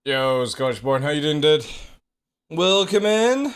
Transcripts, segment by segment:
Yo, Scotchborn, how you doing, dude? Welcome in.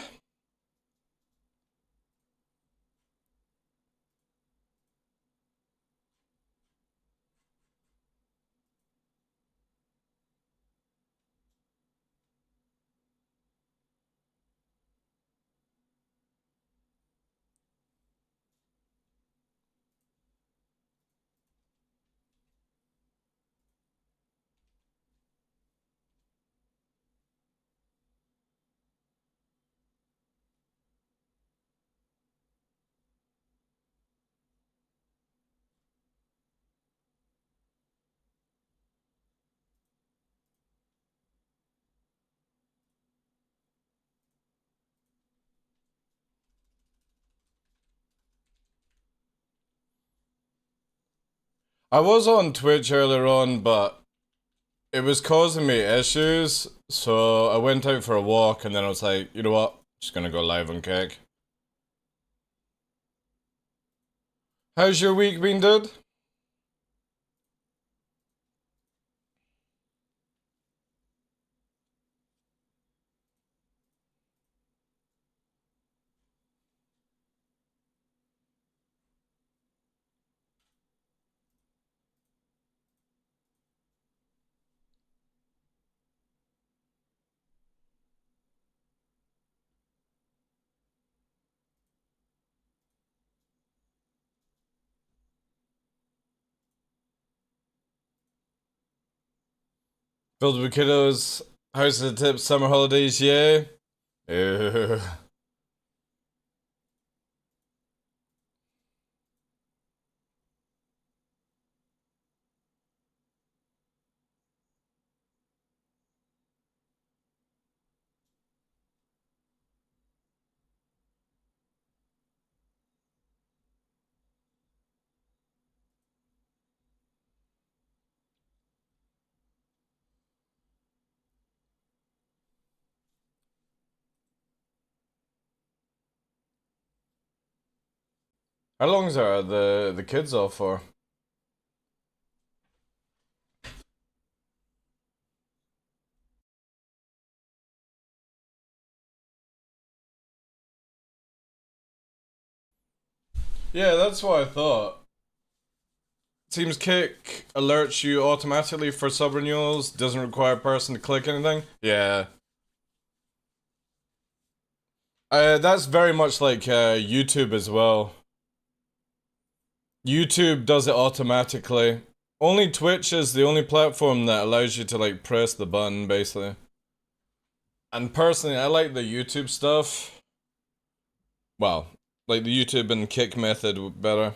I was on Twitch earlier on, but it was causing me issues, so I went out for a walk and then I was like, you know what? Just gonna go live on Kick. How's your week been, dude? Filled with kiddos. How's the tips? Summer holidays, yeah? Ew. How long are the kids off for? Yeah, that's what I thought. Seems Kick alerts you automatically for sub renewals, doesn't require a person to click anything. Yeah. That's very much like YouTube as well. YouTube does it automatically. Only Twitch is the only platform that allows you to like press the button basically. And personally, I like the YouTube stuff. Well, like the YouTube and Kick method better.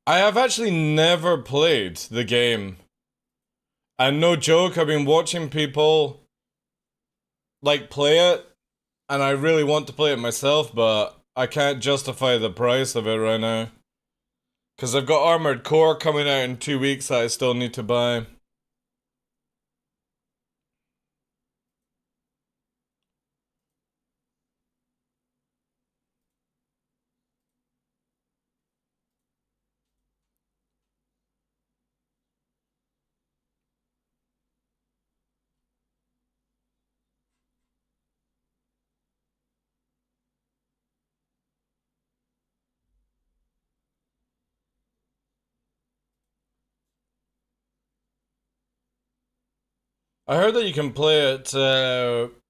I have actually never played the game. And no joke, I've been watching people like play it, and I really want to play it myself, but I can't justify the price of it right now. Because I've got Armored Core coming out in 2 weeks that I still need to buy. I heard that you can play it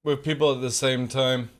with people at the same time.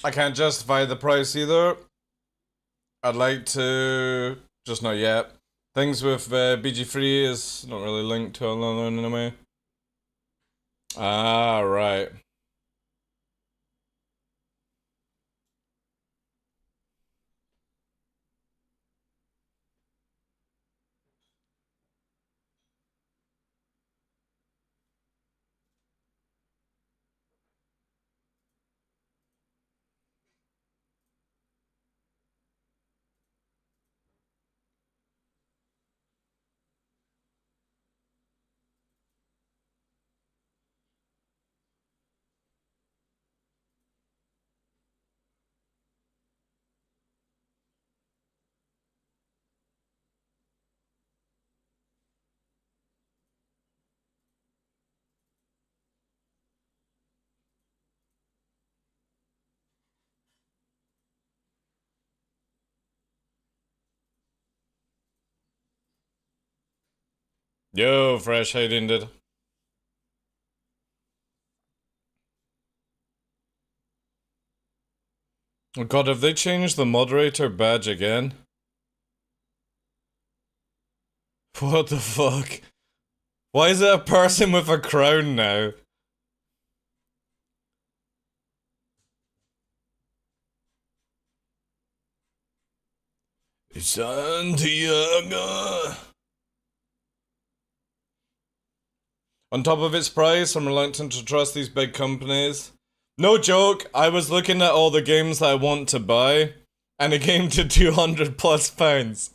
I can't justify the price either. I'd like to, just not yet. Things with BG Free is not really linked to another anime. Ah, right. Yo, Fresh, how you doing, dude? Oh god, have they changed the moderator badge again? What the fuck? Why is it a person with a crown now? Santiago. On top of its price, I'm reluctant to trust these big companies. No joke, I was looking at all the games that I want to buy, and it came to £200+.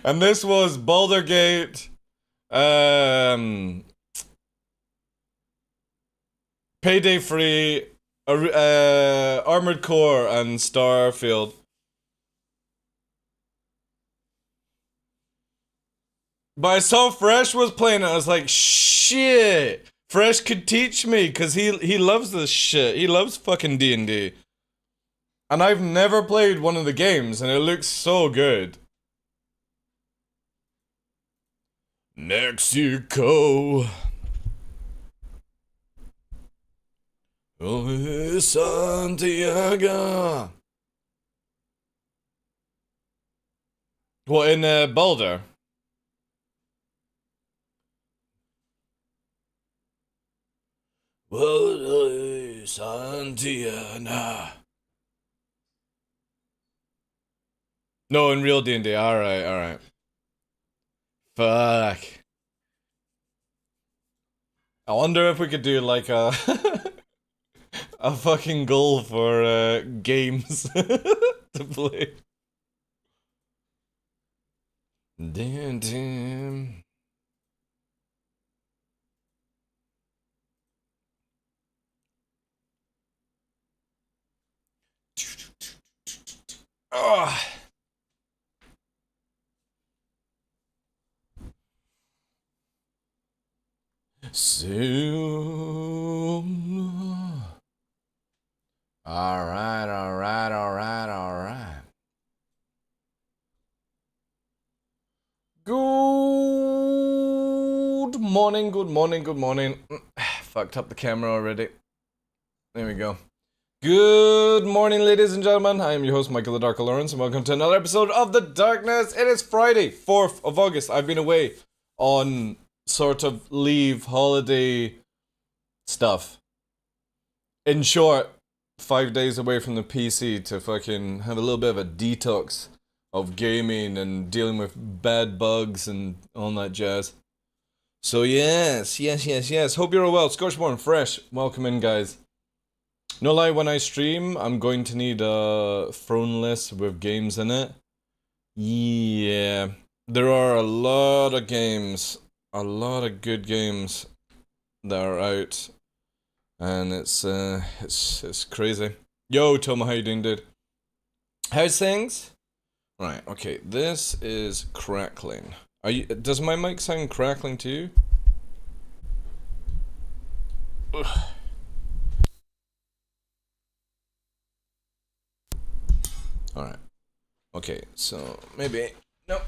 And this was Baldur's Gate, Payday Free, Armored Core, and Starfield. But I saw Fresh was playing it, I was like, shit! Fresh could teach me, cause he loves this shit. He loves fucking D&D. And I've never played one of the games, and it looks so good. Mexico. Oh, Santiago. What, in Baldur? Well, Santiago. No, in real D&D. Alright, alright. Fuck. I wonder if we could do like a a fucking goal for games to play. Damn. Oh. Soon. Alright, alright, alright, alright. Good morning, good morning, good morning. Fucked up the camera already. There we go. Good morning, ladies and gentlemen. I am your host, Michael the Dark Lawrence, and welcome to another episode of The Darkness. It is Friday, 4th of August. I've been away on sort of leave, holiday stuff. In short, 5 days away from the PC to fucking have a little bit of a detox of gaming and dealing with bad bugs and all that jazz. So yes. Hope you're all well. Scotchborn Fresh, welcome in, guys. No lie, when I stream, I'm going to need a phone list with games in it. Yeah, there are a lot of games, a lot of good games that are out, and it's crazy. Yo, Tom, how you doing, dude? How's things? Right, okay, this is crackling. Does my mic sound crackling to you? Ugh. Alright. Okay, so maybe... Nope.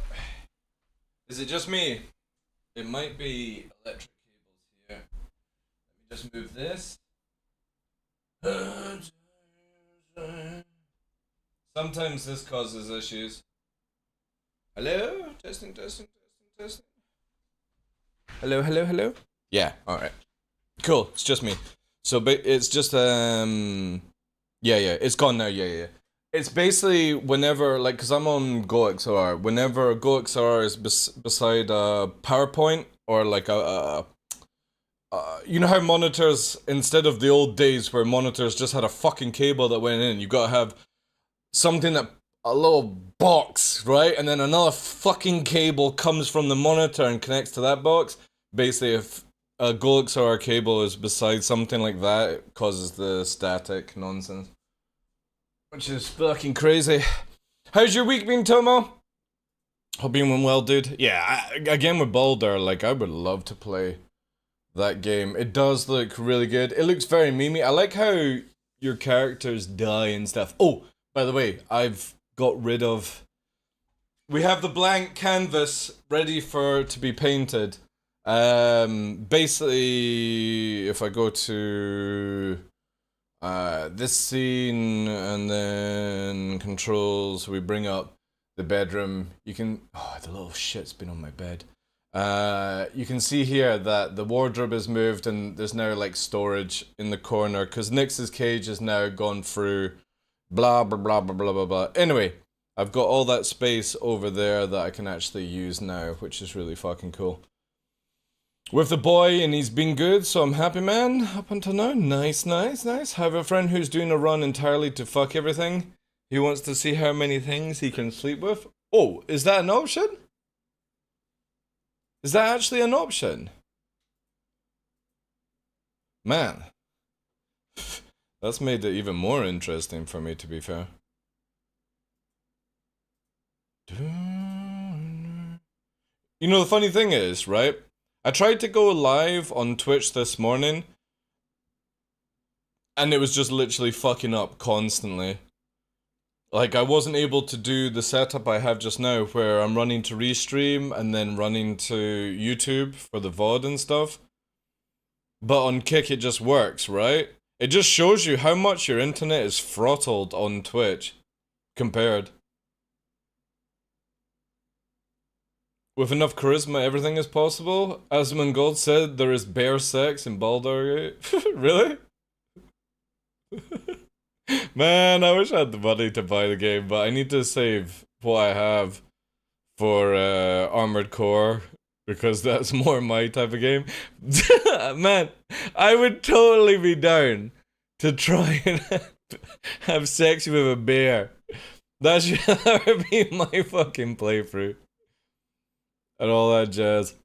Is it just me? It might be electric cables here. Let me just move this. Sometimes this causes issues. Hello? Testing, testing, testing, testing. Hello, hello, hello? Yeah, alright. Cool, it's just me. So it's just, yeah, it's gone now, yeah. It's basically whenever, like, because I'm on GoXR, whenever GoXR is beside a PowerPoint or like you know how monitors, instead of the old days where monitors just had a fucking cable that went in, you gotta have something that, a little box, right? And then another fucking cable comes from the monitor and connects to that box. Basically, if a GoXR cable is beside something like that, it causes the static nonsense. Which is fucking crazy. How's your week been, Tomo? Hope you went well, dude. Yeah, again with Boulder, like, I would love to play that game. It does look really good. It looks very memey. I like how your characters die and stuff. Oh, by the way, I've got rid of... We have the blank canvas ready to be painted. Basically, if I go to this scene and then controls, we bring up the bedroom. You can... Oh, the little shit's been on my bed. You can see here that the wardrobe is moved and there's now like storage in the corner because Nyx's cage is now gone through blah blah blah blah blah blah blah. Anyway, I've got all that space over there that I can actually use now, which is really fucking cool. With the boy, and he's been good, so I'm happy, man, up until now. Nice. I have a friend who's doing a run entirely to fuck everything. He wants to see how many things he can sleep with. Oh, is that an option? Is that actually an option? Man. That's made it even more interesting for me, to be fair. You know, the funny thing is, right? I tried to go live on Twitch this morning, and it was just literally fucking up constantly. Like, I wasn't able to do the setup I have just now, where I'm running to Restream and then running to YouTube for the VOD and stuff. But on Kick, it just works, right? It just shows you how much your internet is throttled on Twitch, compared. With enough charisma, everything is possible. As Mangold said, there is bear sex in Baldur. Really? Man, I wish I had the money to buy the game, but I need to save what I have for Armored Core, because that's more my type of game. Man, I would totally be down to try and have sex with a bear. That would be my fucking playthrough. And all that jazz.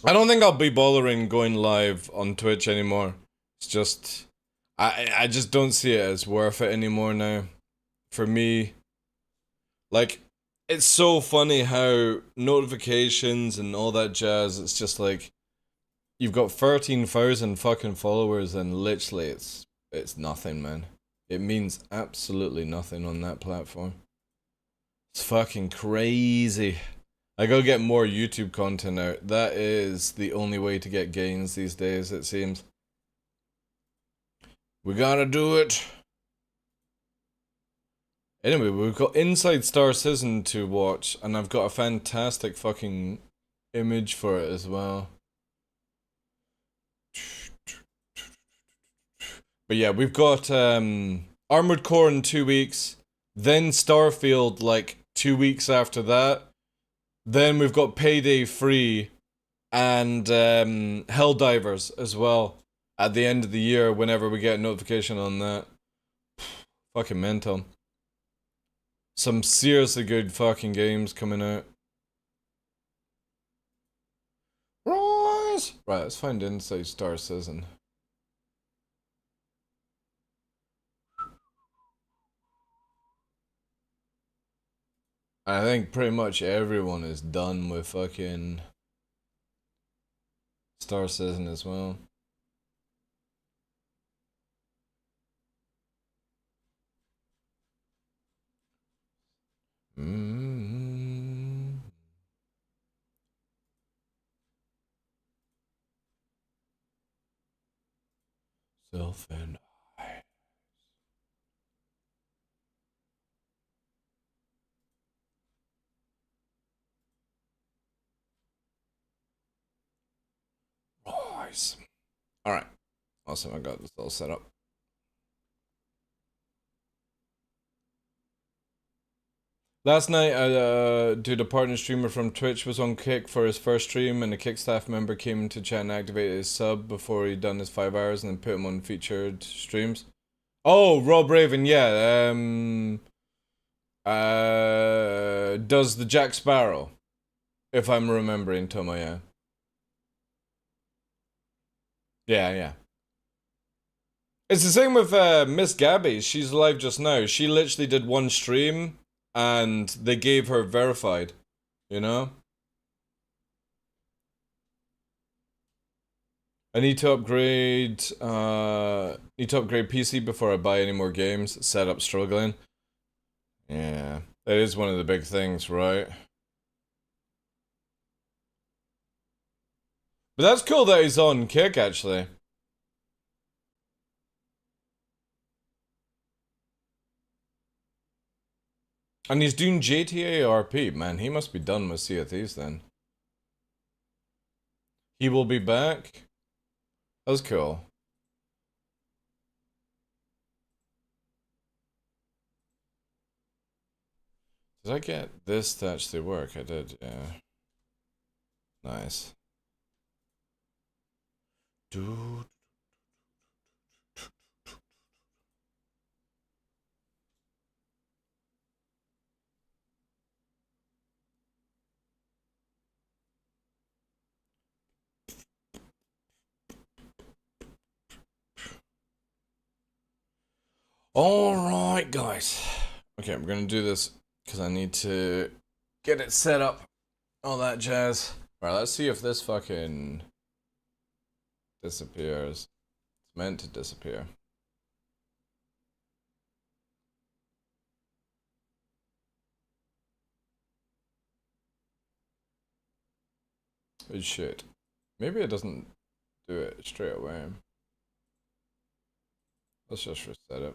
I don't think I'll be bothering going live on Twitch anymore. It's just... I just don't see it as worth it anymore now. For me. Like, it's so funny how notifications and all that jazz, it's just like... You've got 13,000 fucking followers and literally it's nothing, man. It means absolutely nothing on that platform. It's fucking crazy. I gotta get more YouTube content out. That is the only way to get gains these days, it seems. We gotta do it. Anyway, we've got Inside Star Citizen to watch, and I've got a fantastic fucking image for it as well. But yeah, we've got Armored Core in 2 weeks, then Starfield like 2 weeks after that. Then we've got Payday 3 and Helldivers as well at the end of the year whenever we get a notification on that. Fucking mental. Some seriously good fucking games coming out. Rise! Right, let's find Inside Star Citizen. I think pretty much everyone is done with fucking Star Citizen as well. Self and Nice. All right. Awesome. I got this all set up. Last night, dude, a partner streamer from Twitch was on Kick for his first stream, and a Kick staff member came to chat and activated his sub before he'd done his 5 hours, and then put him on featured streams. Oh, Rob Raven, yeah. Does the Jack Sparrow, if I'm remembering, Tomo, yeah. Yeah. It's the same with Miss Gabby. She's live just now. She literally did one stream, and they gave her verified, you know? I need to upgrade PC before I buy any more games. Setup struggling. Yeah, that is one of the big things, right? But that's cool that he's on Kick, actually. And he's doing GTA RP, man. He must be done with Sea of Thieves then. He will be back. That was cool. Did I get this to actually work? I did, yeah. Nice. Dude. Alright, guys. Okay, I'm gonna do this because I need to get it set up. All that jazz. Alright, let's see if this fucking disappears. It's meant to disappear. It should. Maybe it doesn't do it straight away. Let's just reset it.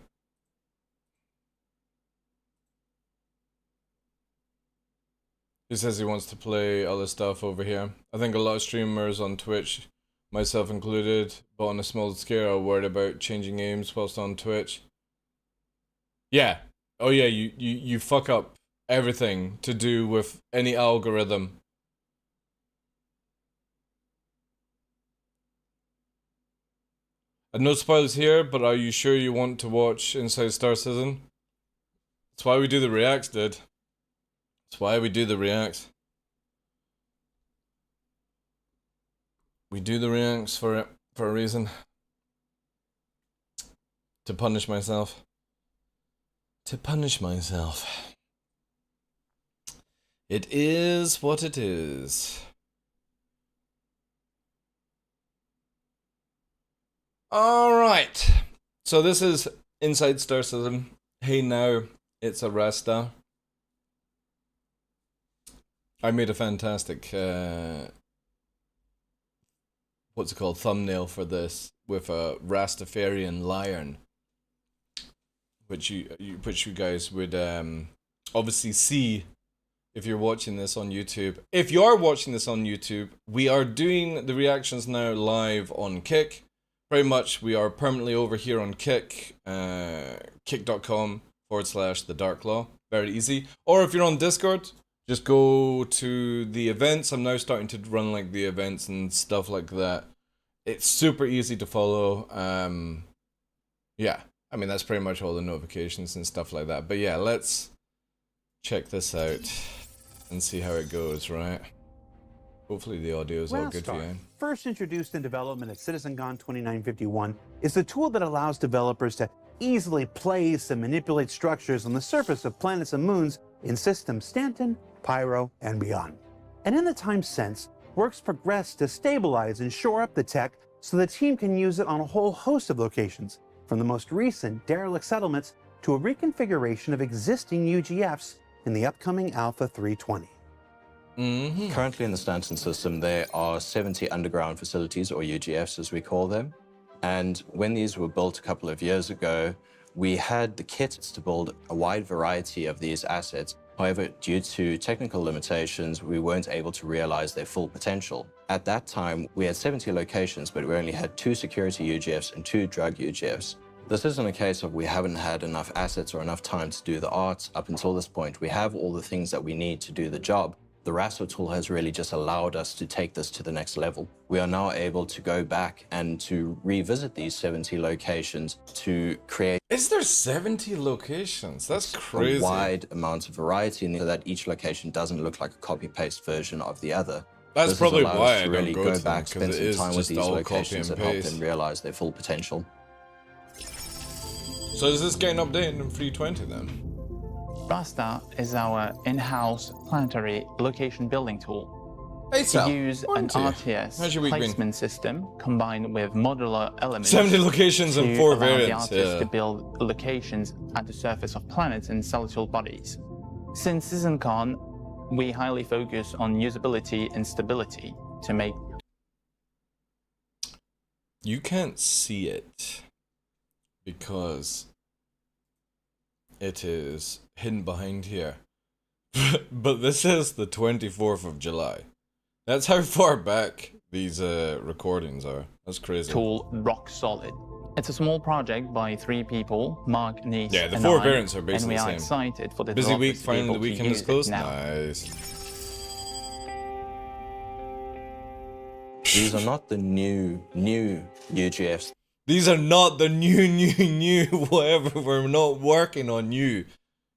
He says he wants to play other stuff over here. I think a lot of streamers on Twitch, myself included, but on a small scale, are worried about changing games whilst on Twitch. Yeah. Oh yeah, you fuck up everything to do with any algorithm. And no spoilers here, but are you sure you want to watch Inside Star Citizen? That's why we do the reacts, dude. That's why we do the reacts. We do the reacts for a reason. To punish myself. To punish myself. It is what it is. Alright. So this is Inside Star Citizen. Hey now, it's a Rasta. I made a fantastic what's it called, thumbnail for this with a Rastafarian lion, which you guys would obviously see if you're watching this on YouTube. If you are watching this on YouTube, we are doing the reactions now live on Kick. Pretty much we are permanently over here on Kick, kick.com/TheDarkLaw. Very easy. Or if you're on Discord, just go to the events. I'm now starting to run like the events and stuff like that. It's super easy to follow. Yeah, I mean that's pretty much all the notifications and stuff like that. But yeah, let's check this out and see how it goes, right? Hopefully the audio is all good for you. First introduced in development at CitizenCon 2951, is the tool that allows developers to easily place and manipulate structures on the surface of planets and moons in systems Stanton, Pyro, and beyond. And in the time since, work's progressed to stabilize and shore up the tech so the team can use it on a whole host of locations, from the most recent derelict settlements to a reconfiguration of existing UGFs in the upcoming Alpha 320. Currently in the Stanton system, there are 70 underground facilities, or UGFs as we call them. And when these were built a couple of years ago, we had the kits to build a wide variety of these assets However, due to technical limitations, we weren't able to realize their full potential. At that time, we had 70 locations, but we only had 2 security UGFs and 2 drug UGFs. This isn't a case of we haven't had enough assets or enough time to do the art. Up until this point, we have all the things that we need to do the job. The raster tool has really just allowed us to take this to the next level. We are now able to go back and to revisit these 70 locations to create Is there 70 locations? That's crazy. a wide amount of variety so that each location doesn't look like a copy-paste version of the other. That's This has probably allowed why us I to don't really go go to them, back, 'cause spend it some is time with just these all copy locations and and help paste. them realize their full potential. So is this getting updated in 320 then? Raster is our in-house planetary location building tool. Hey We Sal, use an morning to you. RTS How's your week been? placement system combined with modular elements 70 locations and to 4 allow variants, the artist yeah. to build locations at the surface of planets and celestial bodies. Since SeasonCon, we highly focus on usability and stability to make You can't see it because it is hidden behind here. But this is the 24th of July. That's how far back these recordings are. That's crazy. tool rock solid. It's a small project by 3 people, Mark, Nice, Yeah, the and 4 I, variants are and basically we the are same. excited for the Busy developers week, to be finally the able to weekend is use it close. now. Nice. These are not the new UGFs These are not the new whatever. We're not working on new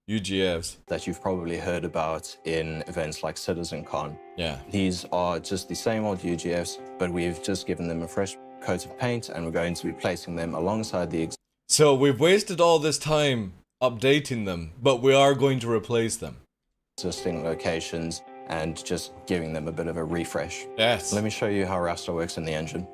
UGFs. that you've probably heard about in events like CitizenCon. Yeah. These are just the same old UGFs, but we've just given them a fresh coat of paint, and we're going to be placing them alongside the So we've wasted all this time updating them, but we are going to replace them. existing locations and just giving them a bit of a refresh. Yes. Let me show you how raster works in the engine.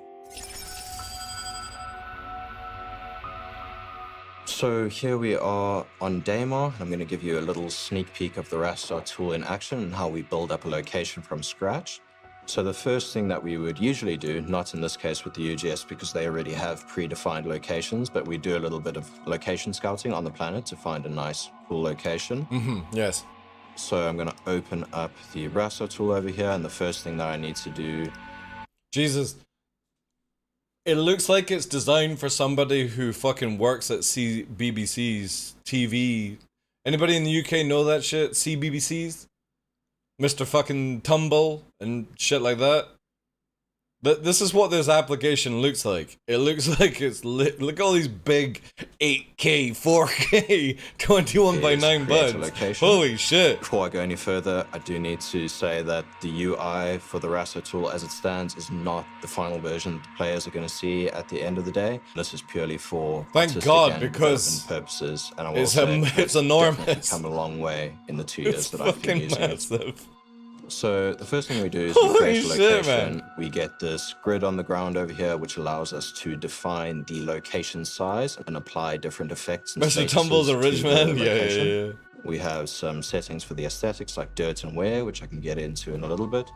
So here we are on Daymar. I'm going to give you a little sneak peek of the raster tool in action and how we build up a location from scratch. So the first thing that we would usually do, not in this case with the UGS because they already have predefined locations, but we do a little bit of location scouting on the planet to find a nice, cool location. Yes. So I'm going to open up the raster tool over here, and the first thing that I need to do... Jesus. It looks like it's designed for somebody who fucking works at BBC's TV. Anybody in the UK know that shit? CBBC's? Mr. fucking Tumble and shit like that. This is what this application looks like. It looks like it's lit. Look at all these big 8K, 4K, 21 by 9 create a buttons. location. Holy shit. Before I go any further, I do need to say that the UI for the raster tool as it stands is not the final version the players are going to see at the end of the day. This is purely for Thank artistic God, and because development purposes, and I will it's say it's it's enormous. definitely come a long way in the 2 years It's that I've been fucking using it. massive. So the first thing we do is Holy we create a shit, location. man. We get this grid on the ground over here, which allows us to define the location size and apply different effects. And Mr. statuses Tumble's a to rich the man? location. Yeah. We have some settings for the aesthetics like dirt and wear, which I can get into in a little bit.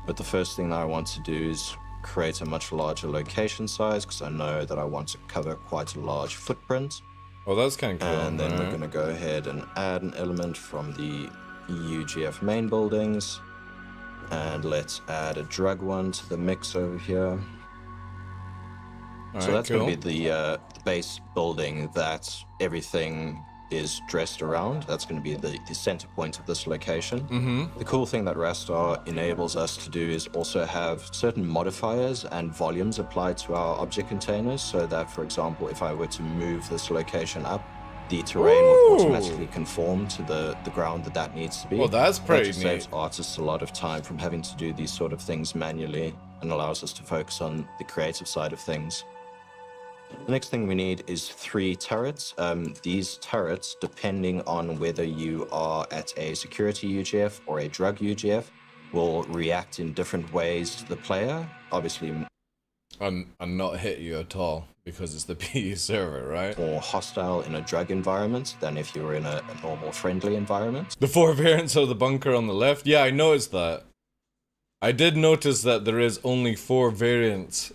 But the first thing that I want to do is create a much larger location size because I know that I want to cover quite a large footprint. Oh, that's kind of cool. And then we're alright. going to go ahead and add an element from the UGF main buildings. And let's add a drug one to the mix over here. So Alright, that's cool. going to be the base building that everything is dressed around. That's going to be the center point of this location. Mm-hmm. The cool thing that Rastar enables us to do is also have certain modifiers and volumes applied to our object containers so that, for example, if I were to move this location up, the terrain will automatically conform to the ground that needs to be. Well, that's pretty That just saves neat. artists a lot of time from having to do these sort of things manually and allows us to focus on the creative side of things. The next thing we need is 3 turrets. These turrets, depending on whether you are at a security UGF or a drug UGF, will react in different ways to the player. Obviously, And not hit you at all because it's the PE server, right? more hostile in a drug environment than if you were in a normal friendly environment. The 4 variants of the bunker on the left. Yeah, I noticed that. I did notice that there is only 4 variants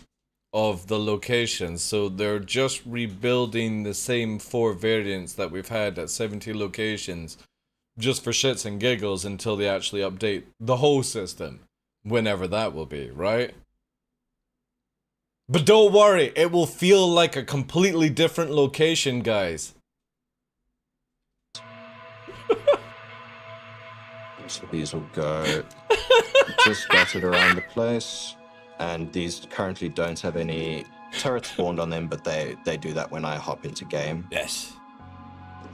of the locations, so they're just rebuilding the same 4 variants that we've had at 70 locations just for shits and giggles until they actually update the whole system, whenever that will be, right? But don't worry, it will feel like a completely different location, guys. So these will go just dotted around the place, and these currently don't have any turrets spawned on them, but they do that when I hop into game. Yes.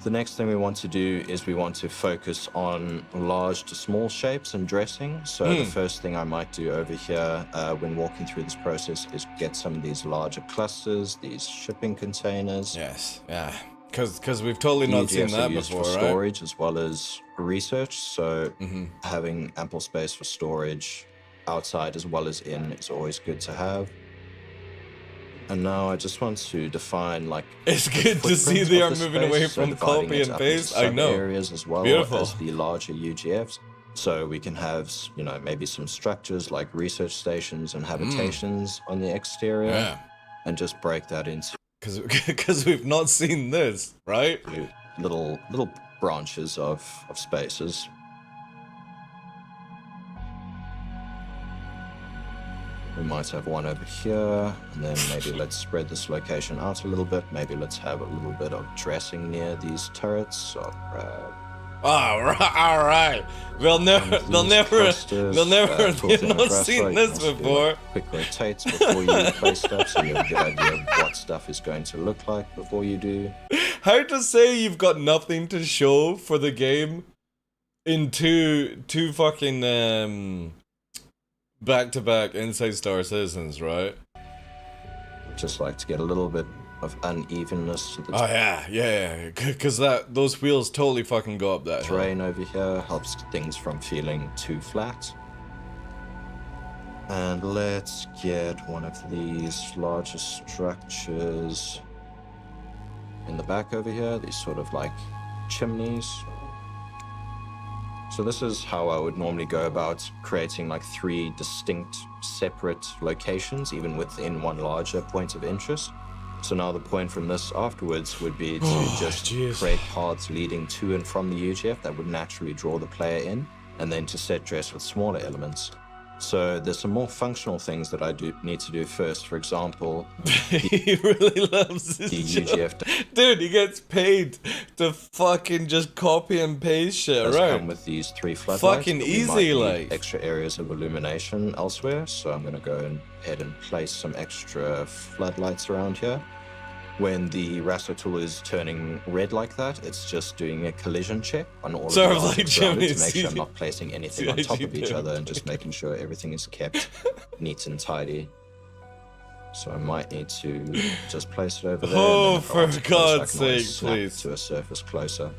The next thing we want to do is we want to focus on large to small shapes and dressing. So the first thing I might do over here when walking through this process is get some of these larger clusters, these shipping containers. Yes, yeah. Because we've totally not seen UGFs that are used before, for right? storage as well as research. So having ample space for storage outside as well as in is always good to have. And now I just want to define like It's good to see they are moving away from copy and paste. I know. Areas as well as the larger UGFs. So we can have, you know, maybe some structures like research stations and habitations on the exterior. Yeah. And just break that into Because we've not seen this, right? little branches of spaces. We might have one over here, and then maybe let's spread this location out a little bit. Maybe let's have a little bit of dressing near these turrets. So, All right. They'll never. They've not seen this before. Quick rotates before you place stuff, so you have a good idea of what stuff is going to look like before you do. How to say you've got nothing to show for the game in two fucking back-to-back Inside Star Citizens, right? Just like to get a little bit of unevenness to the Oh yeah. Because those wheels totally fucking go up that hill. terrain over here, helps things from feeling too flat. And let's get one of these larger structures in the back over here, these sort of like chimneys. So this is how I would normally go about creating like 3 distinct separate locations, even within one larger point of interest. So now the point from this afterwards would be to just create paths leading to and from the UGF that would naturally draw the player in, and then to set dress with smaller elements. So there's some more functional things that I need to do first. For example, he really loves this the job. UGF Dude, he gets paid to fucking just copy and paste shit, does right? come with these 3 floodlights. Fucking but we easy, might need like. extra areas of illumination elsewhere. So I'm going to go ahead and place some extra floodlights around here. When the Raster tool is turning red like that, it's just doing a collision check on all Sort of of the like objects around it Jimmy, to make sure I'm see- not placing anything see on top what of you each do. other and just making sure everything is kept neat and tidy. So I might need to just place it over there. Oh, and then if I want for it closer, I God's can always sake, snap please. to a surface closer.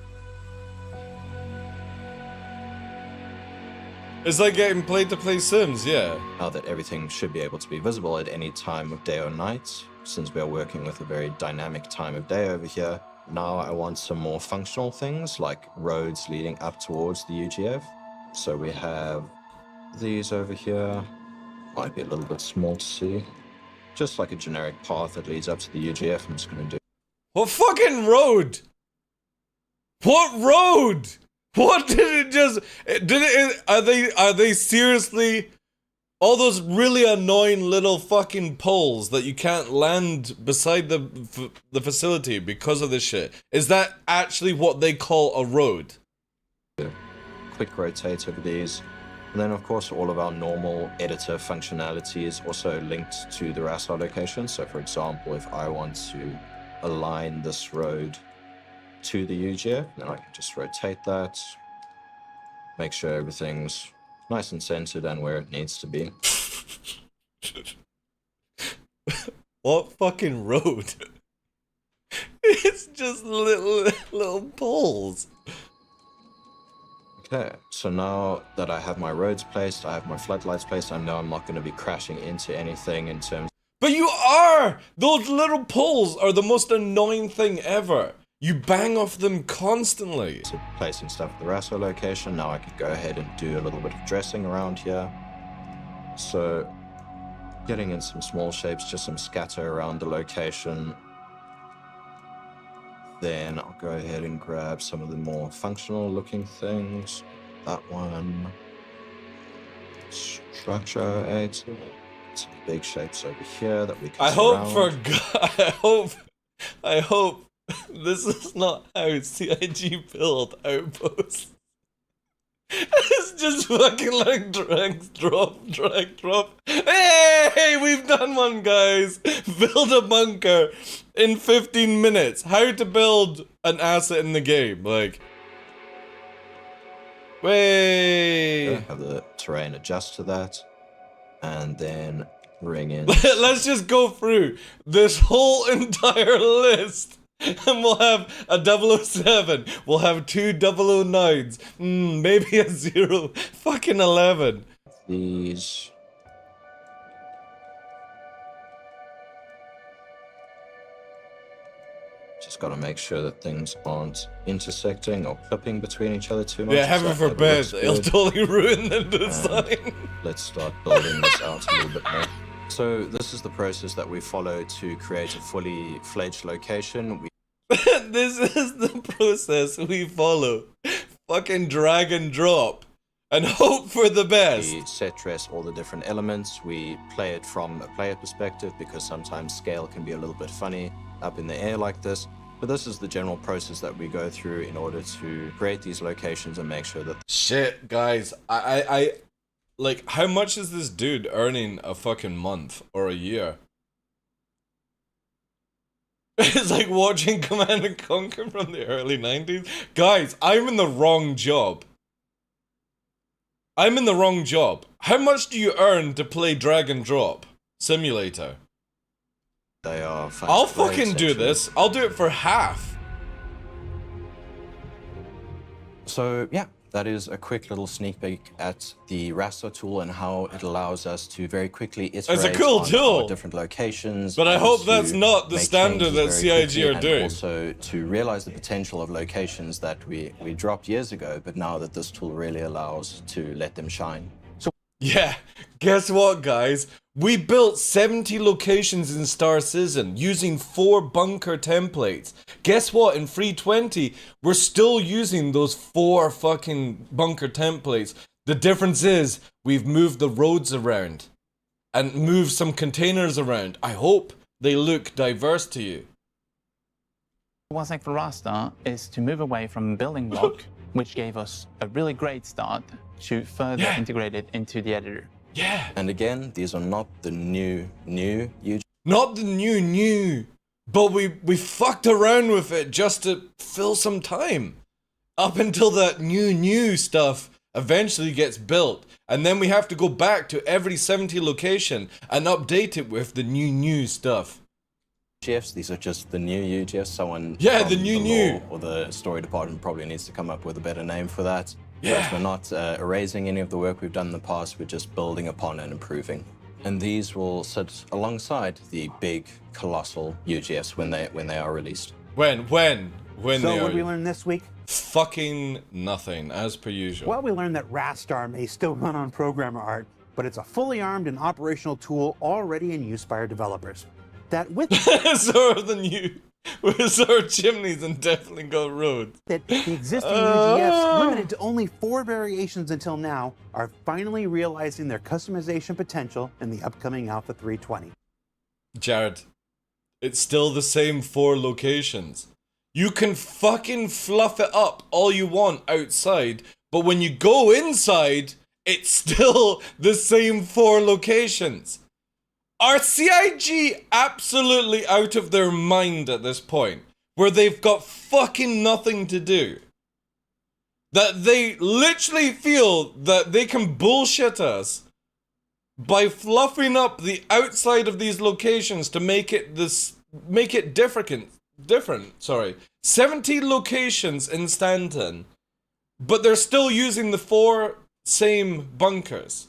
It's like getting played to play Sims, yeah. Now that everything should be able to be visible at any time of day or night, since we are working with a very dynamic time of day over here, now I want some more functional things like roads leading up towards the UGF. So we have these over here. Might be a little bit small to see. Just like a generic path that leads up to the UGF. I'm just going to do. What fucking road? What road? What did it just... Are they seriously... All those really annoying little fucking poles that you can't land beside the facility because of this shit. Is that actually what they call a road? Quick rotate over these. And then, of course, all of our normal editor functionality is also linked to the raster location. So, for example, if I want to align this road to the UGF, then I can just rotate that, make sure everything's nice and centered and where it needs to be. What fucking road? It's just little poles. Okay, so now that I have my roads placed, I have my floodlights placed, I know I'm not going to be crashing into anything in terms But you are! Those little poles are the most annoying thing ever. You bang off them constantly. of placing stuff at the raster location. Now I can go ahead and do a little bit of dressing around here. So getting in some small shapes, just some scatter around the location. Then I'll go ahead and grab some of the more functional looking things. That one. Structure 8. Some big shapes over here that we can I hope surround. I hope this is not how CIG build outposts. It's just fucking like drag, drop. Hey, we've done one, guys. Build a bunker in 15 minutes. How to build an asset in the game, like. Way. Have the terrain adjust to that, and then bring in. Let's just go through this whole entire list. And we'll have a 007, we'll have 2 009s, maybe a 0 fucking 11. These. Just got to make sure that things aren't intersecting or clipping between each other too much. Yeah, heaven forbid, it'll totally ruin the design. Let's start building this out a little bit more. So this is the process that we follow to create a fully fledged location. This is the process we follow. Fucking drag and drop. And hope for the best. We set dress all the different elements. We play it from a player perspective because sometimes scale can be a little bit funny up in the air like this. But this is the general process that we go through in order to create these locations and make sure that... Shit, guys. I like, how much is this dude earning a fucking month or a year? It's like watching Command & Conquer from the early 90s. Guys, I'm in the wrong job. I'm in the wrong job. How much do you earn to play Drag and Drop Simulator? They are fun I'll to play, fucking do essentially. this. I'll do it for half. So yeah, that is a quick little sneak peek at the raster tool and how it allows us to very quickly iterate It's a cool on tool. our different locations. But I and hope to that's not the make standard that changes very CIG quickly, are and doing. Also to realize the potential of locations that we dropped years ago, but now that this tool really allows to let them shine. Yeah, guess what, guys? We built 70 locations in Star Citizen using 4 bunker templates. Guess what? In 320, we're still using those 4 fucking bunker templates. The difference is we've moved the roads around and moved some containers around. I hope they look diverse to you. One thing for raster is to move away from building block, which gave us a really great start, to further integrate it into the editor. Yeah. And again, these are not the new UGs. Not the new, but we fucked around with it just to fill some time. Up until that new stuff eventually gets built. And then we have to go back to every 70 location and update it with the new stuff. UGFs, these are just the new UGFs. Someone Yeah, from the new. law or the story department probably needs to come up with a better name for that. Yeah. But we're not erasing any of the work we've done in the past. We're just building upon and improving. And these will sit alongside the big, colossal UGFs when they are released. When So they what are did we learn this week? fucking nothing, as per usual. Well, we learned that Rastar may still run on programmer art, but it's a fully armed and operational tool already in use by our developers. That with So are the new. So are chimneys and definitely got roads. that the existing UGFs, limited to only 4 variations until now, are finally realizing their customization potential in the upcoming Alpha 320. Jared, it's still the same 4 locations. You can fucking fluff it up all you want outside, but when you go inside, it's still the same 4 locations. Are CIG absolutely out of their mind at this point, where they've got fucking nothing to do? That they literally feel that they can bullshit us by fluffing up the outside of these locations to make it different, sorry. 70 locations in Stanton, but they're still using the 4 same bunkers.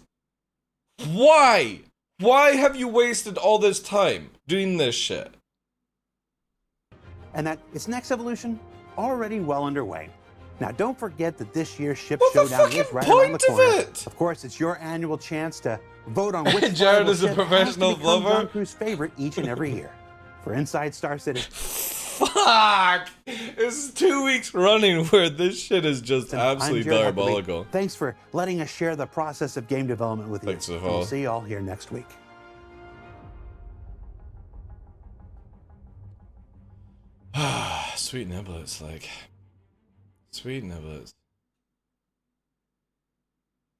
Why? Why have you wasted all this time doing this shit? And that its next evolution already well underway. Now, don't forget that this year's Ship What's the Showdown fucking is right around the point of corner. it? Of course, it's your annual chance to vote on which Jared flyable is a ship professional has to become flubber. John Crew's favorite each and every year. For Inside Star Citizen. Fuck! It's 2 weeks running where this shit is just absolutely diabolical. Thanks for letting us share the process of game development with you. Thanks, And we'll see you all here next week. Sweet niblets, like. Sweet niblets.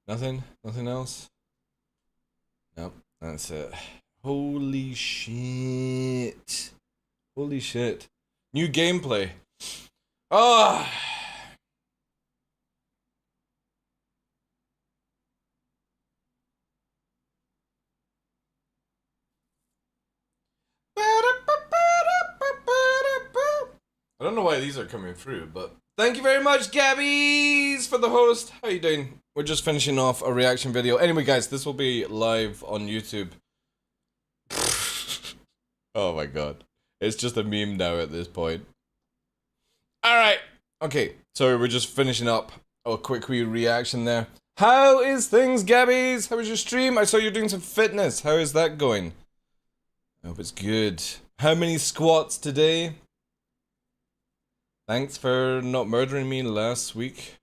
Nothing? Nothing else? Nope, that's it. Holy shit. Holy shit. New gameplay. Ah! I don't know why these are coming through, but thank you very much, Gabbies, for the host. How you doing? We're just finishing off a reaction video. Anyway, guys, this will be live on YouTube. Oh my god. It's just a meme now at this point. Alright. Okay, so we're just finishing up a quick wee reaction there. How is things, Gabbies? How was your stream? I saw you're doing some fitness. How is that going? I hope it's good. How many squats today? Thanks for not murdering me last week.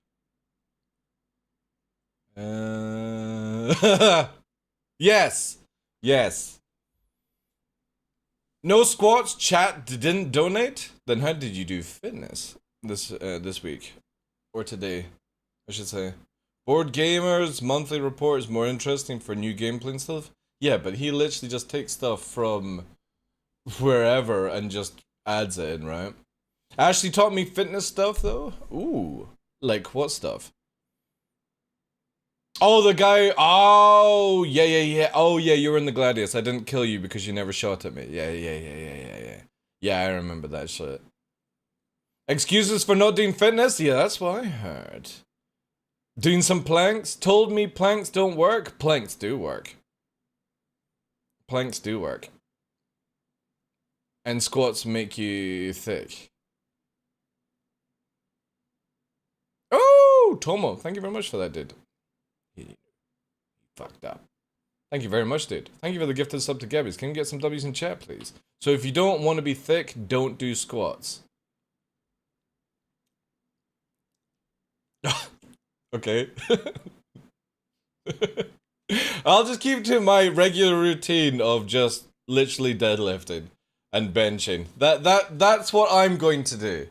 Yes. Yes. No squats, chat didn't donate? Then how did you do fitness this week? Or today, I should say. Board Gamers monthly report is more interesting for new gameplay and stuff. Yeah, but he literally just takes stuff from wherever and just adds it in, right? Ashley taught me fitness stuff though. Ooh, like what stuff? Oh, the guy. Oh, yeah. Oh, yeah, you were in the Gladius. I didn't kill you because you never shot at me. Yeah. Yeah, I remember that shit. Excuses for not doing fitness? Yeah, that's what I heard. Doing some planks? Told me planks don't work? Planks do work. Planks do work. And squats make you thick. Oh, Tomo, thank you very much for that, dude. He fucked up. Thank you very much, dude. Thank you for the gifted sub to Gabbies. Can you get some W's in chat, please? So if you don't want to be thick, don't do squats. Okay. I'll just keep to my regular routine of just literally deadlifting and benching. That's what I'm going to do.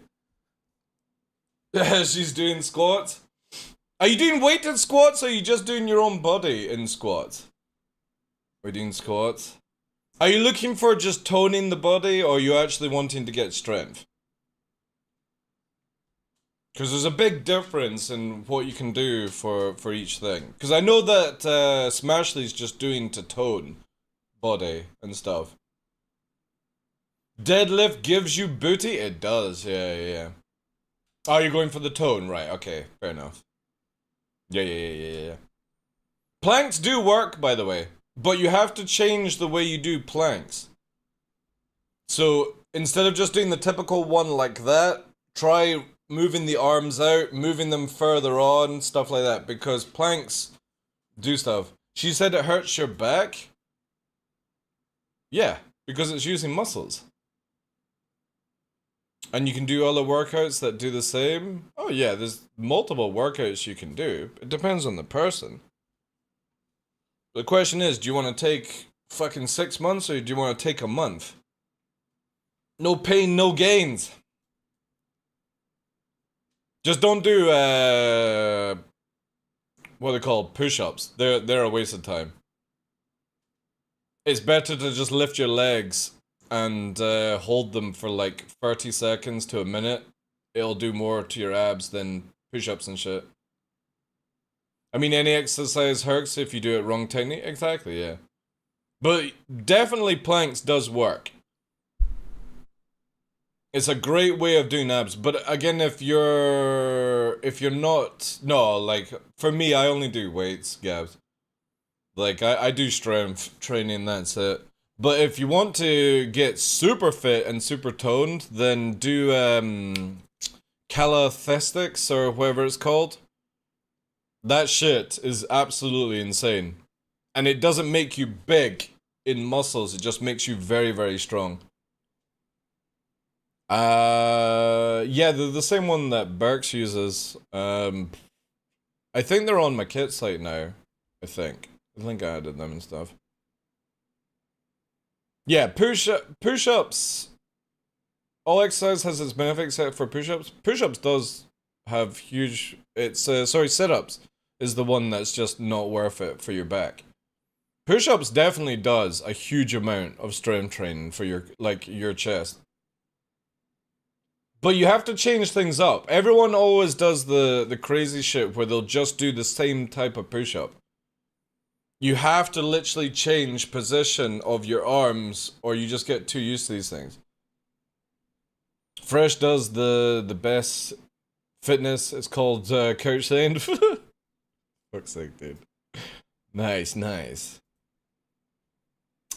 She's doing squats. Are you doing weighted squats or are you just doing your own body in squats? We're doing squats. Are you looking for just toning the body or are you actually wanting to get strength? Because there's a big difference in what you can do for each thing. Because I know that Smashly's just doing to tone body and stuff. Deadlift gives you booty? It does, yeah. Oh, you're going for the tone, right, okay, fair enough. Yeah. Planks do work, by the way, but you have to change the way you do planks. So, instead of just doing the typical one like that, try moving the arms out, moving them further on, stuff like that, because planks do stuff. She said it hurts your back? Yeah, because it's using muscles. And you can do other workouts that do the same? Oh yeah, there's multiple workouts you can do. It depends on the person. The question is, do you want to take fucking 6 months or do you want to take a month? No pain, no gains. Just don't do, what are they called? Push-ups. They're a waste of time. It's better to just lift your legs and hold them for like 30 seconds to a minute. It'll do more to your abs than push-ups and shit. I mean, any exercise hurts if you do it wrong technique. Exactly, yeah. But definitely planks does work. It's a great way of doing abs, but again, if you're not, no, like, for me, I only do weights, Gabs. Like, I do strength training, that's it. But if you want to get super fit and super toned, then do, calisthenics, or whatever it's called. That shit is absolutely insane. And it doesn't make you big in muscles, it just makes you very, very strong. Yeah, the same one that Berks uses. I think they're on my kit site now. I think I added them and stuff. Yeah, push-ups. All exercise has its benefits except for push-ups. Push-ups does have huge. It's sorry, sit-ups is the one that's just not worth it for your back. Push-ups definitely does a huge amount of strength training for your chest. But you have to change things up. Everyone always does the crazy shit where they'll just do the same type of push-up. You have to literally change position of your arms or you just get too used to these things. Fresh does the best fitness. It's called Couch Sand. Fuck's sake, dude. Nice, nice.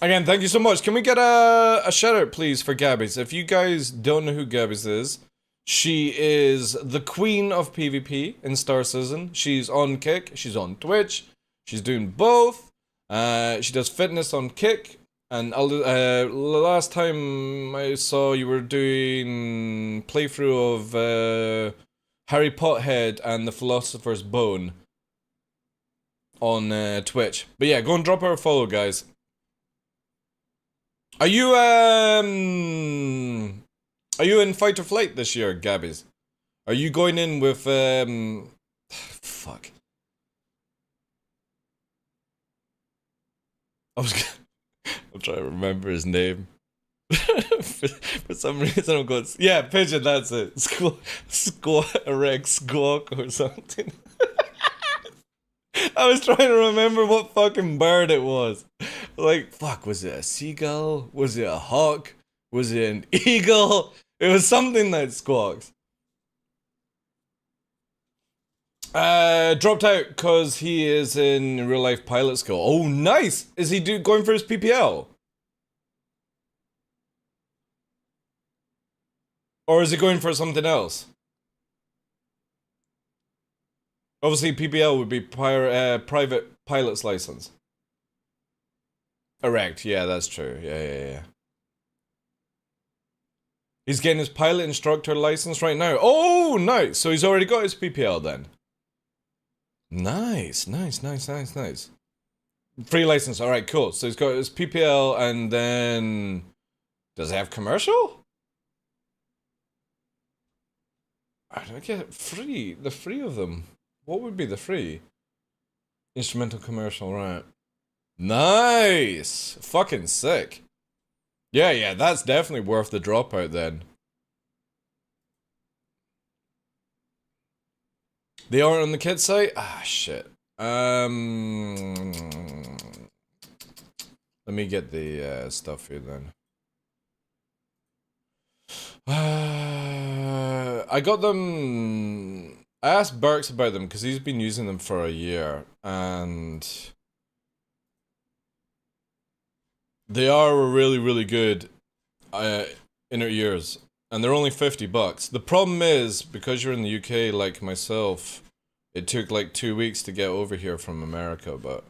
Again, thank you so much. Can we get a shout out, please, for Gabby's? If you guys don't know who Gabby's is, she is the queen of PvP in Star Citizen. She's on Kick. She's on Twitch. She's doing both. She does fitness on Kick. And last time I saw you were doing playthrough of Harry Pothead and the Philosopher's Bone on Twitch. But yeah, go and drop her a follow, guys. Are you in fight or flight this year, Gabbies? Are you going in with fuck. I'm trying to remember his name. for some reason I'm going, yeah, Pigeon, that's it. Squawk or something. I was trying to remember what fucking bird it was. Like, fuck, was it a seagull? Was it a hawk? Was it an eagle? It was something that squawks. Dropped out because he is in real life pilot school. Oh, nice! Is he going for his PPL? Or is he going for something else? Obviously, PPL would be private pilot's license. Correct, yeah, that's true. Yeah. He's getting his pilot instructor license right now. Oh, nice! So he's already got his PPL then. Nice. Free license, alright, cool. So he's got his PPL and then... Does he have commercial? I don't get free. The free of them. What would be the free? Instrumental commercial, right. Nice! Fucking sick. Yeah, that's definitely worth the dropout then. They aren't on the kit site? Ah, shit. Let me get the stuff here then. I got them... I asked Burks about them because he's been using them for a year, and they are really, really good inner ears, and they're only $50. The problem is, because you're in the UK like myself, it took like 2 weeks to get over here from America, but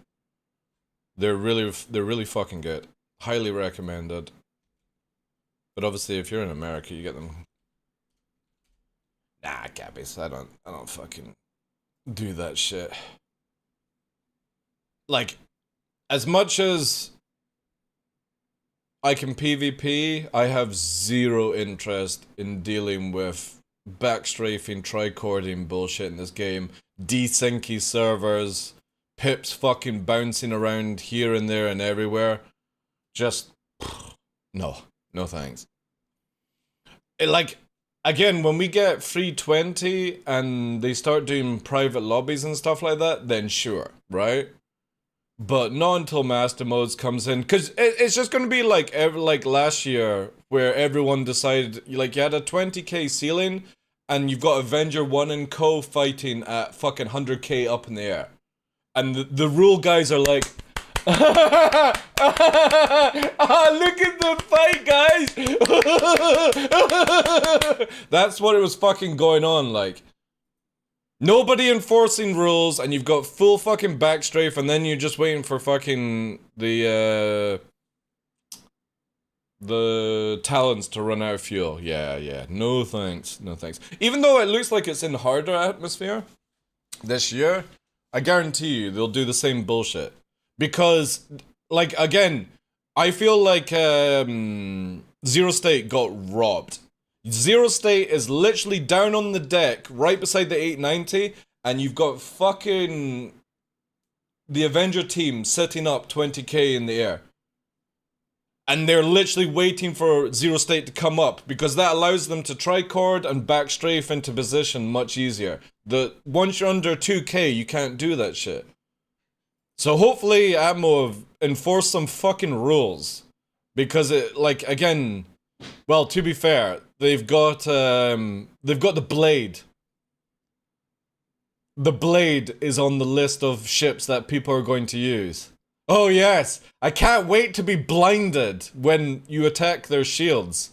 they're really fucking good. Highly recommended. But obviously, if you're in America, you get them. Nah, Gabbies, I don't fucking do that shit. Like, as much as I can PvP, I have zero interest in dealing with backstrafing, tricording bullshit in this game. Desyncy servers, pips fucking bouncing around here and there and everywhere. Just, no thanks. Like, again, when we get 320 and they start doing private lobbies and stuff like that, then sure, right? But not until Master Modes comes in, because it's just going to be like last year, where everyone decided, like, you had a 20k ceiling, and you've got Avenger 1 and Co fighting at fucking 100k up in the air. And the rule guys are like, look at the fight, guys! That's what it was fucking going on, like. Nobody enforcing rules, and you've got full fucking backstrafe, and then you're just waiting for fucking the the talents to run out of fuel. Yeah. No thanks. No thanks. Even though it looks like it's in harder atmosphere this year, I guarantee you they'll do the same bullshit. Because, like, again, I feel like Zero State got robbed. Zero State is literally down on the deck right beside the 890, and you've got fucking the Avenger team sitting up 20k in the air. And they're literally waiting for Zero State to come up, because that allows them to tricord and back strafe into position much easier. Once you're under 2k, you can't do that shit. So hopefully Atmo have enforced some fucking rules. Because it, like, again, well, to be fair, they've got the Blade. The Blade is on the list of ships that people are going to use. Oh yes, I can't wait to be blinded when you attack their shields.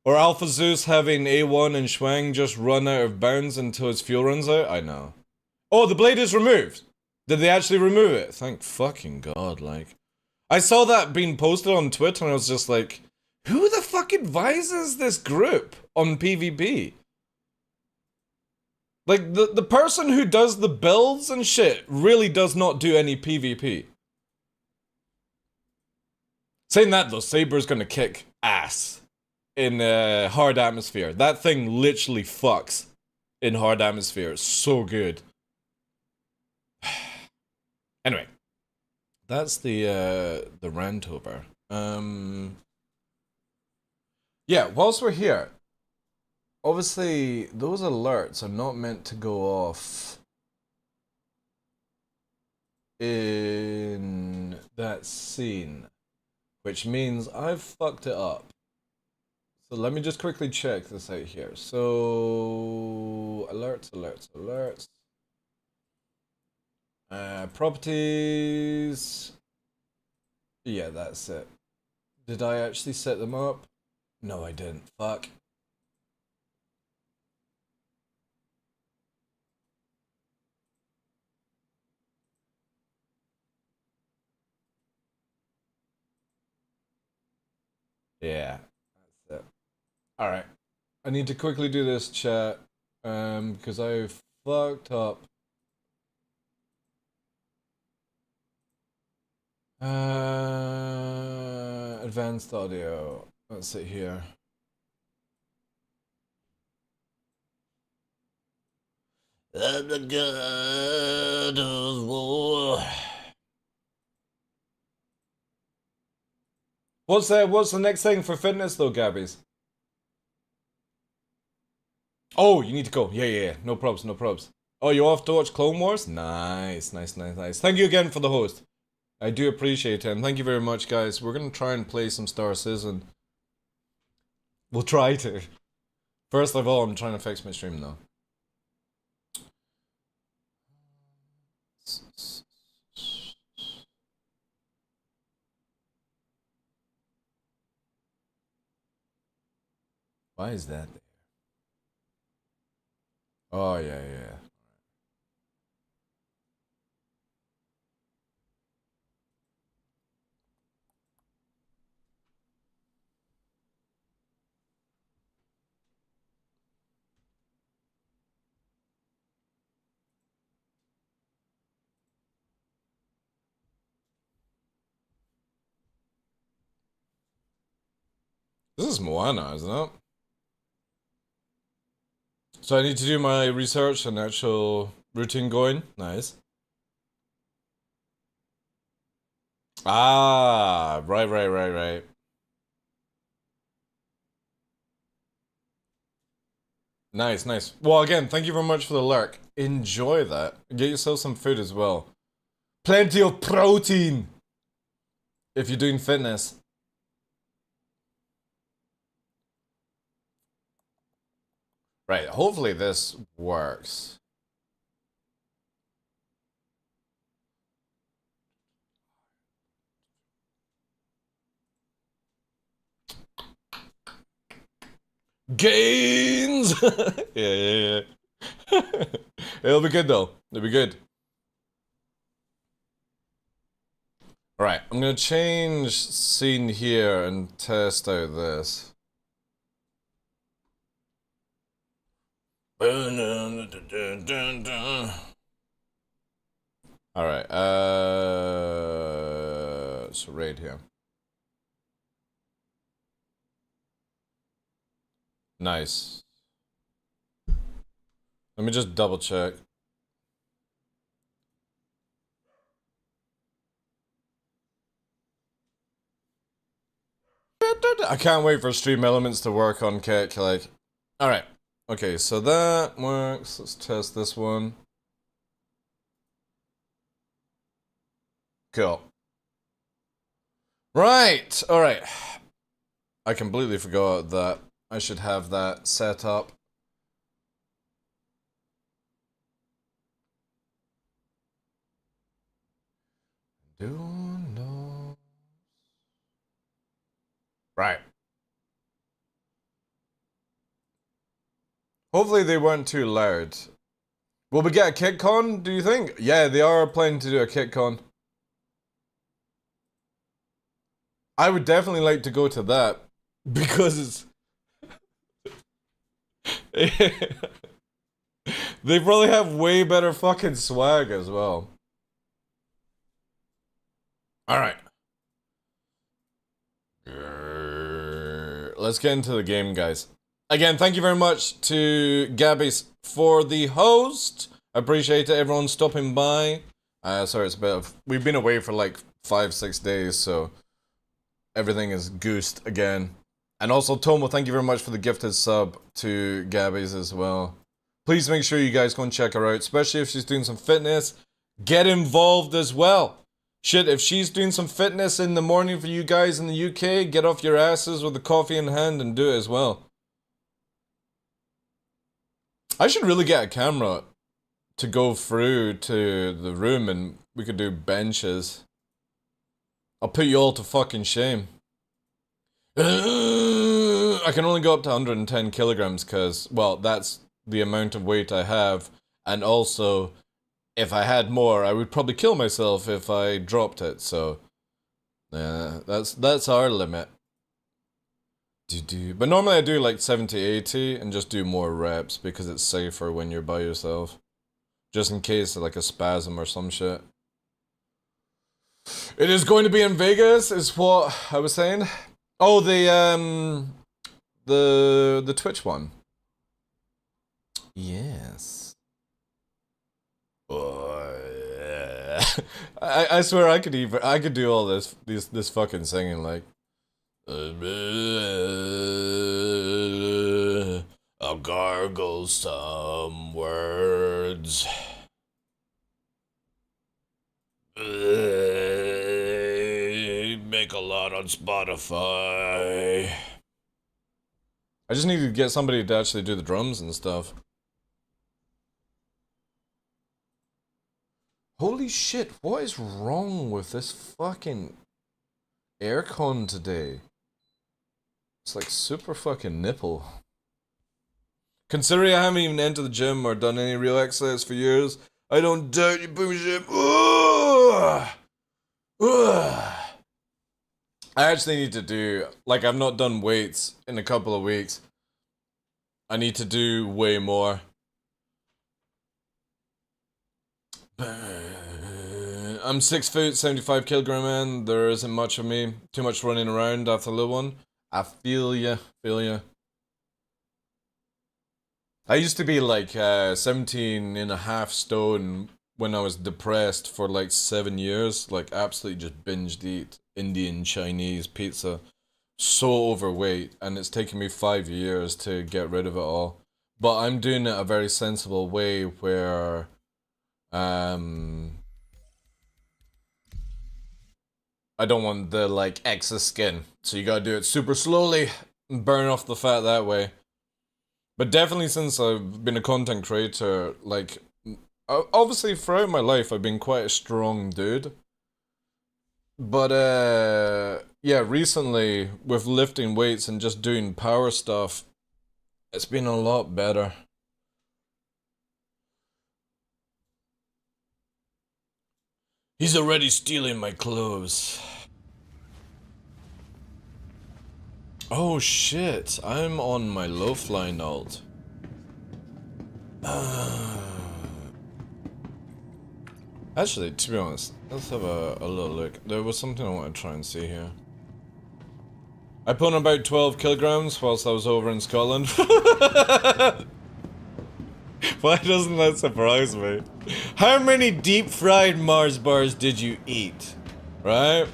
Or Alpha Zeus having A1 and Schwang just run out of bounds until his fuel runs out? I know. Oh, the blade is removed! Did they actually remove it? Thank fucking God, like. I saw that being posted on Twitter and I was just like, who the fuck advises this group on PvP? Like, the person who does the builds and shit really does not do any PvP. Saying that though, Saber's gonna kick ass in hard atmosphere. That thing literally fucks in hard atmosphere. It's so good. Anyway, that's the rant over. Yeah, whilst we're here, obviously those alerts are not meant to go off in that scene, which means I've fucked it up. So let me just quickly check this out here. So alerts. Properties. Yeah, that's it. Did I actually set them up? No, I didn't. Fuck. Yeah, that's it. Alright. I need to quickly do this, chat, because I fucked up. Advanced audio. Let's sit here. I'm the god of war. What's the next thing for fitness though, Gabbies? Oh, you need to go. Yeah. No probs. Oh, you off to watch Clone Wars? Nice. Thank you again for the host. I do appreciate it, and thank you very much, guys. We're gonna try and play some Star Citizen. We'll try to. First of all, I'm trying to fix my stream though. Why is that there? Oh, yeah. This is Moana, isn't it? So I need to do my research and actual routine going. Nice. Ah, right. Nice. Well, again, thank you very much for the lurk. Enjoy that. Get yourself some food as well. Plenty of protein if you're doing fitness. Right, hopefully this works. Gains! Yeah. It'll be good though. It'll be good. Alright, I'm gonna change scene here and test out this. Alright, so right here. Nice. Let me just double check. I can't wait for Stream Elements to work on Kick, like. Alright. Okay, so that works. Let's test this one. Cool. Right, alright. I completely forgot that I should have that set up. Right. Hopefully they weren't too loud. Will we get a KitCon, do you think? Yeah, they are planning to do a KitCon. I would definitely like to go to that. Because it's... They probably have way better fucking swag as well. Alright. Let's get into the game, guys. Again, thank you very much to Gabby's for the host. I appreciate it, everyone stopping by. Sorry, it's a bit of... We've been away for like 5-6 days, so... Everything is goosed again. And also, Tomo, thank you very much for the gifted sub to Gabby's as well. Please make sure you guys go and check her out, especially if she's doing some fitness. Get involved as well. Shit, if she's doing some fitness in the morning for you guys in the UK, get off your asses with a coffee in hand and do it as well. I should really get a camera to go through to the room and we could do benches. I'll put you all to fucking shame. I can only go up to 110 kilograms because, well, that's the amount of weight I have. And also, if I had more, I would probably kill myself if I dropped it. So, that's our limit. But normally I do like 70, 80 and just do more reps because it's safer when you're by yourself. Just in case of like a spasm or some shit. It is going to be in Vegas, is what I was saying. Oh, the Twitch one. Yes. I swear I could do all this fucking singing like. I'll gargle some words. Make a lot on Spotify. I just need to get somebody to actually do the drums and stuff. Holy shit, what is wrong with this fucking aircon today? It's like super fucking nipple. Considering I haven't even entered the gym or done any real exercise for years, I don't doubt you boom shit. I actually need to do, like, I've not done weights in a couple of weeks. I need to do way more. I'm 6 foot, 75 kilogram man. There isn't much of me. Too much running around after the little one. I feel ya, feel ya. I used to be like 17 and a half stone when I was depressed for like 7 years. Like absolutely just binged eat Indian, Chinese pizza. So overweight, and it's taken me 5 years to get rid of it all. But I'm doing it a very sensible way where I don't want the like excess skin. So you gotta do it super slowly and burn off the fat that way. But definitely since I've been a content creator, like, obviously throughout my life I've been quite a strong dude. But, yeah, recently, with lifting weights and just doing power stuff, it's been a lot better. He's already stealing my clothes. Oh shit, I'm on my low flying ult. Actually, to be honest, let's have a little look. There was something I want to try and see here. I put on about 12 kilograms whilst I was over in Scotland. Why doesn't that surprise me? How many deep fried Mars bars did you eat? Right?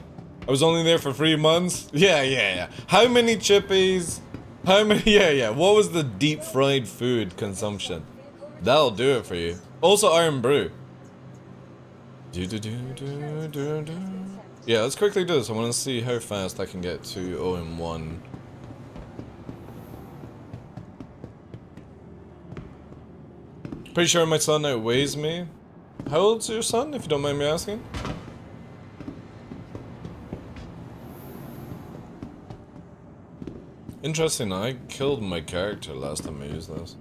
I was only there for 3 months? Yeah. How many chippies? How many? Yeah. What was the deep fried food consumption? That'll do it for you. Also Iron Brew. Yeah, let's quickly do this. I want to see how fast I can get to OM1. Pretty sure my son outweighs me. How old's your son, if you don't mind me asking? Interesting, I killed my character last time I used this.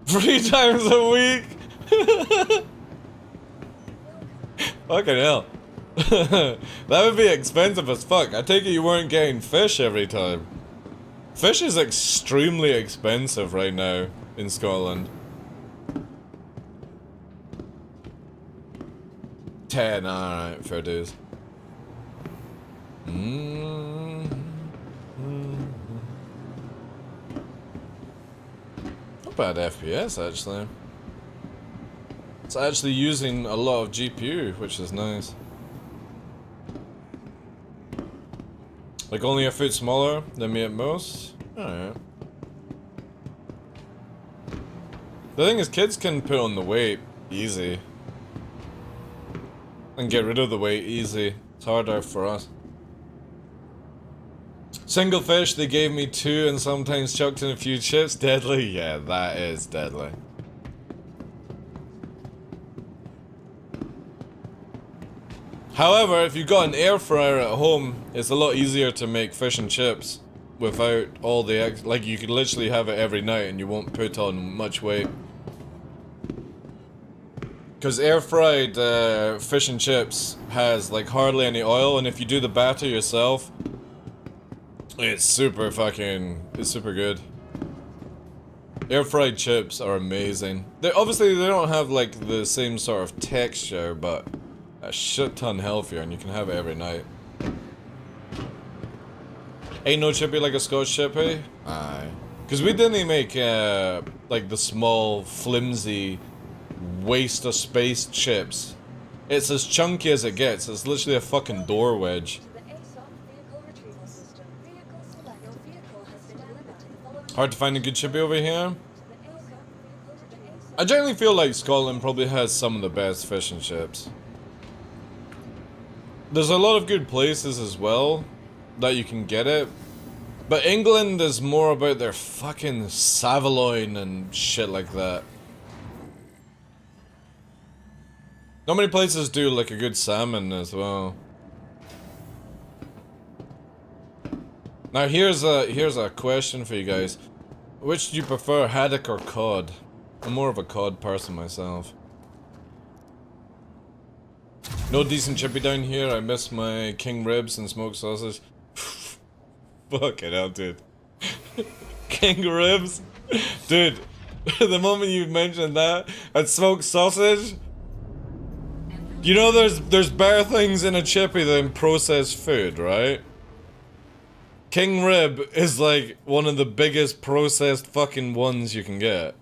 3 times a week? Fucking hell. That would be expensive as fuck. I take it you weren't getting fish every time. Fish is extremely expensive right now in Scotland. 10, alright, fair dues. Not bad FPS actually. It's actually using a lot of GPU, which is nice. Like only a foot smaller than me at most? Alright. The thing is, kids can put on the weight easy. And get rid of the weight easy. It's harder for us. Single fish, they gave me 2 and sometimes chucked in a few chips. Deadly? Yeah, that is deadly. However, if you've got an air fryer at home, it's a lot easier to make fish and chips without all the like you could literally have it every night and you won't put on much weight. Because air fried fish and chips has like hardly any oil, and if you do the batter yourself, it's super good. Air fried chips are amazing. Obviously they don't have like the same sort of texture, but a shit ton healthier, and you can have it every night. Ain't no chippy like a Scotch chippy? Aye. Because we didn't make like the small, flimsy, waste of space chips. It's as chunky as it gets. It's literally a fucking door wedge. Hard to find a good chippy over here. I generally feel like Scotland probably has some of the best fish and chips. There's a lot of good places as well that you can get it. But England is more about their fucking saveloy and shit like that. Not many places do like a good salmon as well. Now here's a question for you guys. Which do you prefer, haddock or cod? I'm more of a cod person myself. No decent chippy down here. I miss my king ribs and smoked sausage. Fucking hell, dude. King ribs? Dude, the moment you mentioned that, and smoked sausage, you know there's better things in a chippy than processed food, right? King rib is like one of the biggest processed fucking ones you can get.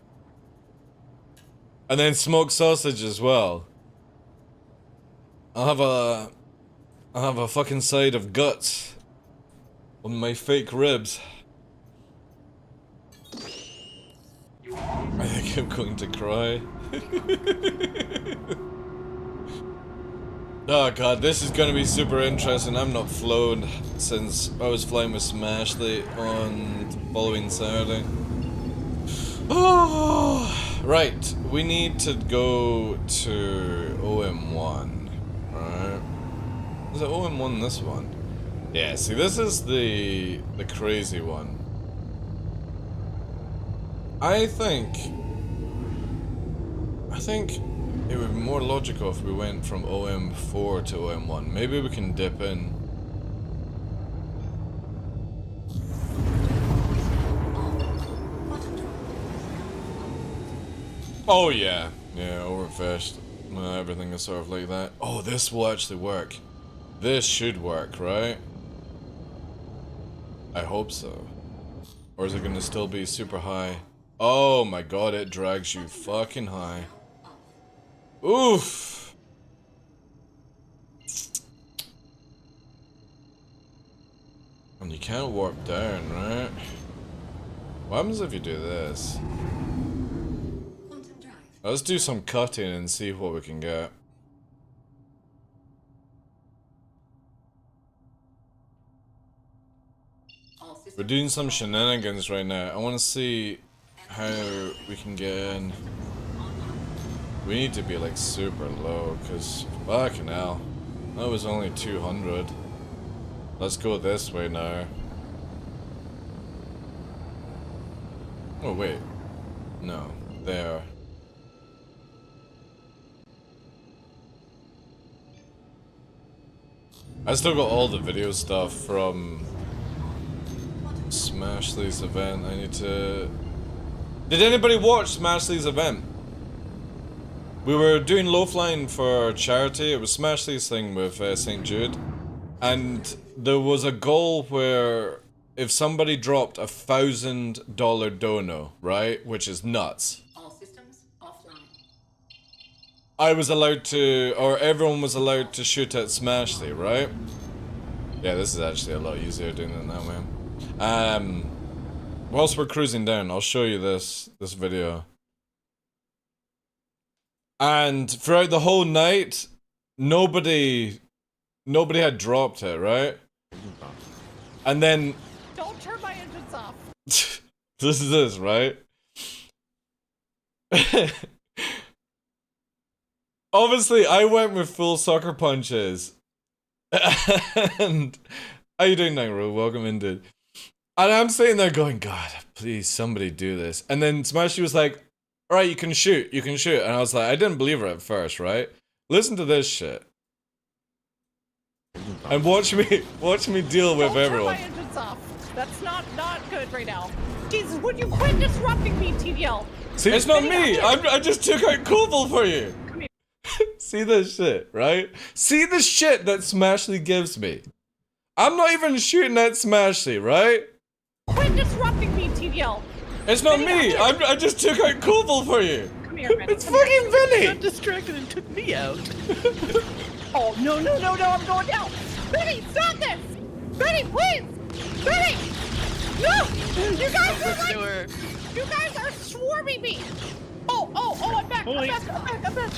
And then smoked sausage as well. I'll have a fucking side of guts on my fake ribs. I think I'm going to cry. Oh god, this is gonna be super interesting. I'm not flown since I was flying with Smashley on the following Saturday. Oh, right, we need to go to OM1, right? Is it OM1 this one? Yeah, see, this is the crazy one. I think It would be more logical if we went from OM4 to OM1. Maybe we can dip in. Oh yeah, yeah, overfished. Everything is sort of like that. Oh, this will actually work. This should work, right? I hope so. Or is it gonna still be super high? Oh my god, it drags you fucking high. Oof! And you can't warp down, right? What happens if you do this? Let's do some cutting and see what we can get. We're doing some shenanigans right now. I want to see how we can get in. We need to be like super low, because fucking hell. That was only 200. Let's go this way now. Oh wait. No. There. I still got all the video stuff from Smashley's event. I need to... Did anybody watch Smashley's event? We were doing low flying for charity. It was Smashley's thing with St. Jude. And there was a goal where if somebody dropped $1,000 dono, right? Which is nuts. All systems offline. I was allowed to, or everyone was allowed to shoot at Smashley, right? Yeah, this is actually a lot easier doing it that way. Whilst we're cruising down, I'll show you this video. And throughout the whole night, nobody had dropped it, right? And then Don't turn my engines off. this is this, right? Obviously, I went with full sucker punches. And how you doing, Nangro? Welcome in, dude. And I'm sitting there going, God, please, somebody do this. And then Smashy was like, all right, you can shoot. And I was like, I didn't believe her at first, right? Listen to this shit. And watch me deal with everyone. Turn my engines off. That's not good right now. Jesus, would you quit disrupting me, TVL? See, it's not me. I just took out Koval for you. See this shit, right? See the shit that Smashley gives me. I'm not even shooting at Smashley, right? Quit disrupting me, TVL. It's not me. I just took out Koval for you. Come here, Vinny. It's fucking Vinny. Got distracted and took me out. Oh, no, I'm going down. Vinny, stop this. Vinny, please. Vinny. No. You guys are like, you guys are swarming me. Oh, I'm back. I'm back.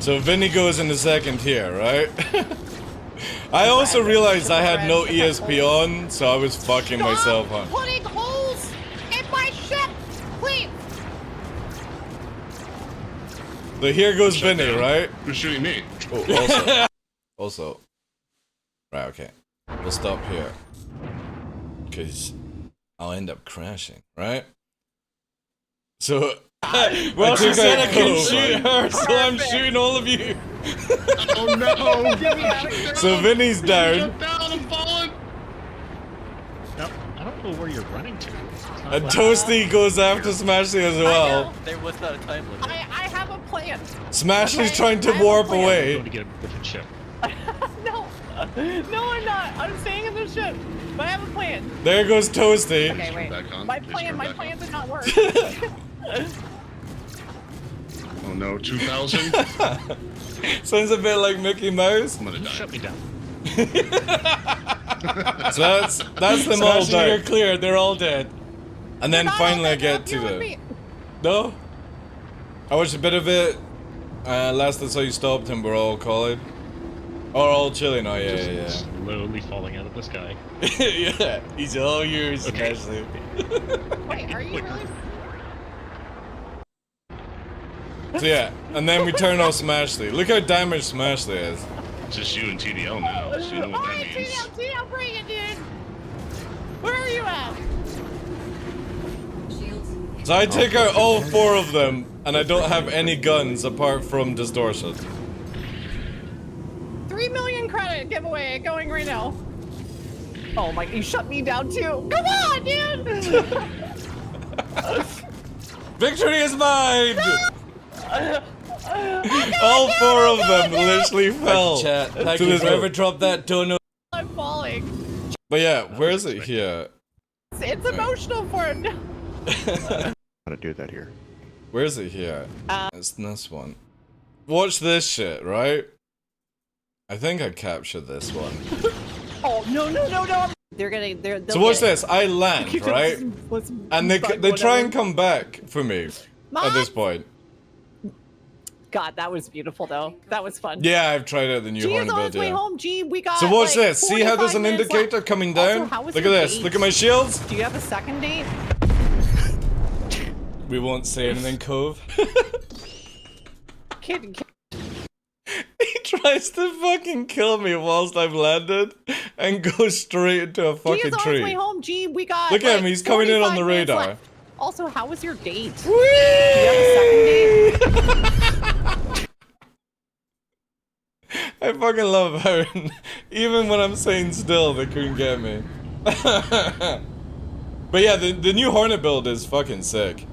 So Vinny goes in the second here, right? I also realized I had no ESP on, so I was fucking myself up. Putting holes in my ship, please. So here goes Vinny, right? Who's shooting me? Oh, also. Right, okay. We'll stop here. Because I'll end up crashing, right? So, well, she said I can shoot her, so I'm shooting all of you. Oh no! So Vinny's down. I'm falling! No, I don't know where you're running to. And Toasty goes after Smashley as well. There was not a time limit. I have a plan. Smashley's trying to warp I'm away. going to get a different ship. No, I'm not. I'm staying in the ship. But I have a plan. There goes Toasty. Okay, wait. Back on. My Just plan turn back did on. not work. Oh no, 2,000? Sounds a bit like Mickey Mouse. I'm gonna die. Shut me down. So that's them all down. You're clear. They're all dead. And then Not all finally I that get up to here with the... me. No? I watched a bit of it. Last I saw you stopped and we're all calling. Or all chilling. Oh yeah. Slowly falling out of the sky. Yeah, he's all yours, Okay. Ashley. Wait, are you really? So yeah, and then we turn off Smashley. Look how damaged Smashley is. It's just you and TDL now, so you know what that Alright, means. TDL, bring it, dude. Where are you at? So So I take out all 4 of them, and I don't have any guns apart from distortion. 3 million credit giveaway going right now. Oh my, you shut me down too. Come on, dude! Victory is mine! All 4 of them literally fell. Chat, to thank you this for whoever dropped that donut. I'm falling. But yeah, where is it here? It's emotional for him. How to do that here? Where is it here? It's this one. Watch this shit, right? I think I captured this one. Oh no no no no! They'll So watch get it. this. I land, right? And they try and come back for me at this point. God, that was beautiful though. That was fun. Yeah, I've tried out the new G is horn on build, his way yeah. home. G, we got. So watch like, this. See how there's 45 an minutes indicator left. coming Also, down? how was Look at your this. date? Look at my shields. Do you have a second date? We won't say anything, Cove. Kid. He tries to fucking kill me whilst I've landed and goes straight into a G fucking is on his way tree. home. G, we got. Look at like, him, he's coming in on the 45 minutes radar. left. Also, how was your date? Whee! Do you have a second date? I fucking love how even when I'm saying still, they couldn't get me. But yeah, the new Hornet build is fucking sick.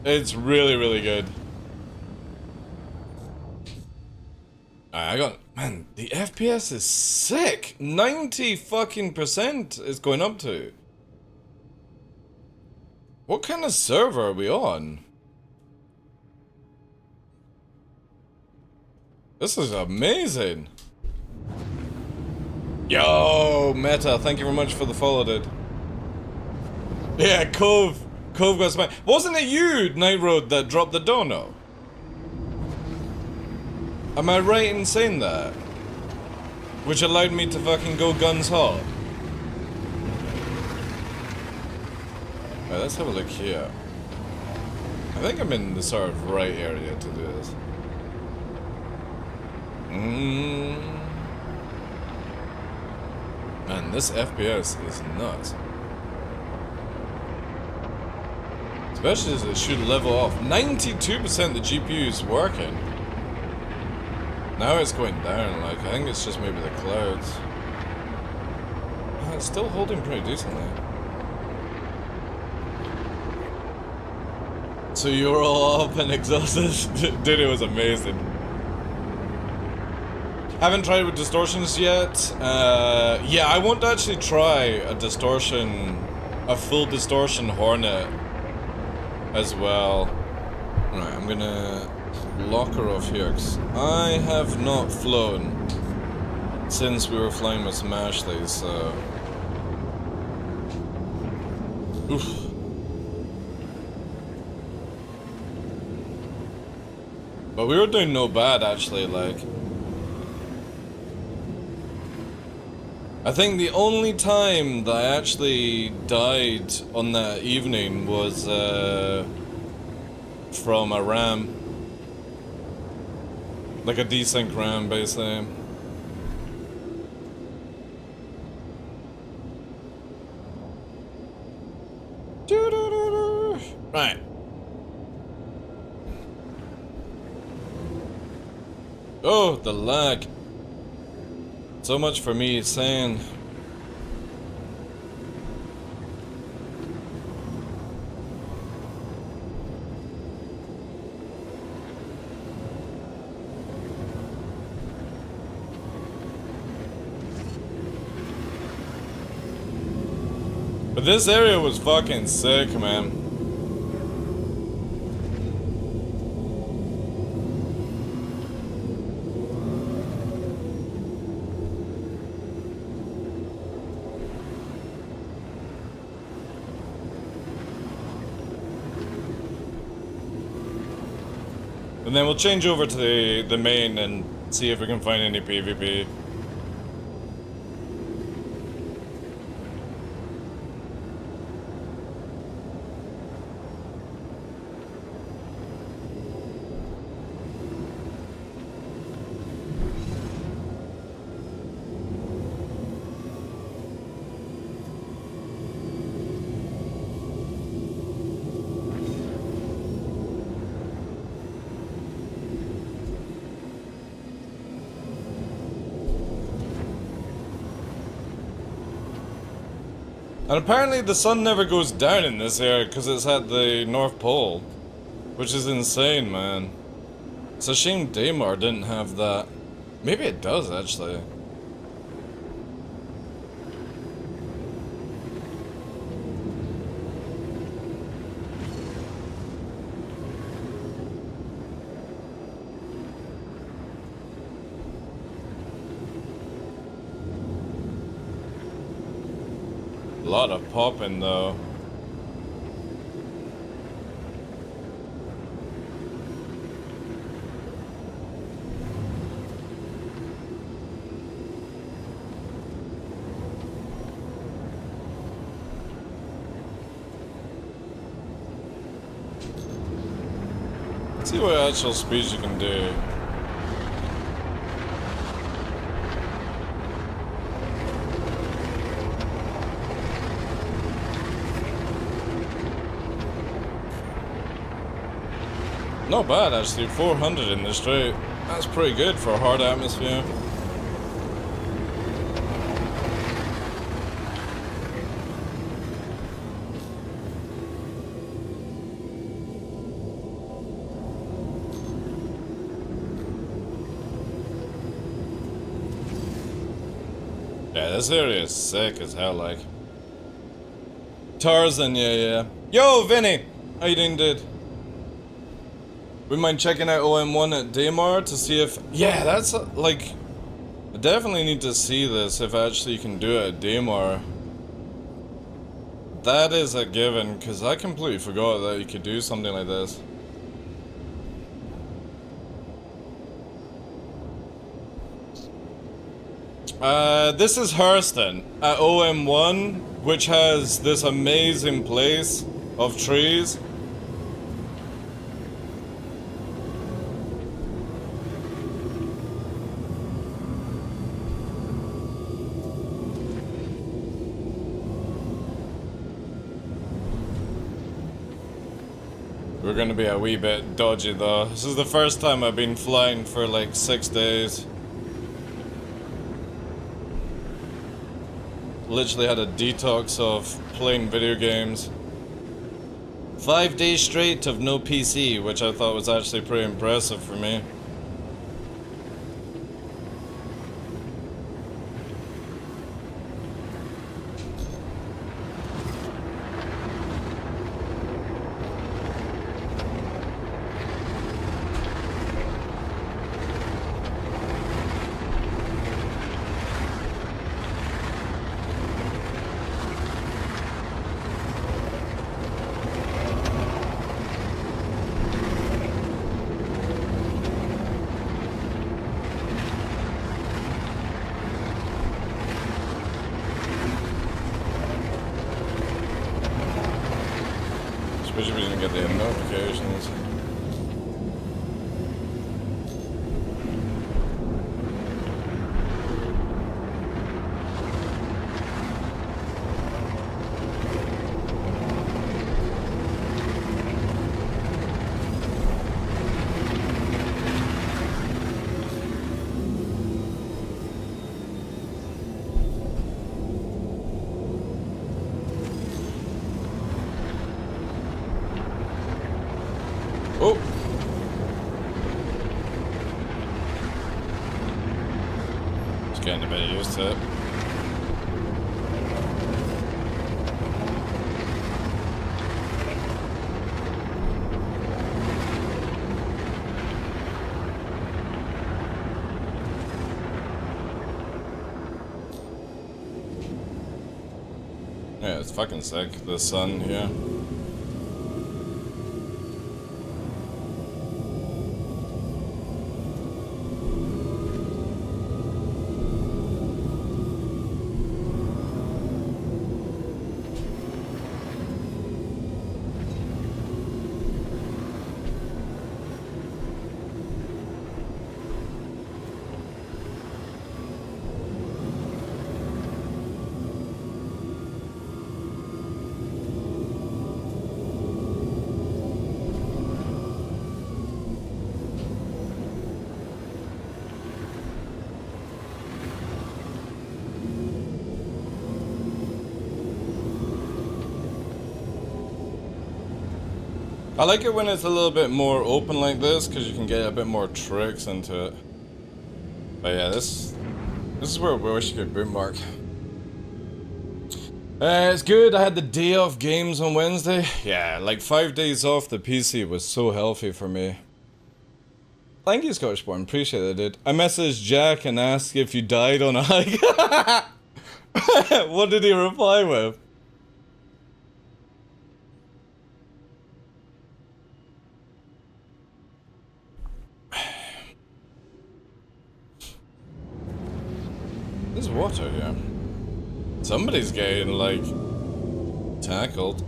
It's really, really good. Alright, I got, man, the FPS is sick. 90 fucking % is going up to. What kind of server are we on? This is amazing. Yo, Meta, thank you very much for the follow, dude. Yeah, Cove got smacked. Wasn't it you, Night Road, that dropped the dono? Am I right in saying that? Which allowed me to fucking go guns hot. Alright, let's have a look here. I think I'm in the sort of right area to do this. Man, this FPS is nuts. Especially as it should level off. 92% the GPU is working. Now it's going down, like, I think it's just maybe the clouds. It's still holding pretty decently. So you were all up and exhausted? Dude, it was amazing. Haven't tried with distortions yet. Yeah, I want to actually try a full distortion Hornet as well. Right, I'm gonna lock her off here, 'cause I have not flown since we were flying with Smashley, so... Oof. But we were doing no bad, actually, like... I think the only time that I actually died on that evening was from a ram. Like a desync ram, basically. Right. Oh, the lag. So much for me saying. But this area was fucking sick, man. And then we'll change over to the main and see if we can find any PvP. And apparently the sun never goes down in this area because it's at the North Pole. Which is insane, man. It's a shame Daymar didn't have that. Maybe it does, actually. A lot of popping, though. Let's see what actual speeds you can do. Not bad actually, 400 in the straight. That's pretty good for a hard atmosphere. Yeah, this area is sick as hell, like. Tarzan, yeah. Yo, Vinny! How you doing, dude? We mind checking out OM1 at Daymar to see if... Yeah, that's, like... I definitely need to see this, if actually you can do it at Daymar. That is a given, because I completely forgot that you could do something like this. This is Hurston at OM1, which has this amazing place of trees. We're gonna be a wee bit dodgy though. This is the first time I've been flying for like 6 days. Literally had a detox of playing video games. 5 days straight of no PC, which I thought was actually pretty impressive for me. Wish we didn't get the notifications. Oh! Just getting a bit used to it. Yeah, it's fucking sick, the sun here. I like it when it's a little bit more open like this, because you can get a bit more tricks into it. But yeah, this is where we wish you could bookmark. It's good. I had the day off games on Wednesday. Yeah, like 5 days off the PC was so healthy for me. Thank you, Scottishborn. Appreciate it, dude. I messaged Jack and asked if you died on a hike. What did he reply with? There's water here. Somebody's getting, like, tackled.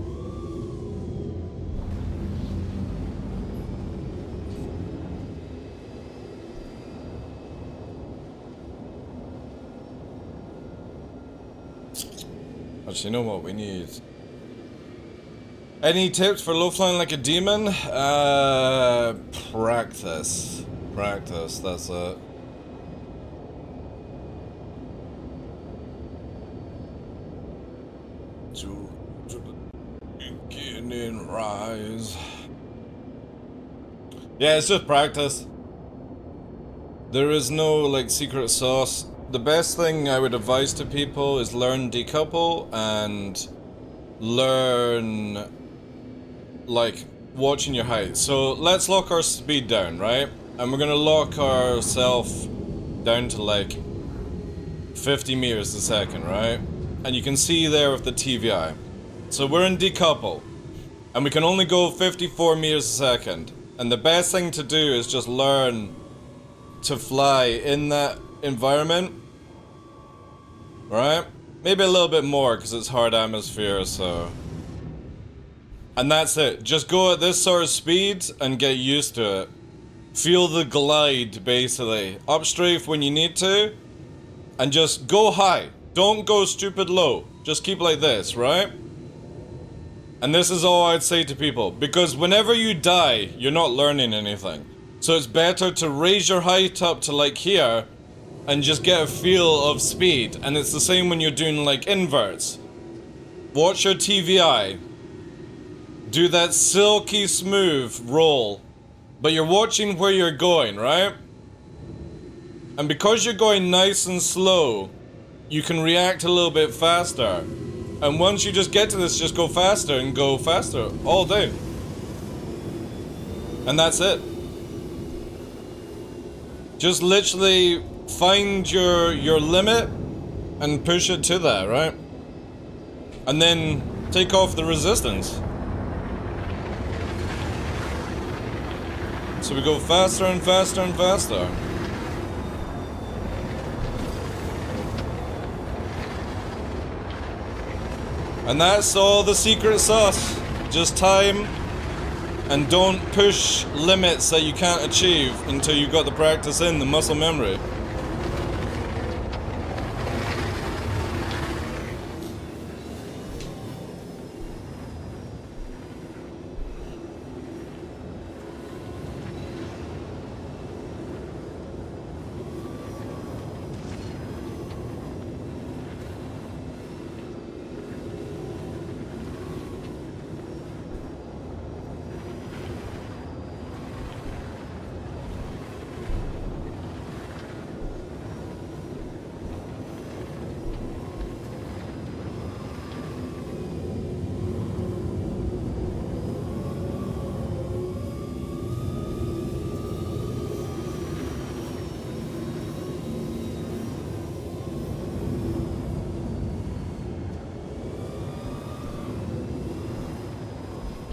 Actually, you know what we need? Any tips for low flying like a demon? Practice. Practice, that's it. To the beginning rise. Yeah, it's just practice. There is no, like, secret sauce. The best thing I would advise to people is learn decouple and learn, like, watching your height. So let's lock our speed down, right? And we're gonna lock ourselves down to like 50 meters a second, right? And you can see there with the TVI. So we're in decouple, and we can only go 54 meters a second. And the best thing to do is just learn to fly in that environment, right? Maybe a little bit more because it's hard atmosphere, so. And that's it. Just go at this sort of speed and get used to it. Feel the glide, basically. Upstrafe when you need to, and just go high. Don't go stupid low. Just keep like this, right? And this is all I'd say to people, because whenever you die, you're not learning anything. So it's better to raise your height up to like here, and just get a feel of speed. And it's the same when you're doing like inverts. Watch your TVI. Do that silky smooth roll. But you're watching where you're going, right? And because you're going nice and slow, you can react a little bit faster. And once you just get to this, just go faster and go faster all day. And that's it. Just literally find your limit and push it to that, right? And then take off the resistance. So we go faster and faster and faster. And that's all the secret sauce. Just time, and don't push limits that you can't achieve until you've got the practice in, the muscle memory.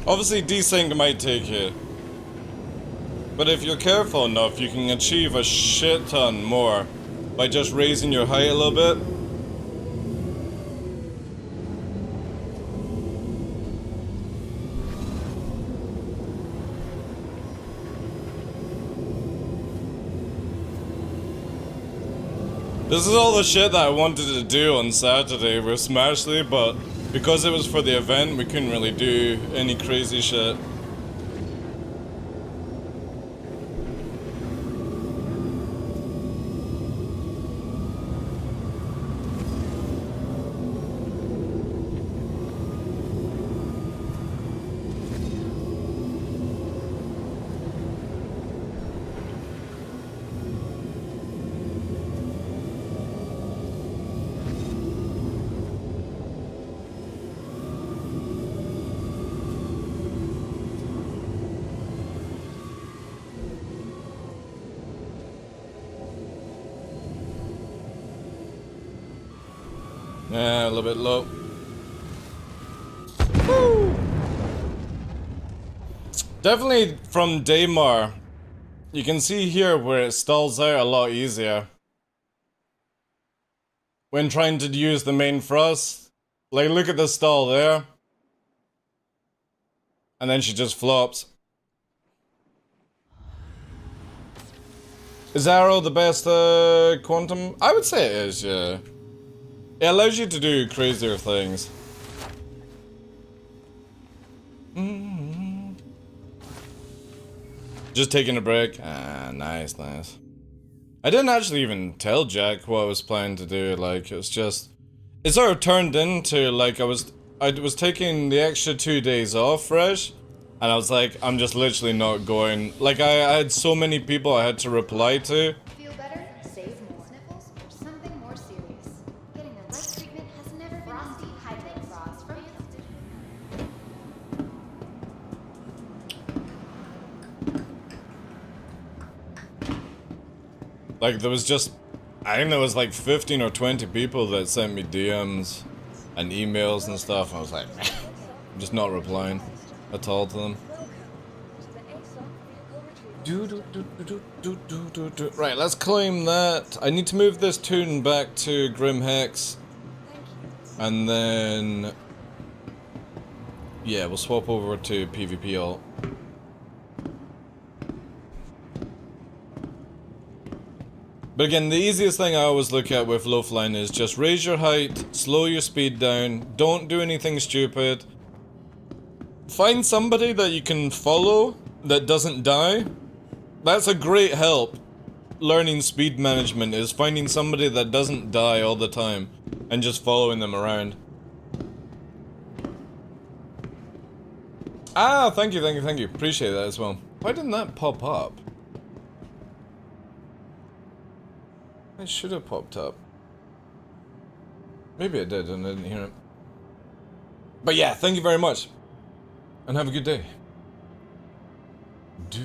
Obviously, desync might take you. But if you're careful enough, you can achieve a shit ton more by just raising your height a little bit. This is all the shit that I wanted to do on Saturday with Smashly, but because it was for the event, we couldn't really do any crazy shit. Yeah, a little bit low. Woo! Definitely from Daymar, you can see here where it stalls out a lot easier. When trying to use the main thrust. Like, look at the stall there. And then she just flops. Is Arrow the best quantum? I would say it is, yeah. It allows you to do crazier things. Just taking a break. Ah, nice, nice. I didn't actually even tell Jack what I was planning to do. Like, it's just, it sort of turned into like I was taking the extra 2 days off fresh, and I was like, I'm just literally not going. Like, I had so many people I had to reply to. Feel better? Save more. Sniffles or something more serious. Getting the right treatment has never been easy. Hydrate frost from Like, there was just, I think there was like 15 or 20 people that sent me DMs and emails and stuff. I was like, I'm just not replying at all to them. Right, let's claim that. I need to move this tune back to Grim Hex. And then, yeah, we'll swap over to PvP alt. But again, the easiest thing I always look at with low flying is just raise your height, slow your speed down, don't do anything stupid. Find somebody that you can follow that doesn't die. That's a great help. Learning speed management is finding somebody that doesn't die all the time and just following them around. Ah, thank you, thank you, thank you. Appreciate that as well. Why didn't that pop up? It should have popped up. Maybe it did and I didn't hear it. But yeah, thank you very much. And have a good day. Dude.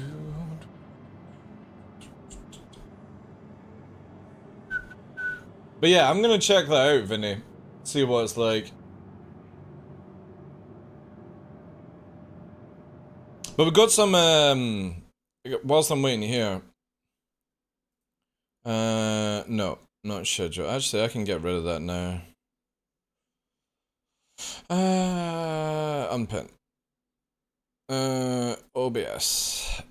But yeah, I'm gonna check that out, Vinny. See what it's like. But we got some, whilst I'm waiting here. No, not schedule. Actually, I can get rid of that now. Unpin. OBS.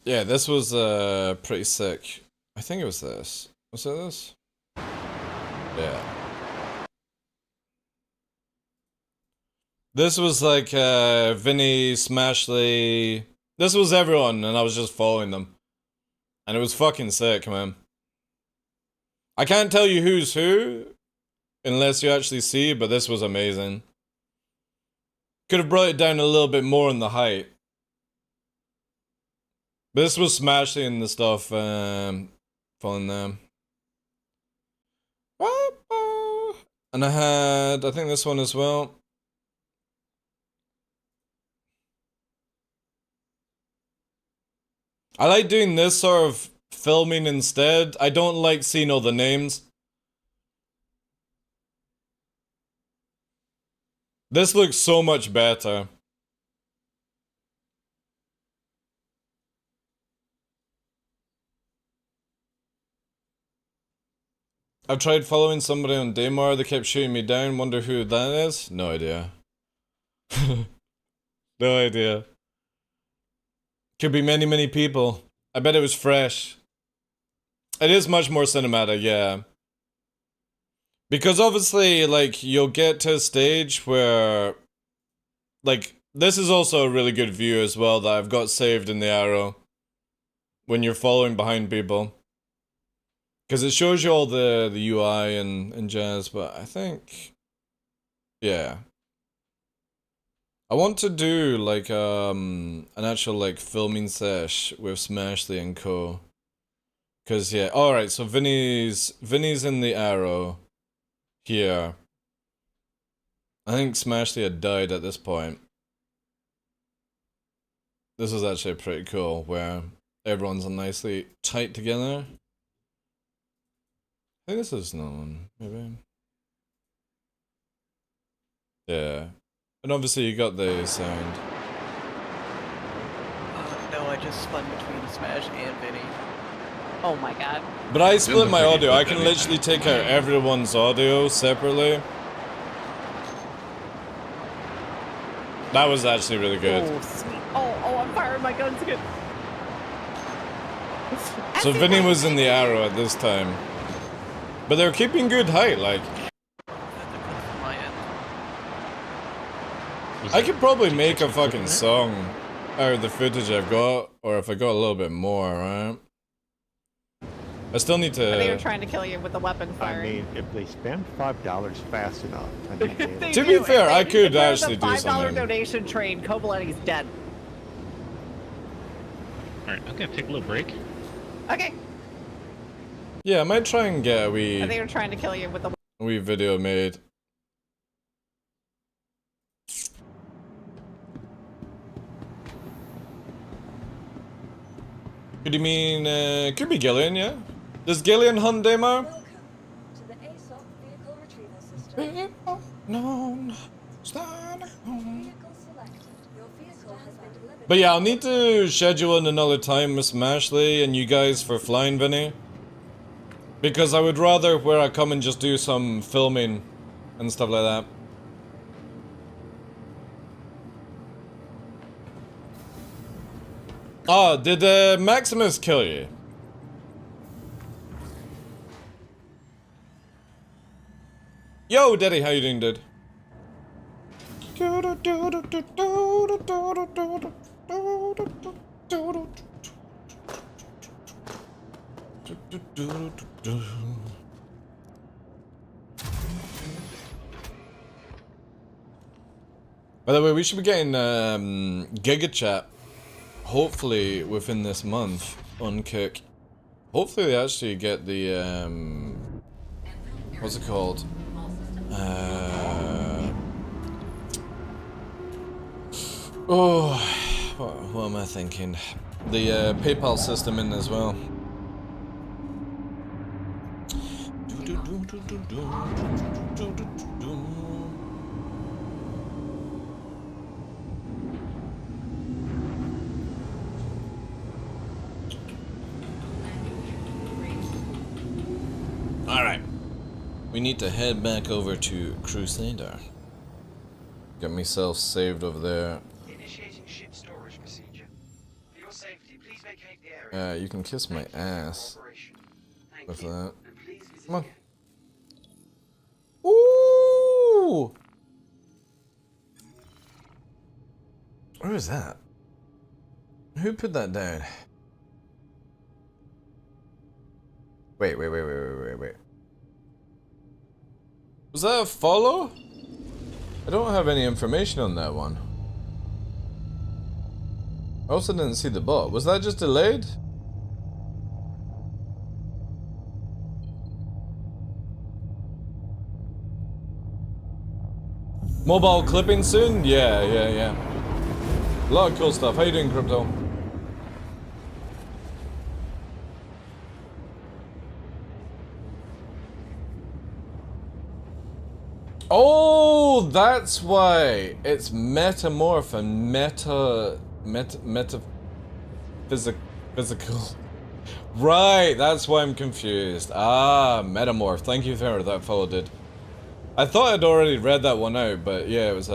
Yeah, this was, pretty sick. I think it was this. Was it this? Yeah. This was like, Vinny, Smashley. This was everyone, and I was just following them. And it was fucking sick, man. I can't tell you who's who, unless you actually see, but this was amazing. Could have brought it down a little bit more in the height. But this was Smashley and the stuff, following them. And I had, I think this one as well. I like doing this sort of filming instead. I don't like seeing all the names. This looks so much better. I've tried following somebody on Daymar, they kept shooting me down, wonder who that is? No idea. No idea. Could be many, many people. I bet it was fresh. It is much more cinematic, yeah. Because obviously, like, you'll get to a stage where, like, this is also a really good view as well that I've got saved in the arrow. When you're following behind people. Because it shows you all the UI and jazz, but I think, yeah. I want to do like an actual like filming sesh with Smashley and co. Cause yeah, alright, so Vinny's in the arrow here. I think Smashley had died at this point. This is actually pretty cool where everyone's nicely tight together. I think this is known, maybe. Yeah. And obviously you got the sound. No, I just spun between Smash and Vinny. Oh my god. But I split my Feels like audio. you I put can that in literally there. take out everyone's audio separately. That was actually really good. Oh, sweet. Oh, I'm firing my guns again. So Vinny was in the arrow at this time. But they're keeping good height, like. My end. Was I that- could probably did you make catch a me flipping fucking it? song out of the footage I've got, or if I got a little bit more, right? I still need They were to... trying to kill you with the weapon I firing. mean, if they spend $5 fast enough, I think they They To do. be fair, If I they- could if there's actually do a $5 something. donation train, Kovaletti's dead. Alright, I'm gonna take a little break. Okay. Yeah, I might try and get a They wee were trying to kill you with the. video made. Could you mean, could be Gillian, yeah? Does Gillian hunt Daymar? Welcome to the ASOP vehicle retrieval system. No. Vehicle selected. Your vehicle has been delivered. But yeah, I'll need to schedule in another time with Smashley and you guys for flying, Vinny. Because I would rather where I come and just do some filming and stuff like that. Oh, did Maximus kill you? Yo, Daddy, how you doing, dude? By the way, we should be getting Giga Chat hopefully within this month on Kick. Hopefully they actually get the what's it called? Oh, what am I thinking? The PayPal system in as well. Alright. We need to head back over to Crusader. Get myself saved over there. Initiating ship storage procedure. For your safety, please vacate the area. You can kiss my ass Thank with you. that. And please visit Come on. again. Ooh! Where is that? Who put that down? Wait. Was that a follow? I don't have any information on that one. I also didn't see the bot. Was that just delayed? Mobile clipping soon? Yeah. A lot of cool stuff. How you doing, Crypto? Oh, that's why it's metamorph and physical. Right, that's why I'm confused. Ah, metamorph. Thank you for that follow, dude. I thought I'd already read that one out, but yeah, it was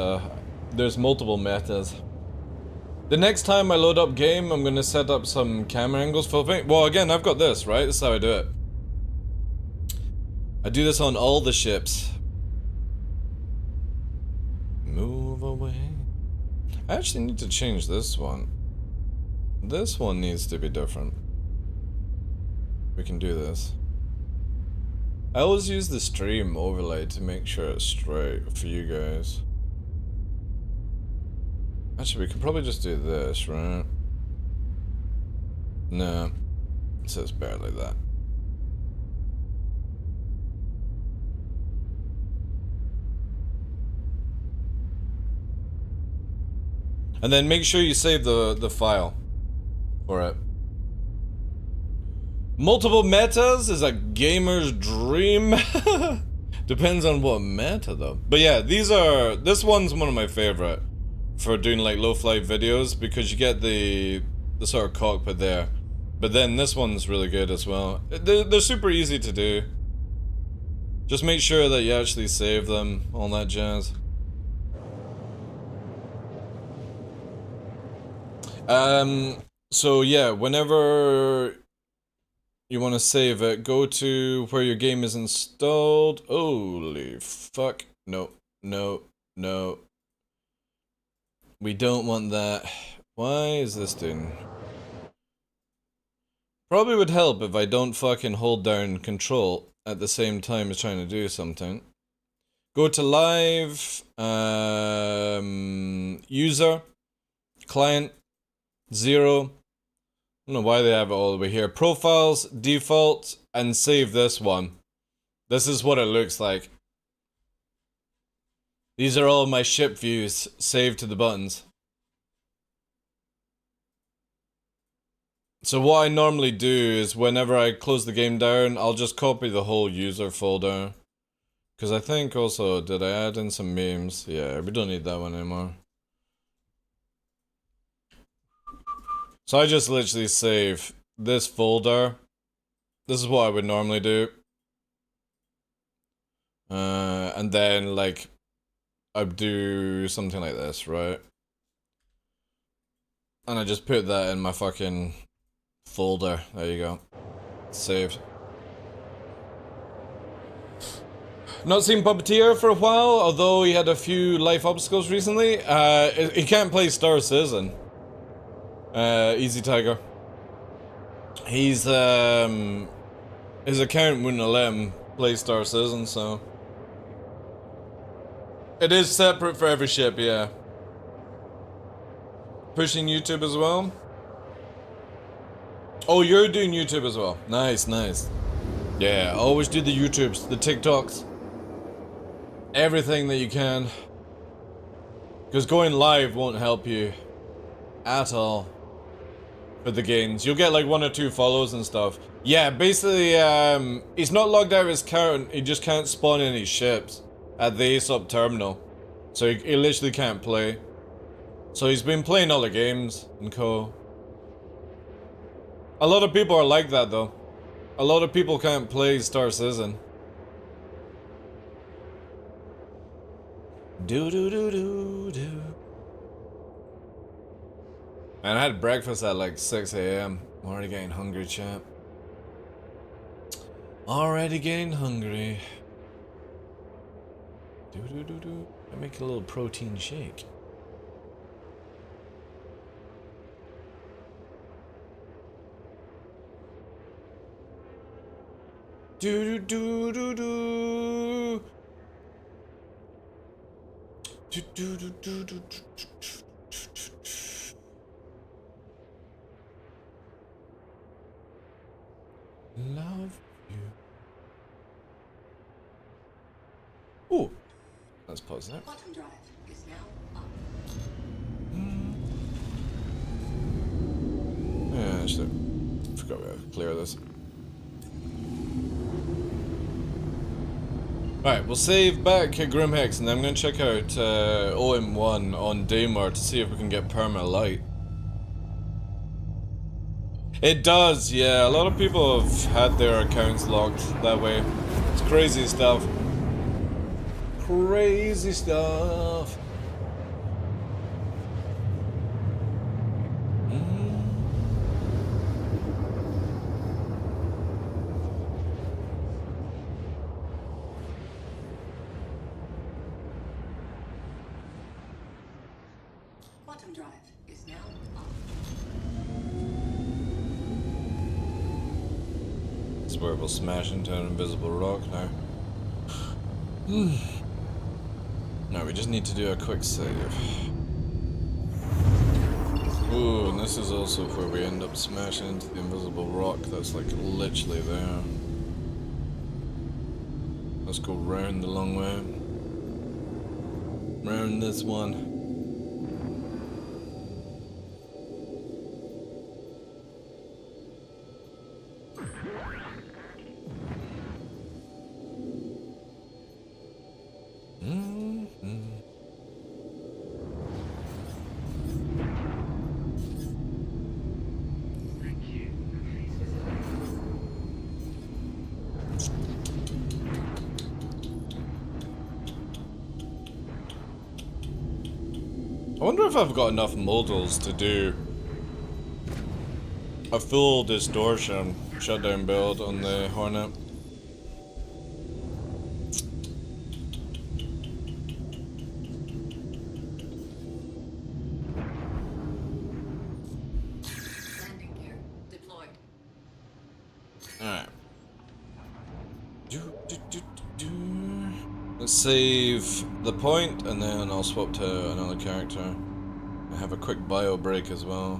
there's multiple metas. The next time I load up game, I'm gonna set up some camera angles for me. Well, again, I've got this, right? This is how I do it. I do this on all the ships. Move away. I actually need to change this one. This one needs to be different. We can do this. I always use the stream overlay to make sure it's straight for you guys. Actually, we could probably just do this, right? No. So it's better like that. And then make sure you save the file for it. Multiple metas is a gamer's dream. Depends on what meta though. But yeah, this one's one of my favorite for doing like low flight videos because you get the sort of cockpit there. But then this one's really good as well. They're super easy to do. Just make sure that you actually save them, all that jazz. So yeah, whenever you want to save it, go to where your game is installed. Holy fuck. No, no, no. We don't want that. Why is this doing? Probably would help if I don't fucking hold down control at the same time as trying to do something. Go to live, user, client, 0. I don't know why they have it all the way here. Profiles, default, and save this one. This is what it looks like. These are all my ship views saved to the buttons. So what I normally do is whenever I close the game down, I'll just copy the whole user folder. Because I think also, did I add in some memes? Yeah, we don't need that one anymore. So I just literally save this folder. This is what I would normally do. And then like, I'd do something like this, right? And I just put that in my fucking folder. There you go. Saved. Not seen Puppeteer for a while, although he had a few life obstacles recently. He can't play Star Citizen. Easy Tiger. He's, his account wouldn't let him play Star Citizen, so. It is separate for every ship, yeah. Pushing YouTube as well. Oh, you're doing YouTube as well. Nice, nice. Yeah, always do the YouTubes, the TikToks. Everything that you can. Because going live won't help you at all for the gains. You'll get like 1 or 2 follows and stuff. Yeah, basically, he's not logged out of his account. He just can't spawn any ships at the ASOP terminal. So he literally can't play. So he's been playing all the games and co. A lot of people are like that though. A lot of people can't play Star Citizen. Do do do do do. And I had breakfast at like 6 AM. I'm already getting hungry, chat. Already getting hungry. Do do do do. I make a little protein shake. Do do do do do. Do do do do do. Love you. Ooh, let's pause that. Quantum drive is now up. Yeah, I forgot we had to clear this. Alright, we'll save back at Grimhex and then I'm going to check out OM1 on Daymar to see if we can get perma light. It does, yeah. A lot of people have had their accounts locked that way. It's crazy stuff. Crazy stuff. Quantum drive is now up. It's where we'll smash into an invisible rock now. No, we just need to do a quick save. Ooh, and this is also where we end up smashing into the invisible rock that's like literally there. Let's go round the long way. Round this one. I wonder if I've got enough modals to do a full distortion shutdown build on the Hornet. Landing gear deployed. Alright. Let's save the point and then I'll swap to another character. I have a quick bio break as well.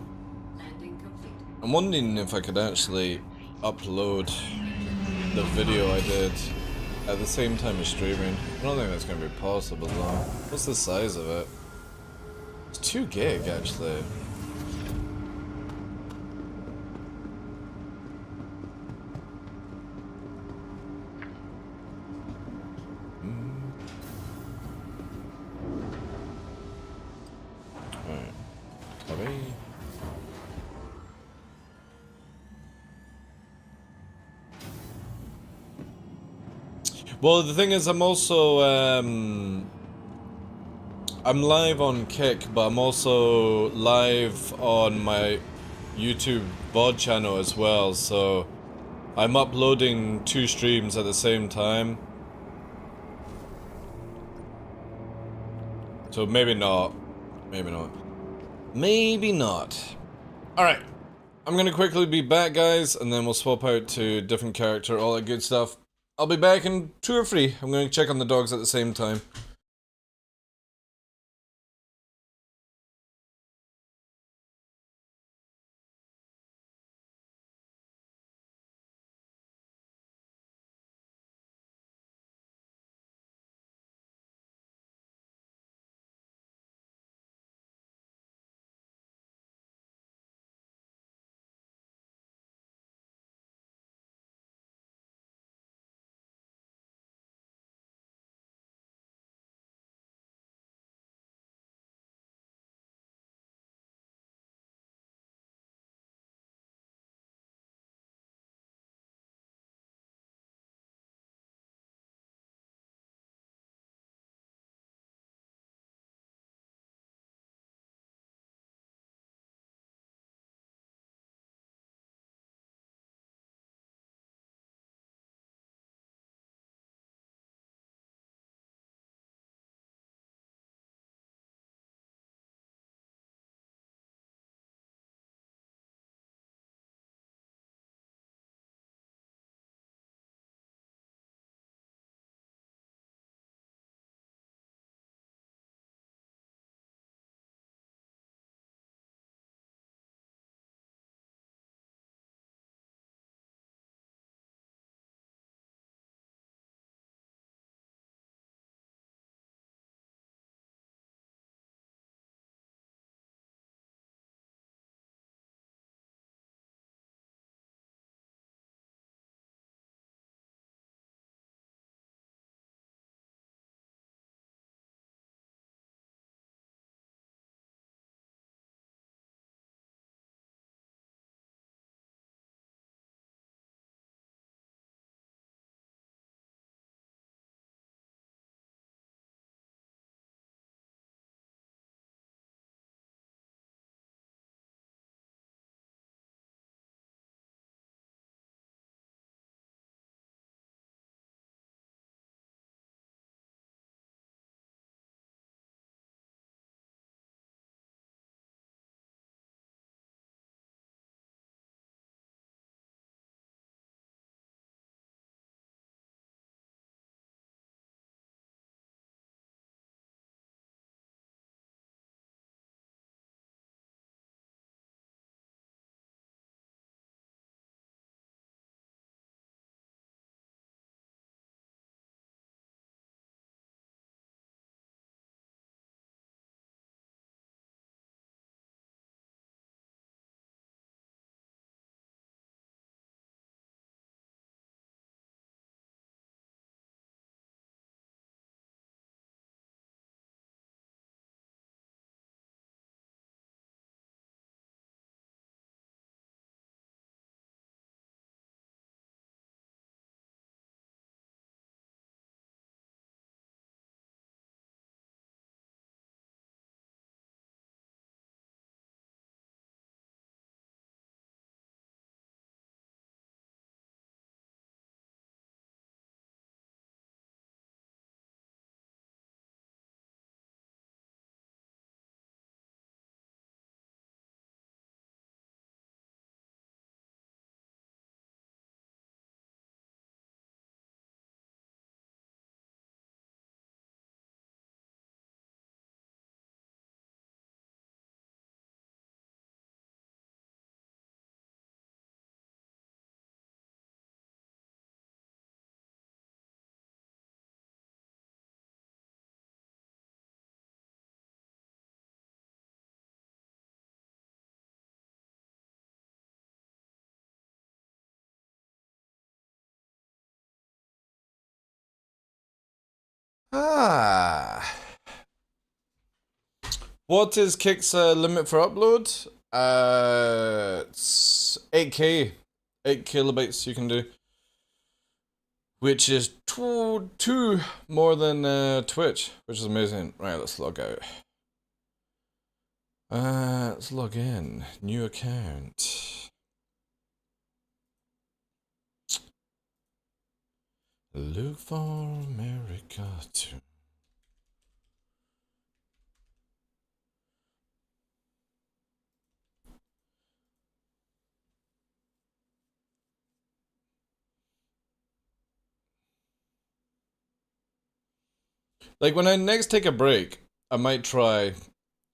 Landing complete. I'm wondering if I could actually upload the video I did at the same time as streaming. I don't think that's going to be possible though. What's the size of it? It's 2 gig actually. Alright. Hurry. Well, the thing is, I'm also, I'm live on Kick, but I'm also live on my YouTube VOD channel as well, so I'm uploading 2 streams at the same time. So maybe not. Maybe not. Maybe not. Alright. I'm gonna quickly be back, guys, and then we'll swap out to different character, all that good stuff. I'll be back in 2 or 3. I'm going to check on the dogs at the same time. Ah. What is Kick's limit for upload? It's 8K. 8 kilobytes you can do. Which is two more than Twitch, which is amazing. Right, let's log out. Let's log in. New account. Look for America too. Like when I next take a break, I might try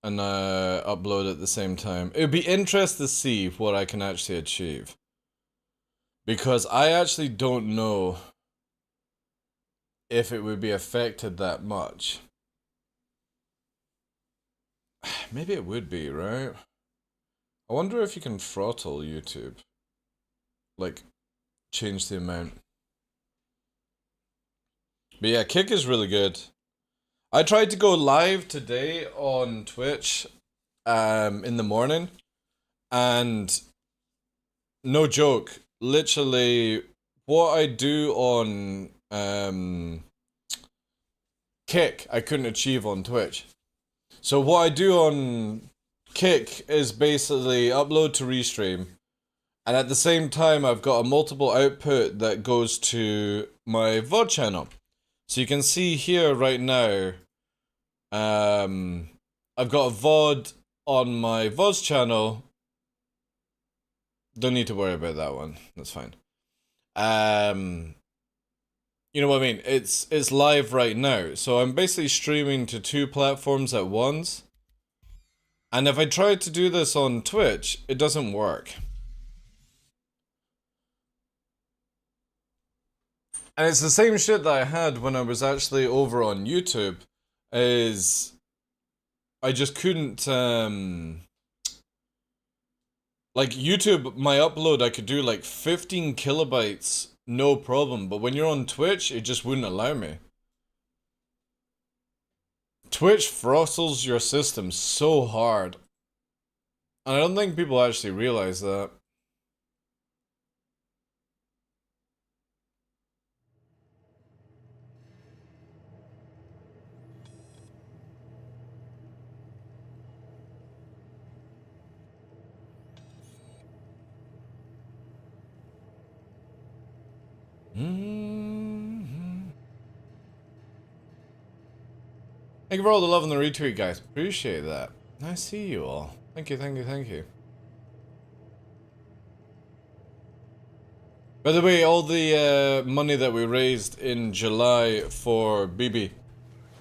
and upload at the same time. It would be interesting to see what I can actually achieve. Because I actually don't know if it would be affected that much. Maybe it would be, right? I wonder if you can throttle YouTube. Like, change the amount. But yeah, Kick is really good. I tried to go live today on Twitch in the morning, and no joke, literally what I do on Kick, I couldn't achieve on Twitch. So what I do on Kick is basically upload to Restream, and at the same time I've got a multiple output that goes to my VOD channel. So you can see here right now, I've got a VOD on my VODs channel. Don't need to worry about that one. That's fine. You know what I mean? It's live right now. So I'm basically streaming to 2 platforms at once. And if I try to do this on Twitch, it doesn't work. And it's the same shit that I had when I was actually over on YouTube. Is I just couldn't like YouTube, my upload I could do like 15 kilobytes no problem, but when you're on Twitch it just wouldn't allow me. Twitch throttles your system so hard, and I don't think people actually realize that. Thank you for all the love and the retweet, guys. Appreciate that. I see you all. Thank you, thank you, thank you. By the way, all the money that we raised in July for BB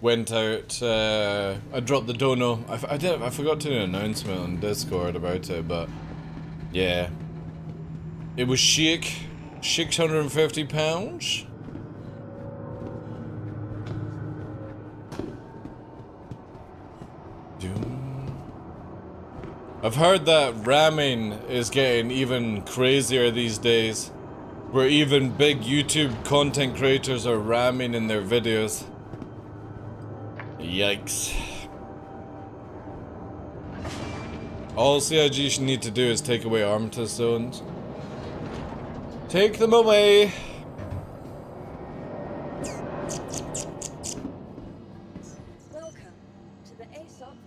went out. I dropped the dono. I forgot to do an announcement on Discord about it, but yeah, it was chic. £650. I've heard that ramming is getting even crazier these days, where even big YouTube content creators are ramming in their videos. Yikes. All CIG should need to do is take away armistice zones. Take them away!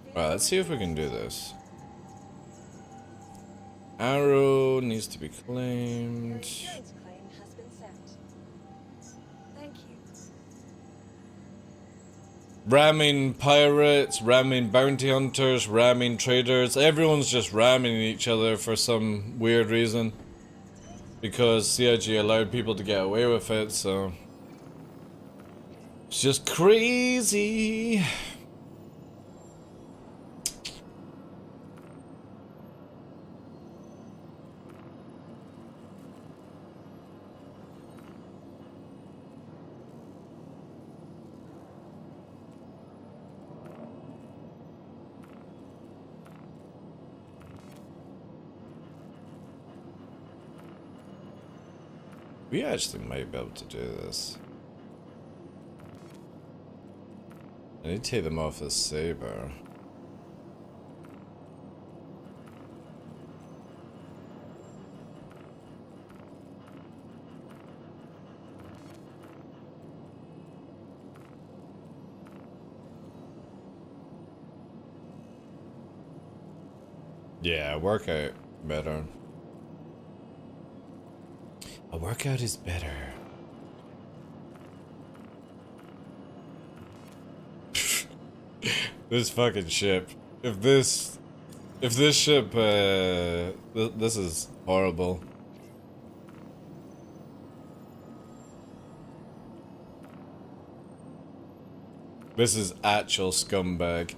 Alright, let's see if we can do this. Arrow needs to be claimed. Ramming pirates, ramming bounty hunters, ramming traders. Everyone's just ramming each other for some weird reason. Because CIG allowed people to get away with it, so... It's just crazy! We actually might be able to do this. I need to take them off the saber. Yeah, workout better. A workout is better. This fucking ship. If this ship, this is horrible. This is actual scumbag.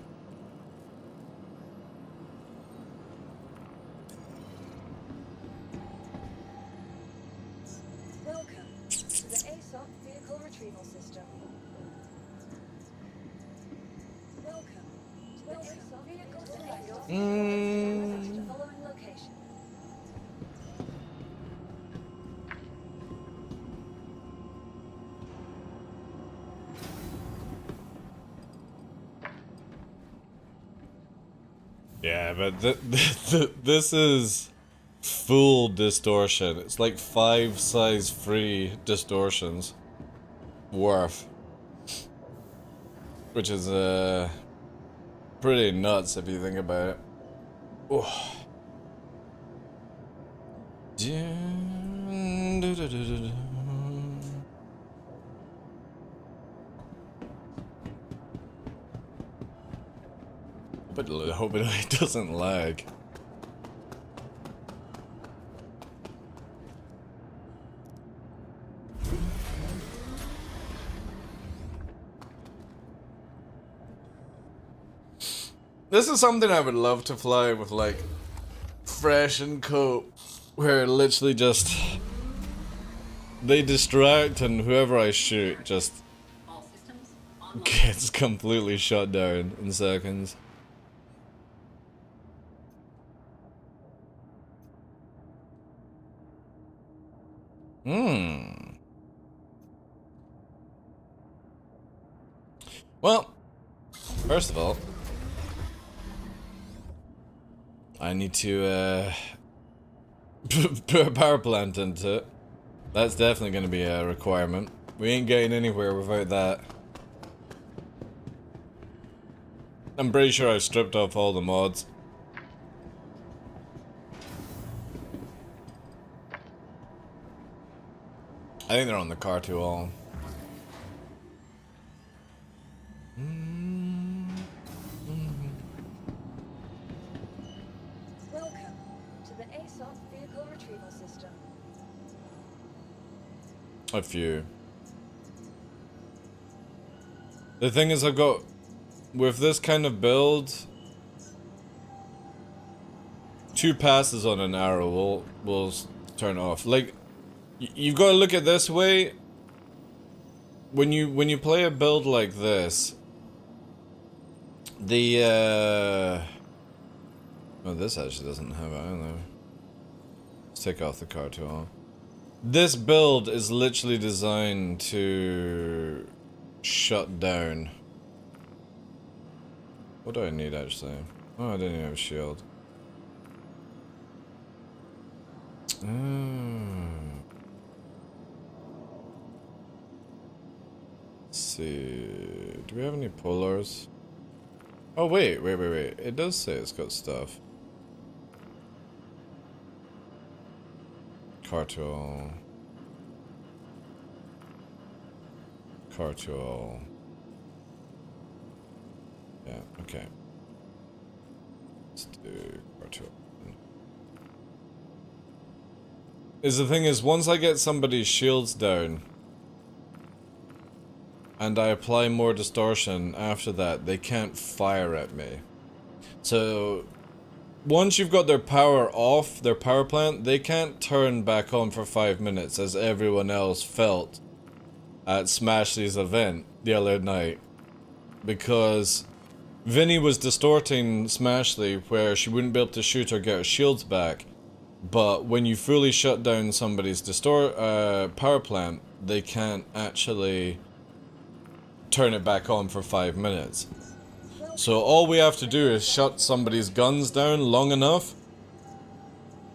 Yeah, but this is full distortion. It's like 5 size free distortions worth, which is pretty nuts if you think about it. Oh. But I hope it doesn't lag. This is something I would love to fly with, like, Fresh and Cope, where literally just they distract and whoever I shoot just gets completely shut down in seconds. Well, first of all, I need to put a power plant into it. That's definitely going to be a requirement. We ain't getting anywhere without that. I'm pretty sure I stripped off all the mods. I think they're on the car too all. Welcome to the ASOP vehicle retrieval system. A few. The thing is, I've got, with this kind of build, 2 passes on an arrow will turn off. Like, you've got to look at this way. When you play a build like this, the oh, this actually doesn't have it either. Let's take off the car too all. This build is literally designed to shut down. What do I need actually? Oh, I didn't even have a shield. Let's see. Do we have any polars? Oh wait. It does say it's got stuff. Cartool. Yeah, okay. Let's do cartool. The thing is, once I get somebody's shields down and I apply more distortion after that, they can't fire at me. So once you've got their power off, their power plant, they can't turn back on for 5 minutes as everyone else felt at Smashley's event the other night. Because Vinny was distorting Smashley where she wouldn't be able to shoot or get her shields back. But when you fully shut down somebody's power plant, they can't actually turn it back on for 5 minutes. So all we have to do is shut somebody's guns down long enough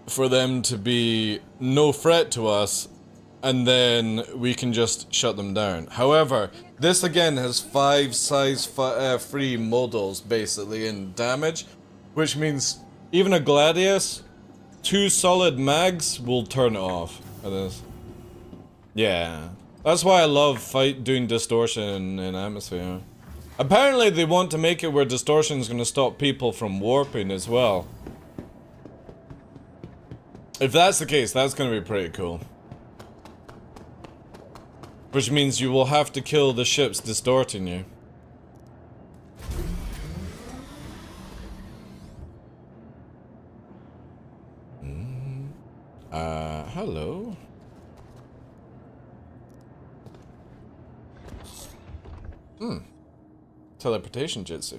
for them to be no threat to us, and then we can just shut them down. However, this again has 5 size 3 models basically in damage, which means even a Gladius, 2 solid mags will turn it off. Yeah, that's why I love doing distortion in Atmosphere. Apparently they want to make it where distortion is going to stop people from warping as well. If that's the case, that's going to be pretty cool. Which means you will have to kill the ships distorting you. Hello? Teleportation jutsu.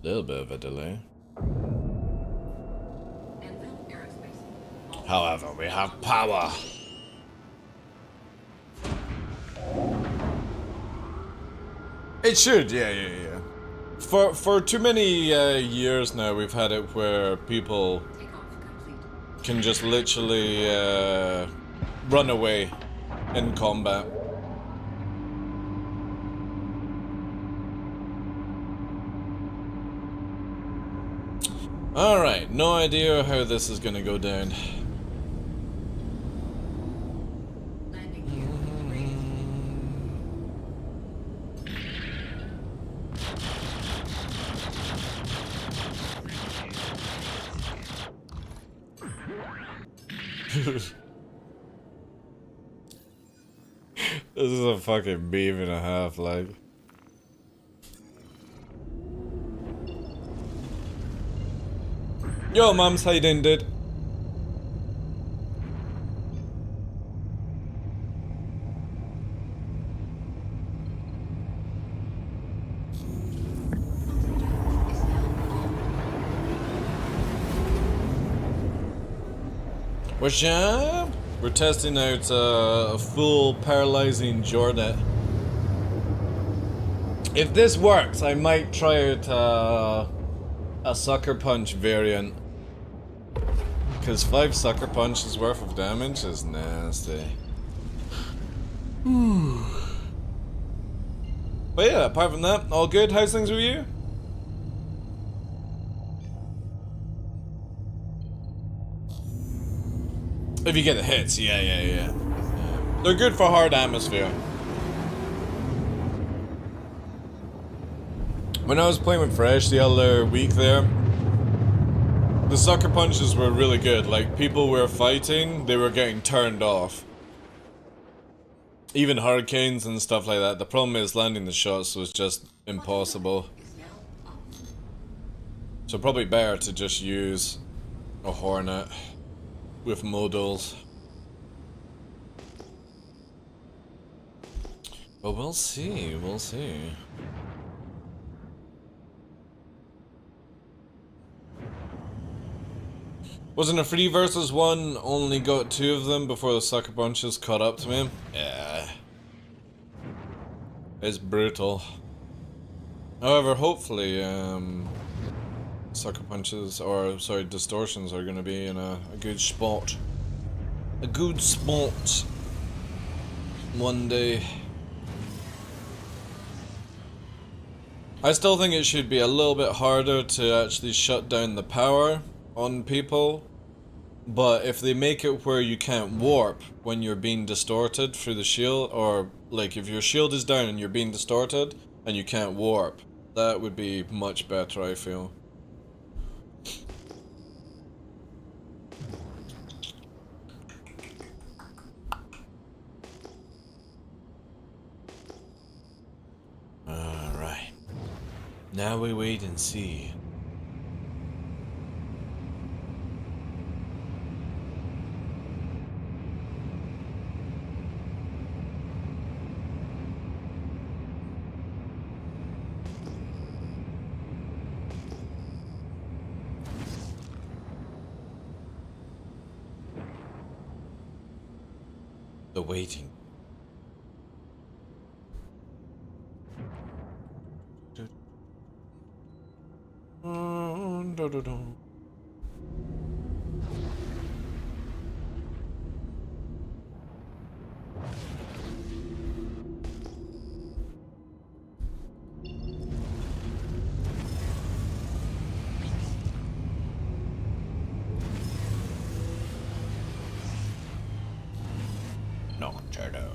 Little bit of a delay. However, we have power. It should, yeah. For too many years now, we've had it where people can just literally run away in combat. Alright, no idea how this is gonna go down. This is a fucking beam and a half, like. Yo, mums, how you doing, dude? What's up? We're testing out a full paralyzing Jornet. If this works, I might try out a sucker punch variant. Because 5 sucker punches worth of damage is nasty. But yeah, apart from that, all good. How's things with you? If you get the hits, yeah. They're good for hard atmosphere. When I was playing with Fresh the other week there, the sucker punches were really good. Like, people were fighting, they were getting turned off. Even hurricanes and stuff like that. The problem is landing the shots was just impossible. So probably better to just use a Hornet with modals. But we'll see, Wasn't a 3 versus 1, only got 2 of them before the sucker punches caught up to me? Yeah. It's brutal. However, hopefully, sucker punches, or sorry, distortions are gonna be in a good spot. A good spot. One day. I still think it should be a little bit harder to actually shut down the power on people. But if they make it where you can't warp when you're being distorted through the shield, or like if your shield is down and you're being distorted and you can't warp, that would be much better, I feel. Alright. Now we wait and see. waiting. Nocturno.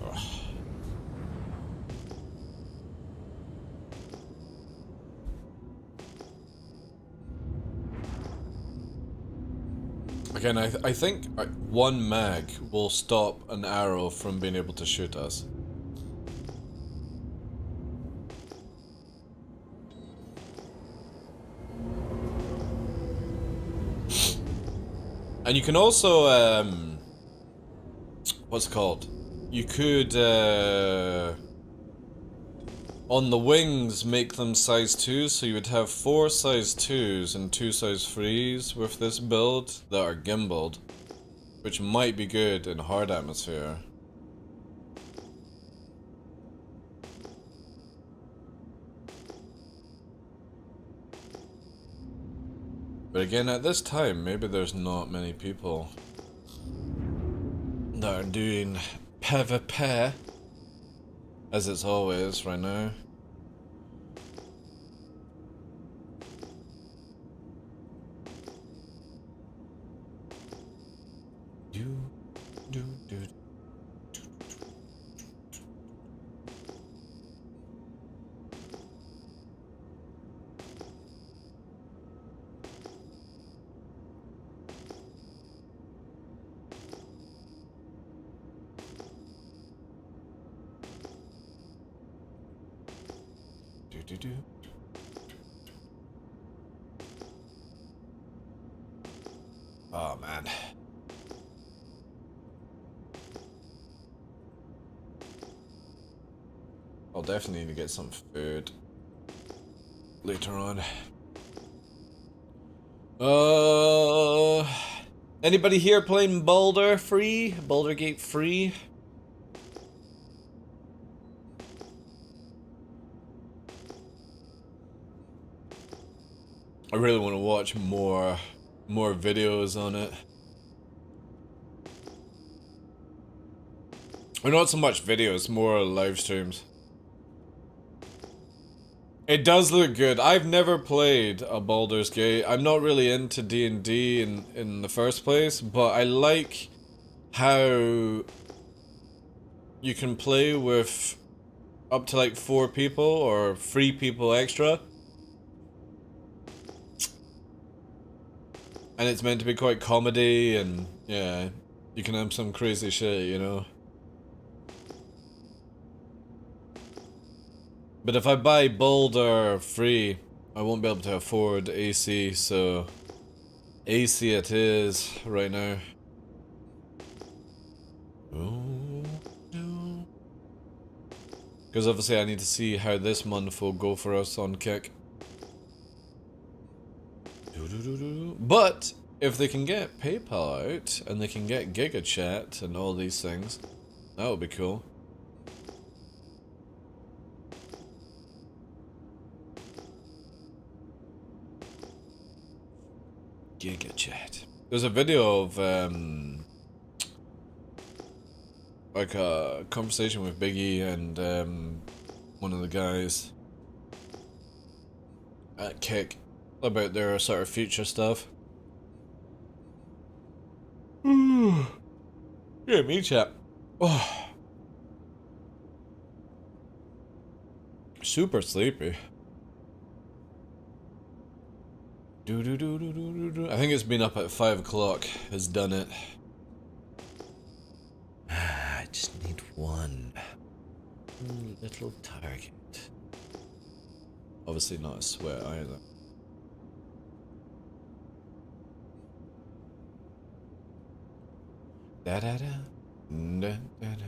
Again, I think one mag will stop an arrow from being able to shoot us. And you can also, what's it called? You could, on the wings, make them size 2s, so you would have 4 size 2s and 2 size 3s with this build that are gimbaled, which might be good in hard atmosphere. But again, at this time, maybe there's not many people that are doing PvP, as it's always right now. Oh man. I'll definitely need to get some food later on. Anybody here playing Baldur free? Baldur Gate free? I really want to watch more videos on it. Or not so much videos, more live streams. It does look good. I've never played a Baldur's Gate. I'm not really into D&D in the first place, but I like how you can play with up to like 4 people or 3 people extra. And it's meant to be quite comedy and yeah, you can have some crazy shit, you know. But if I buy Baldur free, I won't be able to afford AC, so AC it is right now. Because obviously I need to see how this month will go for us on Kick. But if they can get PayPal out and they can get Giga Chat and all these things, that would be cool. Giga Chat. There's a video of like a conversation with Biggie and one of the guys at Kick about their sort of future stuff. Yeah, me chat. Oh. Super sleepy. I think it's been up at 5 o'clock. Has done it. I just need one little target. Obviously not a sweat either. Da da da. Da da da.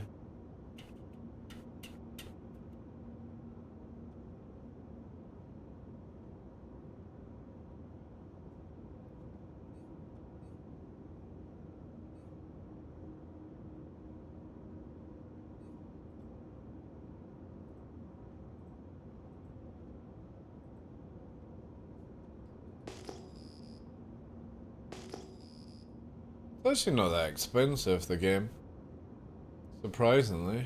actually not that expensive, the game. Surprisingly.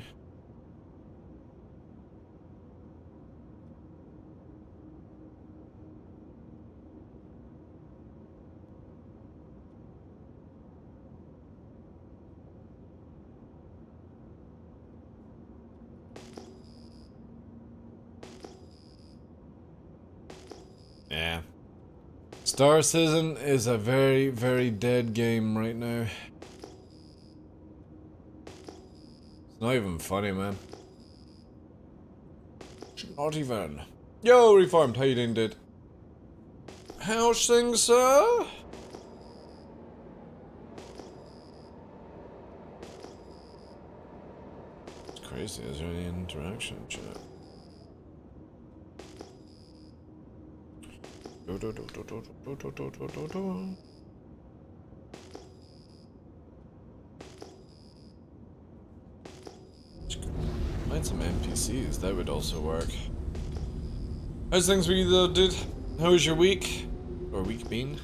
Yeah. Star Citizen is a very, very dead game right now. It's not even funny, man. It's not even. Yo, Reformed, how you doing, dude? How's things, sir? It's crazy, is there any interaction, chat? Find some NPCs, that would also work. How's things with you though, dude? How was your week? Or week been?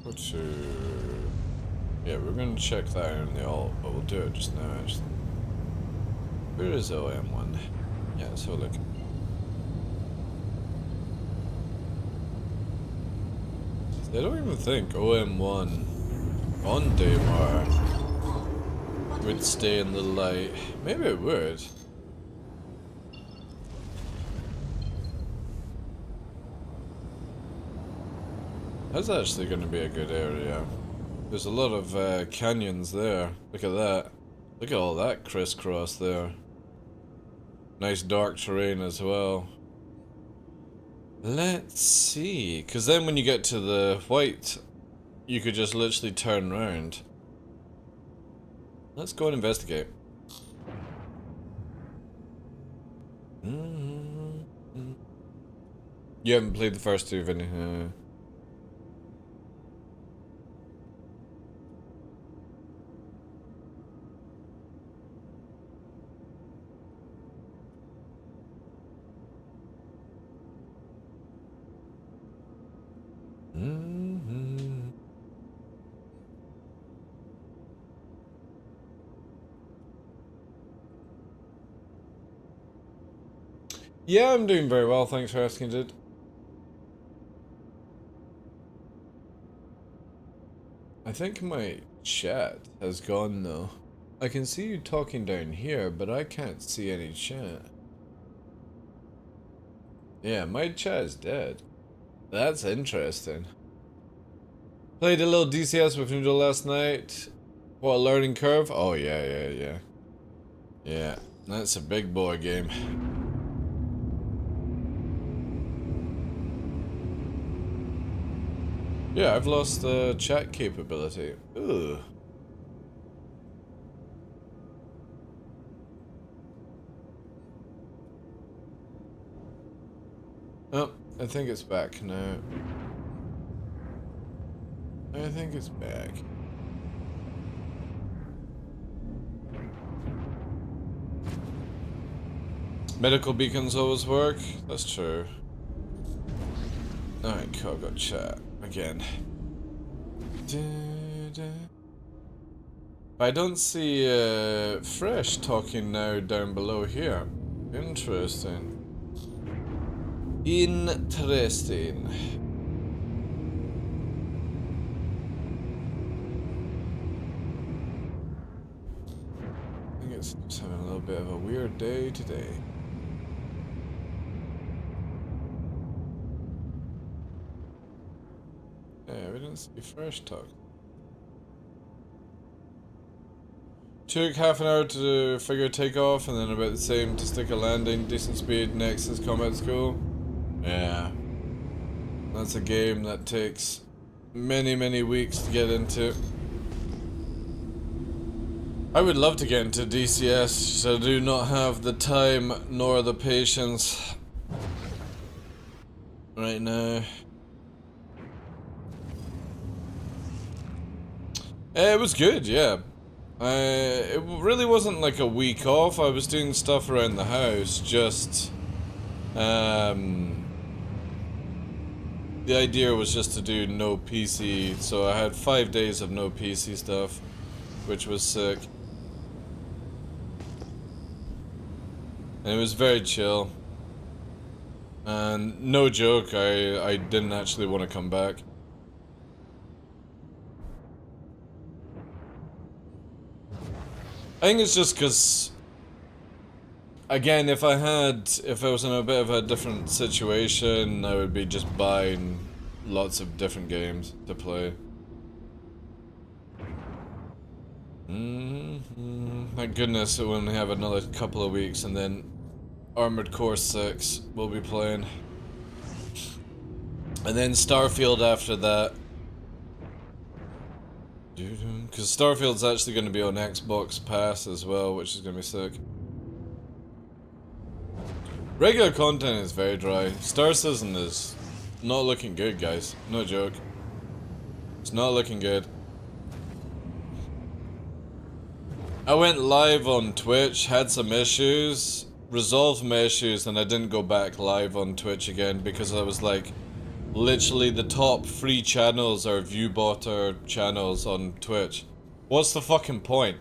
Go to... Yeah, we're gonna check that out in the alt, but we'll do it just now, actually. Where is OM1? Yeah, let's have a look. I don't even think OM1 on Daymar would stay in the light. Maybe it would. That's actually going to be a good area. There's a lot of canyons there. Look at that. Look at all that crisscross there. Nice dark terrain as well. Let's see. Because then when you get to the white, you could just literally turn around. Let's go and investigate. You haven't played the first two, Vinny. Yeah, I'm doing very well, thanks for asking, dude. I think my chat has gone though. I can see you talking down here, but I can't see any chat. Yeah, my chat is dead. That's interesting. Played a little DCS with Noodle last night. What a learning curve. Oh yeah. Yeah, that's a big boy game. Yeah, I've lost the chat capability. Ugh. Oh, I think it's back now. I think it's back. Medical beacons always work. That's true. Alright, cool, got chat again. I don't see Fresh talking now down below here. Interesting. Interesting. I think it's just having a little bit of a weird day today. Yeah, we didn't see Fresh talk. Took half an hour to figure takeoff and then about the same to stick a landing, decent speed, next is combat school. Yeah. That's a game that takes many weeks to get into. I would love to get into DCS, so I do not have the time nor the patience right now. It was good, yeah. It really wasn't like a week off. I was doing stuff around the house, just the idea was just to do no PC, so I had 5 days of no PC stuff, which was sick. And it was very chill. And no joke, I didn't actually want to come back. I think it's just because, again, if I was in a bit of a different situation, I would be just buying lots of different games to play. Thank goodness it will only have another couple of weeks and then Armored Core 6 we'll be playing. And then Starfield after that. Because Starfield's actually going to be on Xbox Pass as well, which is going to be sick. Regular content is very dry. Star Citizen is not looking good, guys. No joke. It's not looking good. I went live on Twitch, had some issues, resolved my issues, and I didn't go back live on Twitch again because I was like, literally the top 3 channels are view-botter channels on Twitch. What's the fucking point?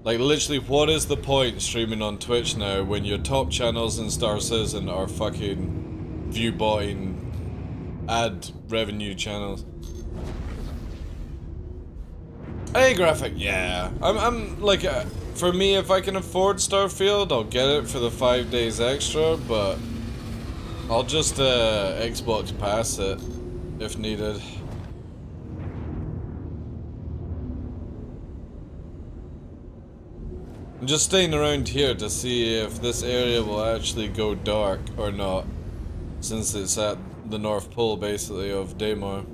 Like, literally, what is the point streaming on Twitch now when your top channels in Star Citizen are fucking view-botting ad revenue channels? Hey, graphic, yeah. I'm like, for me, if I can afford Starfield, I'll get it for the 5 days extra, but I'll just Xbox Pass it if needed. I'm just staying around here to see if this area will actually go dark or not, since it's at the North Pole, basically, of Daymar.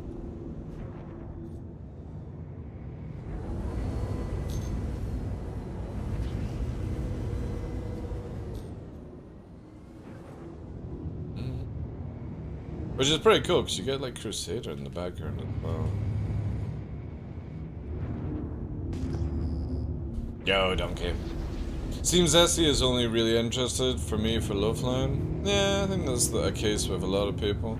Which is pretty cool, because you get, like, Crusader in the background as well. Yo, donkey. Seems Essie is only really interested for me for Loafline. Yeah, I think that's a case with a lot of people.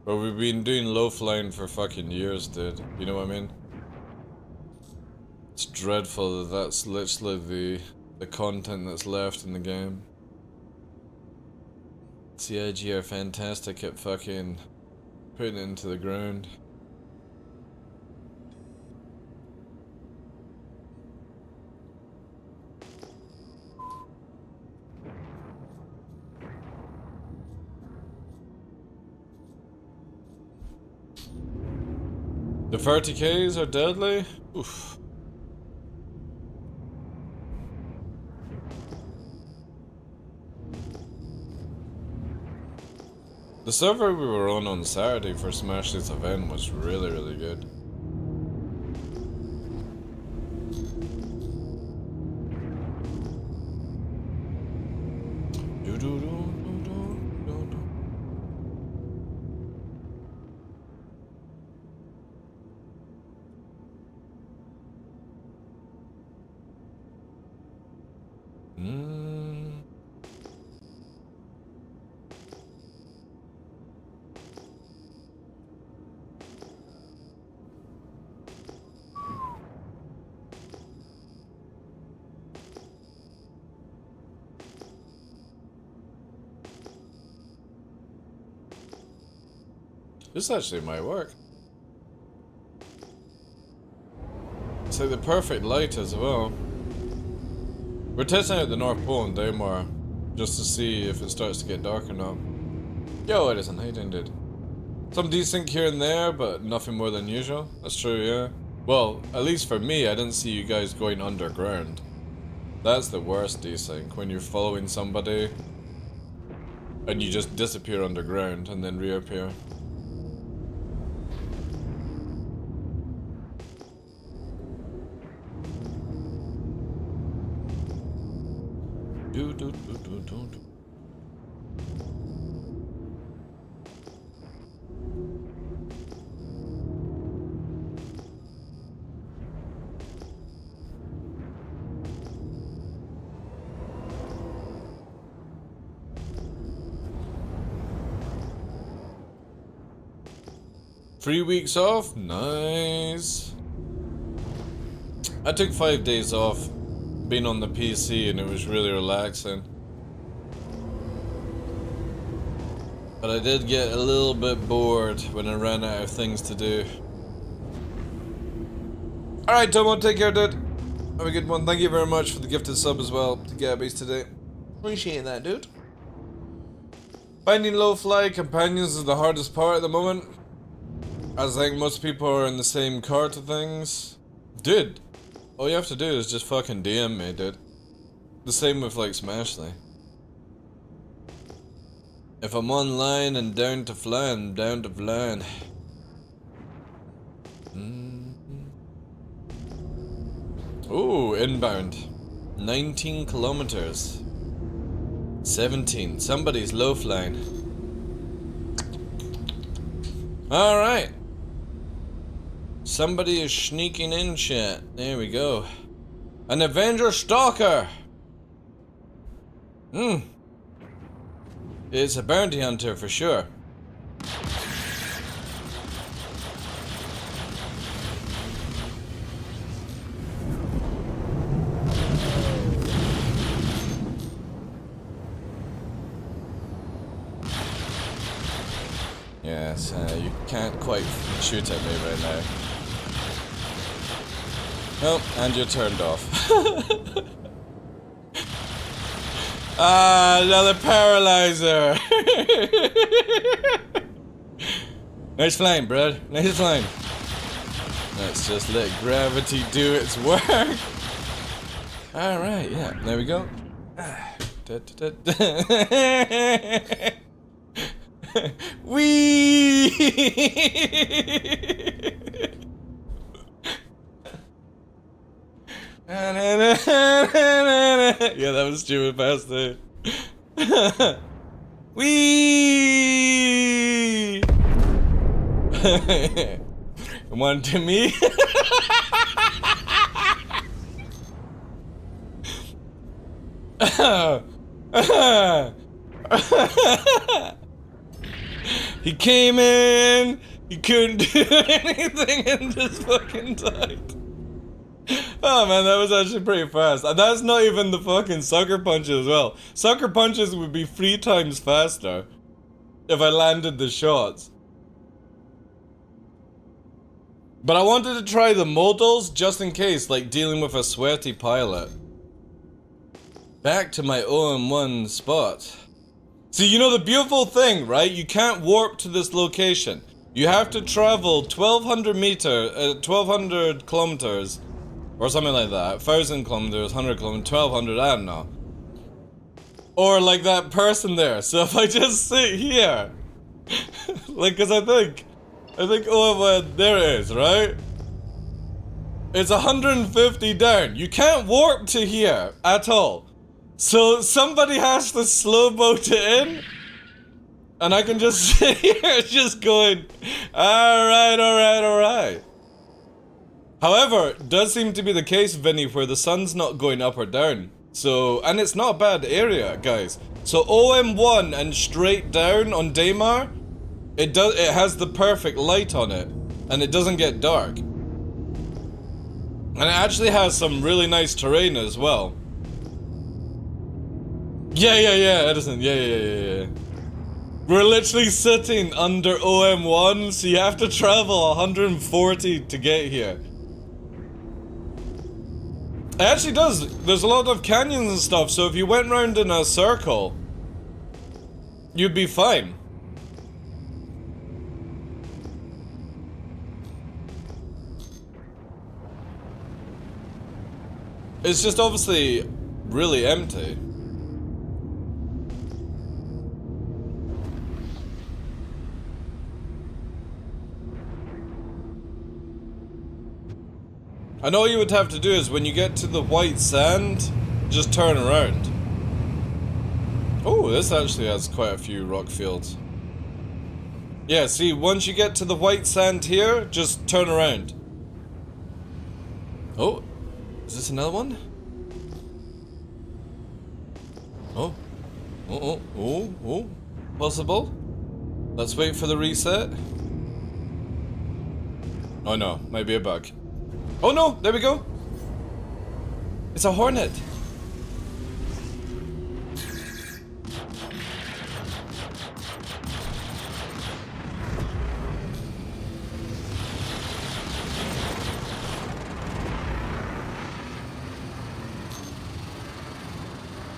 But we've been doing Loafline for fucking years, dude. You know what I mean? It's dreadful that that's literally the content that's left in the game. CIG are fantastic at fucking putting it into the ground. The 30Ks are deadly? Oof. The server we were on Saturday for Smash This event was really, really good. This actually might work. It's like the perfect light as well. We're testing out the North Pole in Daymar just to see if it starts to get dark or not. Yo, it isn't. How you doing, dude? Some desync here and there, but nothing more than usual. That's true, yeah. Well, at least for me, I didn't see you guys going underground. That's the worst desync, when you're following somebody and you just disappear underground and then reappear. 3 weeks off? Nice. I took 5 days off being on the PC and it was really relaxing. But I did get a little bit bored when I ran out of things to do. Alright, Tomo, take care, dude. Have a good one. Thank you very much for the gifted sub as well to Gabby's today. Appreciate that, dude. Finding low-fly companions is the hardest part at the moment, as I think most people are in the same cart of things. Dude, all you have to do is just fucking DM me, dude. The same with like Smashly. If I'm online and down to fly, I'm down to flying. Ooh, inbound. 19 kilometers. 17. Somebody's low flying. Alright. Somebody is sneaking in shit. There we go. An Avenger Stalker! It's a bounty hunter for sure. Yes, you can't quite shoot at me right now. Oh, and you're turned off. Ah, another paralyzer. Nice flying, bro. Nice flying. Let's just let gravity do its work. Alright, yeah, there we go. Wee! Yeah, that was stupid fast there. Wee! One to me. He came in, he couldn't do anything and just fucking died. Oh man, that was actually pretty fast. And that's not even the fucking sucker punches as well. Sucker punches would be 3 times faster if I landed the shots. But I wanted to try the modals just in case, like dealing with a sweaty pilot. Back to my OM1 spot. See, you know the beautiful thing, right? You can't warp to this location. You have to travel 1200 kilometers. Or something like that. 1,000 kilometers, 100 kilometers, 1,200, I don't know. Or like that person there. So if I just sit here. Like, cause I think, oh, well, there it is, right? It's 150 down. You can't warp to here at all. So somebody has to slow boat it in. And I can just sit here just going, alright, alright, alright. However, it does seem to be the case, Vinny, where the sun's not going up or down. So, and it's not a bad area, guys. So OM1 and straight down on Daymar, it has the perfect light on it. And it doesn't get dark. And it actually has some really nice terrain as well. Yeah, Edison, yeah. We're literally sitting under OM1, so you have to travel 140 to get here. It actually does. There's a lot of canyons and stuff, so if you went round in a circle, you'd be fine. It's just obviously really empty. And all you would have to do is when you get to the white sand, just turn around. Oh, this actually has quite a few rock fields. Yeah, see, once you get to the white sand here, just turn around. Oh, is this another one? Oh, possible. Let's wait for the reset. Oh no, might be a bug. Oh no, there we go. It's a hornet.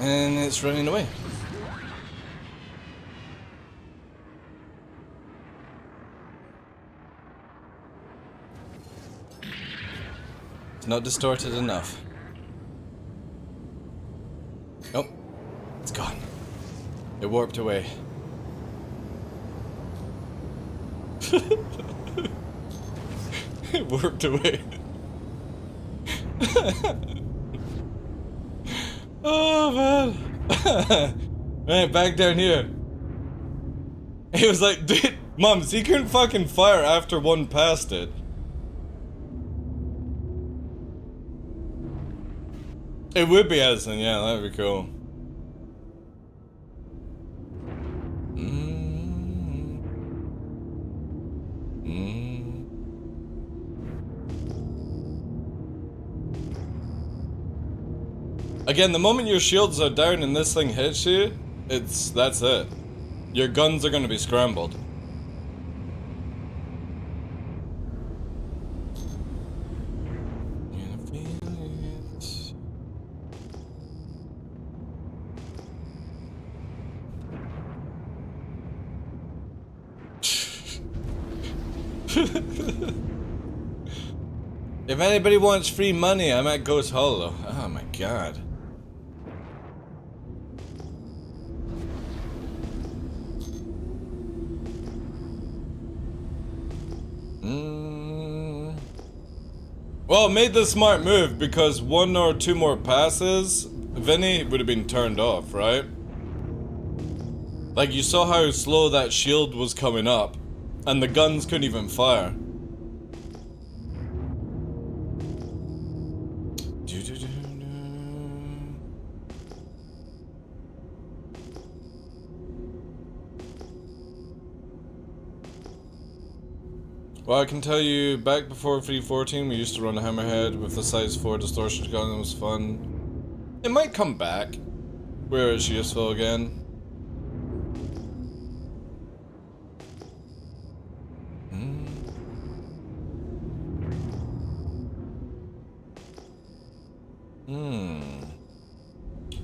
And it's running away. It's not distorted enough. Nope. It's gone. It warped away. It warped away. Oh man. Right, back down here. He was like, dude, Mums, he couldn't fucking fire after one passed it. It would be Edison, yeah, that'd be cool. Again, the moment your shields are down and this thing hits you, that's it. Your guns are gonna be scrambled. If anybody wants free money, I'm at Ghost Hollow. Oh my god. Well, made the smart move because 1 or 2 more passes, Vinny would have been turned off, right? Like, you saw how slow that shield was coming up, and the guns couldn't even fire. Well, I can tell you, back before 3.14, we used to run a Hammerhead with the size 4 distortion gun. It was fun. It might come back, where it's useful again.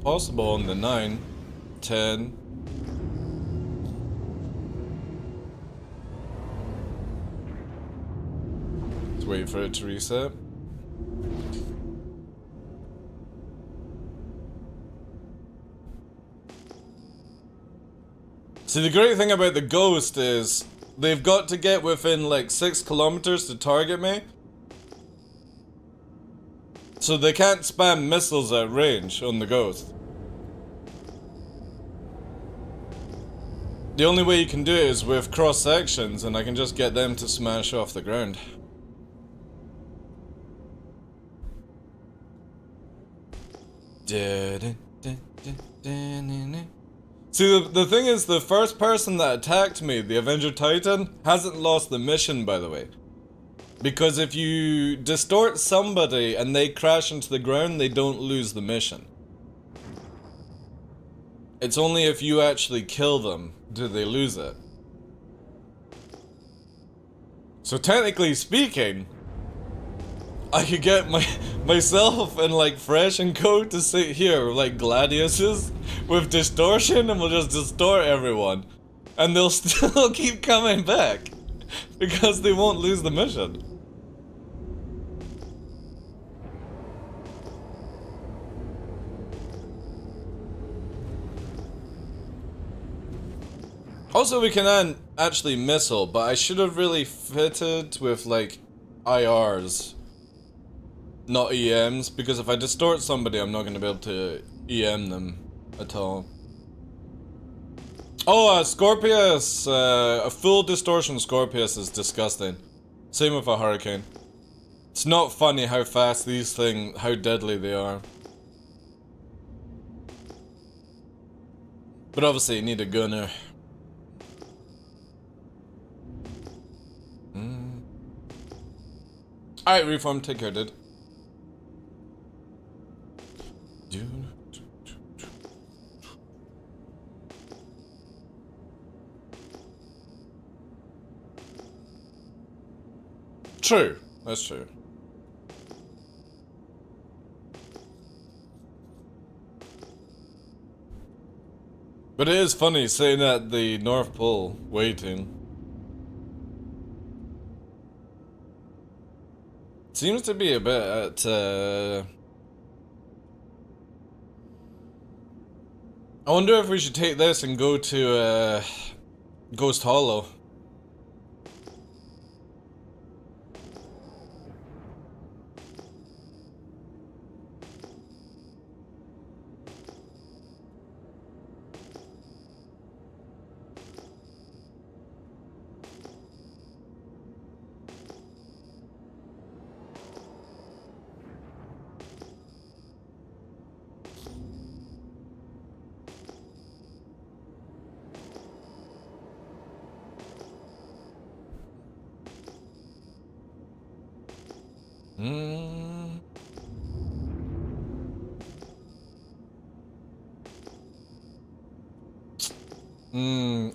Possible on the 9, 10. Wait for it to reset. See, the great thing about the Ghost is they've got to get within like 6 kilometers to target me. So they can't spam missiles at range on the Ghost. The only way you can do it is with cross sections, and I can just get them to smash off the ground. See, the thing is, the first person that attacked me, the Avenger Titan, hasn't lost the mission, by the way. Because if you distort somebody and they crash into the ground, they don't lose the mission. It's only if you actually kill them do they lose it. So technically speaking, I could get myself and like Fresh and Co to sit here like gladiuses with distortion, and we'll just distort everyone. And they'll still keep coming back because they won't lose the mission. Also, we can actually missile, but I should have really fitted with like IRs. Not EMs, because if I distort somebody, I'm not going to be able to EM them at all. Oh, Scorpius! A full distortion Scorpius is disgusting. Same with a Hurricane. It's not funny how fast these things, how deadly they are. But obviously you need a gunner. Alright, Reform, take care, dude. True, that's true. But it is funny sitting at the North Pole, waiting. Seems to be a bit at, I wonder if we should take this and go to, Ghost Hollow.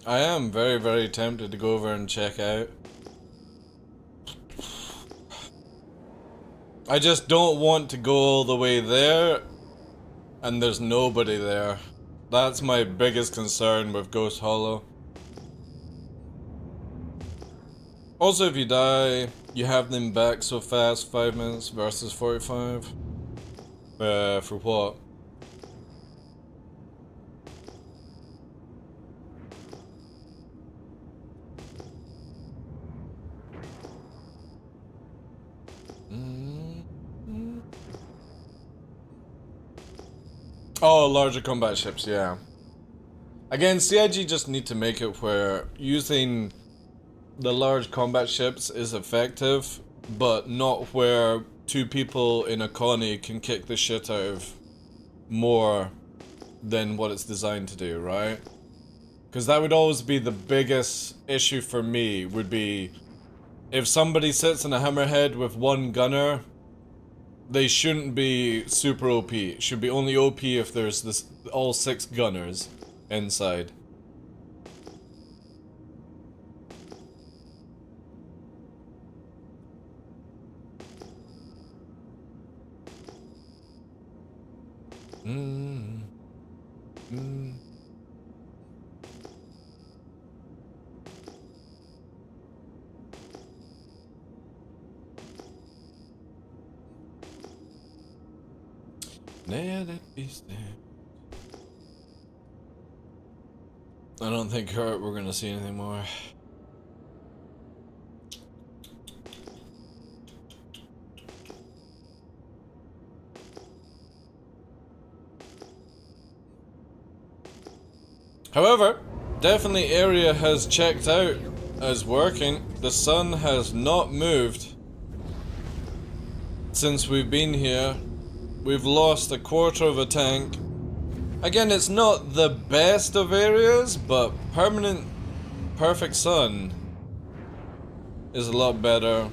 I am very, very tempted to go over and check out. I just don't want to go all the way there and there's nobody there. That's my biggest concern with Ghost Hollow. Also, if you die, you have them back so fast, 5 minutes versus 45. For what? Oh, larger combat ships, yeah. Again, CIG just need to make it where using the large combat ships is effective, but not where two people in a Connie can kick the shit out of more than what it's designed to do, right? Because that would always be the biggest issue for me, would be if somebody sits in a hammerhead with one gunner, they shouldn't be super OP. It should be only OP if there's all 6 gunners inside. Let it be still. I don't think we're gonna see anything more. However, definitely area has checked out as working. The sun has not moved since we've been here. We've lost 1/4 of a tank. Again, it's not the best of areas, but permanent perfect sun is a lot better.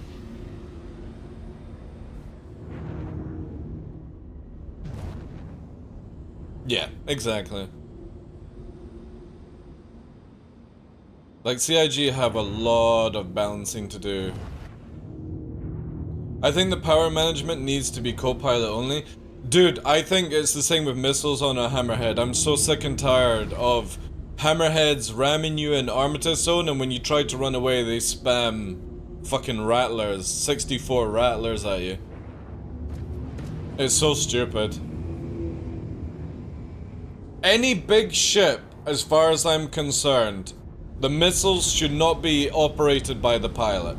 Yeah, exactly. Like, CIG have a lot of balancing to do. I think the power management needs to be co-pilot only. Dude, I think it's the same with missiles on a hammerhead. I'm so sick and tired of hammerheads ramming you in Armistice Zone, and when you try to run away, they spam fucking rattlers, 64 rattlers at you. It's so stupid. Any big ship, as far as I'm concerned, the missiles should not be operated by the pilot.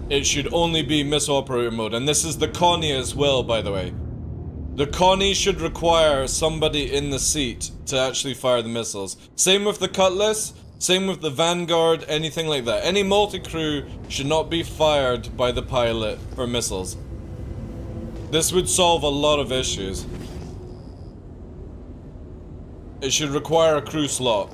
It should only be missile operator mode, and this is the Connie as well, by the way. The Connie should require somebody in the seat to actually fire the missiles. Same with the Cutlass, same with the Vanguard, anything like that. Any multi-crew should not be fired by the pilot for missiles. This would solve a lot of issues. It should require a crew slot.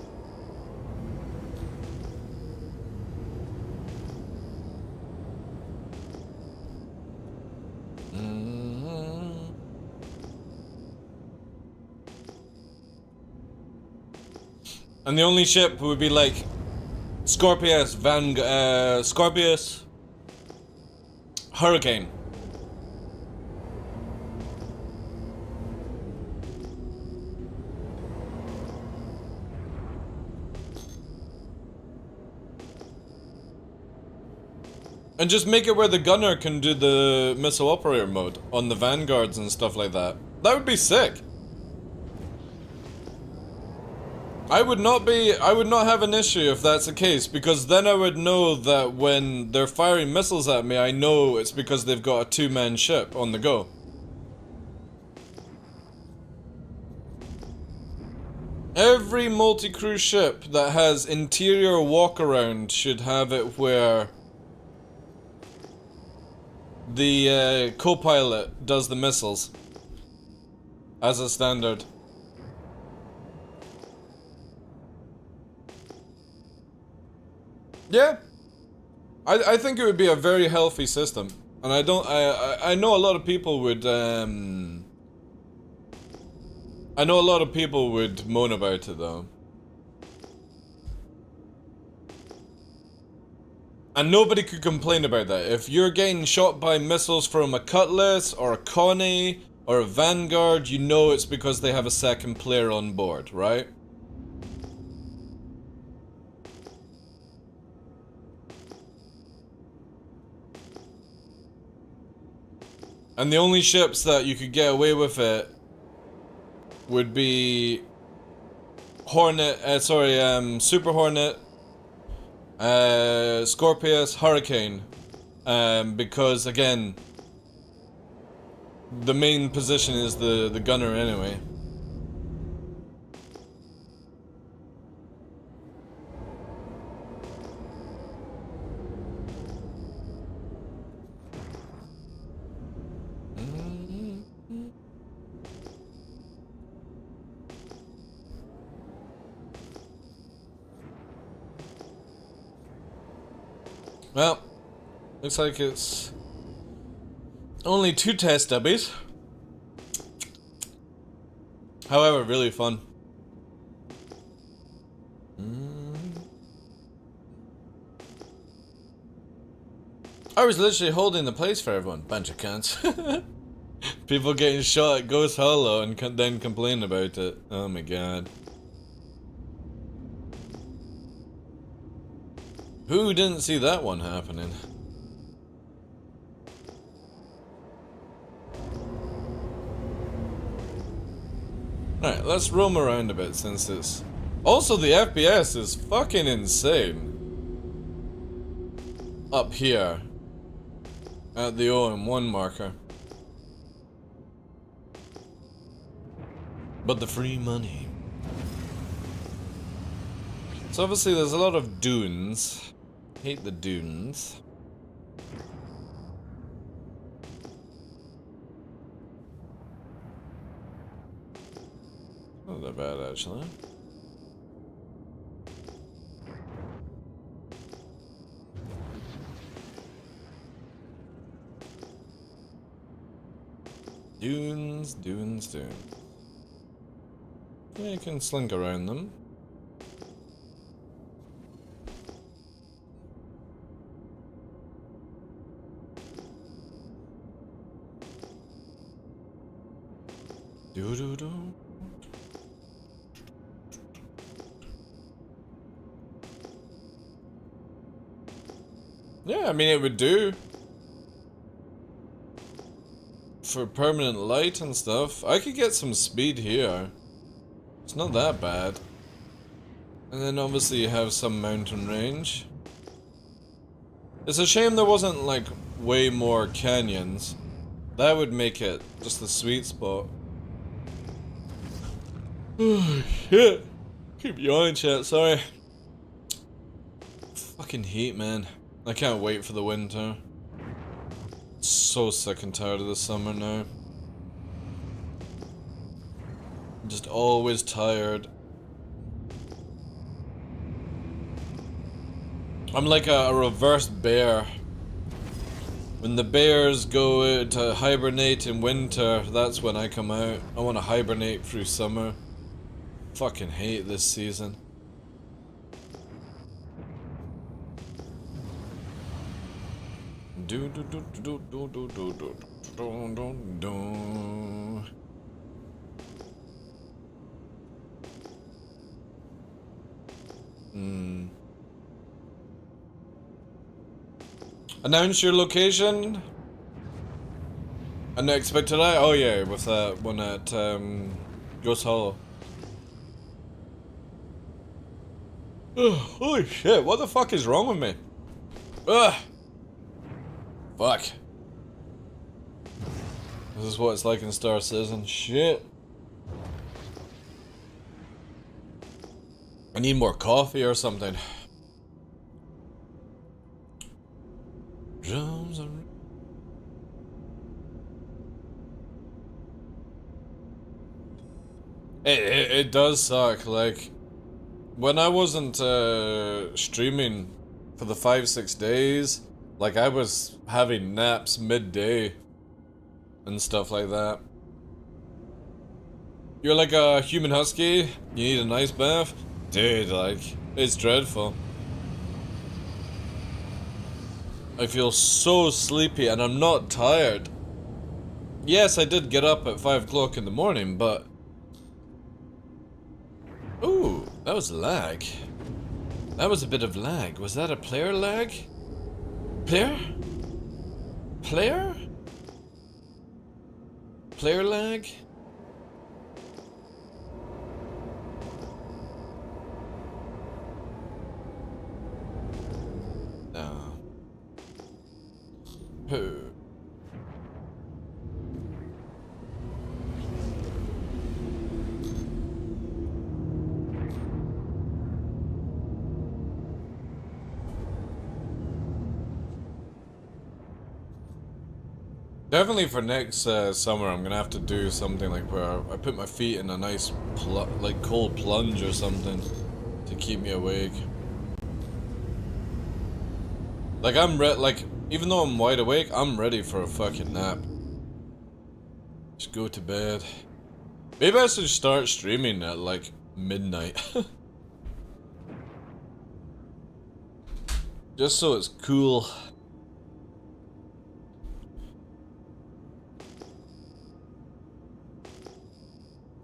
And the only ship would be like Scorpius, Scorpius, Hurricane. And just make it where the gunner can do the missile operator mode on the vanguards and stuff like that. That would be sick. I would not have an issue if that's the case, because then I would know that when they're firing missiles at me, I know it's because they've got a two-man ship on the go. Every multi-crew ship that has interior walk-around should have it where the co-pilot does the missiles as a standard. Yeah, I think it would be a very healthy system, and I know a lot of people would moan about it though. And nobody could complain about that. If you're getting shot by missiles from a Cutlass or a Connie or a Vanguard, you know it's because they have a second player on board, right? And the only ships that you could get away with it would be Super Hornet, Scorpius, Hurricane, because again, the main position is the gunner anyway. Well, looks like it's only 2 test dubbies. However, really fun. I was literally holding the place for everyone. Bunch of cunts. People getting shot at Ghost Hollow and then complain about it. Oh my god. Who didn't see that one happening? Alright, let's roam around a bit since it's... Also, the FPS is fucking insane. Up here. At the OM1 marker. But the free money. So obviously there's a lot of dunes. Hate the dunes. Not that bad actually. Dunes, dunes, dunes. Yeah, you can slink around them. Do-do-do. Yeah, I mean it would do. For permanent light and stuff. I could get some speed here. It's not that bad. And then obviously you have some mountain range. It's a shame there wasn't like way more canyons. That would make it just the sweet spot. Oh shit. Keep yawning, chat, sorry. Fucking heat, man. I can't wait for the winter. So sick and tired of the summer now. I'm just always tired. I'm like a reverse bear. When the bears go to hibernate in winter, that's when I come out. I want to hibernate through summer. Fucking hate this season. Announce your location. Unexpected eye? Oh yeah, with that one at Ghost Hollow. Ugh, holy shit, what the fuck is wrong with me? Ugh. Fuck. This is what it's like in Star Citizen. Shit. I need more coffee or something. Drums are... It does suck, like, when I wasn't streaming for the 5-6 days, like I was having naps midday and stuff like that. You're like a human husky, you need a nice bath? Dude, like, it's dreadful. I feel so sleepy and I'm not tired. Yes, I did get up at 5 o'clock in the morning, but... Ooh, that was lag. That was a bit of lag. Was that a player lag? Player? Player? Player lag? No. Who? Definitely for next summer, I'm gonna have to do something like where I put my feet in a nice, like cold plunge or something to keep me awake. Like like even though I'm wide awake, I'm ready for a fucking nap. Just go to bed. Maybe I should start streaming at like midnight. Just so it's cool.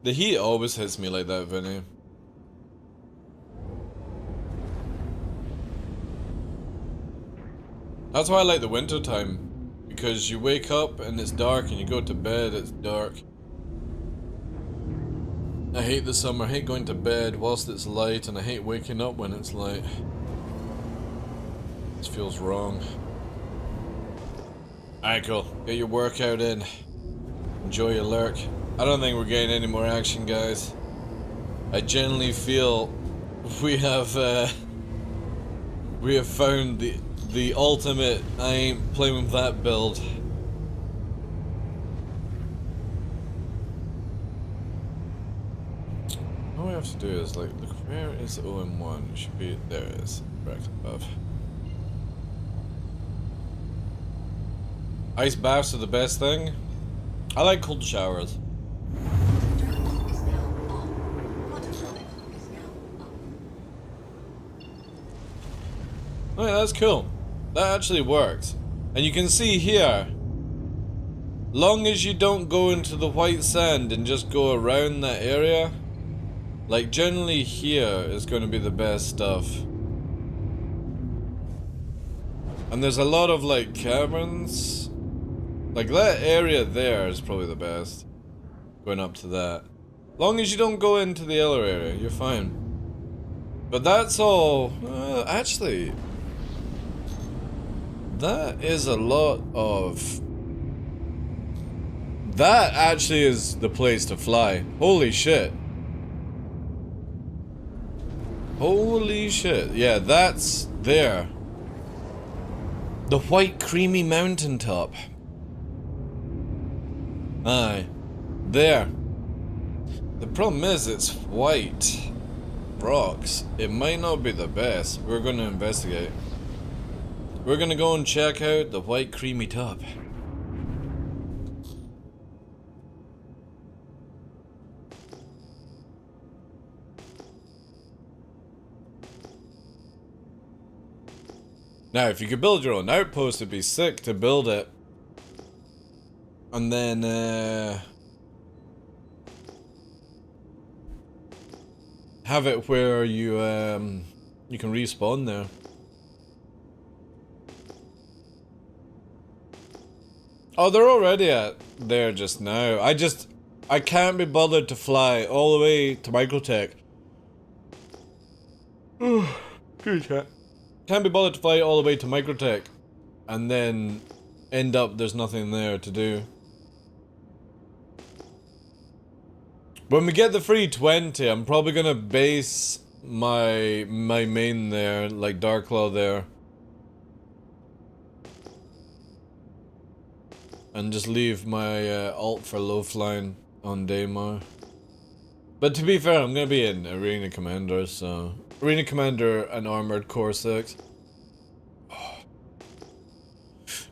The heat always hits me like that, Vinny. That's why I like the winter time, because you wake up and it's dark and you go to bed, it's dark. I hate the summer, I hate going to bed whilst it's light, and I hate waking up when it's light. This feels wrong. Alright, cool. Get your workout in. Enjoy your lurk. I don't think we're getting any more action, guys. I genuinely feel we have found the ultimate I ain't playing with that build. All we have to do is like look, where is OM1? It should be there. It is right above. Ice baths are the best thing. I like cold showers. Oh yeah, that's cool. That actually works. And you can see here, long as you don't go into the white sand and just go around that area, like generally here is going to be the best stuff. And there's a lot of like caverns. Like that area there is probably the best. Going up to that. Long as you don't go into the other area, you're fine. But that's all, actually, that is a lot of... That actually is the place to fly. Holy shit. Holy shit. Yeah, that's there. The white creamy mountaintop. Aye. There. The problem is it's white rocks. It might not be the best. We're going to investigate. We're going to go and check out the white creamy top. Now, if you could build your own outpost, it'd be sick to build it. And then, have it where you can respawn there. Oh, they're already there just now. I can't be bothered to fly all the way to Microtech. Good chat. Can't be bothered to fly all the way to Microtech and then end up there's nothing there to do. When we get the free 20, I'm probably gonna base my main there, like TheDarkLaw there. And just leave my alt for low flying on Daymar. But to be fair, I'm gonna be an Arena Commander, so... Arena Commander and Armored Core 6. Oh.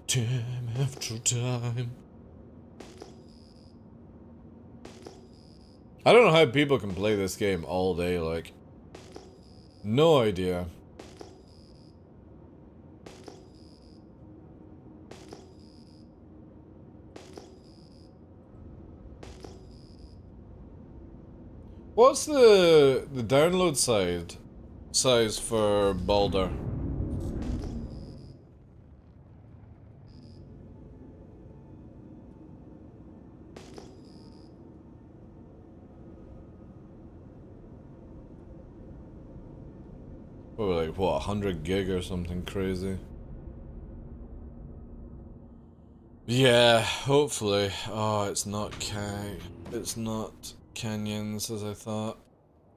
Time after time. I don't know how people can play this game all day, like... No idea. What's the download size for Baldur? Probably like what, 100 gig or something crazy. Yeah, hopefully. Oh, it's not canyons as I thought.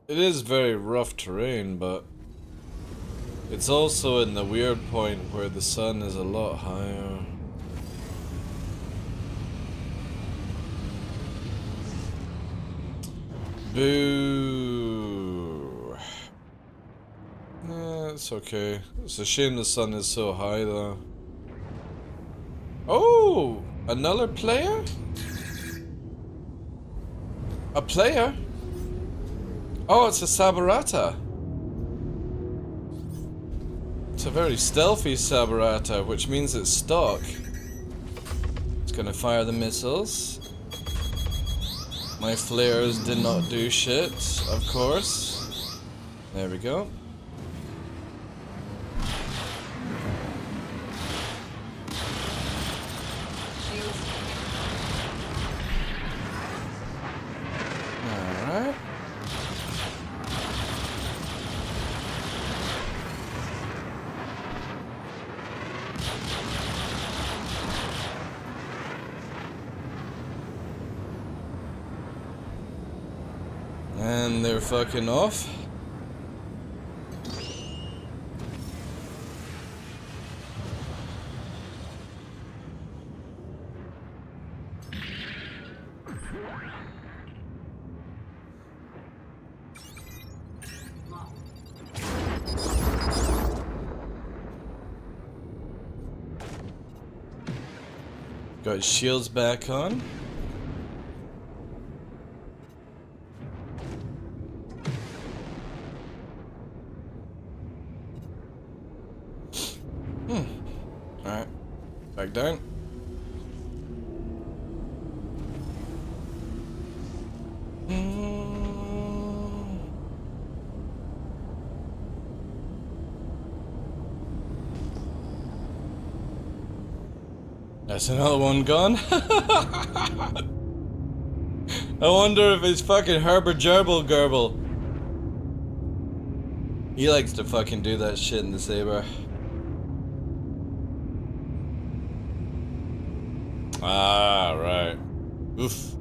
It is very rough terrain, but it's also in the weird point where the sun is a lot higher. Boo. It's okay. It's a shame the sun is so high though. Oh, another player? A player? Oh, it's a Saburata. It's a very stealthy Saburata, which means it's stock. It's gonna fire the missiles. My flares did not do shit, of course. There we go. Alright. And they're fucking off. Got shields back on. Alright. Back down. That's another one gone. I wonder if it's fucking Herbert Gerbil Gerbil. He likes to fucking do that shit in the Saber. Ah, right. Oof.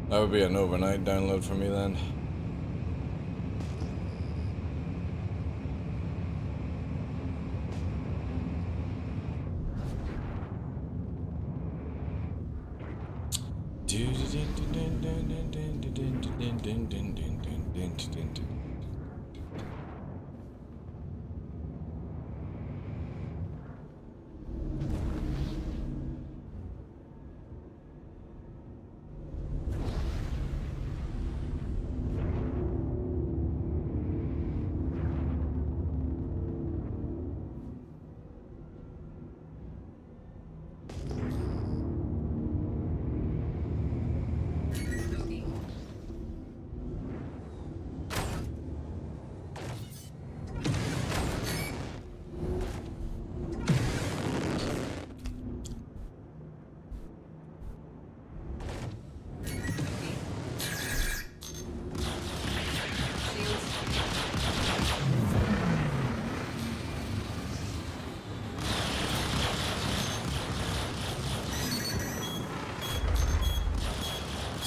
That would be an overnight download for me then.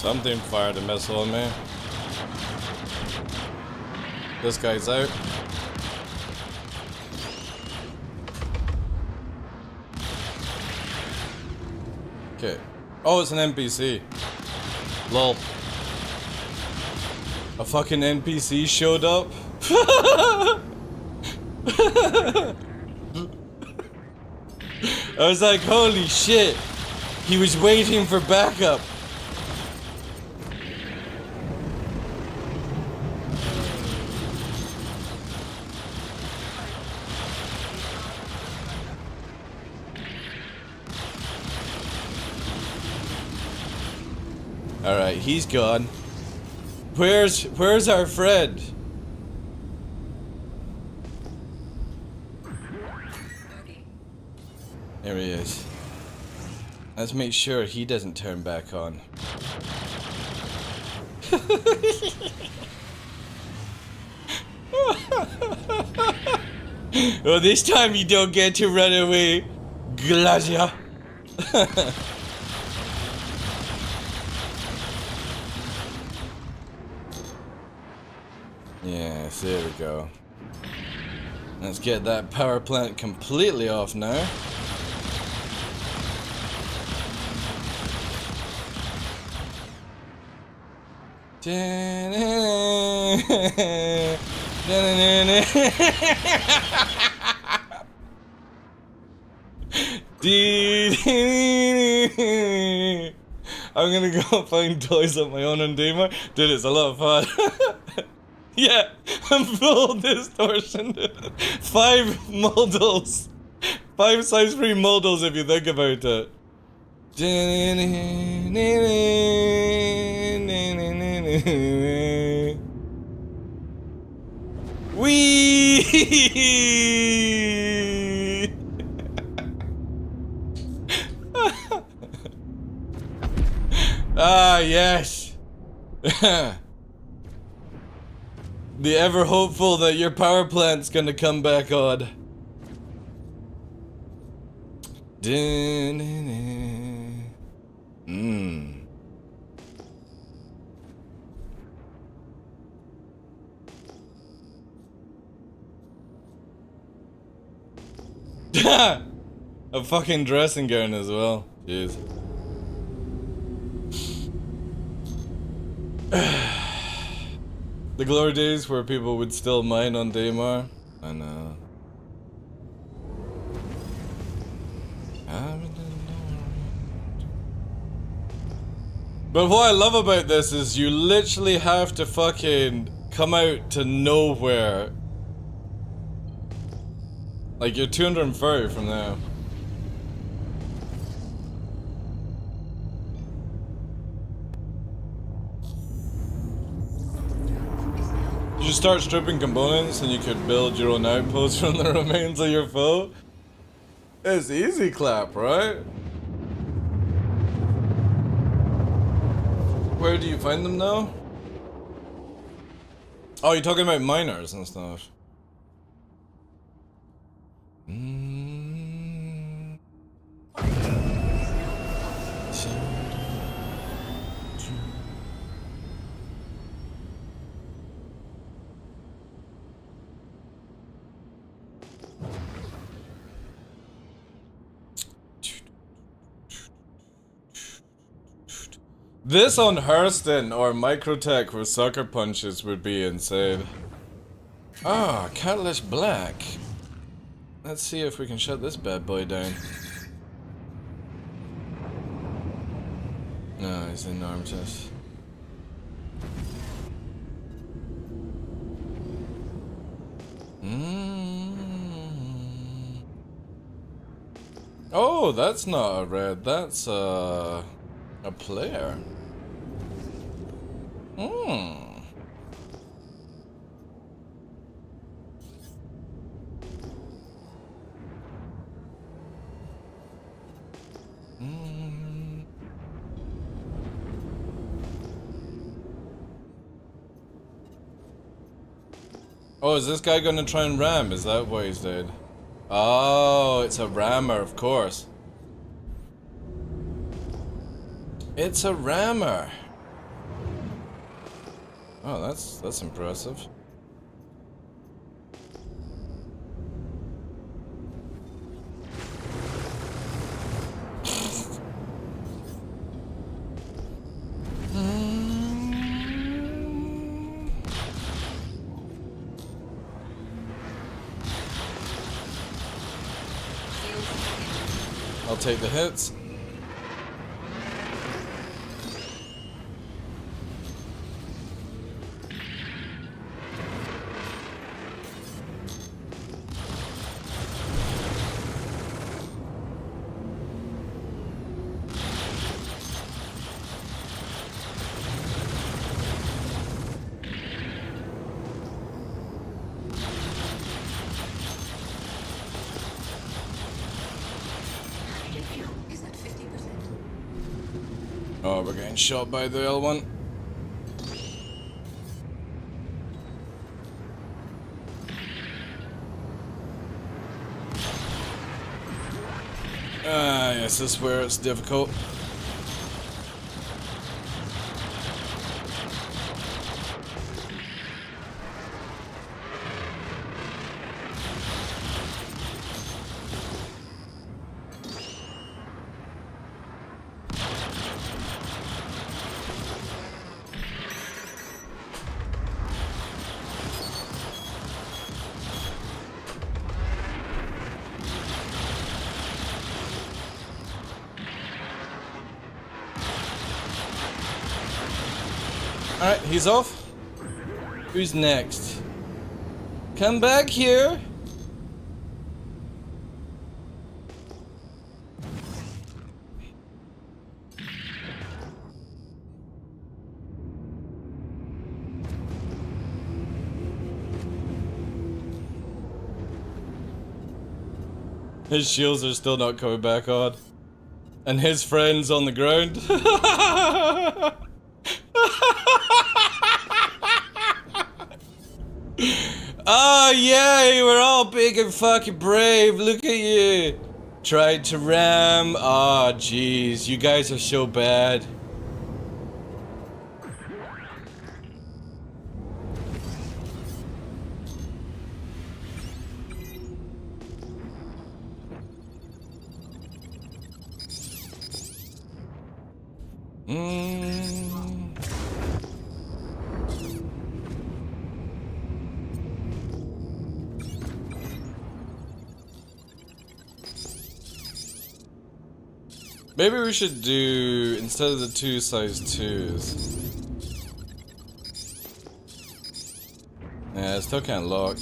Something fired a missile on me. This guy's out. Okay. Oh, it's an NPC. Lol. A fucking NPC showed up. I was like, holy shit. He was waiting for backup. Alright, he's gone. Where's our friend? There he is. Let's make sure he doesn't turn back on. Well, this time you don't get to run away, Glacia. Yes, there we go. Let's get that power plant completely off now. I'm gonna go find toys of my own on Daymar. Dude, it's a lot of fun. Yeah, I'm full distortion. 5 models. 5 size 3 models if you think about it. Wee! Ah, yes. The ever hopeful that your power plant's gonna come back on. A fucking dressing gown as well. Jeez. The glory days where people would still mine on Daymar. I know. But what I love about this is you literally have to fucking come out to nowhere. Like you're 230 from there. You start stripping components and you could build your own outpost from the remains of your foe. It's easy clap, right? Where do you find them now? Oh, you're talking about miners and stuff. This on Hurston or Microtech with sucker punches would be insane. Ah, Catalyst Black. Let's see if we can shut this bad boy down. No, he's in Armistice. Oh, that's not a red. That's a player. Oh, is this guy gonna try and ram? Is that what he's doing? Oh, it's a rammer, of course. It's a rammer. Oh, that's impressive. I'll take the hits. Is at 50%. Oh, we're getting shot by the L one. Ah, yes, this is where it's difficult. Alright, he's off. Who's next? Come back here. His shields are still not coming back on. And his friend's on the ground. Oh yay, we're all big and fucking brave, look at you. Tried to ram, oh jeez, you guys are so bad. Maybe we should do, instead of the 2 size 2s. Yeah, I still can't lock.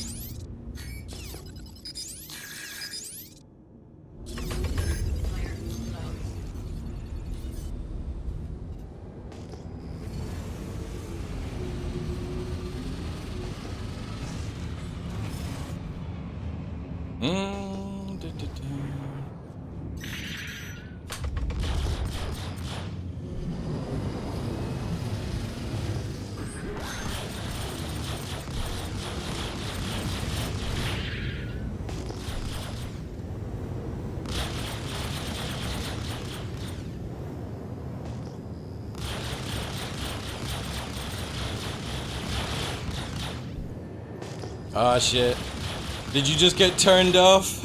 Ah, shit. Did you just get turned off?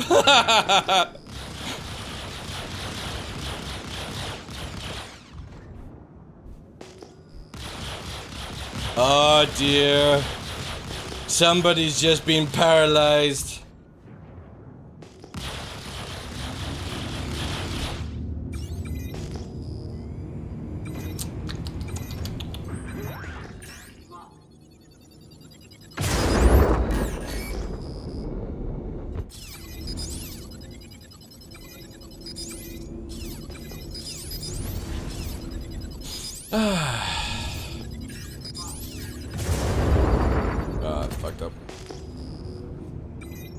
Oh dear. Somebody's just been paralyzed. Fucked up.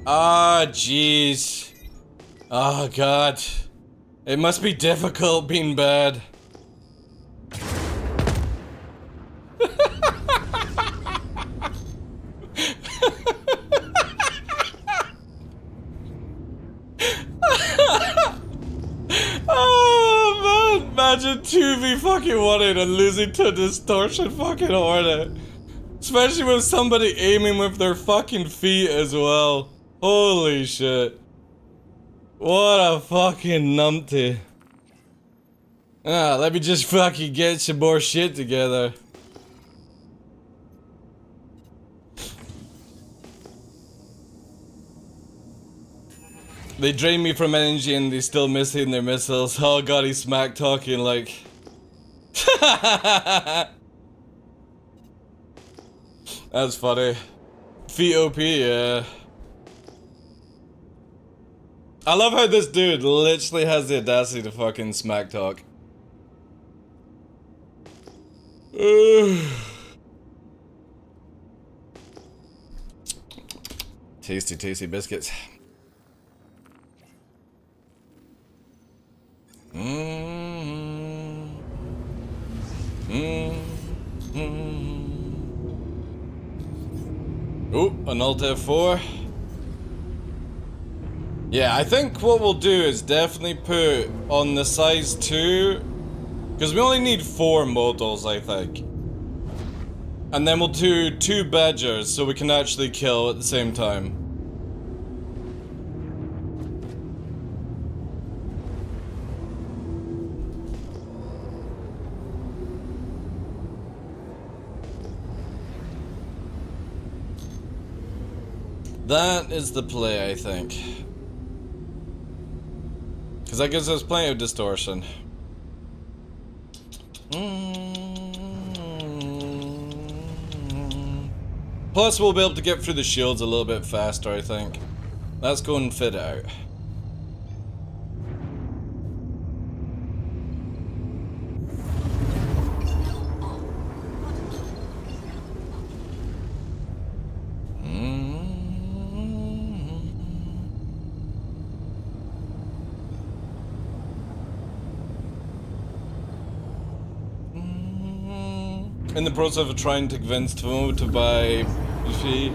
Ah, jeez. Oh, God. It must be difficult being bad. Oh, man. Imagine 2v fucking 1 and losing to Distortion fucking Hornet. Especially with somebody aiming with their fucking feet as well. Holy shit. What a fucking numpty. Ah, let me just fucking get some more shit together. They drain me from energy and they still miss hitting their missiles. Oh god, he's smack talking like... That's funny. Feet OP, yeah. I love how this dude literally has the audacity to fucking smack talk. Tasty, tasty biscuits. Oh, an Alt F4. Yeah, I think what we'll do is definitely put on the size 2, because we only need 4 modals, I think. And then we'll do 2 badgers so we can actually kill at the same time. That is the play, I think. Because that gives us plenty of distortion. Plus, we'll be able to get through the shields a little bit faster, I think. Let's go and fit out. In the process of trying to convince Timo to buy Luffy.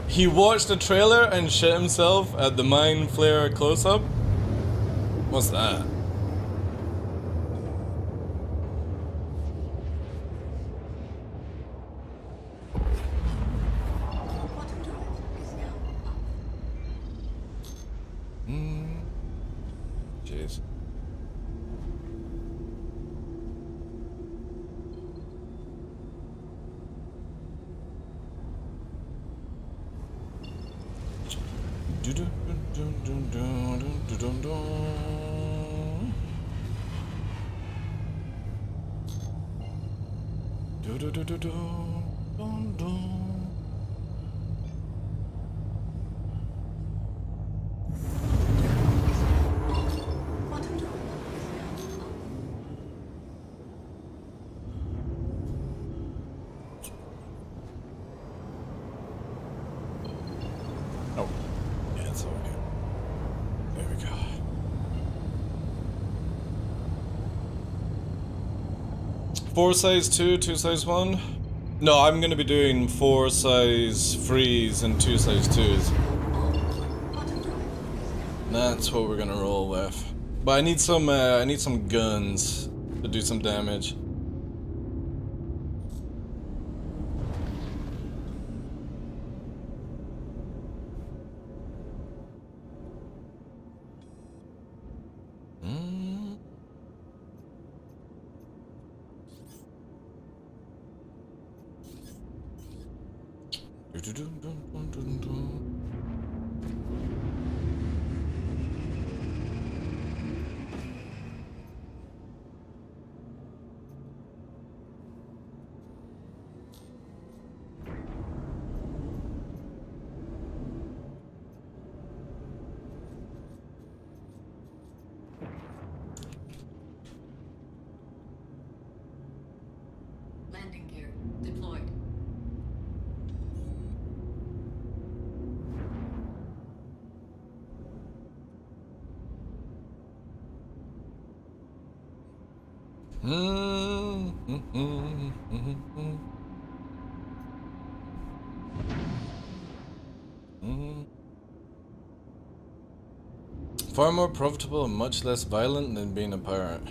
He watched the trailer and shit himself at the Mind Flare close-up? What's that? Jeez. Oh, yeah, it's all good. There we go. Four size 2, 2 size 1? No, I'm gonna be doing 4 size 3s and 2 size 2s. That's what we're gonna roll with. But I need some guns to do some damage. Landing gear deployed. Far more profitable and much less violent than being a pirate.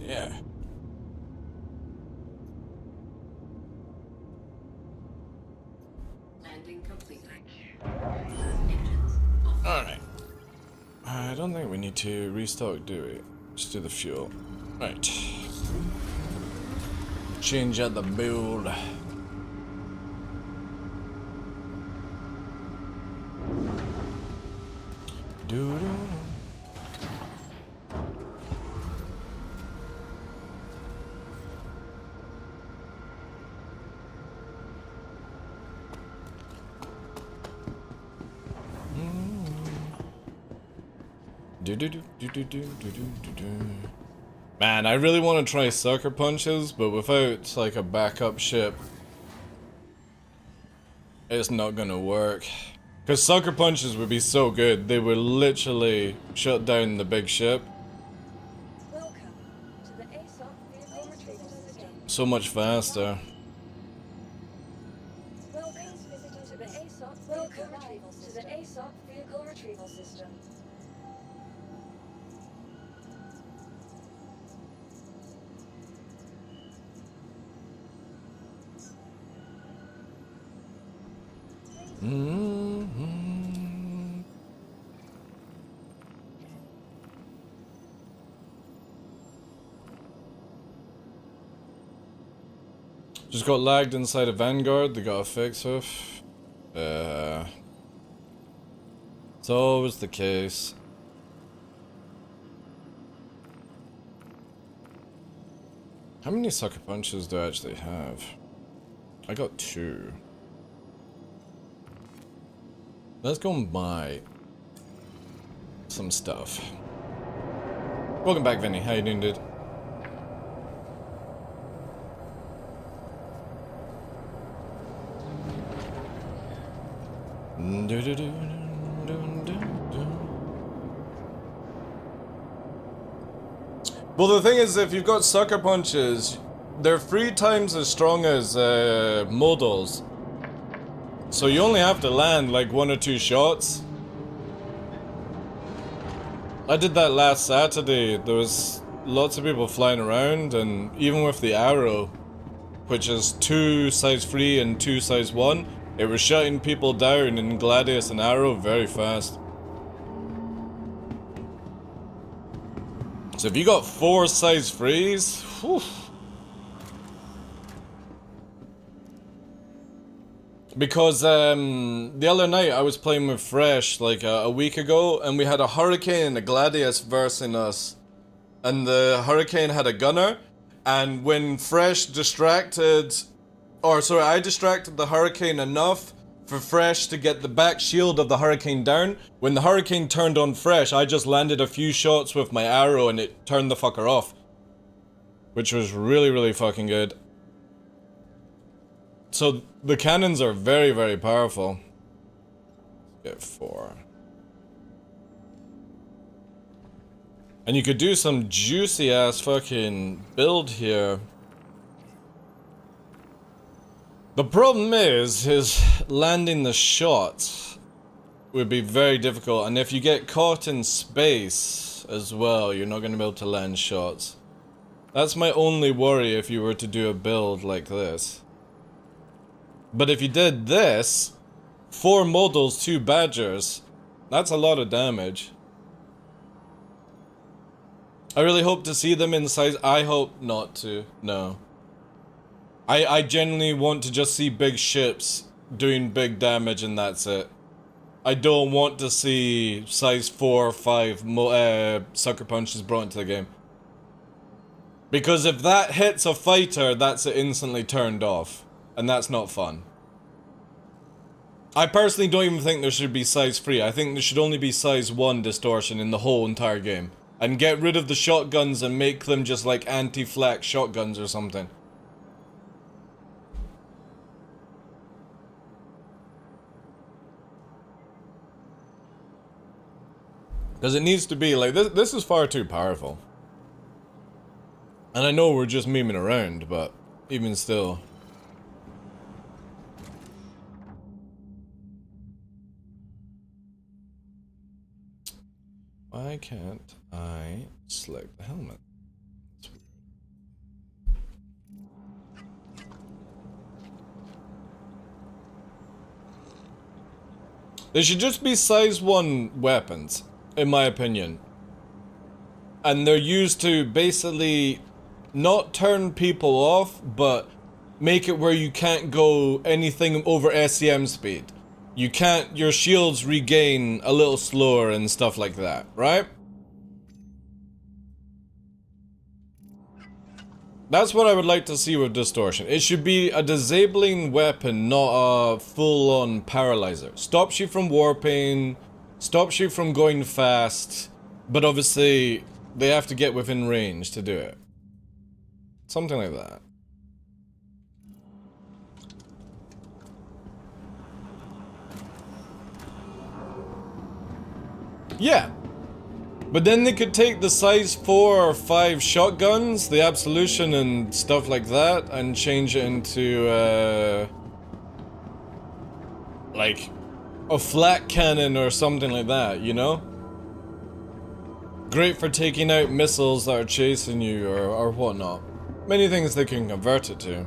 Yeah. Landing complete. Alright. I don't think we need to restock, do we? Just do the fuel. Right. Change out the build. Doo-doo. Man, I really want to try sucker punches, but without like a backup ship, it's not gonna work. Because sucker punches would be so good, they would literally shut down the big ship. Welcome to the ASOP vehicle retrieval system. So much faster. Welcome to the ASOP vehicle retrieval system. Just got lagged inside a Vanguard, they got a fix with. It's always the case. How many sucker punches do I actually have? I got 2. Let's go and buy some stuff. Welcome back, Vinny. How you doing, dude? Well, the thing is, if you've got sucker punches, they're 3 times as strong as modals. So you only have to land like 1 or 2 shots. I did that last Saturday. There was lots of people flying around, and even with the arrow, which is 2 size 3 and 2 size 1, it was shutting people down in Gladius and Arrow very fast. So if you got 4 size 3s, whew. Because the other night I was playing with Fresh like a week ago, and we had a Hurricane and a Gladius versing us. And the Hurricane had a gunner, and when Fresh distracted... Or sorry, I distracted the Hurricane enough for Fresh to get the back shield of the Hurricane down. When the Hurricane turned on Fresh, I just landed a few shots with my arrow and it turned the fucker off. Which was really, really fucking good. So the cannons are very, very powerful. Get 4. And you could do some juicy ass fucking build here. The problem is landing the shots would be very difficult, and if you get caught in space as well, you're not going to be able to land shots. That's my only worry if you were to do a build like this. But if you did this, 4 modals, 2 badgers, that's a lot of damage. I really hope to see them in size. I hope not to, no. I genuinely want to just see big ships doing big damage and that's it. I don't want to see size 4 or 5 sucker punches brought into the game. Because if that hits a fighter, that's instantly turned off. And that's not fun. I personally don't even think there should be size 3. I think there should only be size 1 distortion in the whole entire game. And get rid of the shotguns and make them just like anti-flak shotguns or something. Because it needs to be like, this is far too powerful. And I know we're just memeing around, but even still. Why can't I select the helmet? That's weird. They should just be size 1 weapons, in my opinion. And they're used to basically not turn people off, but make it where you can't go anything over SCM speed. You can't, your shields regain a little slower and stuff like that, right? That's what I would like to see with distortion. It should be a disabling weapon, not a full-on paralyzer. Stops you from warping, stops you from going fast, but obviously they have to get within range to do it. Something like that. Yeah. But then they could take the size 4 or 5 shotguns, the absolution and stuff like that, and change it into, like, a flat cannon or something like that, you know? Great for taking out missiles that are chasing you or whatnot. Many things they can convert it to.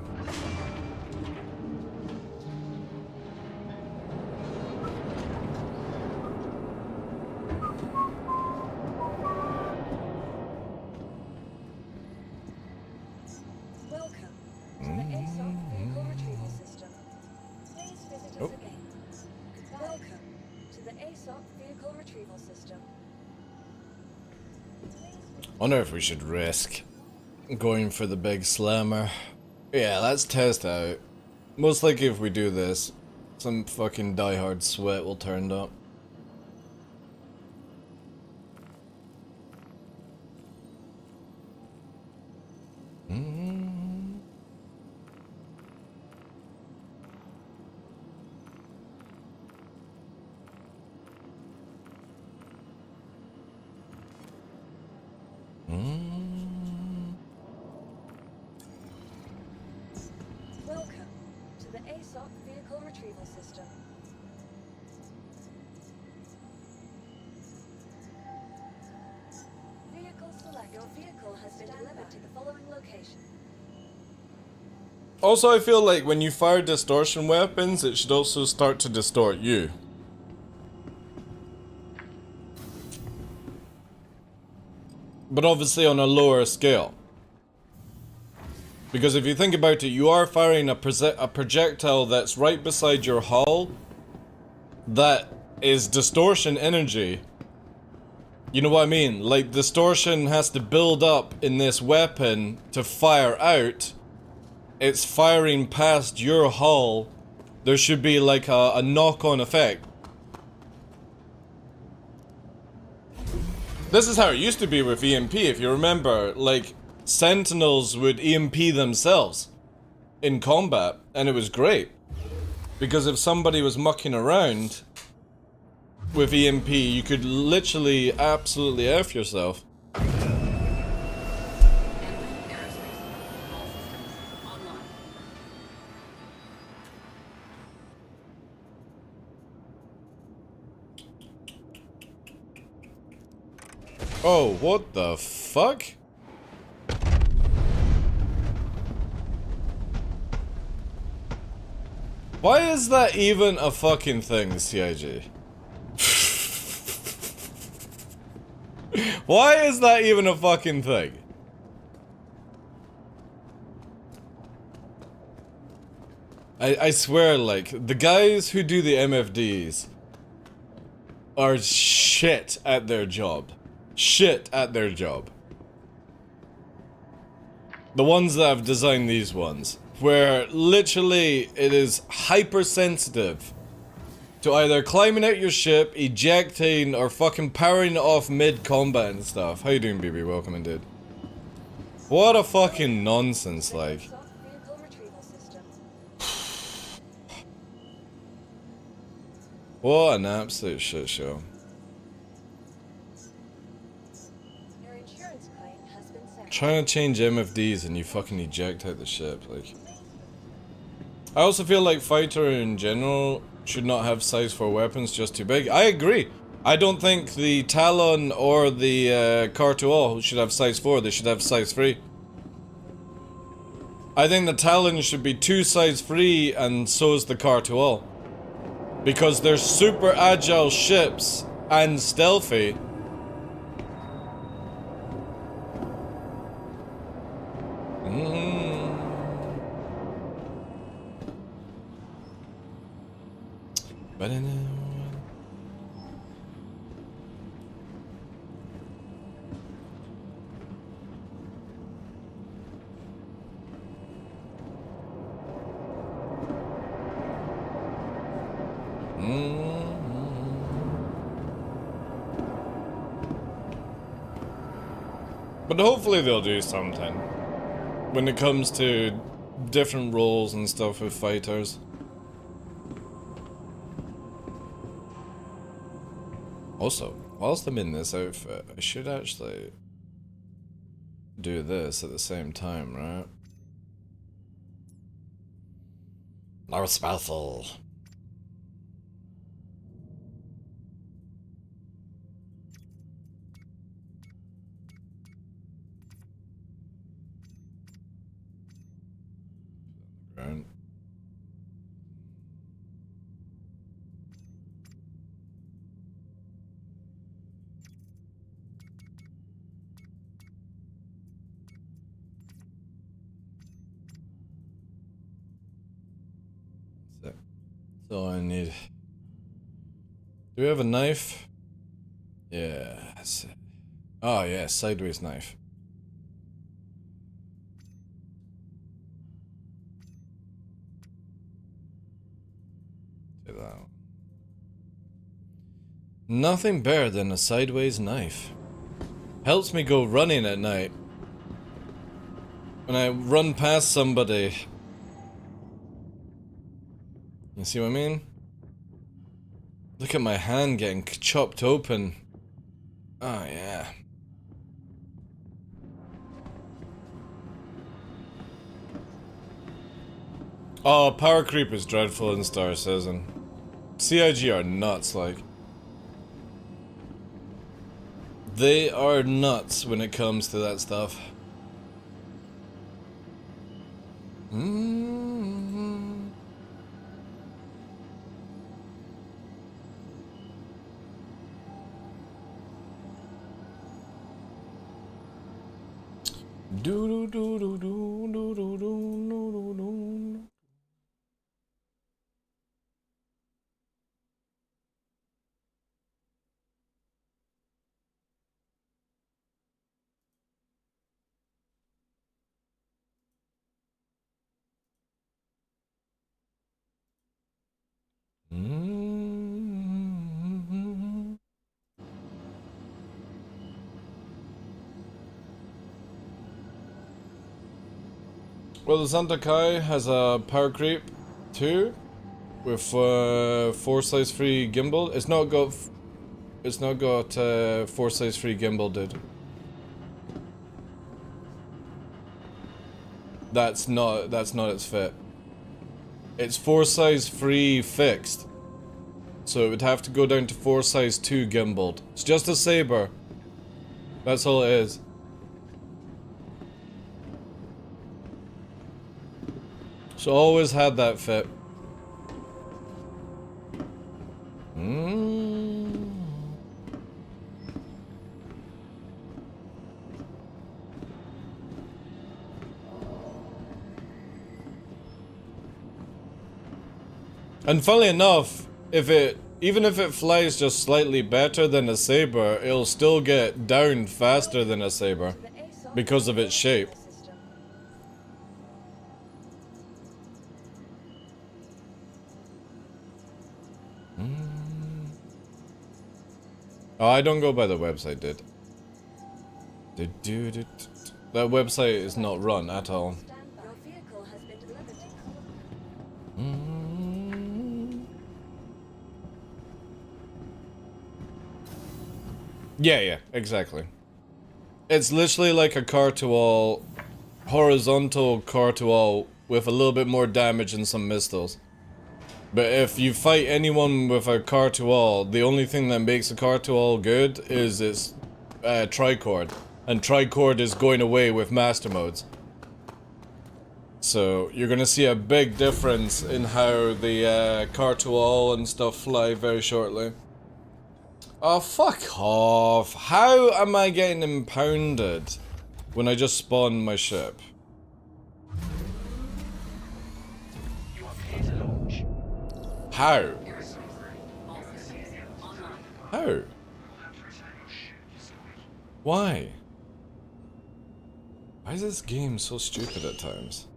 Wonder if we should risk going for the big slammer. Yeah, let's test out. Most likely if we do this, some fucking diehard sweat will turn up. Welcome to the ASOC vehicle retrieval system. Vehicle select. Your vehicle has been delivered to the following location. Also, I feel like when you fire distortion weapons, it should also start to distort you. But obviously on a lower scale. Because if you think about it, you are firing a projectile that's right beside your hull that is distortion energy. You know what I mean? Like, distortion has to build up in this weapon to fire out. It's firing past your hull. There should be like a knock-on effect. This is how it used to be with EMP, if you remember. Like, Sentinels would EMP themselves in combat, and it was great. Because if somebody was mucking around with EMP, you could literally absolutely F yourself. Oh, what the fuck? Why is that even a fucking thing, CIG? Why is that even a fucking thing? I swear, like, the guys who do the MFDs are shit at their job. Shit at their job. The ones that have designed these ones, where literally it is hypersensitive to either climbing out your ship, ejecting, or fucking powering it off mid-combat and stuff. How you doing, BB? Welcome indeed. What a fucking nonsense, like. What an absolute shit show. Trying to change MFDs and you fucking eject out the ship, like. I also feel like fighter in general should not have size 4 weapons, just too big. I agree. I don't think the Talon or the Car-to-All should have size 4, they should have size 3. I think the Talon should be 2 size 3 and so is the Car-to-All. Because they're super agile ships and stealthy. But But hopefully they'll do something when it comes to different roles and stuff with fighters. Also, whilst I'm in this outfit, I should actually do this at the same time, right? Now it's spousal. Right. That's all I need. Do we have a knife? Yeah. That's it. Oh yeah, sideways knife. Do that one. Nothing better than a sideways knife. Helps me go running at night. When I run past somebody. You see what I mean? Look at my hand getting chopped open. Oh yeah. Oh, power creep is dreadful in Star Citizen. CIG are nuts, like. They are nuts when it comes to that stuff. Do do do do do do do do do. Well, the Santa Kai has a power creep too, with 4 size free gimbal. It's not got 4 size free gimbal, dude. That's not its fit. It's 4 size free fixed, so it would have to go down to 4 size 2 gimbaled. It's just a saber. That's all it is. So always had that fit. And funnily enough, even if it flies just slightly better than a saber, it'll still get down faster than a saber because of its shape. Oh, I don't go by the website, dude. That website is not run at all. Yeah, exactly. It's literally like a car-to-wall, horizontal car-to-wall with a little bit more damage and some missiles. But if you fight anyone with a car-to-wall, the only thing that makes a car-to-wall good is its tricord. And tricord is going away with master modes. So you're gonna see a big difference in how the car to all and stuff fly very shortly. Oh, fuck off. How am I getting impounded when I just spawned my ship? How? How? Why? Why is this game so stupid at times?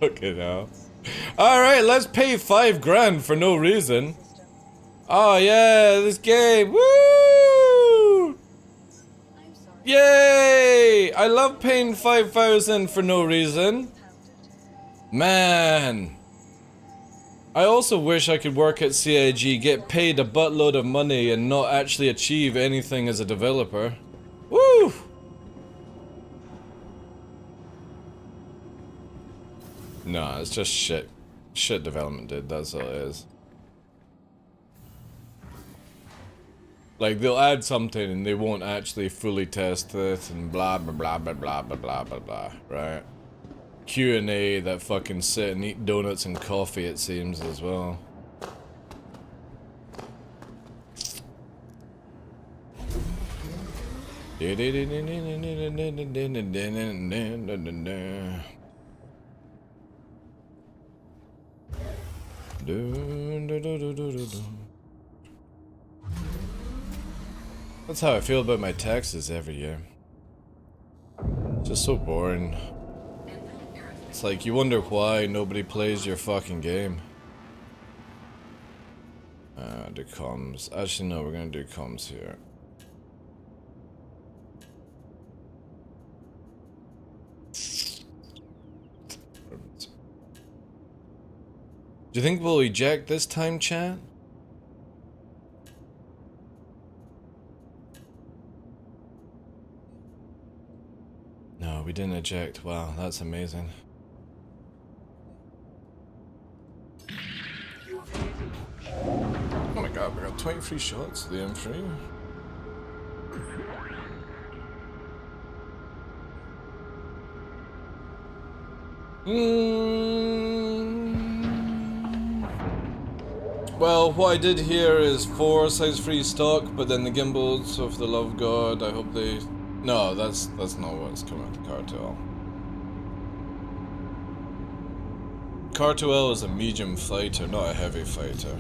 Okay now. Alright, let's pay 5 grand for no reason. Oh yeah, this game. Woo! Yay! I love paying 5,000 for no reason. Man. I also wish I could work at CIG, get paid a buttload of money and not actually achieve anything as a developer. Woo! No, it's just shit. Shit development, dude. That's all it is. Like, they'll add something and they won't actually fully test it and blah blah blah blah blah blah blah blah blah, right? Q&A that fucking sit and eat donuts and coffee, it seems, as well. That's how I feel about my taxes every year. It's just so boring. It's like, you wonder why nobody plays your fucking game. Do comms. Actually, no, we're gonna do comms here. Do you think we'll eject this time, chat? No, we didn't eject. Wow, that's amazing. Oh my god, we got 23 shots to the M3. Well, what I did here is 4 size 3 stock, but then the gimbals of the love of God, I hope they... No, that's not what's coming with the Car2L. Car2L is a medium fighter, not a heavy fighter.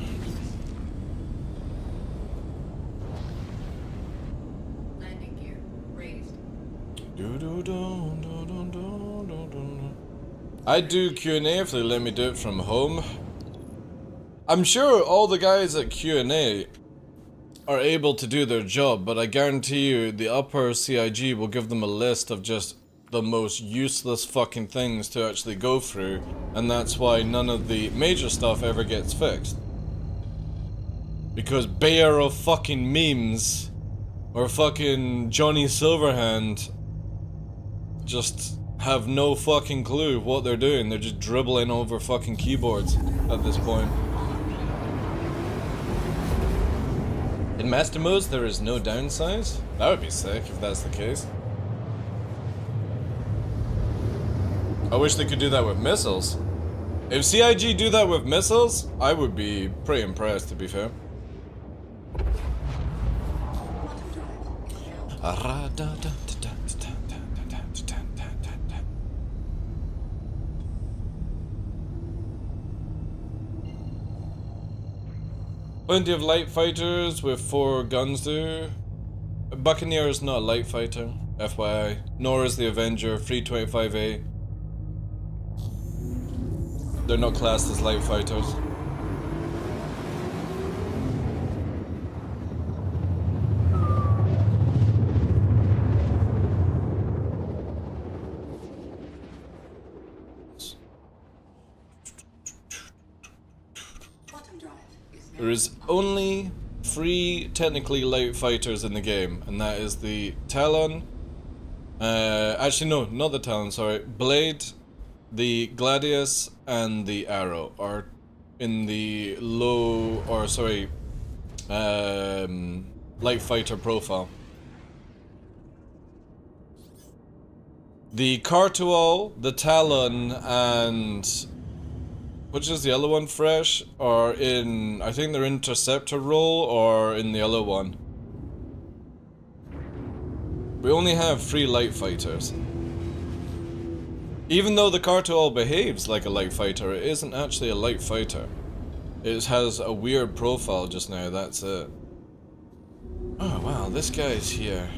Landing gear raised. I'd do Q&A if they let me do it from home. I'm sure all the guys at Q&A are able to do their job, but I guarantee you the upper CIG will give them a list of just the most useless fucking things to actually go through, and that's why none of the major stuff ever gets fixed. Because Bear of fucking memes or fucking Johnny Silverhand just have no fucking clue what they're doing. They're just dribbling over fucking keyboards at this point. In master modes, there is no downsize? That would be sick if that's the case. I wish they could do that with missiles. If CIG do that with missiles, I would be pretty impressed, to be fair. Plenty of light fighters with 4 guns do. Buccaneer is not a light fighter, FYI. Nor is the Avenger 325A. They're not classed as light fighters. There is only 3 technically light fighters in the game, and that is the Talon, Actually, no, not the Talon, sorry. Blade, the Gladius, and the Arrow are in the low, or sorry, light fighter profile. The Cartual, the Talon, and which is the other one, Fresh, are in, I think they're Interceptor role or in the other one. We only have 3 light fighters. Even though the Cartual behaves like a light fighter, it isn't actually a light fighter. It has a weird profile just now, that's it. Oh wow, this guy's here.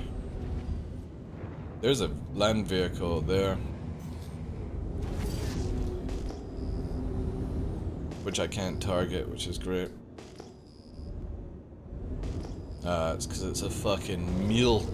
There's a land vehicle there. Which I can't target, which is great. It's because it's a fucking mule.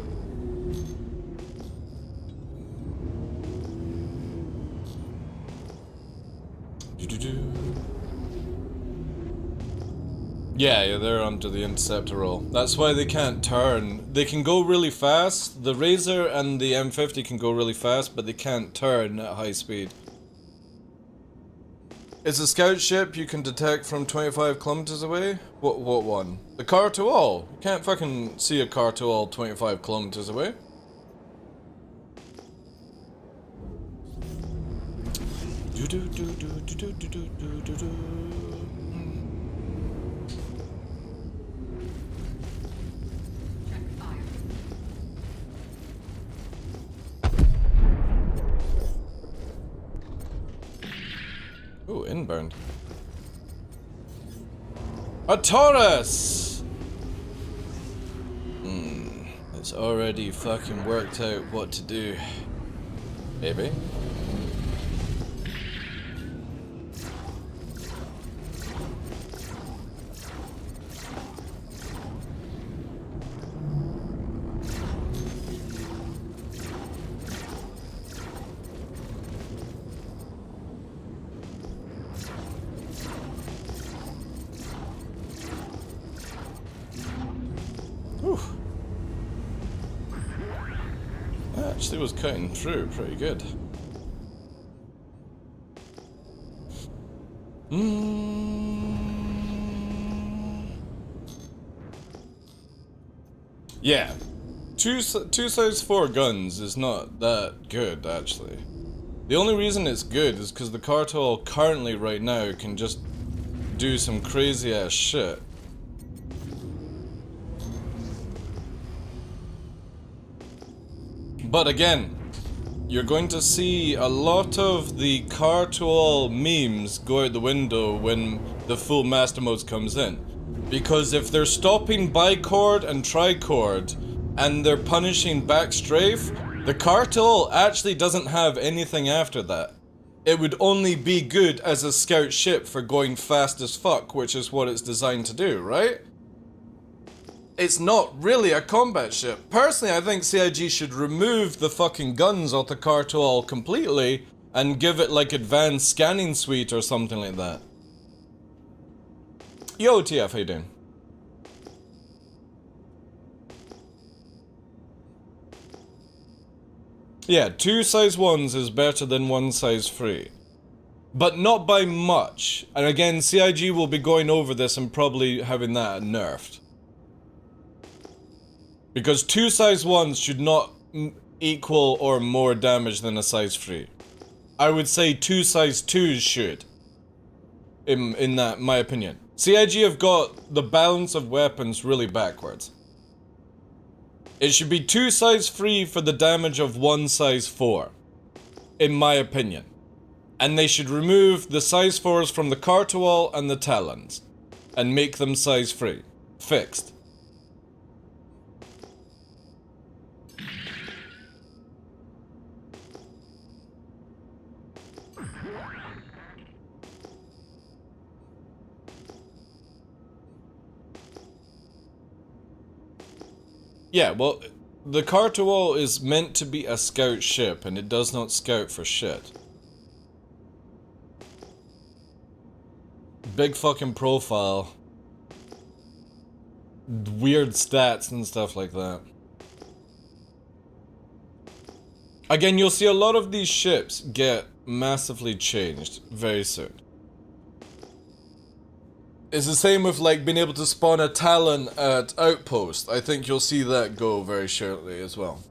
Yeah, they're onto the interceptor roll. That's why they can't turn. They can go really fast. The Razor and the M50 can go really fast, but they can't turn at high speed. It's a scout ship you can detect from 25 kilometers away? What one? The Cartual. You can't fucking see a Cartual 25 kilometers away. Ooh, inbound. A Taurus! It's already fucking worked out what to do. Maybe. Actually was cutting through pretty good. Yeah, two size 4 guns is not that good actually. The only reason it's good is because the Cartel currently right now can just do some crazy ass shit. But again, you're going to see a lot of the Cartual memes go out the window when the full Master Mode comes in. Because if they're stopping bicord and tricord, and they're punishing back strafe, the Cartual actually doesn't have anything after that. It would only be good as a scout ship for going fast as fuck, which is what it's designed to do, right? It's not really a combat ship. Personally, I think CIG should remove the fucking guns off the Cartual completely and give it like advanced scanning suite or something like that. Yo, TF, how you doing? Yeah, 2 size 1s is better than 1 size 3. But not by much. And again, CIG will be going over this and probably having that nerfed. Because 2 size 1s should not equal or more damage than a size 3. I would say 2 size 2s should. In that, my opinion. CIG have got the balance of weapons really backwards. It should be 2 size 3 for the damage of 1 size 4. In my opinion. And they should remove the size 4s from the Cartual and the Talons. And make them size 3. Fixed. Yeah, well, the Cartual is meant to be a scout ship, and it does not scout for shit. Big fucking profile. Weird stats and stuff like that. Again, you'll see a lot of these ships get massively changed very soon. It's the same with like being able to spawn a Talon at Outpost. I think you'll see that go very shortly as well.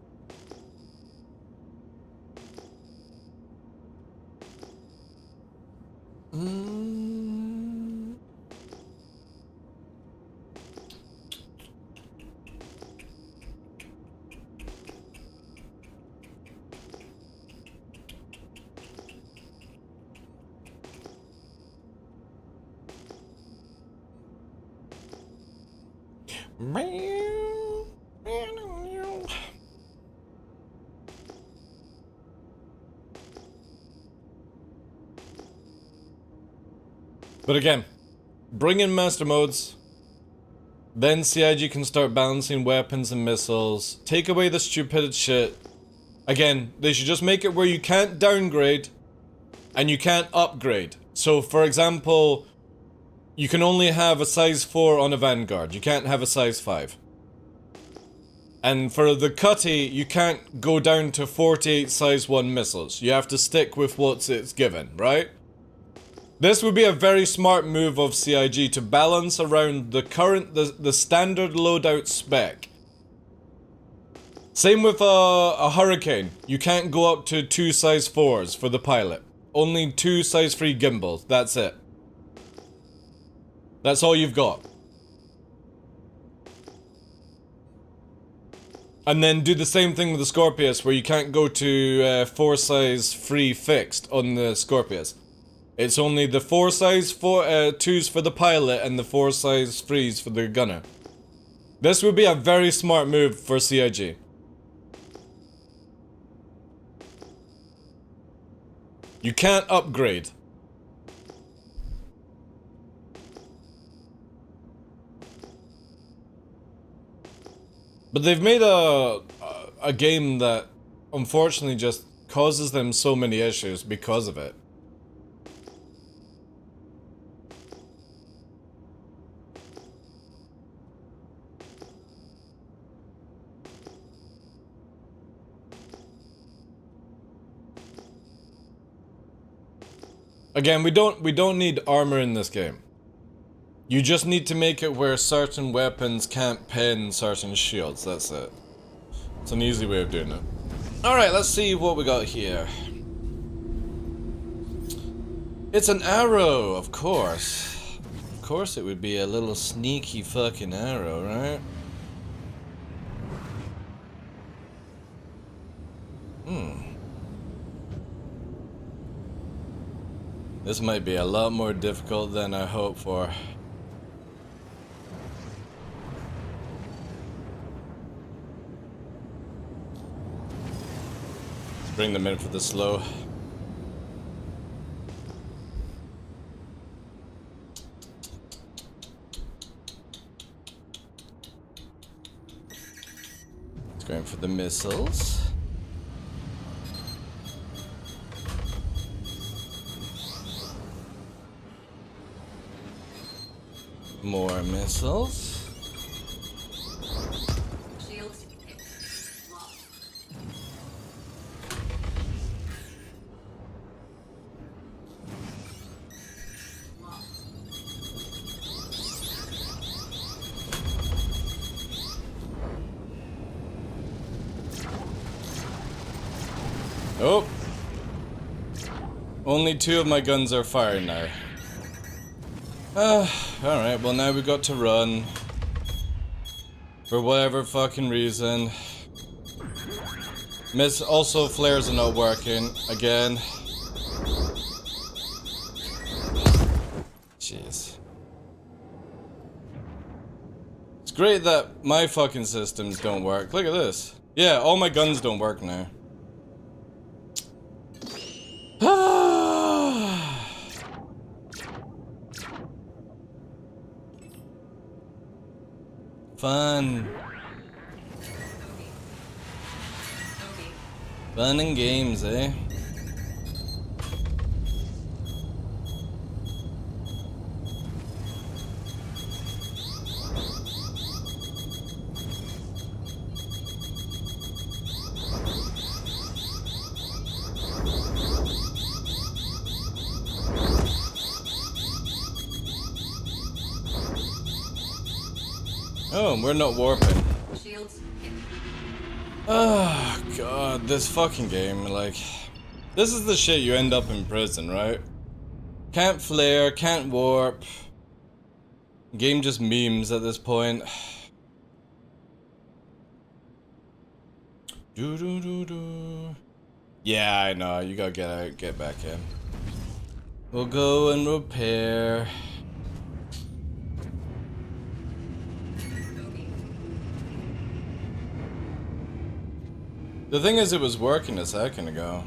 But again, bring in master modes, then CIG can start balancing weapons and missiles, take away the stupid shit. Again, they should just make it where you can't downgrade and you can't upgrade. So for example, you can only have a size 4 on a Vanguard, you can't have a size 5. And for the Cutty, you can't go down to 48 size 1 missiles, you have to stick with what it's given, right? This would be a very smart move of CIG to balance around the the standard loadout spec. Same with a Hurricane. You can't go up to 2 size 4s for the pilot. Only 2 size 3 gimbals, that's it. That's all you've got. And then do the same thing with the Scorpius, where you can't go to 4 size 3 fixed on the Scorpius. It's only the 4 size 2s for the pilot and the 4 size 3s for the gunner. This would be a very smart move for CIG. You can't upgrade. But they've made a game that unfortunately just causes them so many issues because of it. Again, we don't need armor in this game. You just need to make it where certain weapons can't pen certain shields, that's it. It's an easy way of doing it. Alright, let's see what we got here. It's an arrow, of course. Of course it would be a little sneaky fucking arrow, right? This might be a lot more difficult than I hoped for. Let's bring them in for the slow. It's going for the missiles. More missiles. Shields. Oh. Only 2 of my guns are firing now. Alright, well now we've got to run. For whatever fucking reason. Also, flares are not working. Again. Jeez. It's great that my fucking systems don't work. Look at this. Yeah, all my guns don't work now. Fun. Fun and games, eh? Oh, and we're not warping. Shields hit. Oh, God, this fucking game, like... This is the shit you end up in prison, right? Can't flare, can't warp. Game just memes at this point. Do do do do. Yeah, I know. You gotta get out, get back in. We'll go and repair. The thing is, it was working a second ago.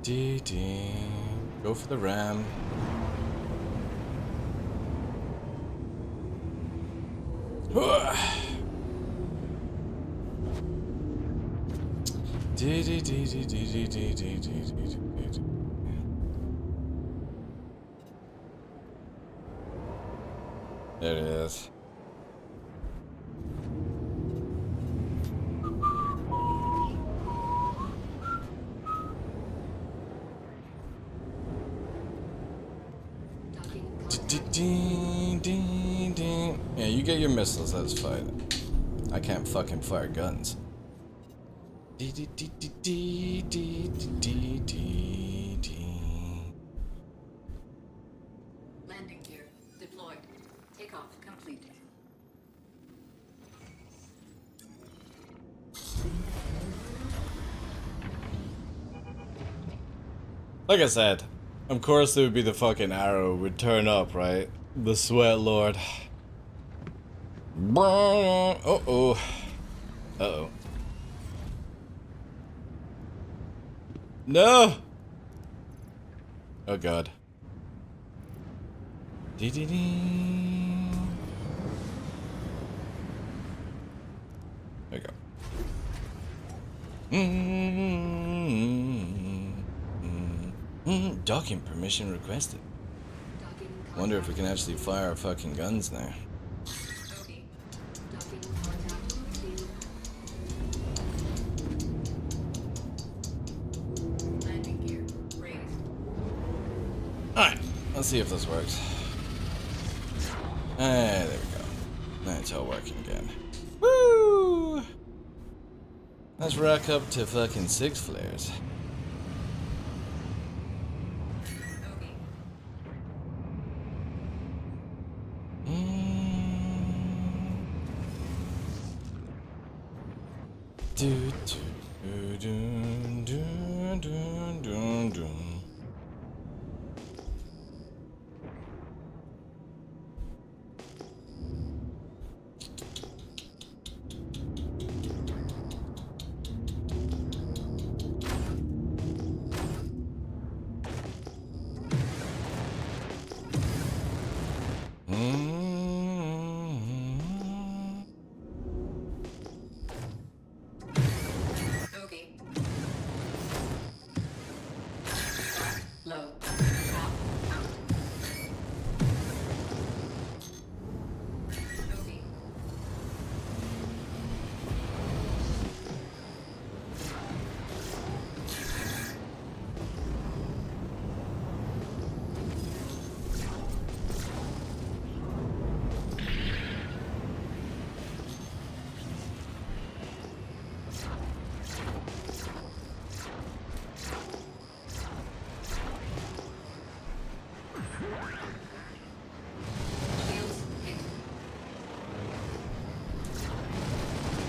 Dee. Go for the ram. There it is. Yeah, you get your missiles, that's fine. I can't fucking fire guns. Landing gear deployed. Takeoff complete. Like I said, of course there would be the fucking arrow would turn up, right? The sweat lord. Uh-oh. Uh-oh. No! Oh god. Dee. There we go. Docking permission requested. Wonder if we can actually fire our fucking guns now. Alright, let's see if this works. There we go. Now it's all working again. Woo! Let's rack up to fucking 6 flares.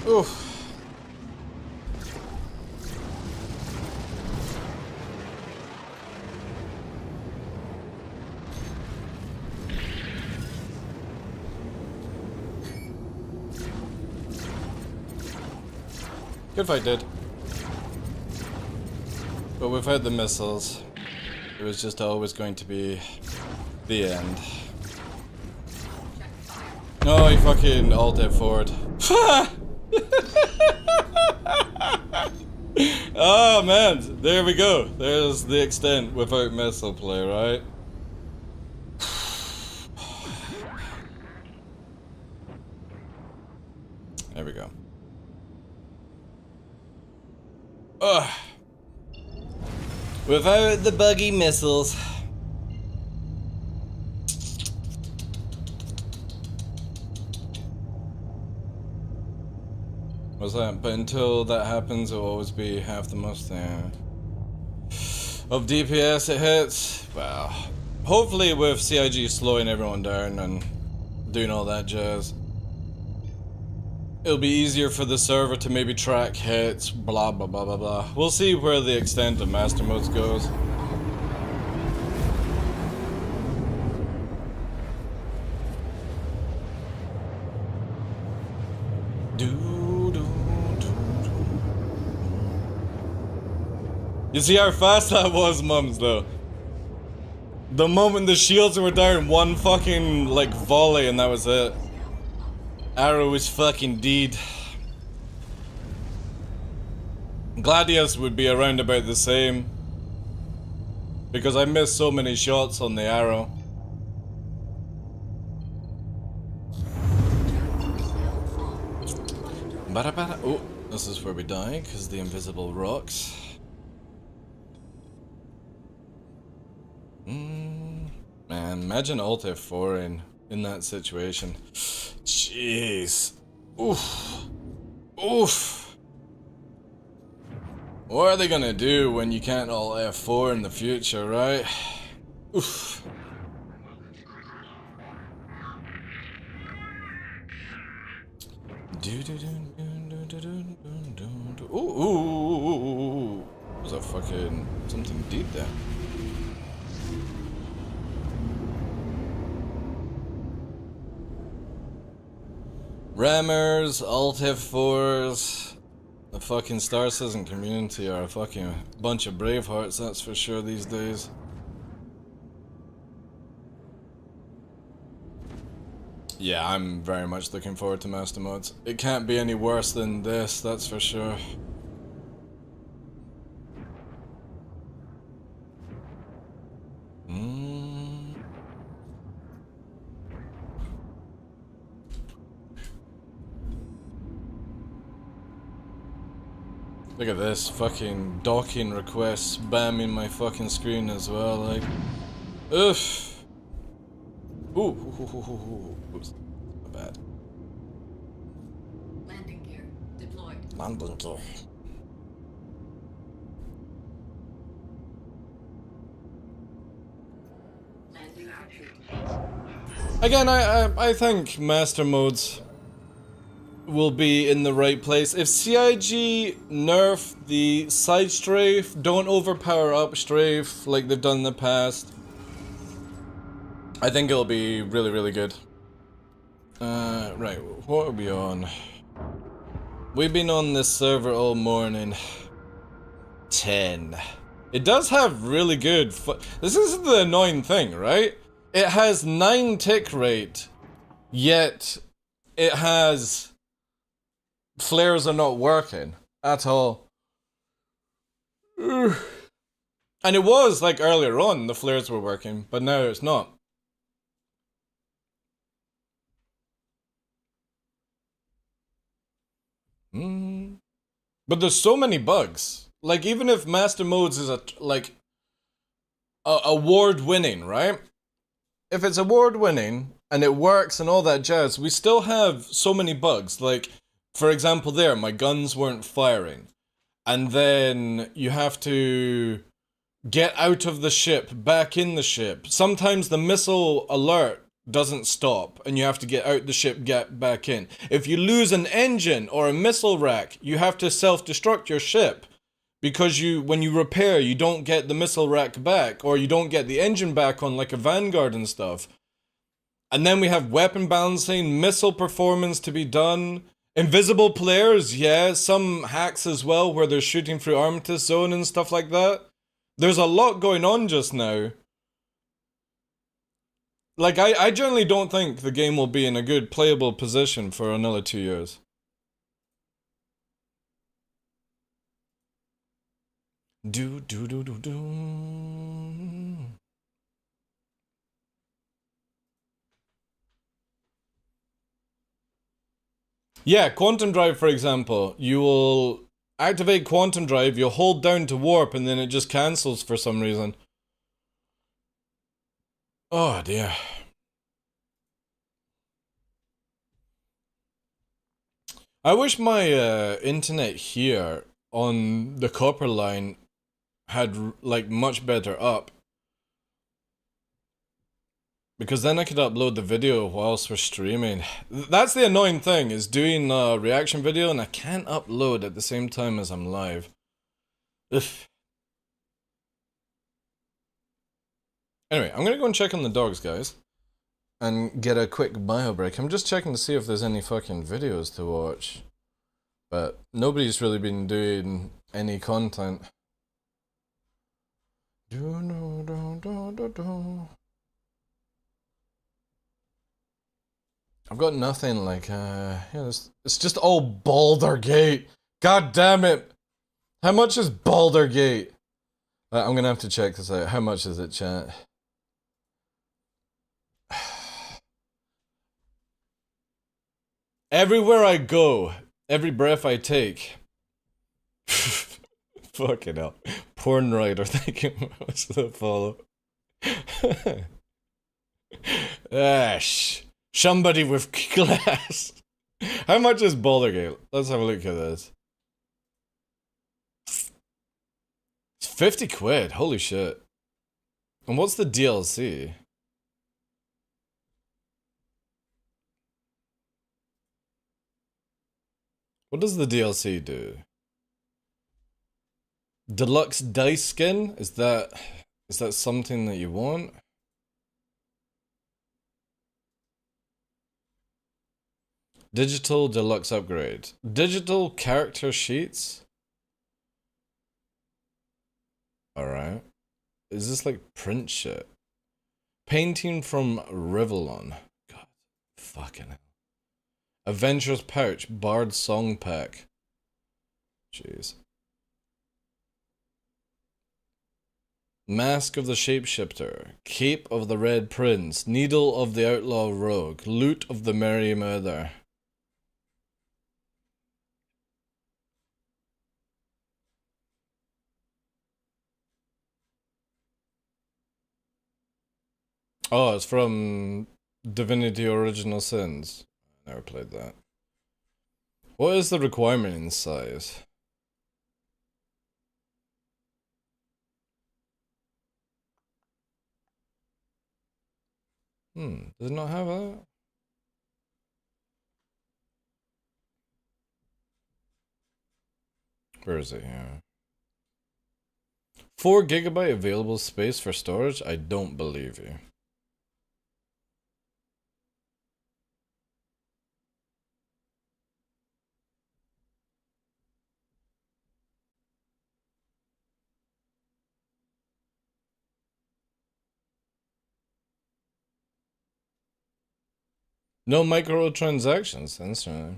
Oof. Good fight, dude. But we've had the missiles. It was just always going to be the end. No, he fucking alt forward. Oh man, there we go. There's the extent without missile play, right? There we go. Ugh. Without the buggy missiles. What's that? But until that happens, it will always be half the Mustang. Of DPS it hits. Well, hopefully with CIG slowing everyone down and doing all that jazz, it'll be easier for the server to maybe track hits, blah blah blah blah blah. We'll see where the extent of master modes goes. You see how fast that was, mums, though? The moment the shields were down, one fucking, like, volley and that was it. Arrow is fucking dead. Gladius would be around about the same. Because I missed so many shots on the arrow. Oh, this is where we die, because the invisible rocks. Man, imagine Alt F4 in that situation. Jeez. Oof. Oof. What are they gonna do when you can't Alt F4 in the future, right? Oof. Ooh. There's a fucking something deep there. Rammers, Alt F4s, the fucking Star Citizen community are a fucking bunch of bravehearts, that's for sure these days. Yeah, I'm very much looking forward to Master Modes. It can't be any worse than this, that's for sure. Look at this fucking docking request spamming my fucking screen as well, like. Oof. Ooh. Oops. My bad. Landing gear deployed. Landing gear. Landing complete. Again, I think Master Modes will be in the right place. If CIG nerf the side strafe, don't overpower up strafe like they've done in the past, I think it'll be really, really good. Right, what are we on? We've been on this server all morning. 10. It does have really good this is the annoying thing, right? It has 9 tick rate, yet it has flares are not working at all. And it was like earlier on the flares were working, but now it's not. But there's so many bugs. Like even if Master Modes is award winning, right? If it's award winning and it works and all that jazz, we still have so many bugs. Like, for example, there, my guns weren't firing. And then you have to get out of the ship, back in the ship. Sometimes the missile alert doesn't stop and you have to get out the ship, get back in. If you lose an engine or a missile rack, you have to self-destruct your ship. Because when you repair, you don't get the missile rack back, or you don't get the engine back on like a Vanguard and stuff. And then we have weapon balancing, missile performance to be done. Invisible players, yeah, some hacks as well where they're shooting through Armistice Zone and stuff like that. There's a lot going on just now. Like, I generally don't think the game will be in a good playable position for another 2 years. Do. Yeah, Quantum Drive, for example. You will activate Quantum Drive, you'll hold down to warp, and then it just cancels for some reason. Oh, dear. I wish my internet here on the copper line had like much better up. Because then I could upload the video whilst we're streaming. That's the annoying thing, is doing a reaction video and I can't upload at the same time as I'm live. Ugh. Anyway, I'm gonna go and check on the dogs, guys. And get a quick bio break. I'm just checking to see if there's any fucking videos to watch. But nobody's really been doing any content. I've got nothing like, yeah, it's just all Baldur Gate. God damn it! How much is Baldur Gate? I'm gonna have to check this out. How much is it, chat? Everywhere I go, every breath I take. Fucking hell. Porn writer, thank you much for the follow. Ash. Somebody with glass. How much is Baldur Gate? Let's have a look at this. It's 50 quid. Holy shit. And what's the DLC? What does the DLC do? Deluxe dice skin? Is that something that you want? Digital deluxe upgrade. Digital character sheets? Alright. Is this like print shit? Painting from Revlon. God. Fucking hell. Avengers pouch. Bard song pack. Jeez. Mask of the Shapeshifter. Cape of the Red Prince. Needle of the Outlaw Rogue. Loot of the Merry Murder. Oh, it's from Divinity Original Sins. Never played that. What is the requirement in size? Does it not have that? Where is it here? 4 GB available space for storage? I don't believe you. No microtransactions, instantly.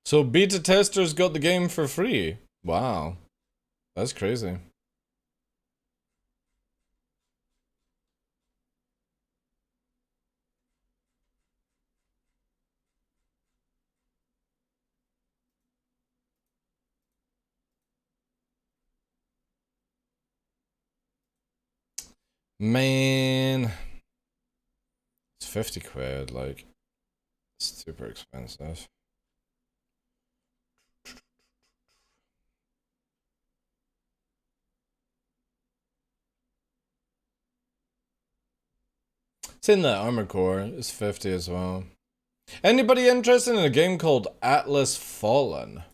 So beta testers got the game for free. Wow. That's crazy. Man. It's 50 quid, like, it's super expensive. It's in the Armor Core, it's 50 as well. Anybody interested in a game called Atlas Fallen?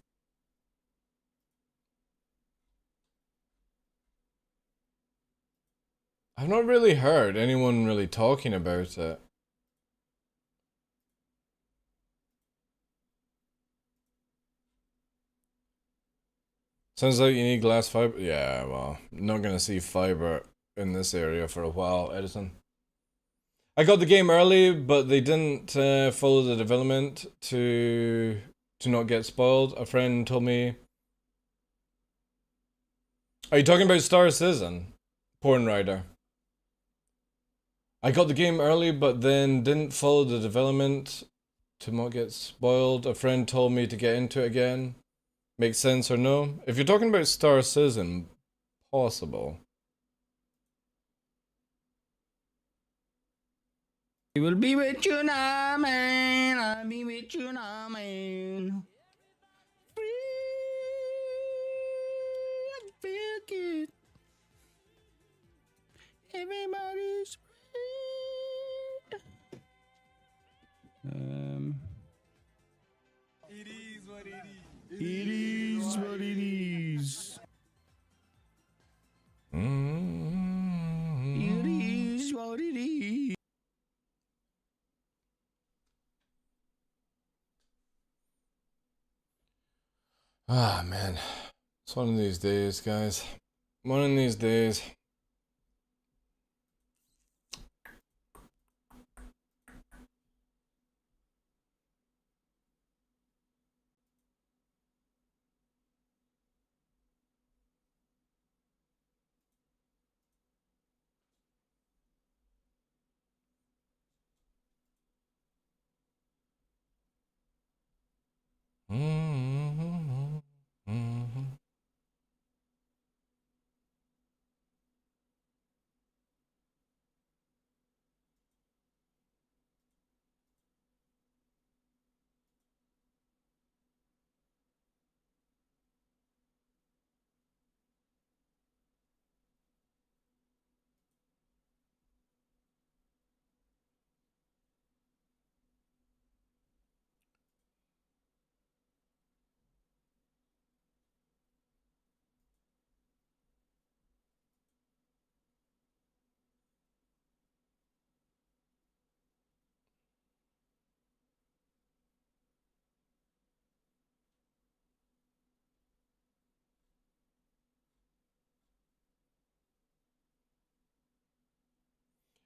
I've not really heard anyone really talking about it. Sounds like you need glass fiber. Yeah, well, not gonna see fiber in this area for a while, Edison. I got the game early, but they didn't follow the development to not get spoiled. A friend told me. Are you talking about Star Citizen? Porn Rider. I got the game early, but then didn't follow the development to not get spoiled. A friend told me to get into it again. Makes sense or no? If you're talking about Star Citizen, possible. I will be with you now, man. I'll be with you now, man. Free, I feel good. Everybody's free. It is what it is. It is what it is. It is what it is. Ah, man. It's one of these days, guys. One of these days.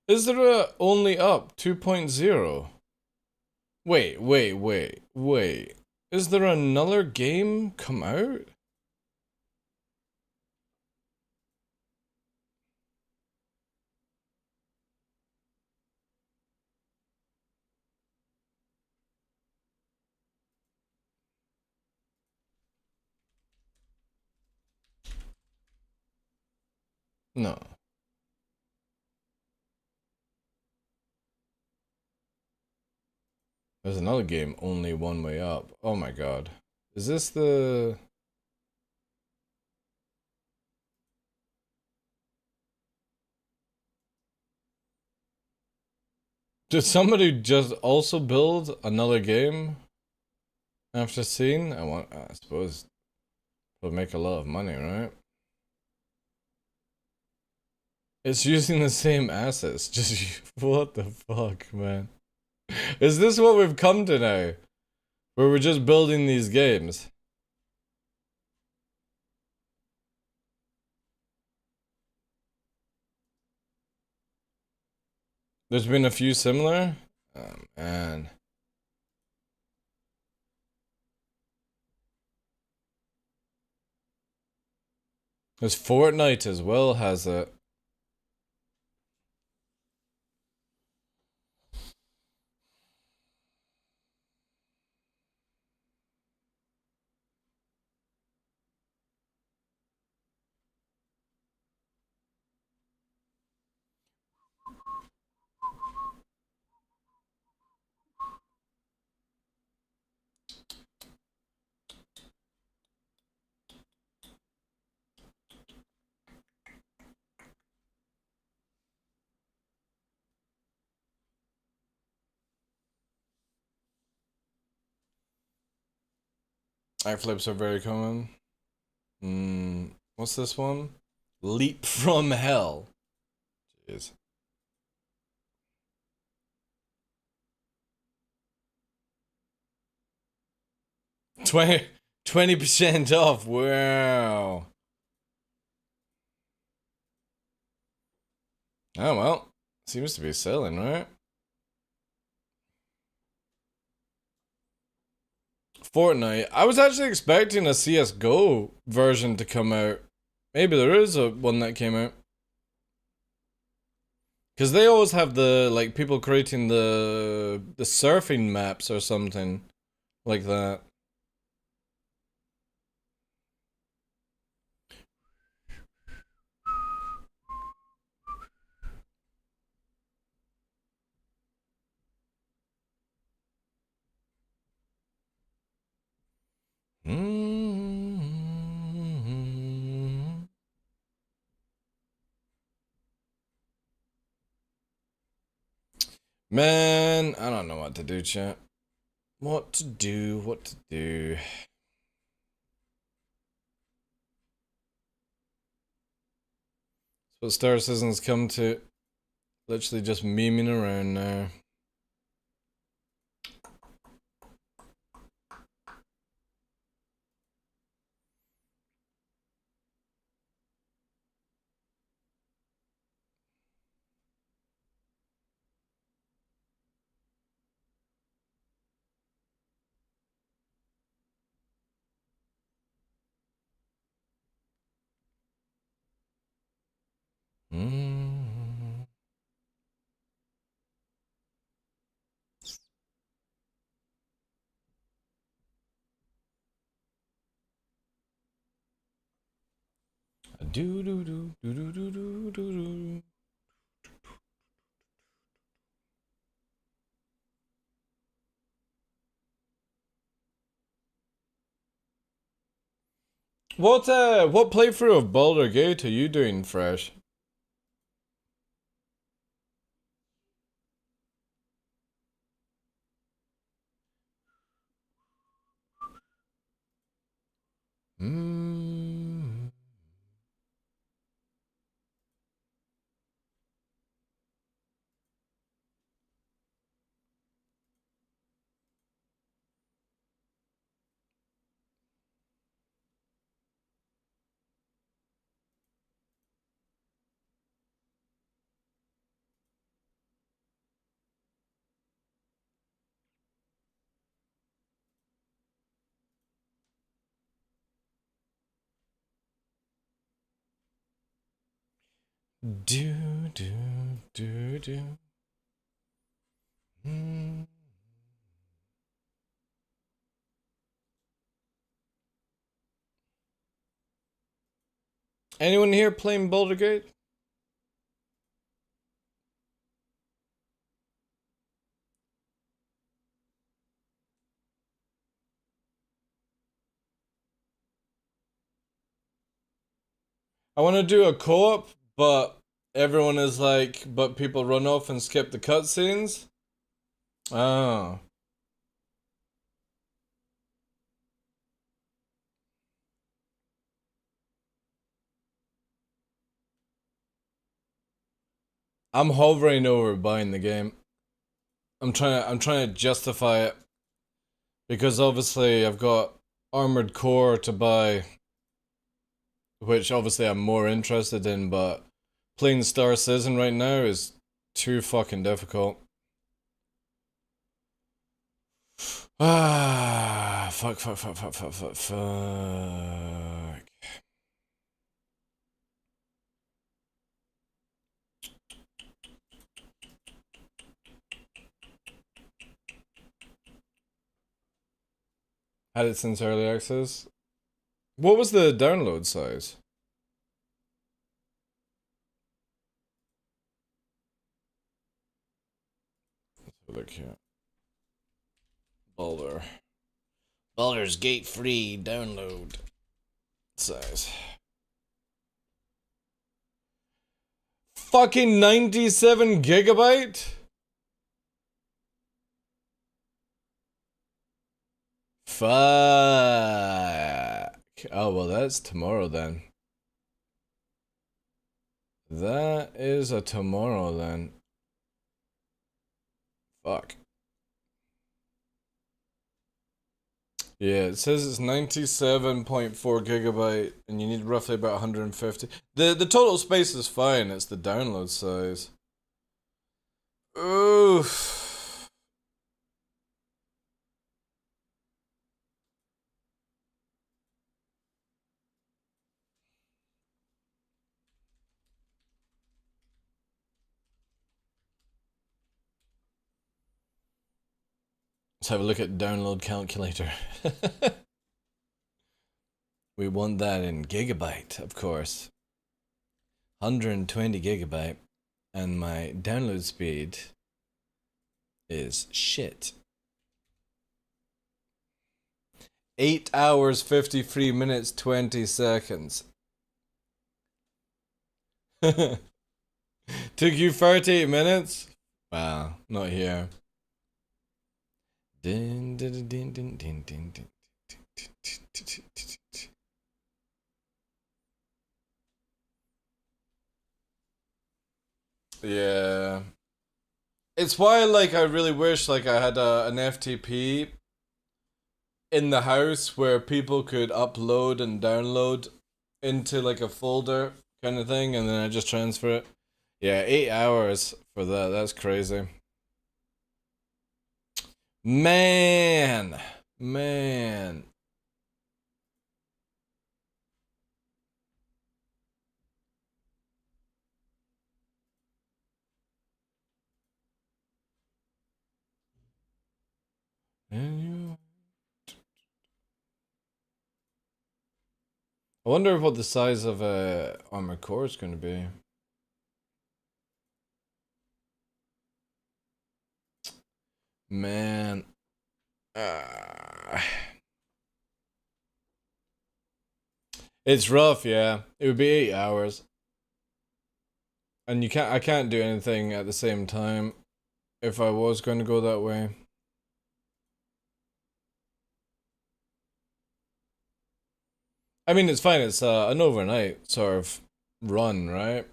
Is there a only up 2.0? Wait. Is there another game come out? No. There's another game only one way up. Oh my god. Is this the... Did somebody just also build another game after seeing? I suppose it'll make a lot of money, right? It's using the same assets. Just what the fuck, man? Is this what we've come to now? Where we're just building these games? There's been a few similar? Oh, man. There's Fortnite as well, has it. Eye flips are very common. What's this one? Leap from hell. Jeez. 20% off. Wow. Oh well. Seems to be selling, right? Fortnite. I was actually expecting a CSGO version to come out. Maybe there is one that came out. Because they always have the, like, people creating the surfing maps or something like that. Man, I don't know what to do, chat. What to do. That's what Star Citizen's come to. Literally just memeing around now. Do do do do do do do do do. What playthrough of Baldur Gate are you doing, Fresh? Do do do do. Anyone here playing Baldur Gate? I want to do a co-op, but everyone is like, but people run off and skip the cutscenes. Oh. I'm hovering over buying the game. I'm trying to justify it because obviously I've got Armored Core to buy, which obviously I'm more interested in, but playing Star Citizen right now is too fucking difficult. Ah, fuck. Had it since early access. What was the download size? Let's have a look here. Baldur's Gate free download size. Fucking 97 gigabyte? Fuck. Oh, well, that's tomorrow then. That is a tomorrow then. Fuck. Yeah, it says it's 97.4 gigabyte and you need roughly about 150. The total space is fine, it's the download size. Oof. Let's have a look at download calculator. We want that in gigabyte, of course. 120 gigabyte. And my download speed is shit. 8 hours, 53 minutes, 20 seconds. Took you 38 minutes? Wow, not here. Din, din, din, din, din, din, din. Yeah. It's why, like, I really wish, like, I had an FTP in the house where people could upload and download into, like, a folder kind of thing, and then I just transfer it. Yeah, 8 hours for that. That's crazy. Man. Man. I wonder what the size of a armored core is going to be. Man. It's rough, yeah. It would be 8 hours. And I can't do anything at the same time if I was going to go that way. I mean, it's fine. It's an overnight sort of run, right?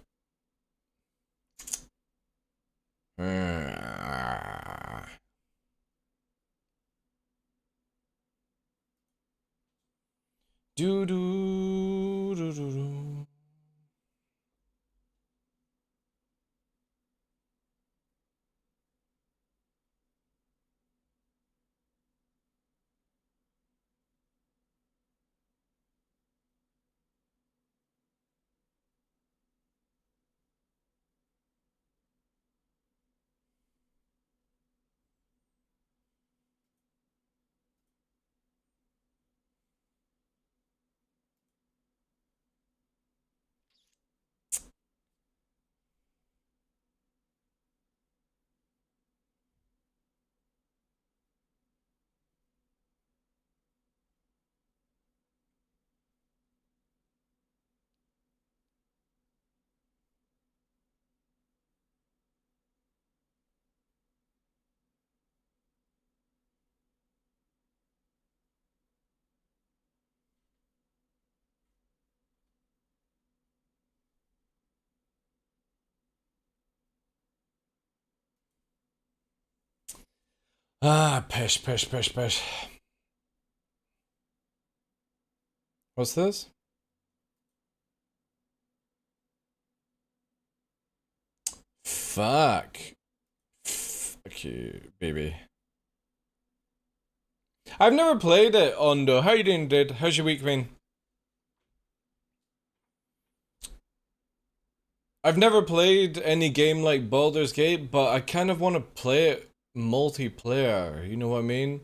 Do do do do do. Ah, pish, pish, pish, pish. What's this? Fuck. Fuck you, baby. I've never played it, Ondo. How you doing, dude? How's your week been? I've never played any game like Baldur's Gate, but I kind of want to play it multiplayer, you know what I mean?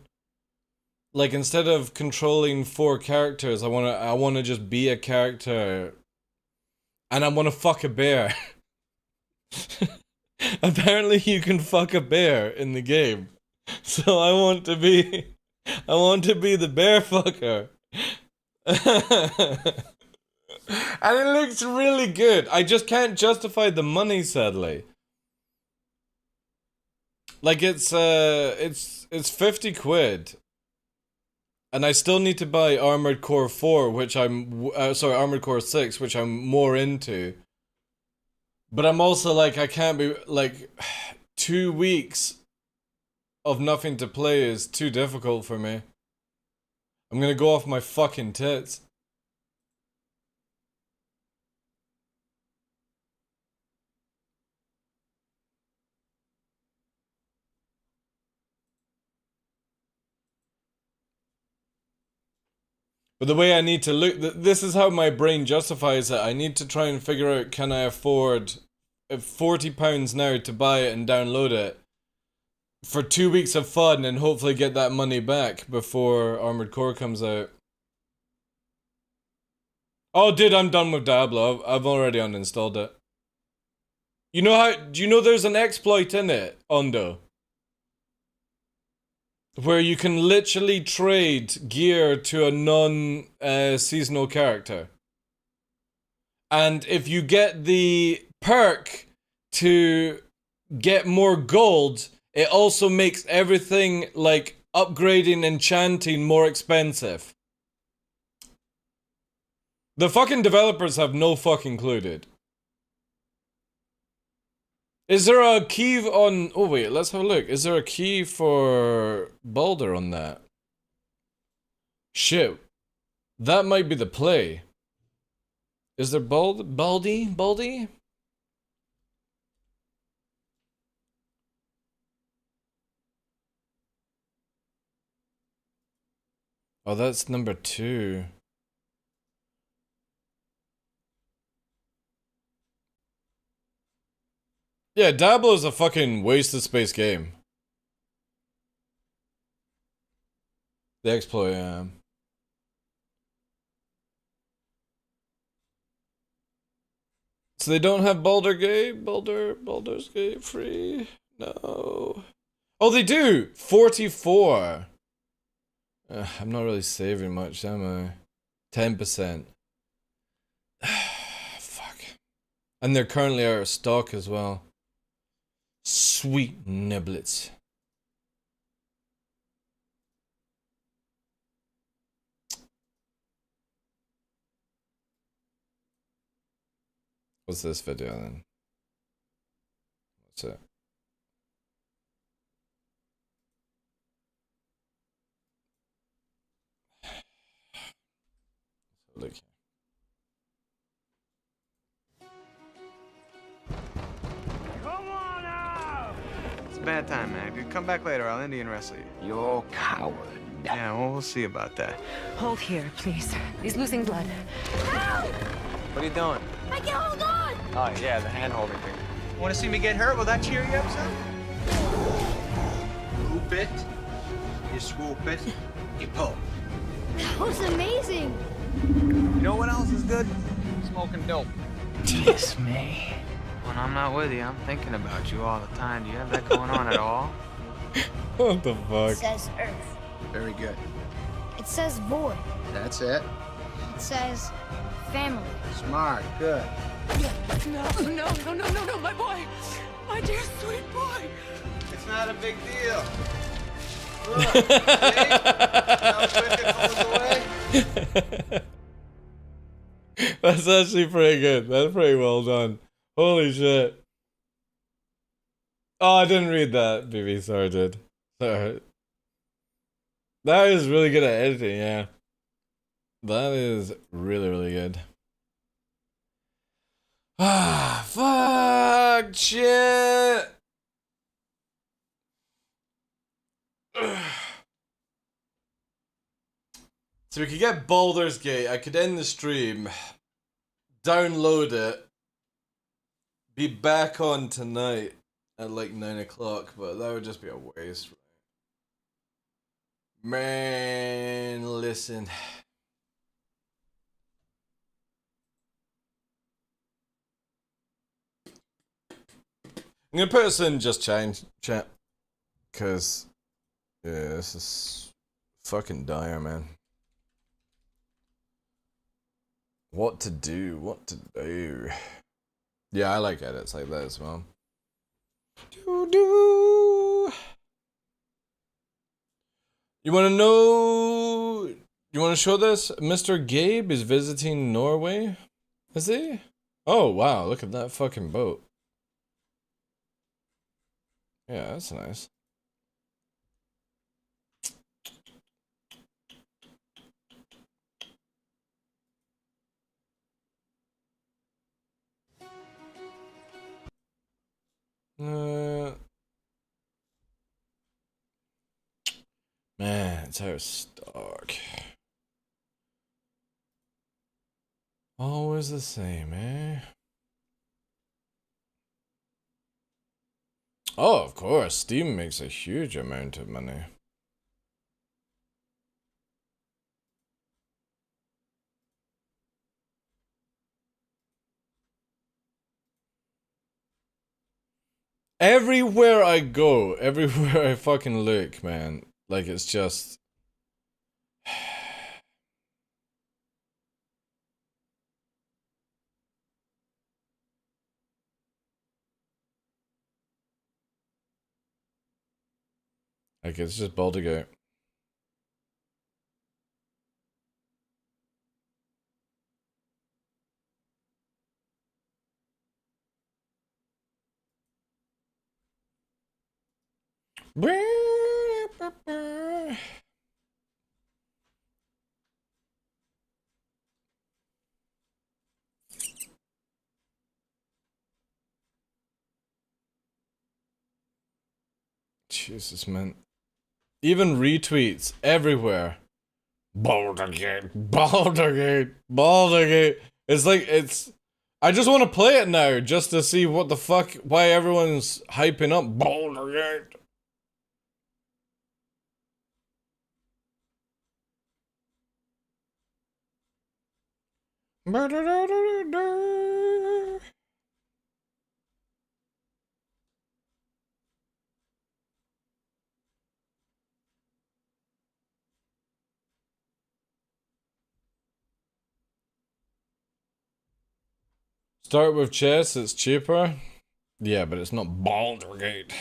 Like, instead of controlling 4 characters, I wanna just be a character. And I wanna fuck a bear. Apparently you can fuck a bear in the game. So I want to be the bear fucker. And it looks really good. I just can't justify the money, sadly. Like, it's 50 quid. And I still need to buy Armored Core 4, which Armored Core 6, which I'm more into. But I'm also like, I can't be, like, 2 weeks of nothing to play is too difficult for me. I'm gonna go off my fucking tits. But the way I need to look, this is how my brain justifies it. I need to try and figure out, can I afford £40 now to buy it and download it for 2 weeks of fun and hopefully get that money back before Armored Core comes out. Oh, dude, I'm done with Diablo. I've already uninstalled it. You know how? Do you know there's an exploit in it, Ondo? Where you can literally trade gear to a non-seasonal character. And if you get the perk to get more gold, it also makes everything like upgrading, enchanting more expensive. The fucking developers have no fucking clue, dude. Is there a key on... Oh wait, let's have a look. Is there a key for Baldur on that? Shit. That might be the play. Is there Baldy? Oh, that's number 2. Yeah, Diablo is a fucking waste of space game. The exploit, yeah. So they don't have Baldur's Gate free? No. Oh, they do! 44! I'm not really saving much, am I? 10%. Fuck. And they're currently out of stock as well. Sweet niblets. What's this video then? What's it? Look here. Come on now! It's a bad time, man. Dude, come back later. I'll Indian wrestle you. You're a coward. Yeah, well, we'll see about that. Hold here, please. He's losing blood. What are you doing? I can hold on! Oh, yeah, the hand-holding thing. Want to see me get hurt? Will that cheer you up, son? Swoop it. You swoop it. You pull. That was amazing! You know what else is good? Smoking dope. Kiss me. When I'm not with you, I'm thinking about you all the time. Do you have that going on at all? What the It fuck? says Earth. Very good. It says void. That's it. It says family. Smart. Good. No, my boy! My dear sweet boy! It's not a big deal. Look, see? How quick it goes away? That's actually pretty good. That's pretty well done. Holy shit. Oh, I didn't read that, BB. Sorry, dude. Sorry. That is really good at editing, yeah. That is really, really good. Ah, fuck, shit. So we could get Baldur's Gate. I could end the stream, download it, be back on tonight at like 9 o'clock, but that would just be a waste. Man, listen. I'm gonna put this in just chat, cause yeah, this is fucking dire, man. What to do? Yeah, I like edits like that as well. You wanna know? You wanna show this? Mr. Gabe is visiting Norway? Is he? Oh wow, look at that fucking boat. Yeah, that's nice. Man, it's out of stock. Always the same, eh? Oh, of course. Steam makes a huge amount of money. Everywhere I go, everywhere I fucking look, man. Like, it's just... Like, it's just Baldigate. Jesus, man. Even retweets everywhere. Baldigate, Baldigate, Baldigate. It's like, it's... I just want to play it now, just to see what the fuck, why everyone's hyping up Baldigate. Start with chess, it's cheaper. Yeah, but it's not Baldigate.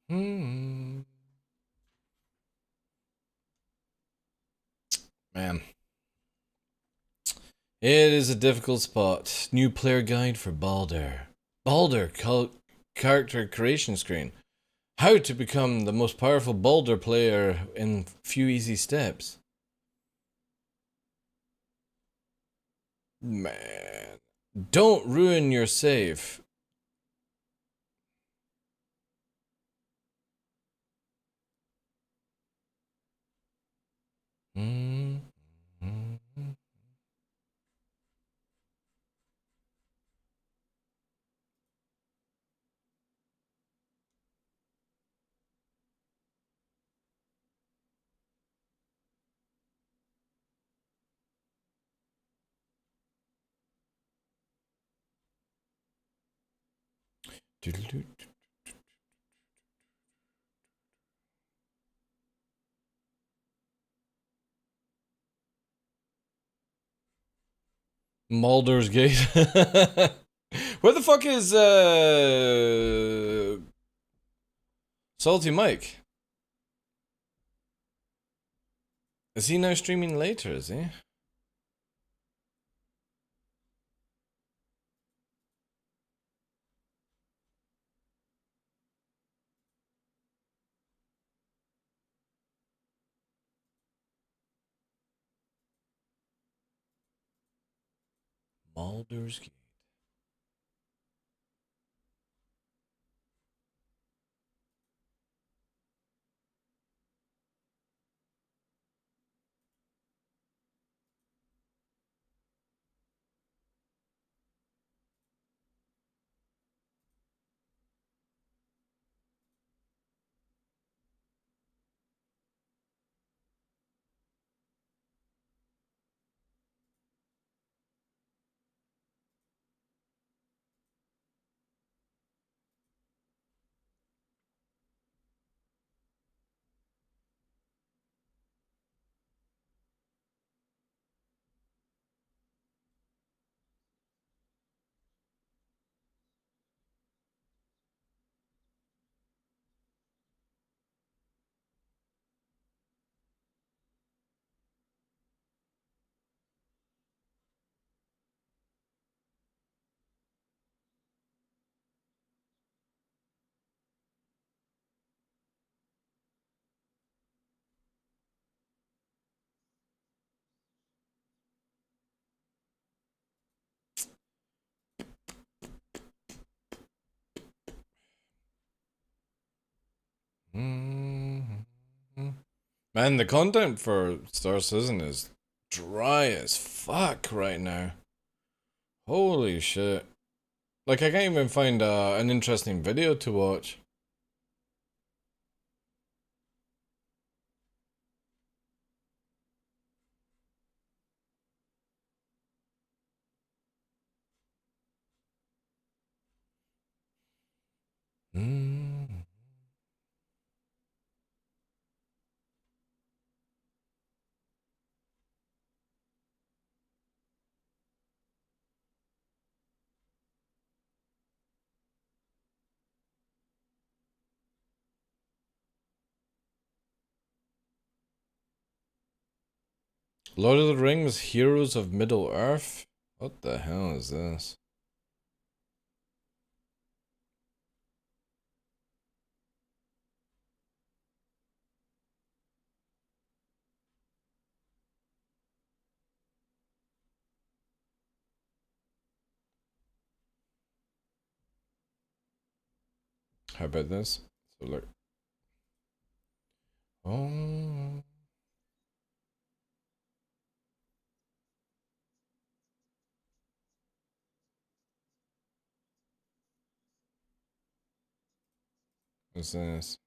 Man. It is a difficult spot. New player guide for Balder. Balder character creation screen. How to become the most powerful Balder player in few easy steps. Man. Don't ruin your save. Mulder's Gate. Where the fuck is Salty Mike? Is he now streaming later, is he? Mulder's Gate. Man, the content for Star Citizen is dry as fuck right now. Holy shit. Like, I can't even find an interesting video to watch. Lord of the Rings, Heroes of Middle Earth? What the hell is this? How about this? So look. Oh. What's this?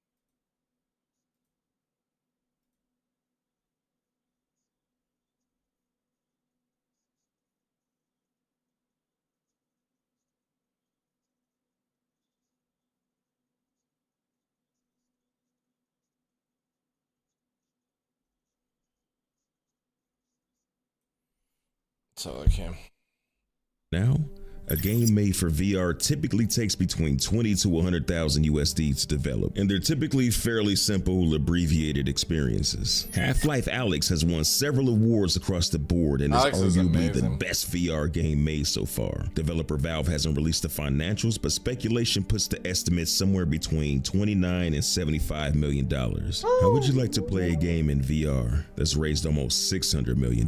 That's all I can. Now, a game made for VR typically takes between 20 to 100,000 USD to develop, and they're typically fairly simple, abbreviated experiences. Half-Life Alyx has won several awards across the board and is arguably the best VR game made so far. Developer Valve hasn't released the financials, but speculation puts the estimate somewhere between $29 and $75 million. How would you like to play a game in VR that's raised almost $600 million?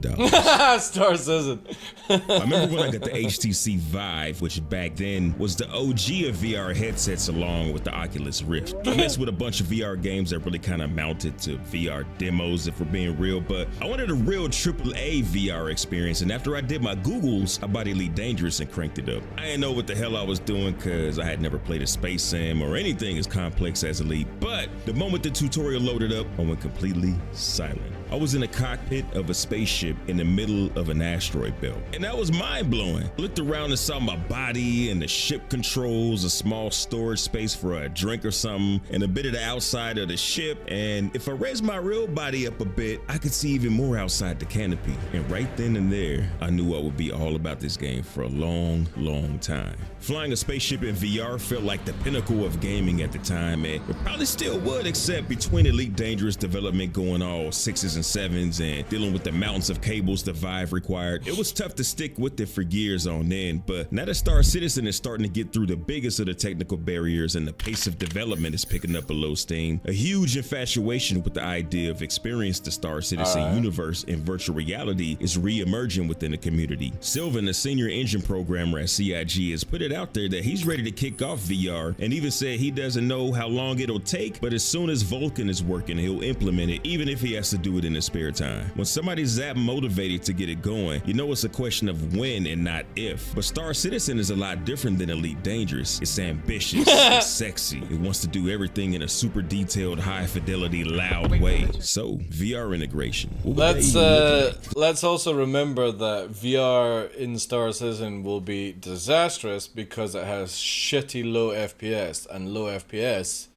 Star Citizen. I remember when I got the HTC Vive, which back then was the OG of VR headsets along with the Oculus Rift. I messed with a bunch of VR games that really kind of mounted to VR demos if we're being real, but I wanted a real AAA VR experience, and after I did my Googles, I bought Elite Dangerous and cranked it up. I didn't know what the hell I was doing because I had never played a space sim or anything as complex as Elite, but the moment the tutorial loaded up, I went completely silent. I was in the cockpit of a spaceship in the middle of an asteroid belt, and that was mind-blowing. I looked around and saw my body and the ship controls, a small storage space for a drink or something, and a bit of the outside of the ship, and if I raised my real body up a bit, I could see even more outside the canopy. And right then and there, I knew I would be all about this game for a long, long time. Flying a spaceship in VR felt like the pinnacle of gaming at the time, and it probably still would, except between Elite Dangerous development going all 6s and 7s and dealing with the mountains of cables the Vive required, it was tough to stick with it for years on end. But now that Star Citizen is starting to get through the biggest of the technical barriers and the pace of development is picking up a low steam, a huge infatuation with the idea of experiencing the Star Citizen universe in virtual reality is re-emerging within the community. Sylvan, a senior engine programmer at CIG, has put it out there that he's ready to kick off VR and even said he doesn't know how long it'll take, but as soon as Vulkan is working, he'll implement it, even if he has to do it in his spare time. When somebody's that motivated to get it going, you know it's a question of when and not if. But Star Citizen is a lot different than Elite Dangerous. It's ambitious, it's sexy, it wants to do everything in a super detailed, high fidelity, loud way. So, VR integration. Let's also remember that VR in Star Citizen will be disastrous because it has shitty low FPS, and low FPS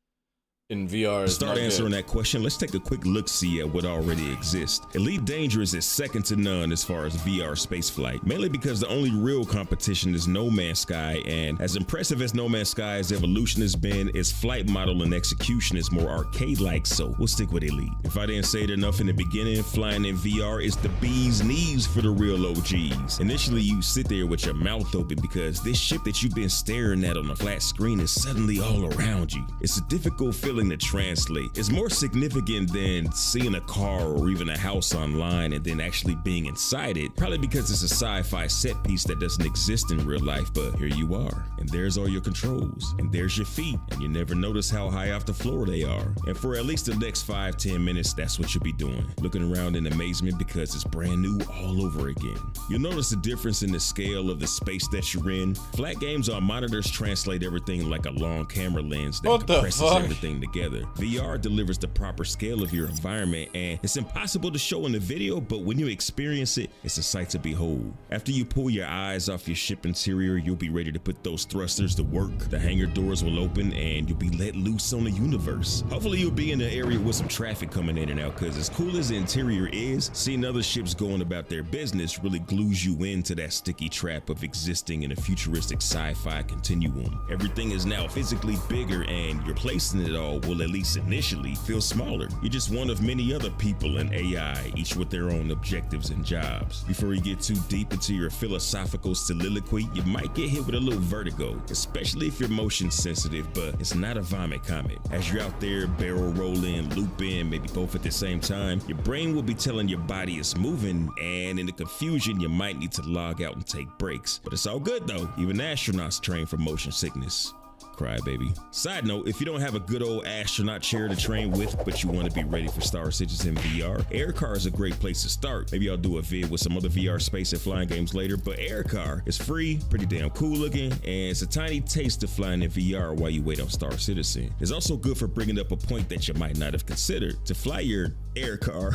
in VR is Start answering that question, let's take a quick look-see at what already exists. Elite Dangerous is second to none as far as VR spaceflight, mainly because the only real competition is No Man's Sky, and as impressive as No Man's Sky's evolution has been, its flight model and execution is more arcade-like, so we'll stick with Elite. If I didn't say it enough in the beginning, flying in VR is the bee's knees for the real OGs. Initially, you sit there with your mouth open because this ship that you've been staring at on a flat screen is suddenly all around you. It's a difficult feeling feeling to translate. It's more significant than seeing a car or even a house online and then actually being inside it, probably because it's a sci-fi set piece that doesn't exist in real life, but here you are, and there's all your controls, and there's your feet, and you never notice how high off the floor they are. And for at least the next 5-10 minutes, that's what you'll be doing, looking around in amazement because it's brand new all over again. You'll notice the difference in the scale of the space that you're in. Flat games on monitors translate everything like a long camera lens that compresses everything together. VR delivers the proper scale of your environment, and it's impossible to show in the video, but when you experience it, it's a sight to behold. After you pull your eyes off your ship interior, you'll be ready to put those thrusters to work. The hangar doors will open and you'll be let loose on the universe. Hopefully you'll be in an area with some traffic coming in and out, because as cool as the interior is, seeing other ships going about their business really glues you into that sticky trap of existing in a futuristic sci-fi continuum. Everything is now physically bigger, and your place in it all will, at least initially, feel smaller. You're just one of many other people in AI, each with their own objectives and jobs. Before you get too deep into your philosophical soliloquy, you might get hit with a little vertigo, especially if you're motion sensitive, but it's not a vomit comet. As you're out there barrel rolling, looping, maybe both at the same time, your brain will be telling your body it's moving, and in the confusion, you might need to log out and take breaks. But it's all good though, even astronauts train for motion sickness. Cry baby. Side note, if you don't have a good old astronaut chair to train with, but you want to be ready for Star Citizen VR, Aircar is a great place to start. Maybe I'll do a vid with some other VR space and flying games later, but Aircar is free, pretty damn cool looking, and it's a tiny taste of flying in VR while you wait on Star Citizen. It's also good for bringing up a point that you might not have considered. To fly your Aircar,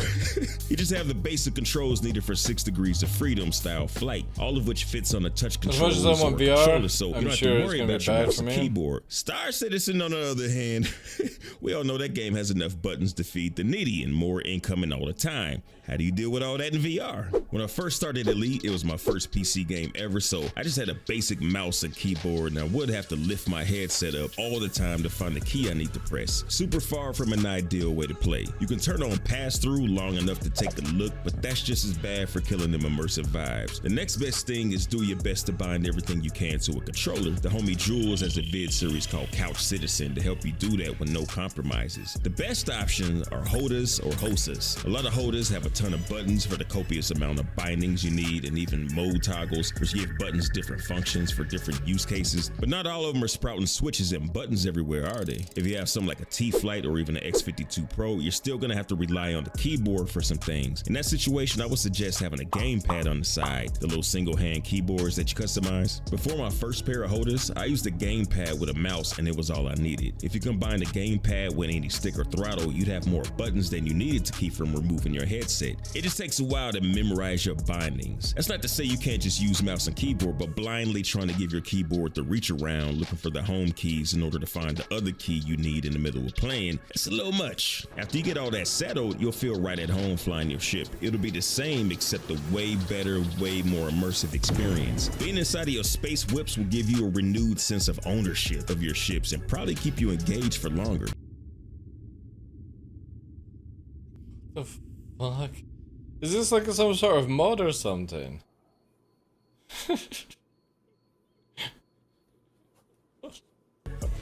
you just have the basic controls needed for 6 degrees of freedom style flight, all of which fits on a touch controller, so you don't have to worry about your mouse and keyboard. Star Citizen, on the other hand, we all know that game has enough buttons to feed the needy and more incoming all the time. How do you deal with all that in VR? When I first started Elite, it was my first PC game ever, so I just had a basic mouse and keyboard, and I would have to lift my headset up all the time to find the key I need to press. Super far from an ideal way to play. You can turn on pass-through long enough to take a look, but that's just as bad for killing them immersive vibes. The next best thing is do your best to bind everything you can to a controller. The homie Jules has a vid series called Couch Citizen to help you do that with no compromises. The best options are HOTAs or HOSAs. A lot of HOTAs have a ton of buttons for the copious amount of bindings you need, and even mode toggles, which give buttons different functions for different use cases, but not all of them are sprouting switches and buttons everywhere, are they? If you have something like a T-Flight or even an X52 Pro, you're still gonna have to rely on the keyboard for some things. In that situation, I would suggest having a gamepad on the side, the little single-hand keyboards that you customize. Before my first pair of HOTAs, I used a gamepad with a mouse, and it was all I needed. If you combine the gamepad with any stick or throttle, you'd have more buttons than you needed to keep from removing your headset. It just takes a while to memorize your bindings. That's not to say you can't just use mouse and keyboard, but blindly trying to give your keyboard the reach around, looking for the home keys in order to find the other key you need in the middle of playing, it's a little much. After you get all that settled, you'll feel right at home flying your ship. It'll be the same, except a way better, way more immersive experience. Being inside of your space whips will give you a renewed sense of ownership of your ships and probably keep you engaged for longer. The fuck? Is this like some sort of mod or something?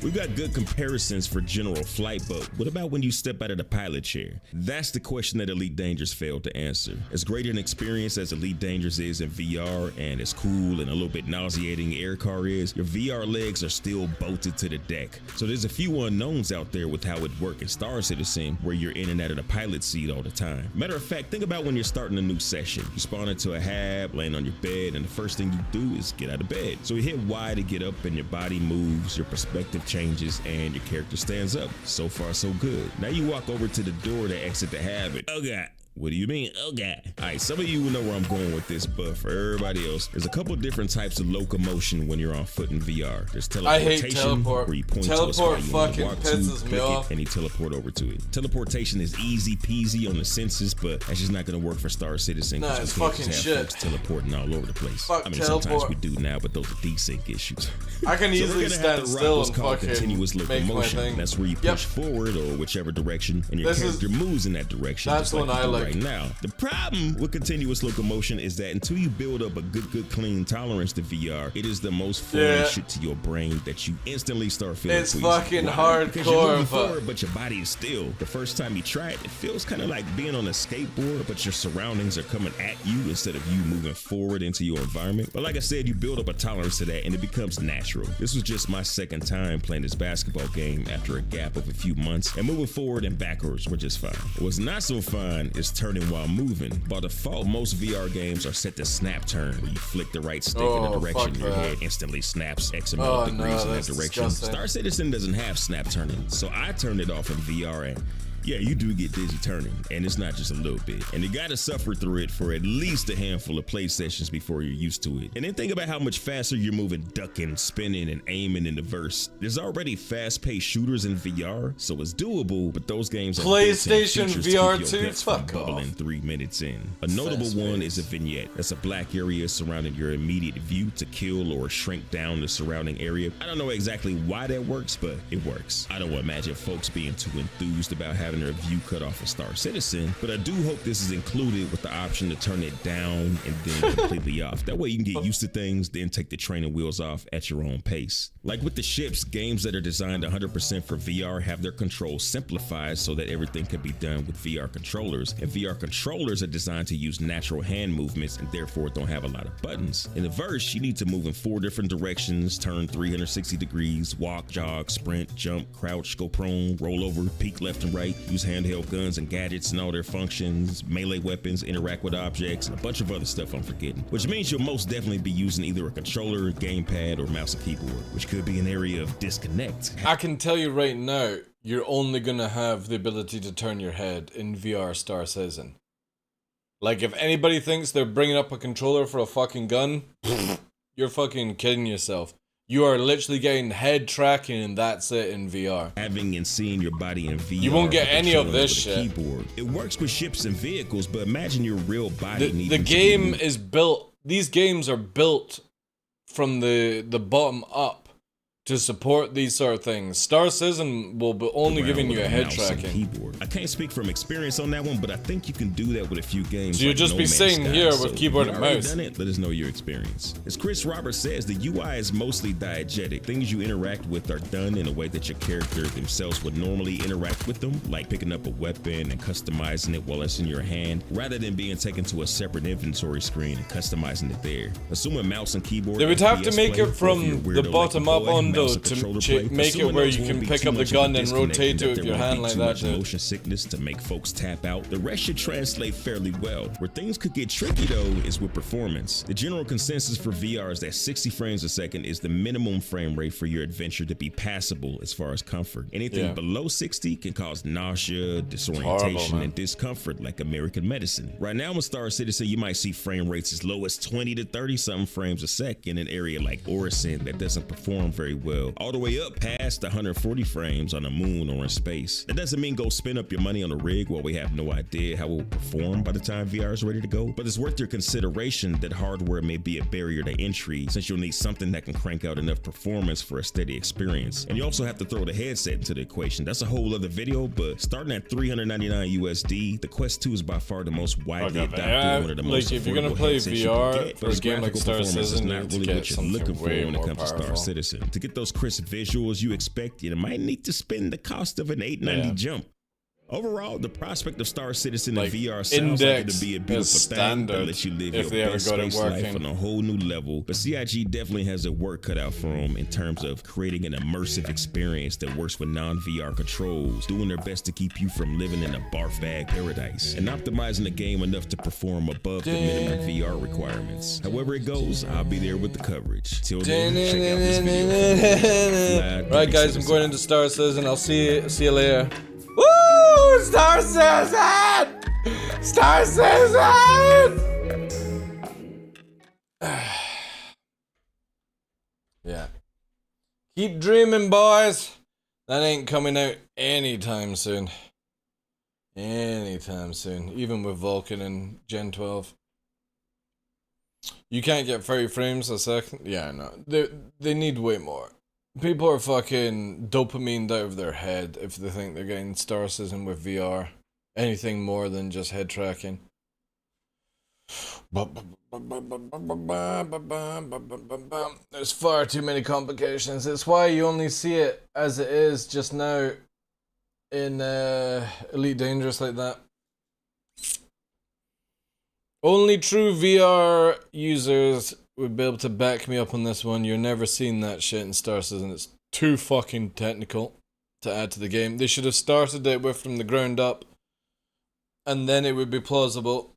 We've got good comparisons for general flight, but what about when you step out of the pilot chair? That's the question that Elite Dangerous failed to answer. As great an experience as Elite Dangerous is in VR, and as cool and a little bit nauseating Aircar is, your VR legs are still bolted to the deck. So there's a few unknowns out there with how it works in Star Citizen, where you're in and out of the pilot seat all the time. Matter of fact, think about when you're starting a new session. You spawn into a hab, land on your bed, and the first thing you do is get out of bed. So you hit Y to get up, and your body moves, your perspective changes, and your character stands up. So far, so good. Now you walk over to the door to exit the habit. Oh God. What do you mean? Oh God. All right, some of you will know where I'm going with this, but for everybody else, there's a couple different types of locomotion when you're on foot in VR. There's teleportation, I hate teleport. where you point Teleport to a spot you want to walk pisses to, me click off. it, and you teleport over to it. Teleportation is easy peasy on the senses, but that's just not gonna work for Star Citizen. Nah, it's we can't fucking just have shit. folks teleporting all over the place. Fuck I mean, teleport. sometimes we do now, but those are desync issues. I can So easily we're gonna have stand to rock still what's and called fucking continuous make my locomotion. thing. That's where you push forward or whichever direction, and your This is- character moves in that direction. That's just like when you I do like right now. The problem with continuous locomotion is that until you build up a good clean tolerance to VR, it is the most foreign shit to your brain that you instantly start feeling It's queasy. fucking Why? Because you're hardcore, moving forward, but your body is still. The first time you try it, it feels kind of like being on a skateboard, but your surroundings are coming at you instead of you moving forward into your environment. But like I said, you build up a tolerance to that and it becomes natural. This was just my second time playing this basketball game after a gap of a few months, and moving forward and backwards were just fine. What's not so fun is turning while moving. By default, most VR games are set to snap turn, where you flick the right stick in the direction your head instantly snaps X amount of degrees in that direction. Disgusting. Star Citizen doesn't have snap turning, so I turned it off in VR, and yeah, you do get dizzy turning, and it's not just a little bit. And you gotta suffer through it for at least a handful of play sessions before you're used to it. And then think about how much faster you're moving, ducking, spinning, and aiming in the verse. There's already fast-paced shooters in VR, so it's doable, but those games have PlayStation VR 2? Fuck off. 3 minutes in. A notable one is a vignette. That's a black area surrounding your immediate view to kill or shrink down the surrounding area. I don't know exactly why that works, but it works. I don't imagine folks being too enthused about having their view cut off of Star Citizen, but I do hope this is included with the option to turn it down and then completely off. That way you can get used to things, then take the training wheels off at your own pace. Like with the ships, games that are designed 100% for VR have their controls simplified so that everything can be done with VR controllers, and VR controllers are designed to use natural hand movements and therefore don't have a lot of buttons. In the verse, you need to move in 4 different directions, turn 360 degrees, walk, jog, sprint, jump, crouch, go prone, roll over, peek left and right, use handheld guns and gadgets and all their functions, melee weapons, interact with objects, and a bunch of other stuff I'm forgetting. Which means you'll most definitely be using either a controller, gamepad, or mouse and keyboard, which could be an area of disconnect. I can tell you right now, you're only gonna have the ability to turn your head in VR Star Citizen. Like, if anybody thinks they're bringing up a controller for a fucking gun, you're fucking kidding yourself. You are literally getting head tracking and that's it in VR. Having and seeing your body in VR. You won't get any of this shit. Keyboard. It works with ships and vehicles, but imagine your real body. The game is built, these games are built from the bottom up to support these sort of things. Star Citizen will be only giving you a head tracking. Keyboard. I can't speak from experience on that one, but I think you can do that with a few games. So you'll just be sitting here with keyboard and mouse. Done it? Let us know your experience. As Chris Roberts says, the UI is mostly diegetic. Things you interact with are done in a way that your character themselves would normally interact with them, like picking up a weapon and customizing it while it's in your hand, rather than being taken to a separate inventory screen and customizing it there. Assuming mouse and keyboard. They would have to make it from the bottom up on though to make it where you can pick up the gun and rotate it with your hand like that, dude. Motion sickness to make folks tap out. The rest should translate fairly well. Where things could get tricky though is with performance. The general consensus for VR is that 60 frames a second is the minimum frame rate for your adventure to be passable as far as comfort. Anything below 60 can cause nausea, disorientation, and discomfort like American medicine. Right now in Star Citizen, you might see frame rates as low as 20 to 30 something frames a second in an area like Orison that doesn't perform very well, all the way up past 140 frames on the moon or in space. That doesn't mean go spend up your money on a rig while we have no idea how it will perform by the time VR is ready to go, but it's worth your consideration that hardware may be a barrier to entry since you'll need something that can crank out enough performance for a steady experience. And you also have to throw the headset into the equation. That's a whole other video, but starting at $399 USD, the Quest 2 is by far the most widely adopted, one of the most if you're gonna play VR for a game like Star Citizen, not really what you're looking for when it comes to Star Citizen. To get those crisp visuals you expect, you might need to spend the cost of an $890 jump. Overall, the prospect of Star Citizen in VR sounds like it'll be a beautiful thing that lets you live your best space life on a whole new level. But CIG definitely has a work cut out for them in terms of creating an immersive experience that works with non-VR controls, doing their best to keep you from living in a barf bag paradise, and optimizing the game enough to perform above the minimum VR requirements. However it goes, I'll be there with the coverage. Till then, check out this video. Right, guys, I'm going into Star Citizen. I'll see you later. Woo! Star Citizen! Star Citizen! Yeah. Keep dreaming, boys. That ain't coming out anytime soon. Anytime soon. Even with Vulcan and Gen 12. You can't get 30 frames a second. Yeah, no. They need way more. People are fucking dopamine out of their head if they think they're getting Star Citizen with VR. anything more than just head tracking. There's far too many complications. It's why you only see it as it is just now in Elite Dangerous like that. Only true VR users would be able to back me up on this one. You're never seeing that shit in Star Citizen. It's too fucking technical to add to the game. They should have started it with from the ground up, and then it would be plausible.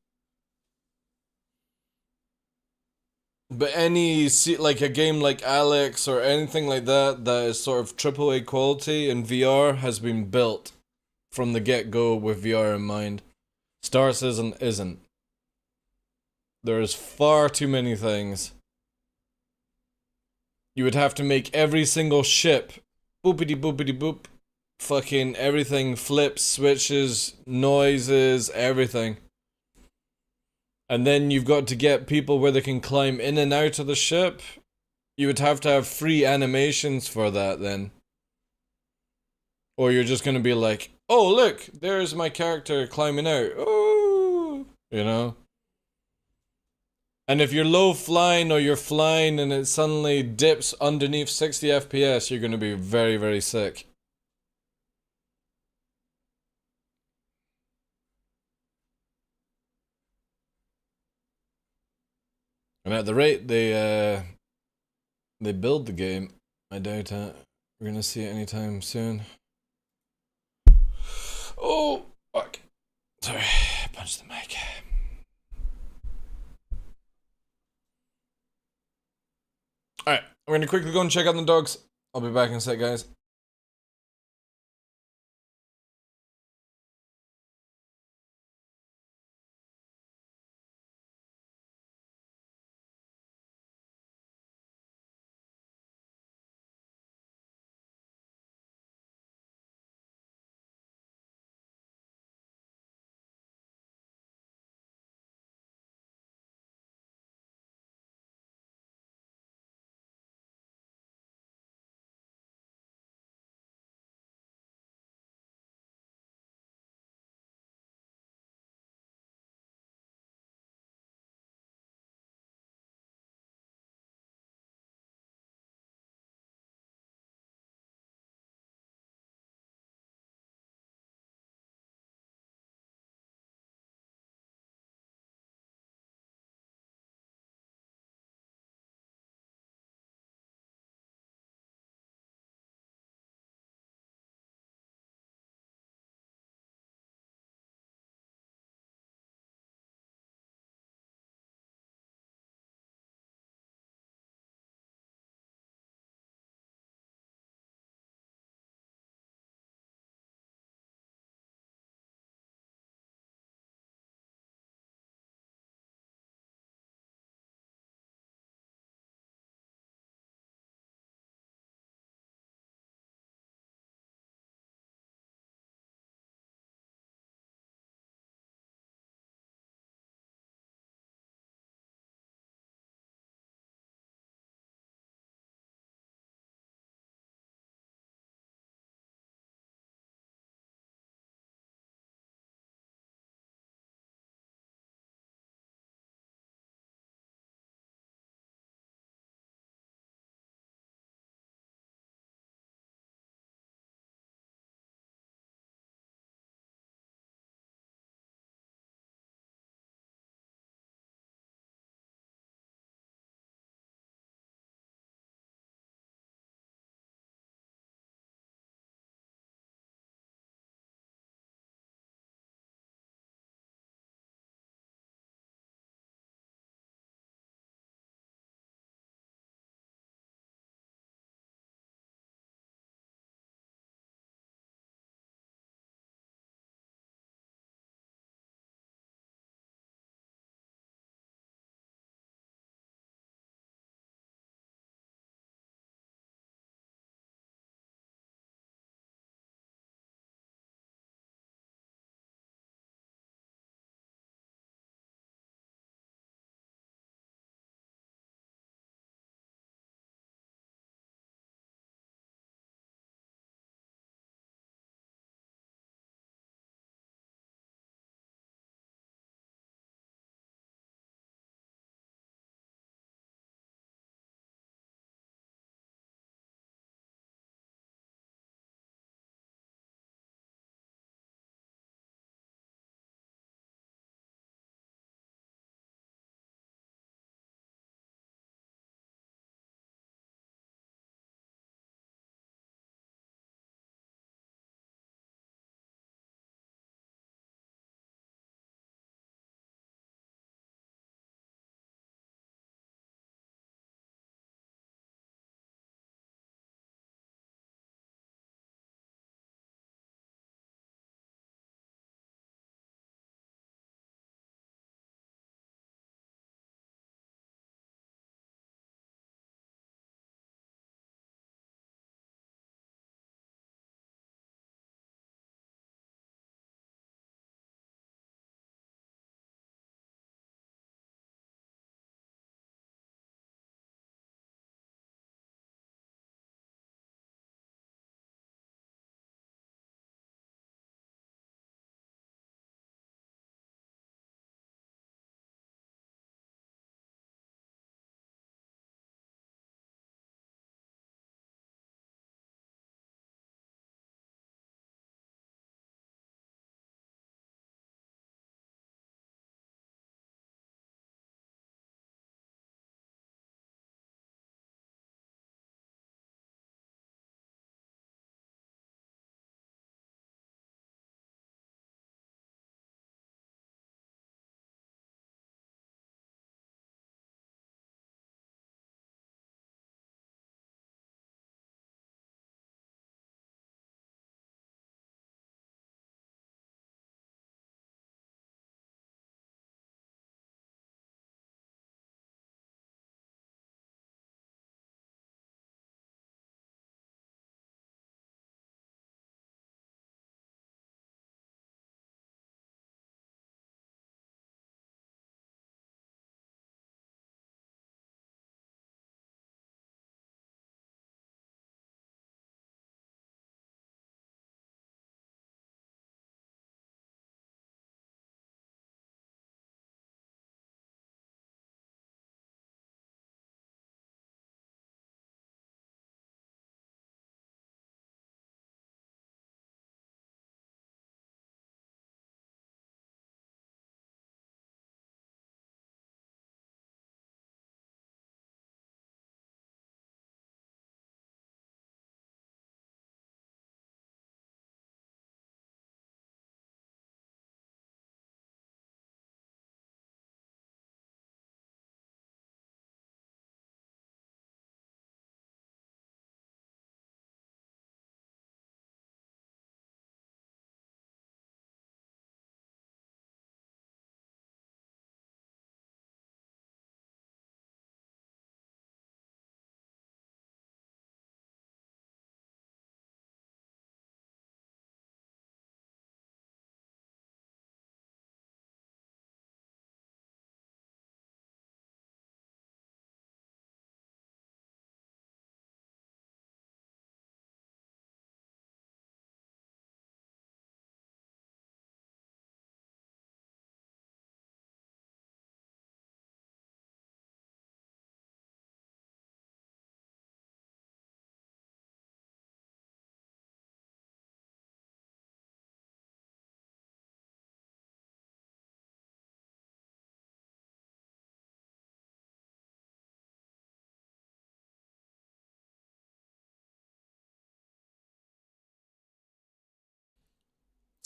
But like a game like Alex or anything like that that is sort of AAA quality in VR has been built from the get-go with VR in mind. Star Citizen isn't. There's far too many things. You would have to make every single ship boopity boopity boop. Fucking everything flips, switches, noises, everything. And then you've got to get people where they can climb in and out of the ship. You would have to have free animations for that then. Or you're just going to be like, oh look, there's my character climbing out. Oh, you know? And if you're low flying or you're flying and it suddenly dips underneath 60 FPS, you're going to be very, very sick. And at the rate they build the game, I doubt it. We're gonna see it anytime soon. Oh, fuck. Sorry, punched the mic. Alright, we're gonna quickly go and check out the dogs. I'll be back in a sec, guys.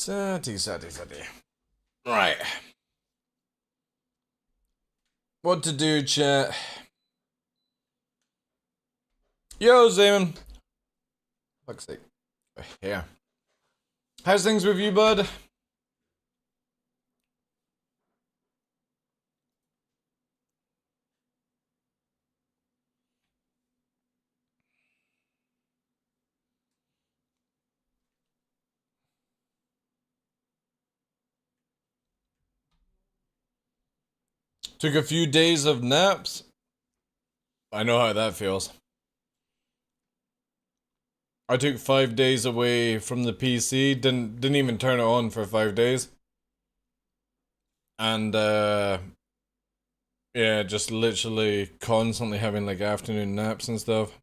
Saddy. Right. What to do, chat? Yo, Zaman. Fuck's sake. Yeah. How's things with you, bud? Took a few days of naps. I know how that feels. I took 5 days away from the PC. Didn't even turn it on for 5 days. And yeah, just literally constantly having like afternoon naps and stuff.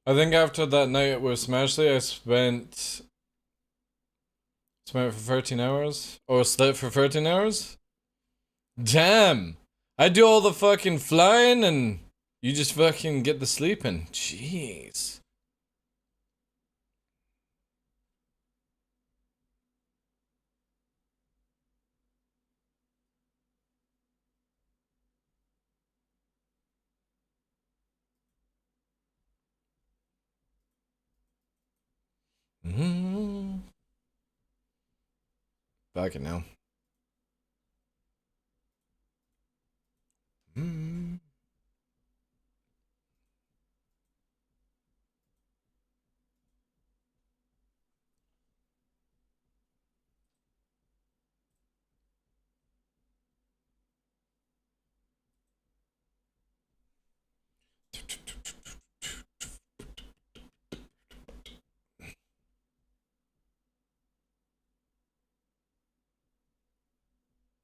I think after that night with Smashley, I spent for 13 hours? Or slept for 13 hours? Damn! I do all the fucking flying and you just fucking get the sleeping. Jeez. Fucking hell.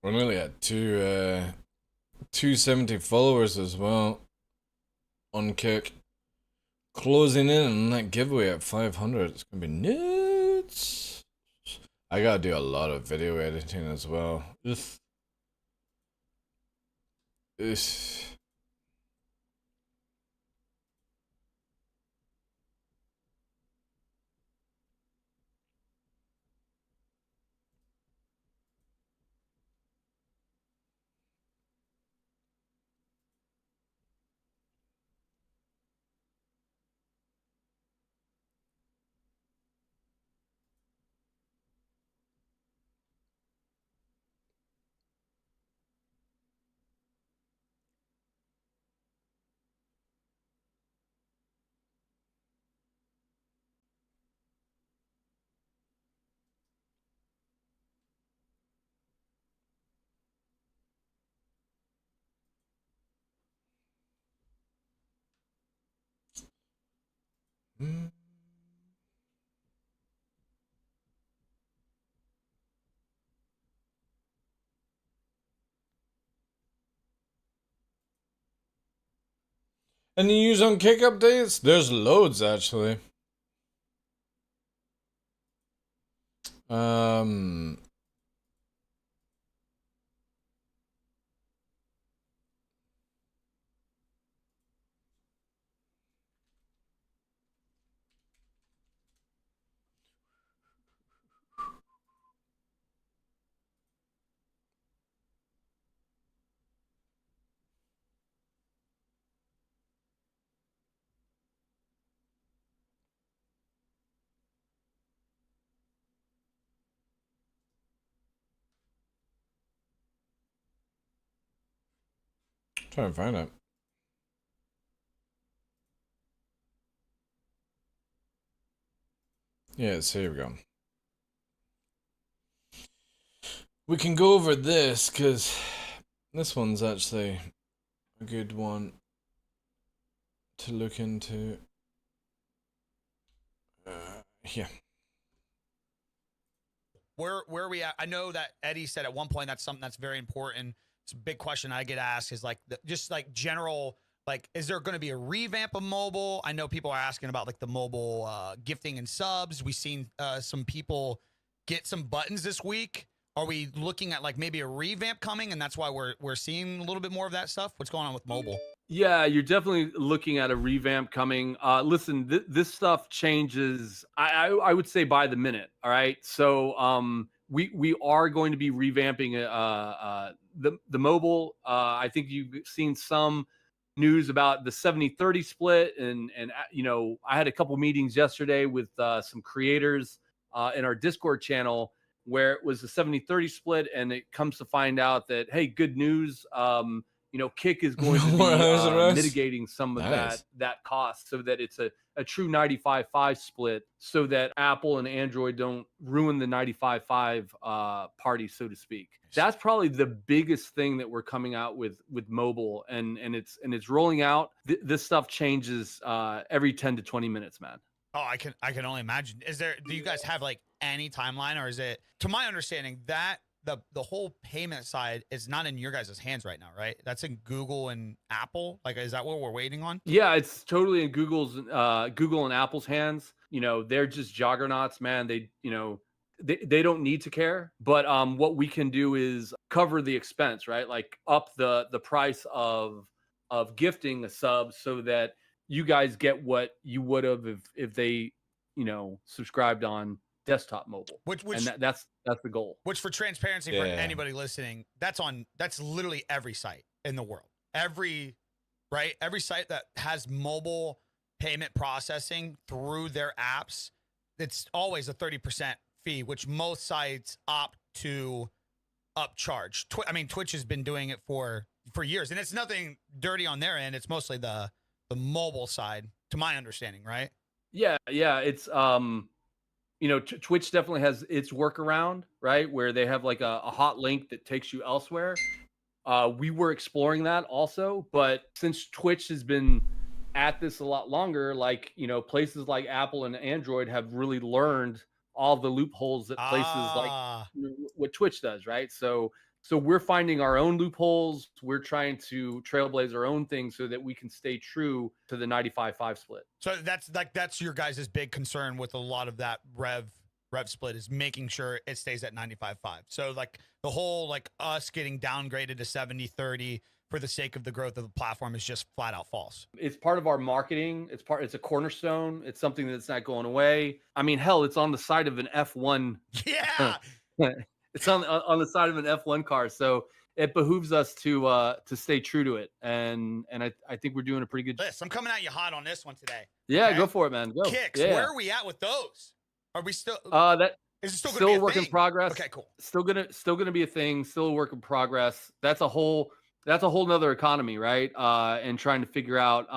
We're nearly at 270 followers as well on Kick. Closing in on that giveaway at 500. It's gonna be nuts. I gotta do a lot of video editing as well. Ugh. Ugh. Any news on Kick updates? There's loads actually. Try and find it. Yes, here we go. We can go over this because this one's actually a good one to look into. Yeah. Where are we at? I know that Eddie said at one point that's something that's very important. It's a big question I get asked is like just like general, like, is there going to be a revamp of mobile? I know people are asking about like the mobile gifting and subs. We've seen some people get some buttons this week. Are we looking at like maybe a revamp coming, and that's why we're seeing a little bit more of that stuff? What's going on with mobile? Yeah, you're definitely looking at a revamp coming. Listen, this stuff changes. I would say by the minute. All right, so we are going to be revamping the mobile. I think you've seen some news about the 70-30 split, and you know, I had a couple meetings yesterday with some creators in our Discord channel where it was a 70-30 split, and it comes to find out that, hey, good news. You know, Kick is going to be mitigating some of that cost so that it's a true 95-5 split, so that Apple and Android don't ruin the 95-5 party, so to speak. That's probably the biggest thing that we're coming out with mobile, and it's rolling out. This stuff changes every 10 to 20 minutes, man. Oh, I can only imagine. Do you guys have like any timeline, or is it, to my understanding, that the whole payment side is not in your guys' hands right now, right? That's in Google and Apple. Like, is that what we're waiting on? Yeah, it's totally in Google and Apple's hands. You know, they're just juggernauts, man. They don't need to care. But what we can do is cover the expense, right? Like up the price of gifting a sub so that you guys get what you would have if they, you know, subscribed on desktop mobile. And that's the goal. Which, for transparency, for anybody listening, that's literally every site in the world. Every site that has mobile payment processing through their apps, it's always a 30% fee, which most sites opt to upcharge. Twitch has been doing it for years, and it's nothing dirty on their end. It's mostly the mobile side, to my understanding, right? Yeah, it's you know, Twitch definitely has its workaround, right? Where they have like a hot link that takes you elsewhere. We were exploring that also, but since Twitch has been at this a lot longer, like, you know, places like Apple and Android have really learned all the loopholes that places like what Twitch does, right? So we're finding our own loopholes. We're trying to trailblaze our own things so that we can stay true to the 95-5 split. So that's your guys' big concern with a lot of that rev split, is making sure it stays at 95-5. So like the whole, like, us getting downgraded to 70-30 for the sake of the growth of the platform is just flat out false. It's part of our marketing. It's a cornerstone. It's something that's not going away. I mean, hell, it's on the side of an F1. Yeah. It's on the side of an F1 car, so it behooves us to stay true to it, and I think we're doing a pretty good job. I'm coming at you hot on this one today. Yeah, okay? Go for it, man. Go. Kicks. Yeah. Where are we at with those? Are we still? Is it still still gonna be a work in progress? Okay, cool. Still gonna be a thing. Still a work in progress. That's a whole nother economy, right? And trying to figure out.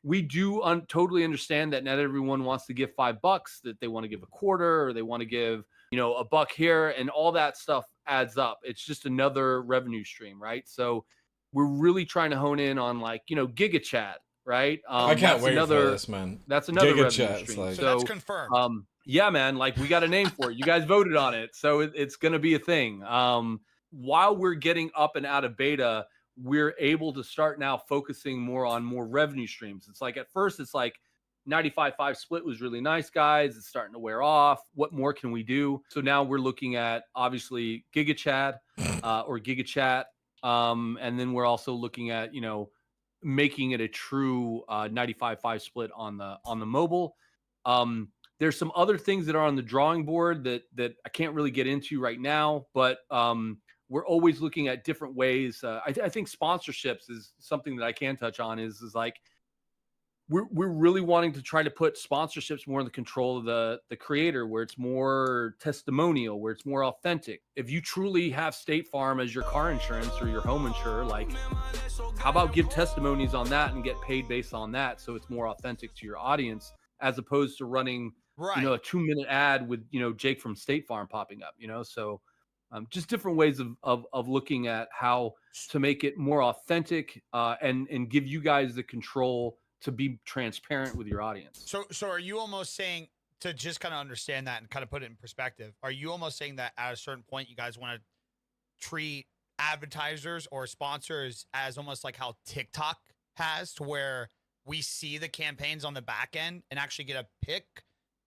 We do totally understand that not everyone wants to give $5, that they want to give a quarter, or they want to give, you know, $1 here, and all that stuff adds up. It's just another revenue stream, right? So we're really trying to hone in on, like, you know, Giga Chat, right? I can't wait for this, man. That's another Giga revenue Chat's stream. like... So that's confirmed. Yeah, man, like, we got a name for it. You guys voted on it, so it's going to be a thing. While we're getting up and out of beta, we're able to start now focusing more on more revenue streams. It's like, at first, it's like 95-5 split was really nice, guys. It's starting to wear off. What more can we do? So now we're looking at, obviously, Giga Chat or Giga Chat. And then we're also looking at, you know, making it a true 95-5 split on the mobile. There's some other things that are on the drawing board that I can't really get into right now, but we're always looking at different ways. I think sponsorships is something that I can touch on, is like, we're really wanting to try to put sponsorships more in the control of the creator, where it's more testimonial, where it's more authentic. If you truly have State Farm as your car insurance or your home insurer, like, how about give testimonies on that and get paid based on that, so it's more authentic to your audience, as opposed to running you know, a 2-minute ad with, you know, Jake from State Farm popping up, you know? So just different ways of looking at how to make it more authentic and give you guys the control to be transparent with your audience. So are you almost saying, to just kind of understand that and kind of put it in perspective, are you almost saying that at a certain point you guys want to treat advertisers or sponsors as almost like how TikTok has, to where we see the campaigns on the back end and actually get a pick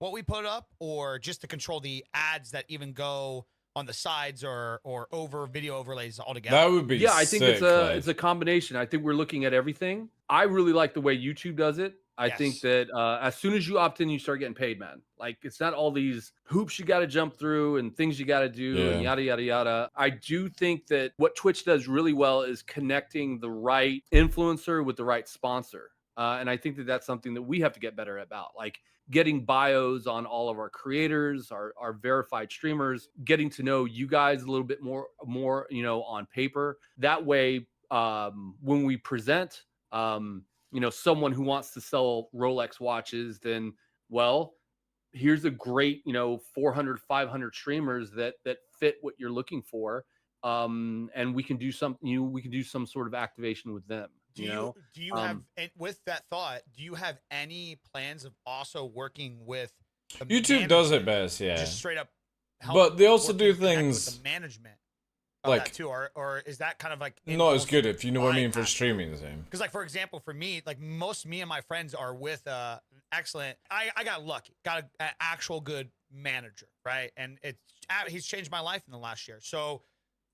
what we put up, or just to control the ads that even go on the sides or over video overlays altogether? That would be yeah, I think it's a like... it's a combination. I think we're looking at everything. I really like the way YouTube does it. I think that as soon as you opt in, you start getting paid, man. Like, it's not all these hoops you got to jump through and things you got to do and yada, yada, yada. I do think that what Twitch does really well is connecting the right influencer with the right sponsor. And I think that that's something that we have to get better about, like getting bios on all of our creators, our verified streamers, getting to know you guys a little bit more, you know, on paper. That way, when we present, you know, someone who wants to sell Rolex watches, then, well, here's a great, you know, 400, 500 streamers that fit what you're looking for. And we can do something, we can do some sort of activation with them. Do you have, and with that thought, do you have any plans of also working with the YouTube does it best, yeah. Just straight up help, but they also do with things the management of like that too, or is that kind of like not as good, if you know what I mean, for streaming the same? Because, like, for example, for me, like, me and my friends are with excellent. I got lucky, got an actual good manager, right? And he's changed my life in the last year. So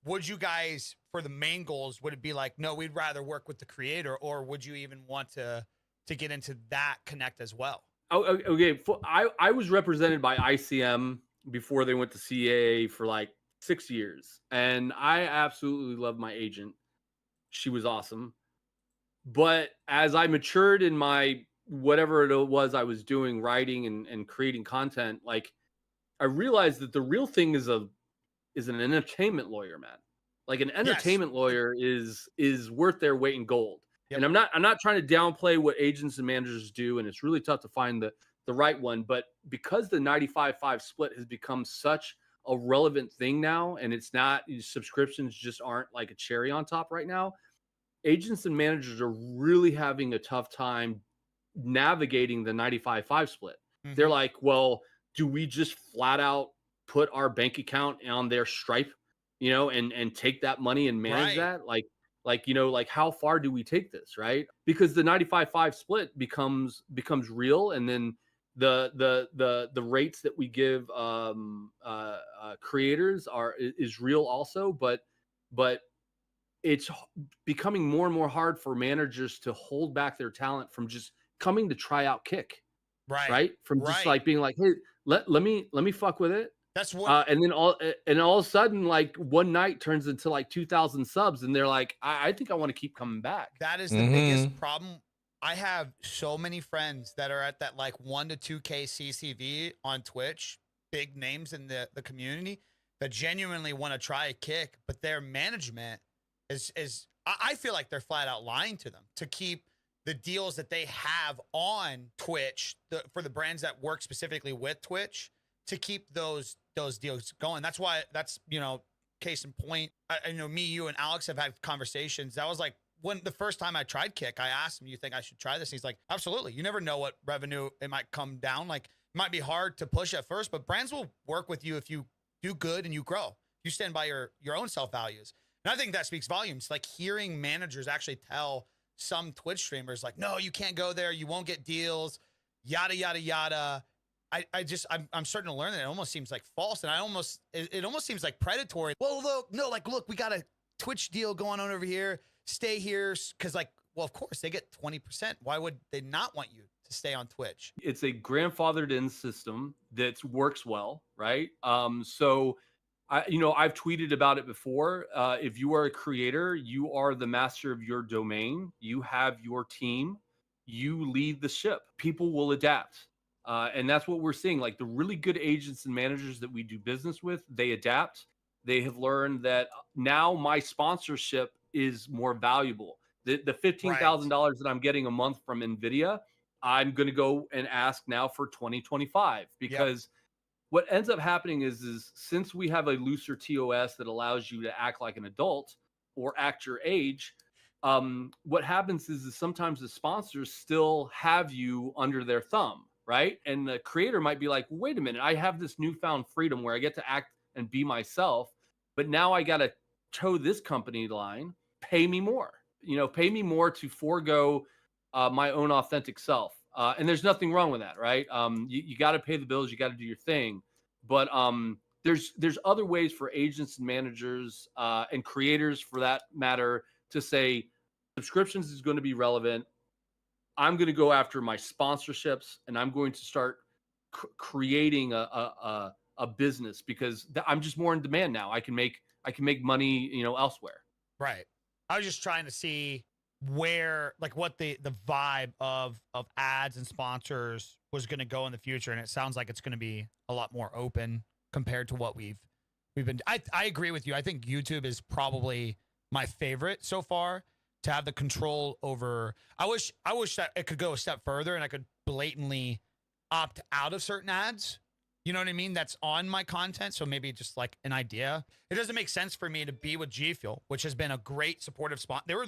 would you guys, for the main goals, would it be like, no, we'd rather work with the creator, or would you even want to get into that connect as well? Oh, okay. I was represented by ICM before they went to CAA for like 6 years, and I absolutely love my agent. She was awesome. But as I matured in my whatever it was I was doing, writing and creating content, like, I realized that the real thing is an entertainment lawyer, man. Like, an entertainment lawyer is worth their weight in gold. And I'm not trying to downplay what agents and managers do, and it's really tough to find the right one. But because the 95-5 split has become such a relevant thing now, and it's not, subscriptions just aren't like a cherry on top right now, agents and managers are really having a tough time navigating the 95-5 split. Mm-hmm. They're like, well, do we just flat out put our bank account on their Stripe, you know, and take that money and manage that? Like, you know, like, how far do we take this, right? Because the 95-5 split becomes real, and then the rates that we give creators is real also, but it's becoming more and more hard for managers to hold back their talent from just coming to try out Kick, right? From just like being like, hey, let me fuck with it. That's what, and then all of a sudden, like, one night turns into like 2,000 subs, and they're like, I think I want to keep coming back. That is the biggest problem. I have so many friends that are at that like 1 to 2K CCV on Twitch, big names in the community, that genuinely want to try a Kick, but their management is I feel like they're flat out lying to them to keep the deals that they have on Twitch, for the brands that work specifically with Twitch, to keep those deals going. That's why, you know, case in point, I know me, you, and Alex have had conversations. That was like, when the first time I tried Kick, I asked him, you think I should try this? And he's like, absolutely. You never know what revenue it might come down. Like, it might be hard to push at first, but brands will work with you if you do good and you grow. You stand by your own self-values. And I think that speaks volumes. Like, hearing managers actually tell some Twitch streamers, like, no, you can't go there, you won't get deals, yada, yada, yada. I'm starting to learn that it almost seems like false, and it almost seems like predatory. Well, look, we got a Twitch deal going on over here. Stay here, because, like, well, of course they get 20%. Why would they not want you to stay on Twitch? It's a grandfathered in system that works well, right? So I've tweeted about it before. If you are a creator, you are the master of your domain. You have your team. you lead the ship. People will adapt. And that's what we're seeing. Like the really good agents and managers that we do business with, they adapt. They have learned that now my sponsorship is more valuable. The $15,000 that I'm getting a month from NVIDIA, I'm going to go and ask now for 2025 because what ends up happening is since we have a looser TOS that allows you to act like an adult or act your age, what happens is sometimes the sponsors still have you under their thumb, right? And the creator might be like, wait a minute, I have this newfound freedom where I get to act and be myself, but now I got to toe this company line, pay me more, pay me more to forego my own authentic self. And there's nothing wrong with that, right? You got to pay the bills, you got to do your thing, but there's other ways for agents and managers and creators, for that matter, to say subscriptions is going to be relevant. I'm going to go after my sponsorships, and I'm going to start creating a business because I'm just more in demand now. I can make money, elsewhere. Right. I was just trying to see where, like, what the vibe of ads and sponsors was going to go in the future, and it sounds like it's going to be a lot more open compared to what we've been. I agree with you. I think YouTube is probably my favorite so far to have the control over. I wish that it could go a step further and I could blatantly opt out of certain ads. You know what I mean? That's on my content. So maybe just like an idea. It doesn't make sense for me to be with G Fuel, which has been a great supportive spot. They were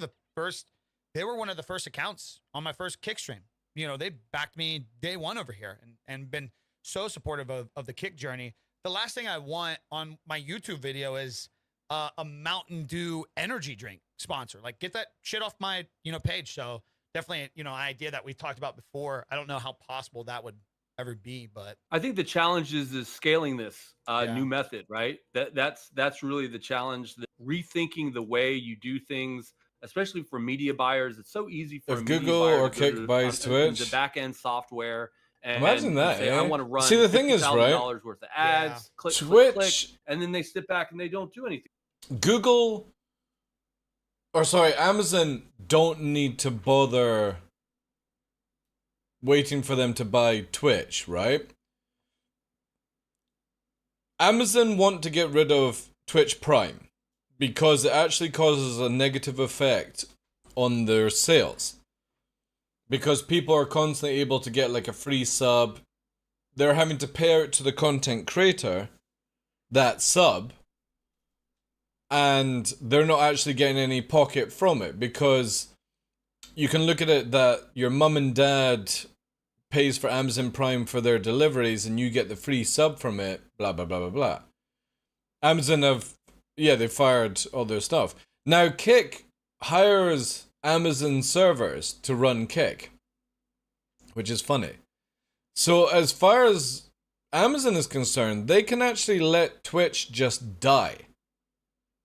one of the first accounts on my first kick stream. They backed me day one over here and been so supportive of the kick journey. The last thing I want on my YouTube video is a Mountain Dew energy drink sponsor. Like, get that shit off my, page. So definitely, an idea that we talked about before. I don't know how possible that would ever be, but I think the challenge is scaling this new method, right? That's really the challenge. Rethinking the way you do things, especially for media buyers. It's so easy for if Google or Kick buys Twitch, the back end software. And imagine that. Say, I want to run. See, the thing is, right? Worth of ads. Click, Twitch, click, and then they sit back and they don't do anything. Amazon don't need to bother waiting for them to buy Twitch, right? Amazon want to get rid of Twitch Prime because it actually causes a negative effect on their sales. Because people are constantly able to get like a free sub. They're having to pay out to the content creator that sub, and they're not actually getting any pocket from it, because you can look at it that your mum and dad pays for Amazon Prime for their deliveries and you get the free sub from it, blah, blah, blah, blah, blah. Amazon they fired all their stuff. Now Kick hires Amazon servers to run Kick, which is funny. So as far as Amazon is concerned, they can actually let Twitch just die.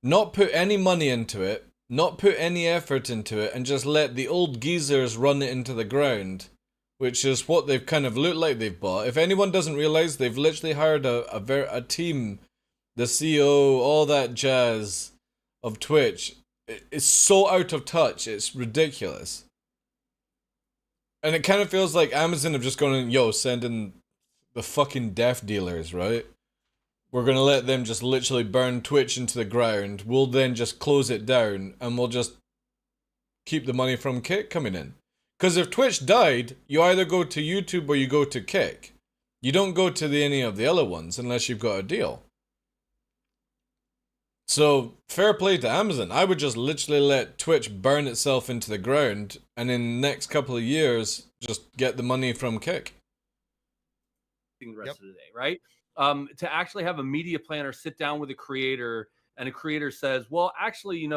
Not put any money into it, not put any effort into it, and just let the old geezers run it into the ground, which is what they've kind of looked like they've bought. If anyone doesn't realize, they've literally hired a team, the CEO, all that jazz of Twitch. It's so out of touch, it's ridiculous. And it kind of feels like Amazon have just gone, send in the fucking death dealers, right? We're going to let them just literally burn Twitch into the ground. We'll then just close it down and we'll just keep the money from Kick coming in. Because if Twitch died, you either go to YouTube or you go to Kick. You don't go to any of the other ones unless you've got a deal. So, fair play to Amazon. I would just literally let Twitch burn itself into the ground and in the next couple of years, just get the money from Kick. The rest of the day, right? To actually have a media planner sit down with a creator, and a creator says, well, actually,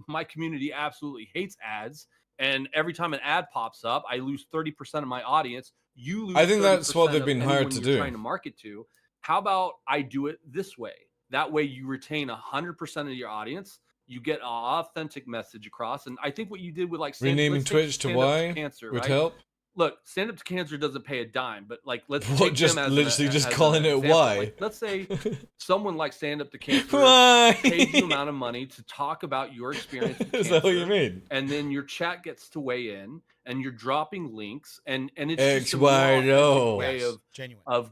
my community absolutely hates ads, and every time an ad pops up, I lose 30% of my audience. You lose. I think that's what they've been hired to do. Trying to market to. How about I do it this way? That way, you retain 100% of your audience. You get an authentic message across, and I think what you did with renaming Twitch to Y would help. Look, Stand Up to Cancer doesn't pay a dime, but let's take just them as literally just as calling it why. Like, let's say someone like Stand Up to Cancer Why? pays you amount of money to talk about your experience with Is that what you cancer, mean? and then your chat gets to weigh in, and you're dropping links, and it's X, just a Y, more no. authentic way Yes, genuine. of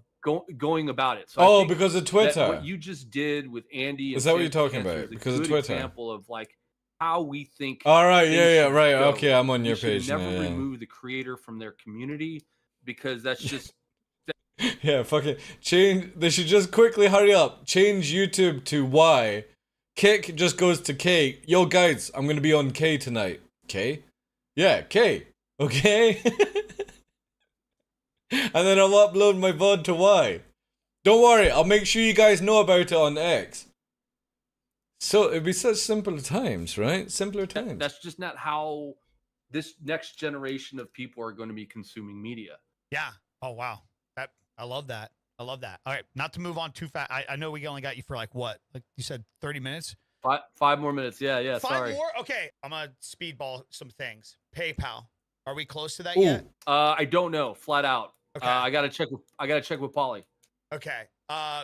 going about it. So I Oh, think because of that Twitter. what you just did with Andy Is and that what you're Sam's talking answer about? is a Because of good Twitter. example of like how we think. All right, things yeah, should right. go. Okay, I'm on We your should page never now. Yeah. remove the creator from their community, because that's just Yeah, fucking change. They should just quickly hurry up. Change YouTube to Y. Kick just goes to K. Yo, guys, I'm gonna be on K tonight. K? Yeah, K. Okay? And then I'll upload my VOD to Y. Don't worry, I'll make sure you guys know about it on X. So it'd be such simpler times, right? Simpler times. that's just not how this next generation of people are going to be consuming media. Yeah. Oh wow. I love that. I love that. All right, not to move on too fast. I know we only got you for like what? Like you said, 30 minutes. Five more minutes. Yeah. Five Sorry. more. Okay, I'm gonna speedball some things. PayPal. Are we close to that Ooh, yet? I don't know. Flat out. Okay. I gotta check with Polly. Okay.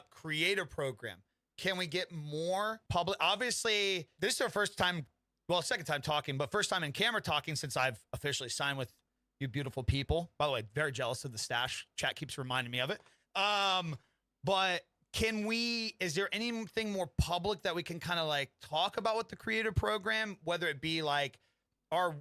Creator program. Can we get more public? Obviously, this is our first time. Well, second time talking, but first time in camera talking since I've officially signed with you beautiful people. By the way, very jealous of the stash. Chat keeps reminding me of it. But is there anything more public that we can kind of like talk about with the creator program? Whether it be like, are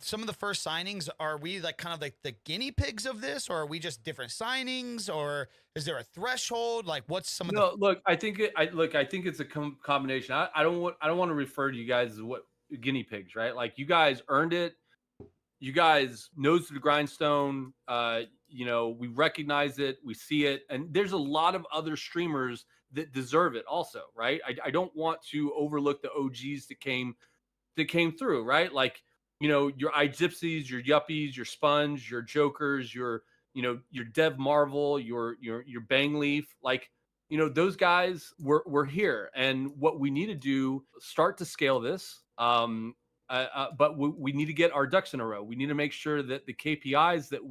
some of the first signings, are we like kind of like the guinea pigs of this, or are we just different signings, or is there a threshold? Like what's some of the... Look, I think it's a combination. I don't want to refer to you guys as what guinea pigs, right? Like you guys earned it. You guys nose to the grindstone. We recognize it, we see it, and there's a lot of other streamers that deserve it also, right? I don't want to overlook the OGs that came through, right? Like, your iGypsies, your Yuppies, your Sponge, your Jokers, your Dev Marvel, your Bangleaf, like, those guys were here, and what we need to do, start to scale this. But we need to get our ducks in a row. We need to make sure that the KPIs that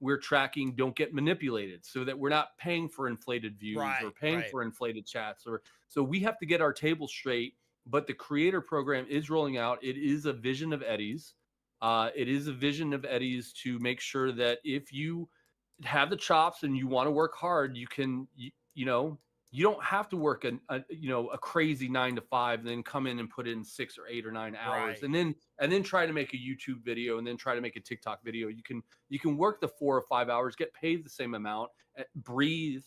we're tracking don't get manipulated, so that we're not paying for inflated views or paying for inflated chats. So we have to get our table straight. But the creator program is rolling out. It is a vision of Eddie's. It is a vision of Eddie's to make sure that if you have the chops and you want to work hard, you can, you don't have to work a crazy 9 to 5 and then come in and put in 6 or 8 or 9 hours and then try to make a YouTube video and then try to make a TikTok video. You can work the 4 or 5 hours, get paid the same amount, breathe,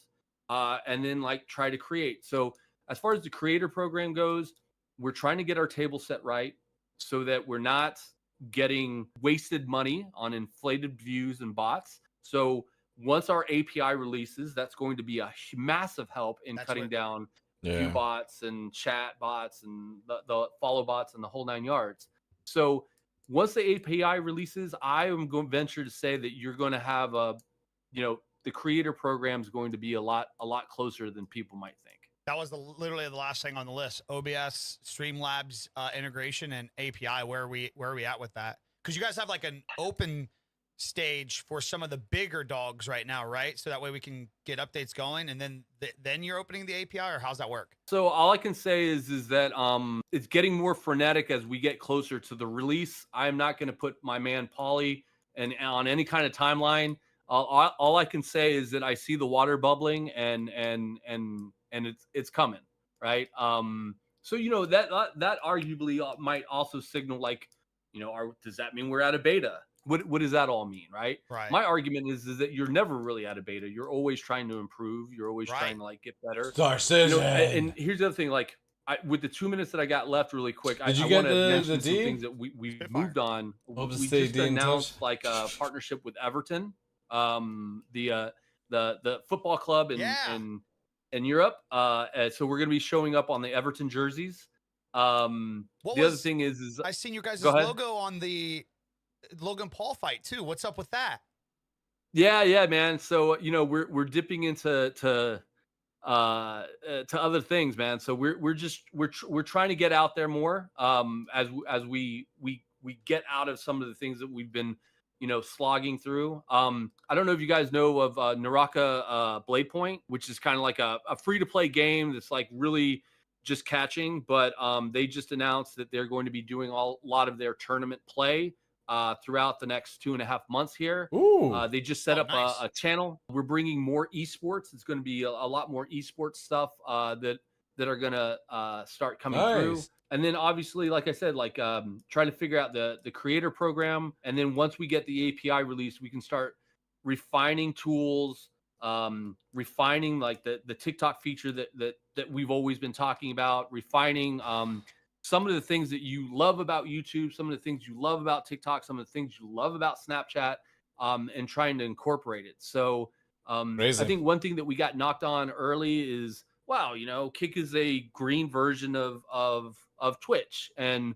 and then like try to create. So as far as the creator program goes, we're trying to get our table set right so that we're not getting wasted money on inflated views and bots. So once our API releases, that's going to be a massive help in cutting down view bots and chat bots and the follow bots and the whole 9 yards. So once the API releases, I am going to venture to say that you're going to have the creator program is going to be a lot closer than people might think. That was literally the last thing on the list. OBS, Streamlabs integration, and API. Where are we at with that? Because you guys have like an open stage for some of the bigger dogs right now, right? So that way we can get updates going, and then you're opening the API, or how's that work? So all I can say is that it's getting more frenetic as we get closer to the release. I'm not going to put my man Pauly and on any kind of timeline. All I can say is that I see the water bubbling and it's coming, right? So that arguably might also signal like, does that mean we're out of beta? What does that all mean, right? Right. My argument is that you're never really out of beta. You're always trying to improve. You're always trying to like get better. Star Citizen. And here's the other thing, like with the 2 minutes that I got left, really quick, I get want to the mention D? some things that we moved on. Hope to We stay just D in announced touch. like a partnership with Everton, the football club in Europe. So we're going to be showing up on the Everton jerseys. Other thing is I seen your guys' Go ahead. logo on the Logan Paul fight too. What's up with that? Yeah, man. So we're dipping into other things, man. So we're trying to get out there more as we get out of some of the things that we've been slogging through. I don't know if you guys know of Naraka Blade Point, which is kind of like a free to play game that's like really just catching, but they just announced that they're going to be doing a lot of their tournament play throughout the next 2.5 months here. They just set up a channel. We're bringing more esports. It's going to be a lot more esports stuff that are going to start coming through. And then obviously, like I said, trying to figure out the creator program. And then once we get the API released, we can start refining tools, refining like the TikTok feature that we've always been talking about, refining some of the things that you love about YouTube, some of the things you love about TikTok, some of the things you love about Snapchat, and trying to incorporate it. So I think one thing that we got knocked on early is, wow, Kick is a green version of Twitch. And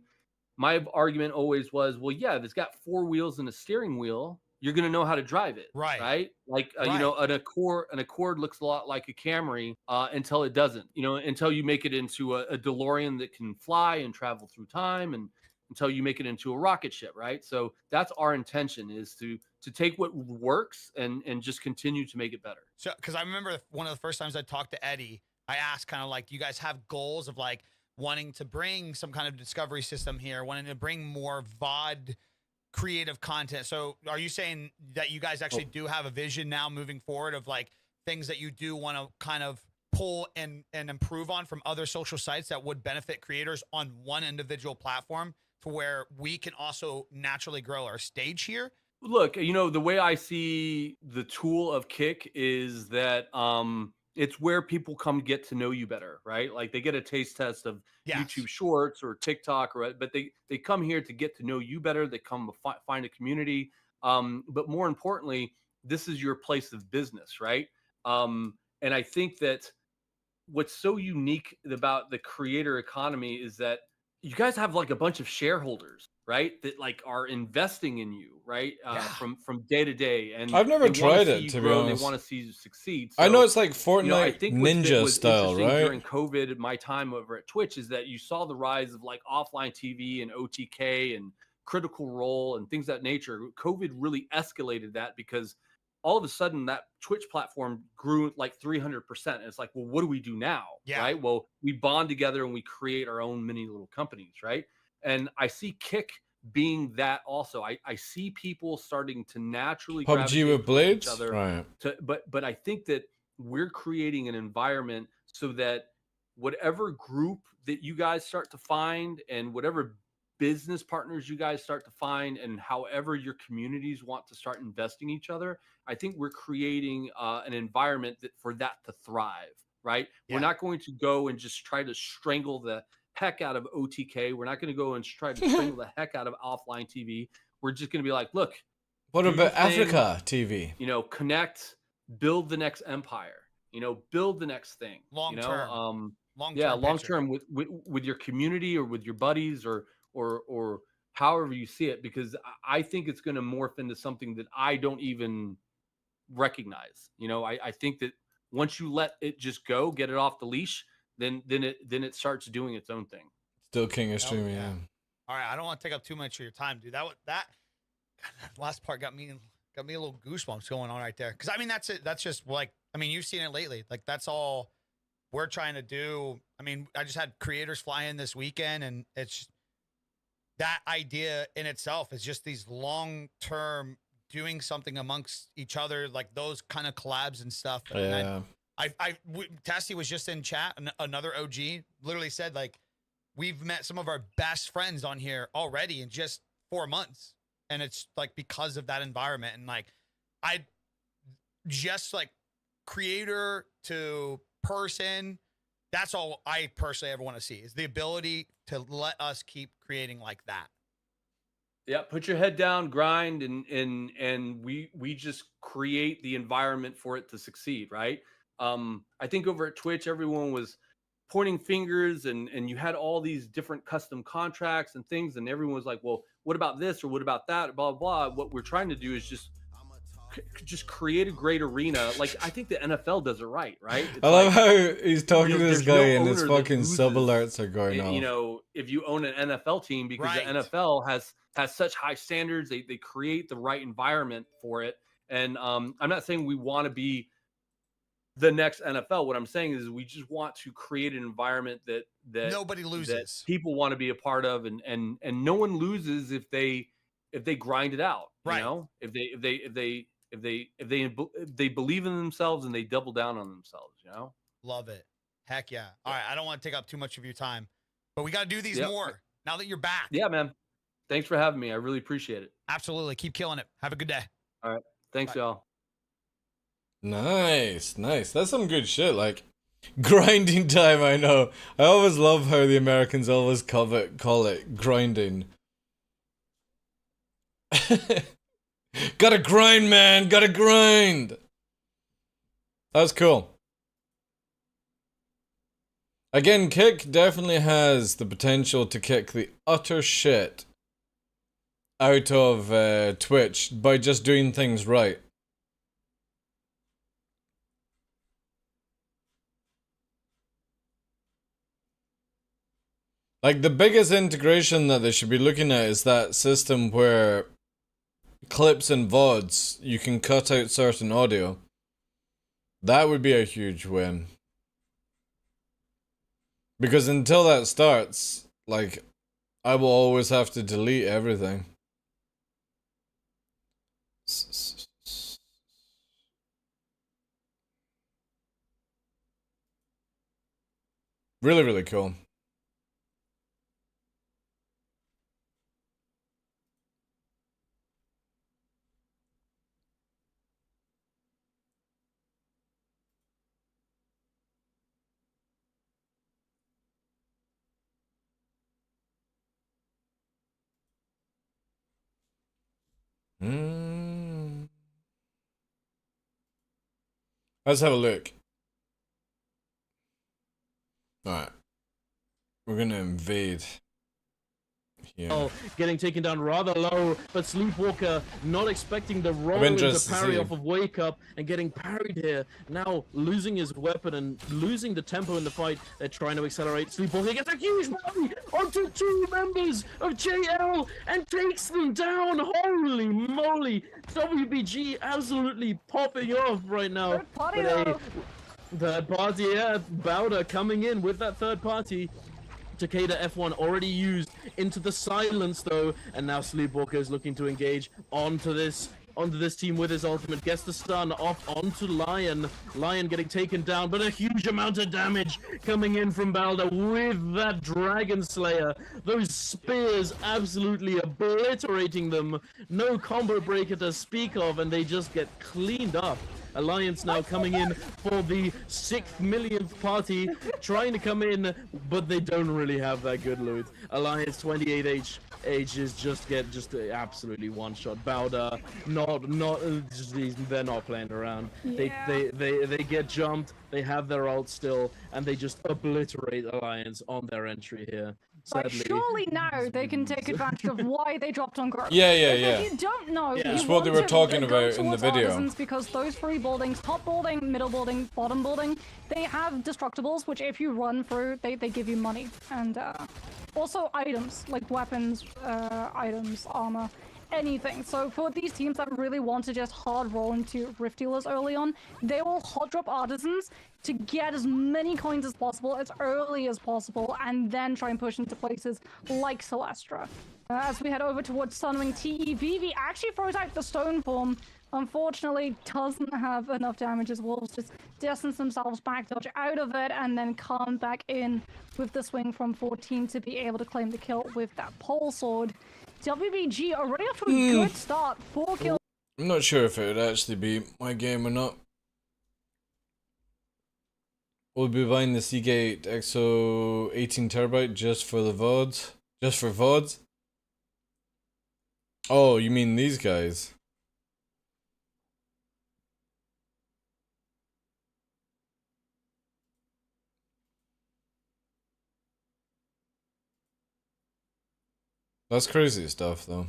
my argument always was, well, yeah, if it's got 4 wheels and a steering wheel, you're going to know how to drive it. Right. Like, an Accord looks a lot like a Camry until it doesn't, until you make it into a DeLorean that can fly and travel through time, and until you make it into a rocket ship. Right. So that's our intention, is to take what works and just continue to make it better. So, because I remember one of the first times I talked to Eddie, I asked kind of like, do you guys have goals of like wanting to bring some kind of discovery system here, wanting to bring more VOD creative content? So are you saying that you guys actually do have a vision now moving forward of like things that you do want to kind of pull and improve on from other social sites that would benefit creators on one individual platform, to where we can also naturally grow our stage here? Look, the way I see the tool of Kick is that it's where people come get to know you better, right? Like they get a taste test of YouTube Shorts or TikTok, but they come here to get to know you better. They come to find a community. But more importantly, this is your place of business, right? And I think that what's so unique about the creator economy is that you guys have like a bunch of shareholders, right? That like are investing in you, right? From day to day. And I've never tried it, to be honest. They want to see you succeed. I know it's like Fortnite I think Ninja style, right? During COVID, my time over at Twitch, is that you saw the rise of like offline TV and OTK and Critical Role and things of that nature. COVID really escalated that, because all of a sudden that Twitch platform grew like 300%. And it's like, well, what do we do now? Right? Well, we bond together and we create our own mini little companies, right? And I see Kick being that also. I see people starting to naturally PUBG with blades, each other. right? But I think that we're creating an environment so that whatever group that you guys start to find, and whatever business partners you guys start to find, and however your communities want to start investing each other, I think we're creating an environment for that to thrive, right? We're not going to go and just try to strangle the heck out of OTK. We're not going to go and try to strangle the heck out of offline TV. We're just going to be like, look, what about Africa TV? Connect, build the next empire, build the next thing. Long term. Long term with your community or with your buddies or however you see it, because I think it's going to morph into something that I don't even recognize. I think that once you let it just go, get it off the leash, then it starts doing its own thing. Still king of streaming, yeah. All right, I don't want to take up too much of your time, dude. That last part got me a little goosebumps going on right there. Because I mean, that's it. That's just like, I mean, you've seen it lately. Like that's all we're trying to do. I mean, I just had creators fly in this weekend, and it's that idea in itself is just these long-term doing something amongst each other, like those kind of collabs and stuff. Yeah. Tassie was just in chat, another OG literally said, like, we've met some of our best friends on here already in just 4 months. And it's like because of that environment. And like, I just like creator to person, that's all I personally ever want to see, is the ability to let us keep creating like that. Yeah, put your head down, grind, and we just create the environment for it to succeed, right? I think over at Twitch, everyone was pointing fingers, and you had all these different custom contracts and things, and everyone was like, well, what about this or what about that, blah, blah, blah. What we're trying to do is just create a great arena. Like, I think the NFL does it right? It's I love how he's talking to this guy and his fucking sub alerts are going off. If you own an NFL team, because the NFL has such high standards, they create the right environment for it. And I'm not saying we want to be the next NFL. What I'm saying is we just want to create an environment that nobody loses, that people want to be a part of, and no one loses if they if they grind it out, Right. you know, if they believe in themselves and they double down on themselves, you know. Love it. Heck yeah. All right, I don't want to take up too much of your time, but we got to do these Yep. more now that you're back. Yeah, man. Thanks for having me. I really appreciate it. Absolutely. Keep killing it. Have a good day. All right. Thanks, y'all. Nice, nice. That's some good shit. Like grinding time. I know. I always love how the Americans always call it grinding. Gotta grind, man. Gotta grind. That's cool. Again, Kick definitely has the potential to kick the utter shit out of Twitch by just doing things right. Like, the biggest integration that they should be looking at is that system where clips and VODs, you can cut out certain audio. That would be a huge win. Because until that starts, like, I will always have to delete everything. Really, really cool. Let's have a look. Alright. We're gonna invade. Here. Getting taken down rather low, but Sleepwalker not expecting the roll into parry off of Wake Up and getting parried here. Now losing his weapon and losing the tempo in the fight. They're trying to accelerate. Sleepwalker gets a huge parry onto two members of JL and takes them down. Holy moly! WBG absolutely popping off right now. Third party, though. Third party, yeah. Bowder coming in with that third party. Takeda F1 already used into the silence though, and now Sleepwalker is looking to engage onto this team with his ultimate. Gets the stun off onto Lion. Lion getting taken down, but a huge amount of damage coming in from Balder with that Dragon Slayer. Those spears absolutely obliterating them. No combo breaker to speak of, and they just get cleaned up. Alliance now coming in for the 6th millionth party, trying to come in, but they don't really have that good loot. Alliance 28 ages just absolutely one shot. Bowder they're not playing around. Yeah. They get jumped. They have their ult still, and they just obliterate Alliance on their entry here. But Sadly. surely now they can take advantage of why they dropped on Grove. Yeah. If you don't know, It's you what they want were to talking go about in the towards video. Artisans because those three buildings, top building, middle building, bottom building, they have destructibles, which if you run through, they give you money. And also items, like weapons, items, armor, anything. So for these teams that really want to just hard roll into Rift Dealers early on, they will hot drop Artisans to get as many coins as possible, as early as possible, and then try and push into places like Celestra. As we head over towards Sunwing, TEVV actually throws out the Stone Form. Unfortunately, doesn't have enough damage as Wolves just distance themselves back, dodge out of it, and then come back in with the swing from 14 to be able to claim the kill with that pole sword. WBG already off to a good start, 4 kills. I'm not sure if it would actually be my game or not. We'll be buying the Seagate EXO 18TB just for the VODs? Just for VODs? Oh, you mean these guys? That's crazy stuff, though.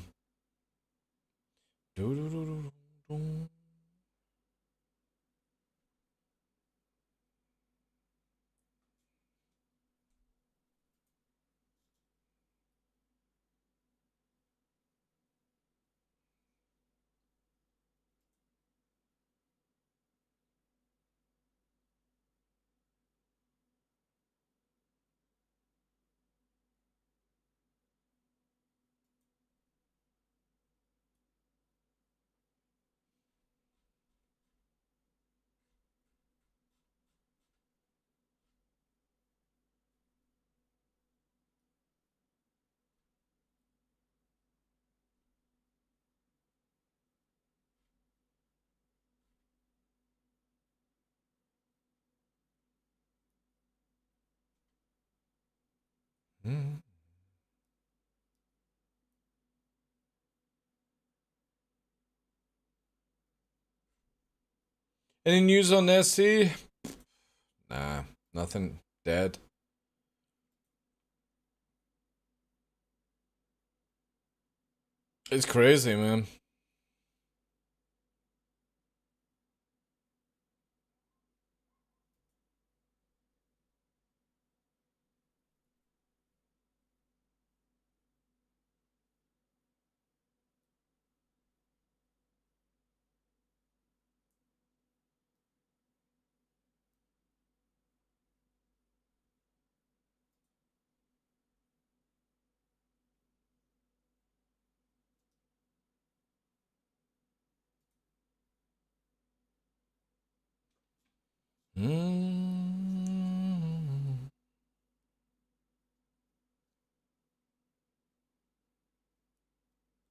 Mm. Any news on SC? Nah, nothing. Dead. It's crazy, man. Mm.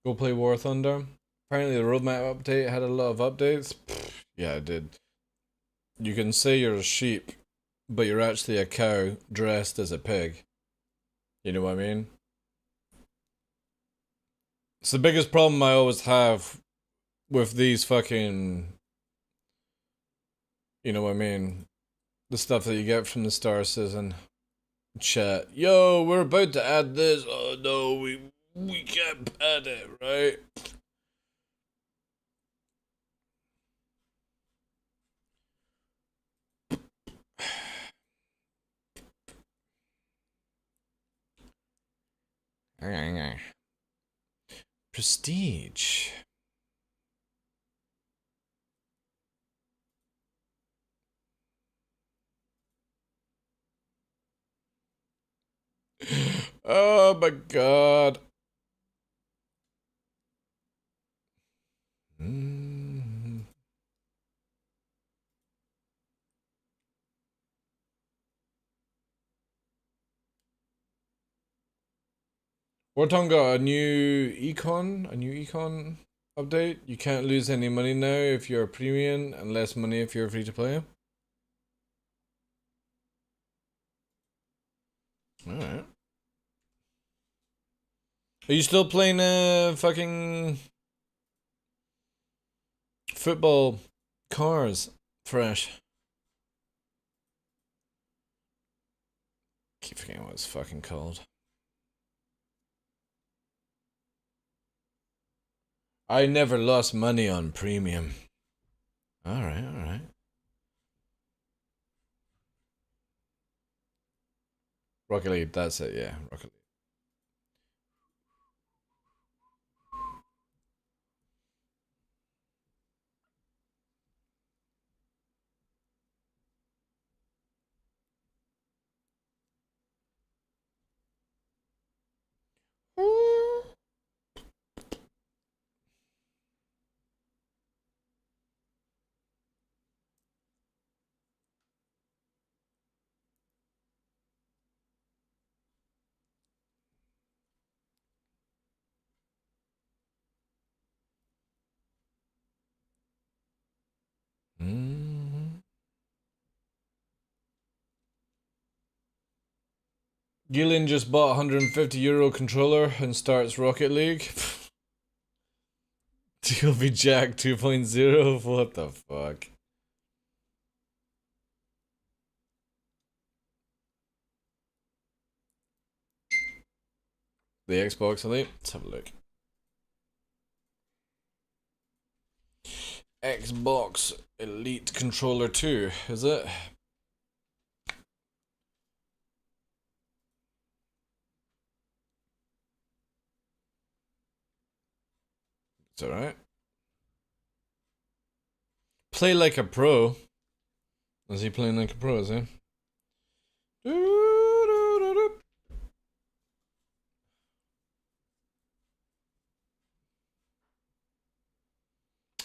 Go play War Thunder. Apparently the roadmap update had a lot of updates. Pfft, yeah, it did. You can say you're a sheep, but you're actually a cow dressed as a pig. You know what I mean? It's the biggest problem I always have with these fucking... You know what I mean? The stuff that you get from the Star Citizen chat. Yo, we're about to add this. Oh no, we can't add it, right? Prestige. Oh my god. Mm. Warton got a new econ update. You can't lose any money now if you're a premium and less money if you're free to play. Alright. Are you still playing fucking football cars fresh? Keep forgetting what it's fucking called. I never lost money on premium. Alright, alright. Rocket League, that's it, yeah. Rocket League. Gillian just bought a €150 controller and starts Rocket League. TLV Jack 2.0? What the fuck? The Xbox Elite? Let's have a look. Xbox Elite Controller 2, is it? It's alright. Play like a pro. Is he playing like a pro, is he?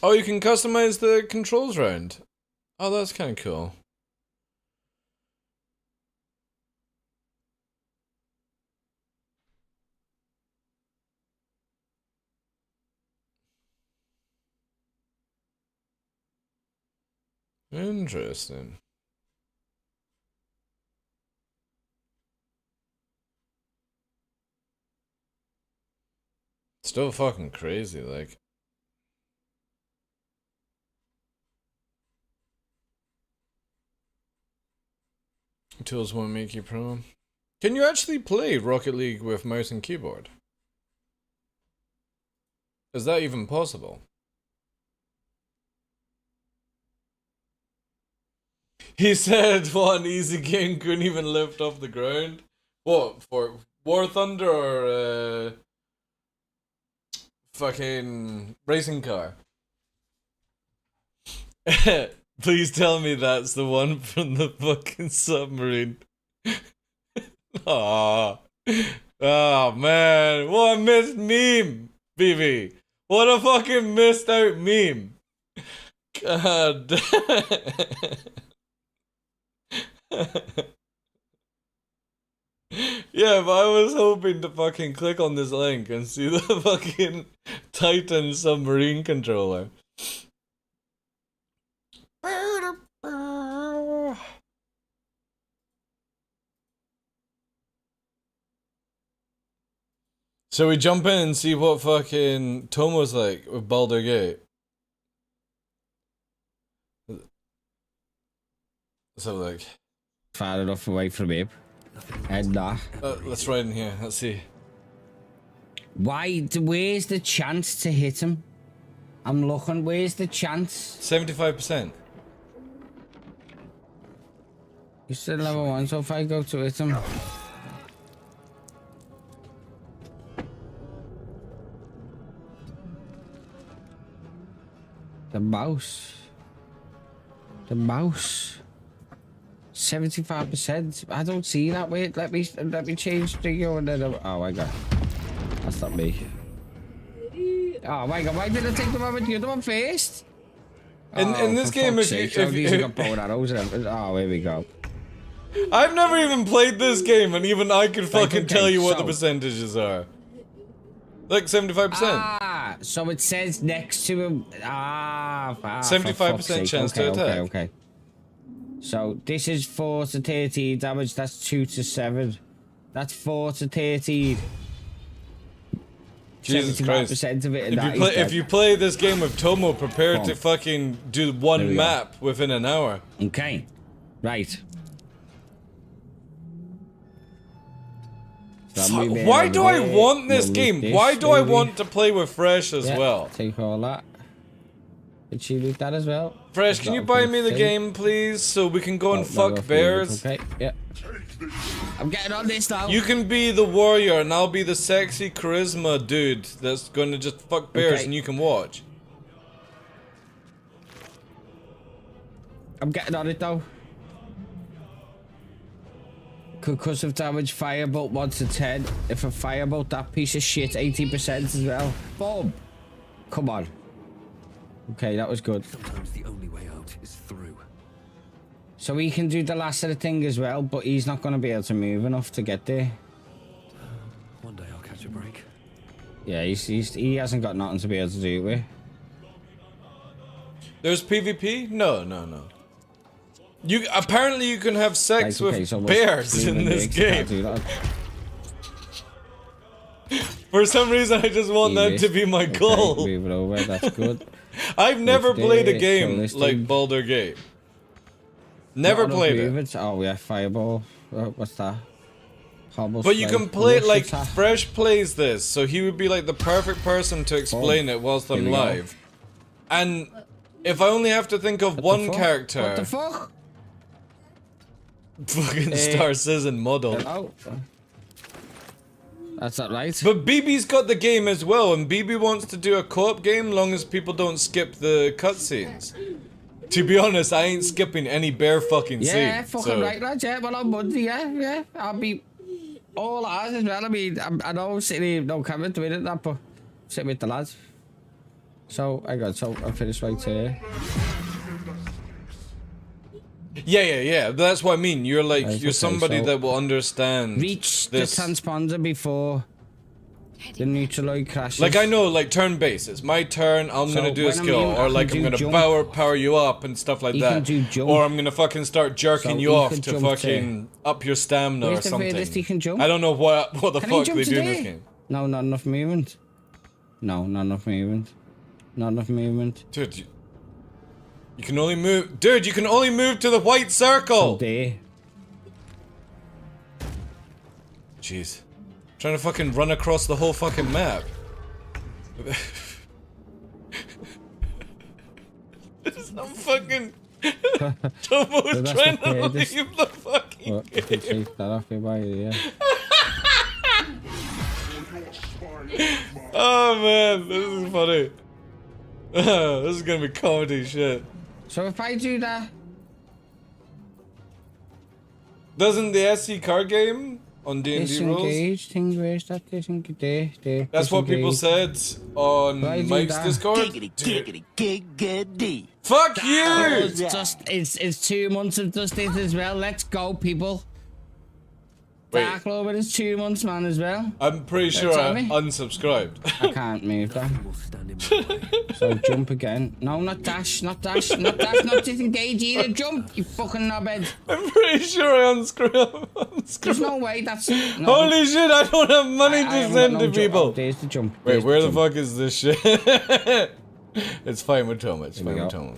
Oh, you can customize the controls round. Oh, that's kind of cool. Interesting. Still fucking crazy, like. Tools won't make you pro. Can you actually play Rocket League with mouse and keyboard? Is that even possible? He said one easy game couldn't even lift off the ground. What, for War Thunder or fucking racing car? Please tell me that's the one from the fucking submarine. Aw. Oh man, what a missed meme, BB. What a fucking missed out meme. God. Yeah, but I was hoping to fucking click on this link and see the fucking Titan submarine controller. So we jump in and see what fucking Tomo's like with Baldur Gate. So like far enough away from him. And let's ride in here. Let's see. Where's the chance to hit him? I'm looking. Where's the chance? 75%. You're still level 1, so if I go to hit him. The mouse. 75%. I don't see that. Wait, let me change the go and then oh my god. That's not me. Oh my god, why did I take the one with the other one first? In this game, if you got bow and arrows and everything. Oh, here we go. I've never even played this game, and even I could fucking tell you what the percentages are. Like 75%. Ah, so it says next to him. 75% chance to attack. Okay. So this is 4 to 13 damage. That's 2 to 7. That's 4 to 13. Jesus Christ. 75% of it. If you play this game with Tomo, prepare to fucking do one map within an hour. Okay. Right. Why do I want this game? Why do I want to play with Fresh as well? Take all that. Did she loot that as well? Fresh, can you buy me the game, please, so we can go and fuck bears? Okay, yeah. I'm getting on this now. You can be the warrior, and I'll be the sexy charisma dude that's going to just fuck bears, and you can watch. I'm getting on it though. Concussive damage, firebolt 1 to 10. If a firebolt, that piece of shit, 80% as well. Boom! Come on. Okay, that was good. Sometimes the only way out is through. So he can do the last of the thing as well, but he's not going to be able to move enough to get there. One day I'll catch a break. Yeah, he hasn't got nothing to be able to do it with. There's PvP? No. Apparently you can have sex with bears in this game. For some reason, I just want that to be my goal. Move it over, that's good. I've never played a game like Baldur Gate. Never played it. Oh yeah, Fireball. What's that? But you can play it like Fresh plays this, so he would be like the perfect person to explain it whilst I'm live. And if I only have to think of one character. What the fuck? Fucking Star Citizen model. Oh. That's not right. But BB's got the game as well, and BB wants to do a co-op game long as people don't skip the cutscenes. To be honest, I ain't skipping any bear fucking scene. Yeah, fucking right, lads. Yeah, well, on Monday, yeah. I'll be all ours as well. I mean, I know sitting here, no camera doing it, that, but sitting with the lads. So, I finished right here. Yeah. That's what I mean. You're like, you're somebody that will understand. Reach the transponder before the neutraloid crashes. Like, I know, like, turn-based. It's my turn, I'm gonna do a skill. Or, like, I'm gonna power you up and stuff like that. Or I'm gonna fucking start jerking you off to fucking up your stamina or something. He can jump? I don't know what the fuck they do in this game. No, not enough movement. No, not enough movement. Not enough movement. Dude, you can only move. Dude, you can only move to the white circle. There. Jeez. Trying to fucking run across the whole fucking map. I'm fucking. Tomo's trying to leave the fucking game. Take that off your body, yeah. Oh man, this is funny. This is gonna be comedy shit. So if I do that, doesn't the SC card game on D&D rules? disengage, thing where's that disengage? That's what people said on Mike's Discord. Giggity. Fuck you! It's just it's 2 months of just it as well. Let's go, people. DarkLaw with his 2 months, man, as well. I'm pretty sure I unsubscribed. I can't move that. So jump again. No, not dash, not dash, not dash, not disengage either. Jump, you fucking knobhead. I'm pretty sure I unscrewed. There's no way that's. No. Holy shit! I don't have money to send to people. Oh, there's the jump. Wait, where the fuck is this shit? It's fine with Toma. It's fine with Toma.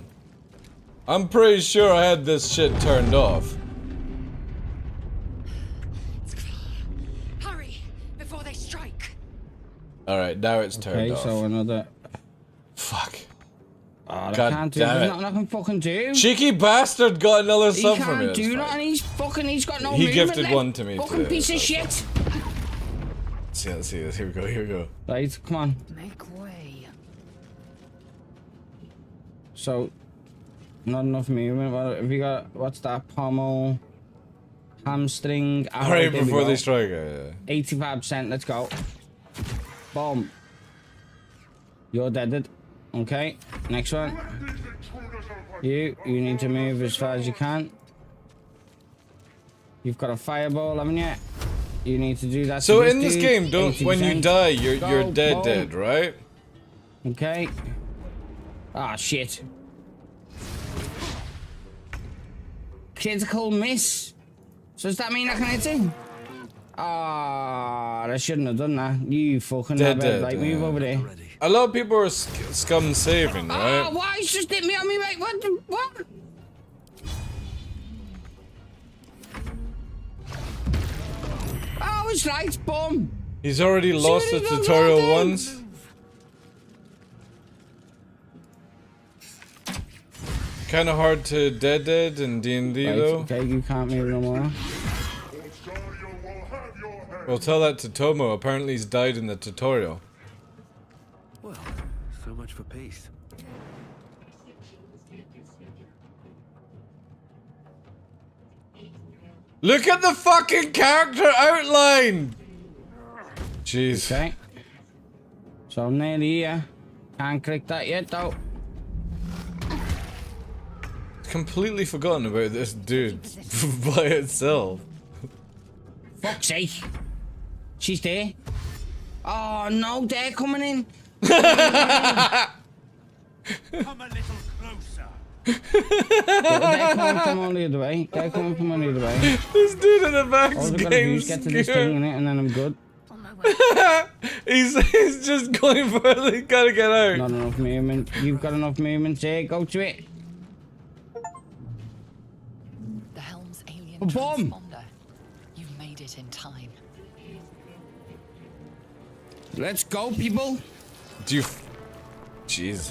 I'm pretty sure I had this shit turned off. Alright, now it's turned off. Okay, so another. Fuck. Oh, I God can't do. damn There's it. nothing I can fucking do. Cheeky bastard got another He sub from me. can't do nothing. He's got no. He movement gifted left. one to me Fucking today, piece of so- shit. Let's see this. Here we go. Here we go. Right, come on. Make way. So, not enough movement. What have you got? What's that? Pommel, hamstring. Alright, before they strike. Yeah. 85%. Let's go. Boom. You're deaded. Okay. Next one. You need to move as far as you can. You've got a fireball, haven't you? You need to do that. So to in this dude. game, don't when you 80%. die, you're Go, dead, boom. right? Okay. Ah, shit. Critical miss. So does that mean I can hit him? Ah, I shouldn't have done that. You fucking Dead, right, move over there. A lot of people are scum saving, right? Ah, why? He's just hit me on me, mate. What? Oh, it's right, boom. He's already lost the tutorial once. Kind of hard to dead in D&D Right, though. okay, you can't move no more. Well, tell that to Tomo. Apparently he's died in the tutorial. Well, so much for peace. Look at the fucking character outline! Jeez. Okay. So I'm nearly here. Can't click that yet though. Completely forgotten about this dude by itself. Fuck's sake. She's there. Oh no, they're coming in. Come a little closer. They're coming from all the other way. They're coming from all the other way. This dude in the back's All they've got to do is get to this thing in it and then I'm good. he's just going further. He gotta get out. Not enough movement. You've got enough movement. There, go to it. The helm's alien Boom. transponder. You've made it in time. Let's go, people. Do you... Jeez.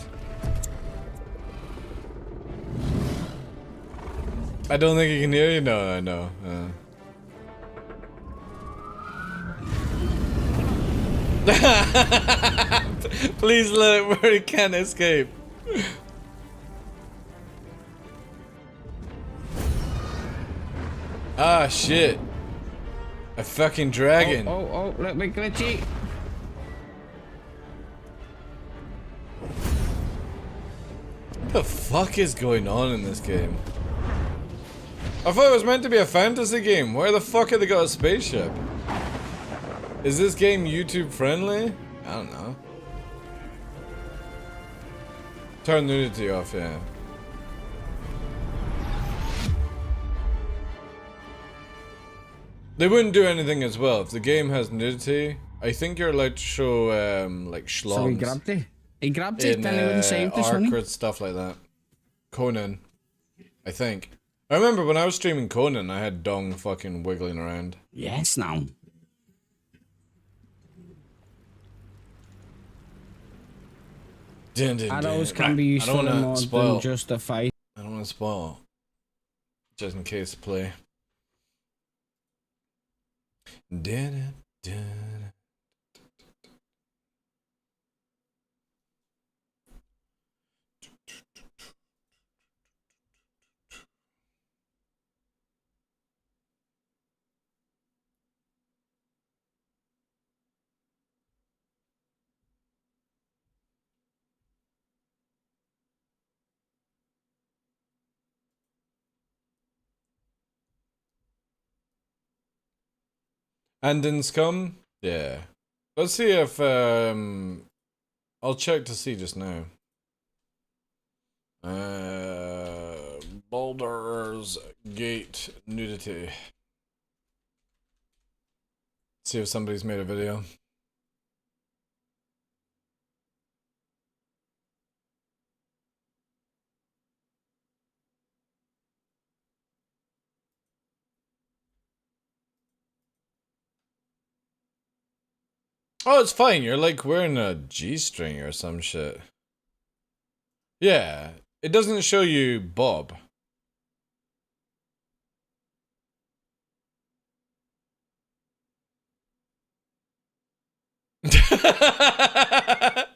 I don't think he can hear you. No, I know. Please let it where he can't escape. Ah, shit. A fucking dragon. Oh, let me glitchy. What the fuck is going on in this game? I thought it was meant to be a fantasy game. Where the fuck have they got a spaceship? Is this game YouTube friendly? I don't know. Turn nudity off, yeah. They wouldn't do anything as well. If the game has nudity, I think you're allowed to show like schlongs. So he grabbed it. He grabbed it, then he wouldn't save this Arc money. or stuff like that. Conan, I think. I remember when I was streaming Conan, I had Dong fucking wiggling around. Yes, now. Arrows can be useful in more than just a fight. I don't want to spoil. Just in case to play. And in Scum? Yeah. Let's see if I'll check to see just now. Baldur's Gate nudity. See if somebody's made a video. Oh, it's fine. You're like wearing a G-string or some shit. Yeah, it doesn't show you Bob.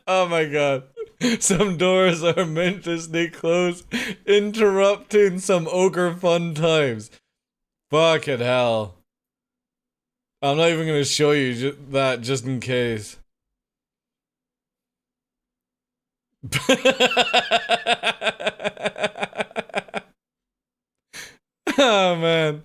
Oh my god. Some doors are meant to stay closed, interrupting some ogre fun times. Fucking hell. I'm not even gonna show you that just in case. Oh man.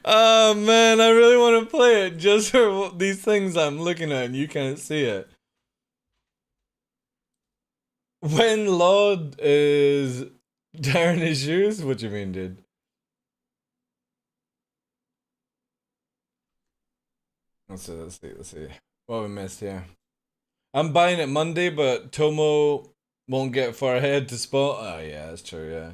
Oh man, I really want to play it just for these things I'm looking at and you can't see it. When Lord is tearing his shoes? What do you mean, dude? Let's see. What we missed here? I'm buying it Monday, but Tomo won't get far ahead to spot. Oh yeah, that's true, yeah.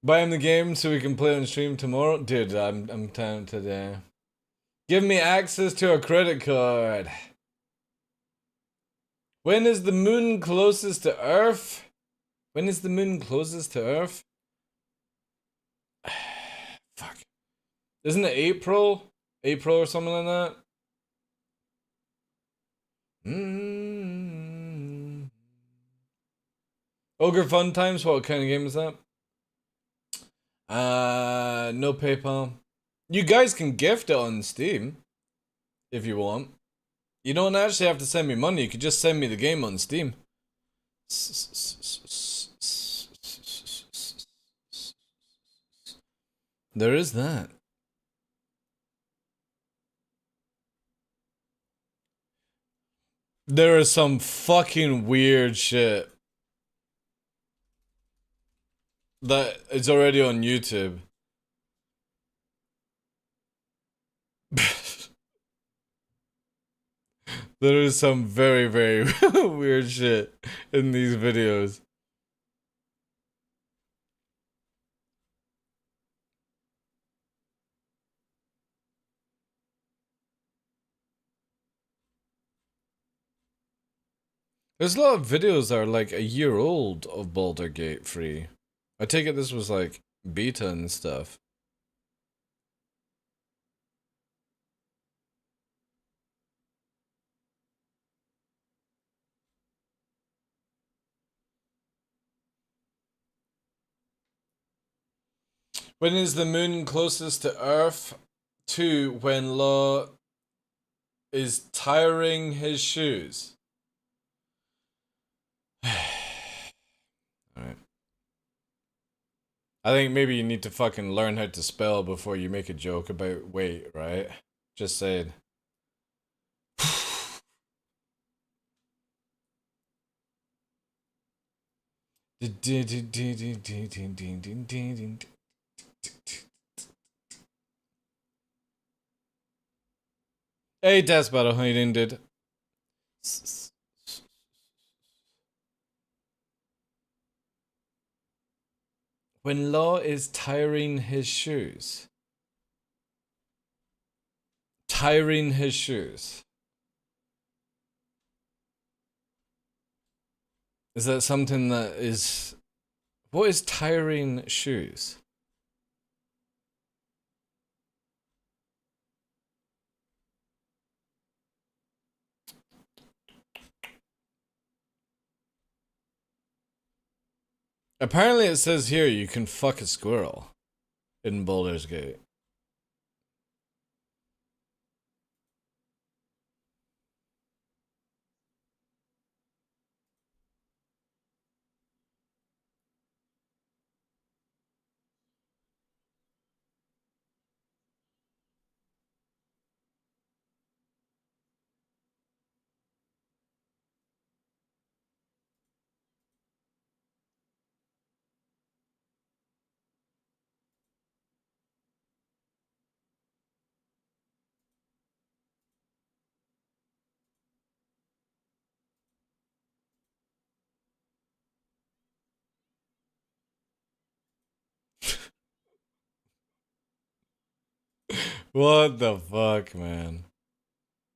Buy him the game so we can play on stream tomorrow? Dude, I'm tempted, yeah. Give me access to a credit card. When is the moon closest to Earth? When is the moon closest to Earth? Fuck. Isn't it April? April or something like that? Ogre Fun Times? What kind of game is that? No PayPal. You guys can gift it on Steam if you want. You don't actually have to send me money. You could just send me the game on Steam. There is that. There is some fucking weird shit that is already on YouTube. There is some very, very weird shit in these videos. There's a lot of videos that are like a year old of Baldur's Gate 3. I take it this was like beta and stuff. When is the moon closest to Earth? 2. When Law is tiring his shoes. Alright. I think maybe you need to fucking learn how to spell before you make a joke about weight, right? Just saying. Hey, Death Battle, how you doing, dude? When Law is tiring his shoes. Tiring his shoes. Is that something that is... What is tiring shoes? Apparently it says here you can fuck a squirrel in Baldur's Gate. What the fuck, man?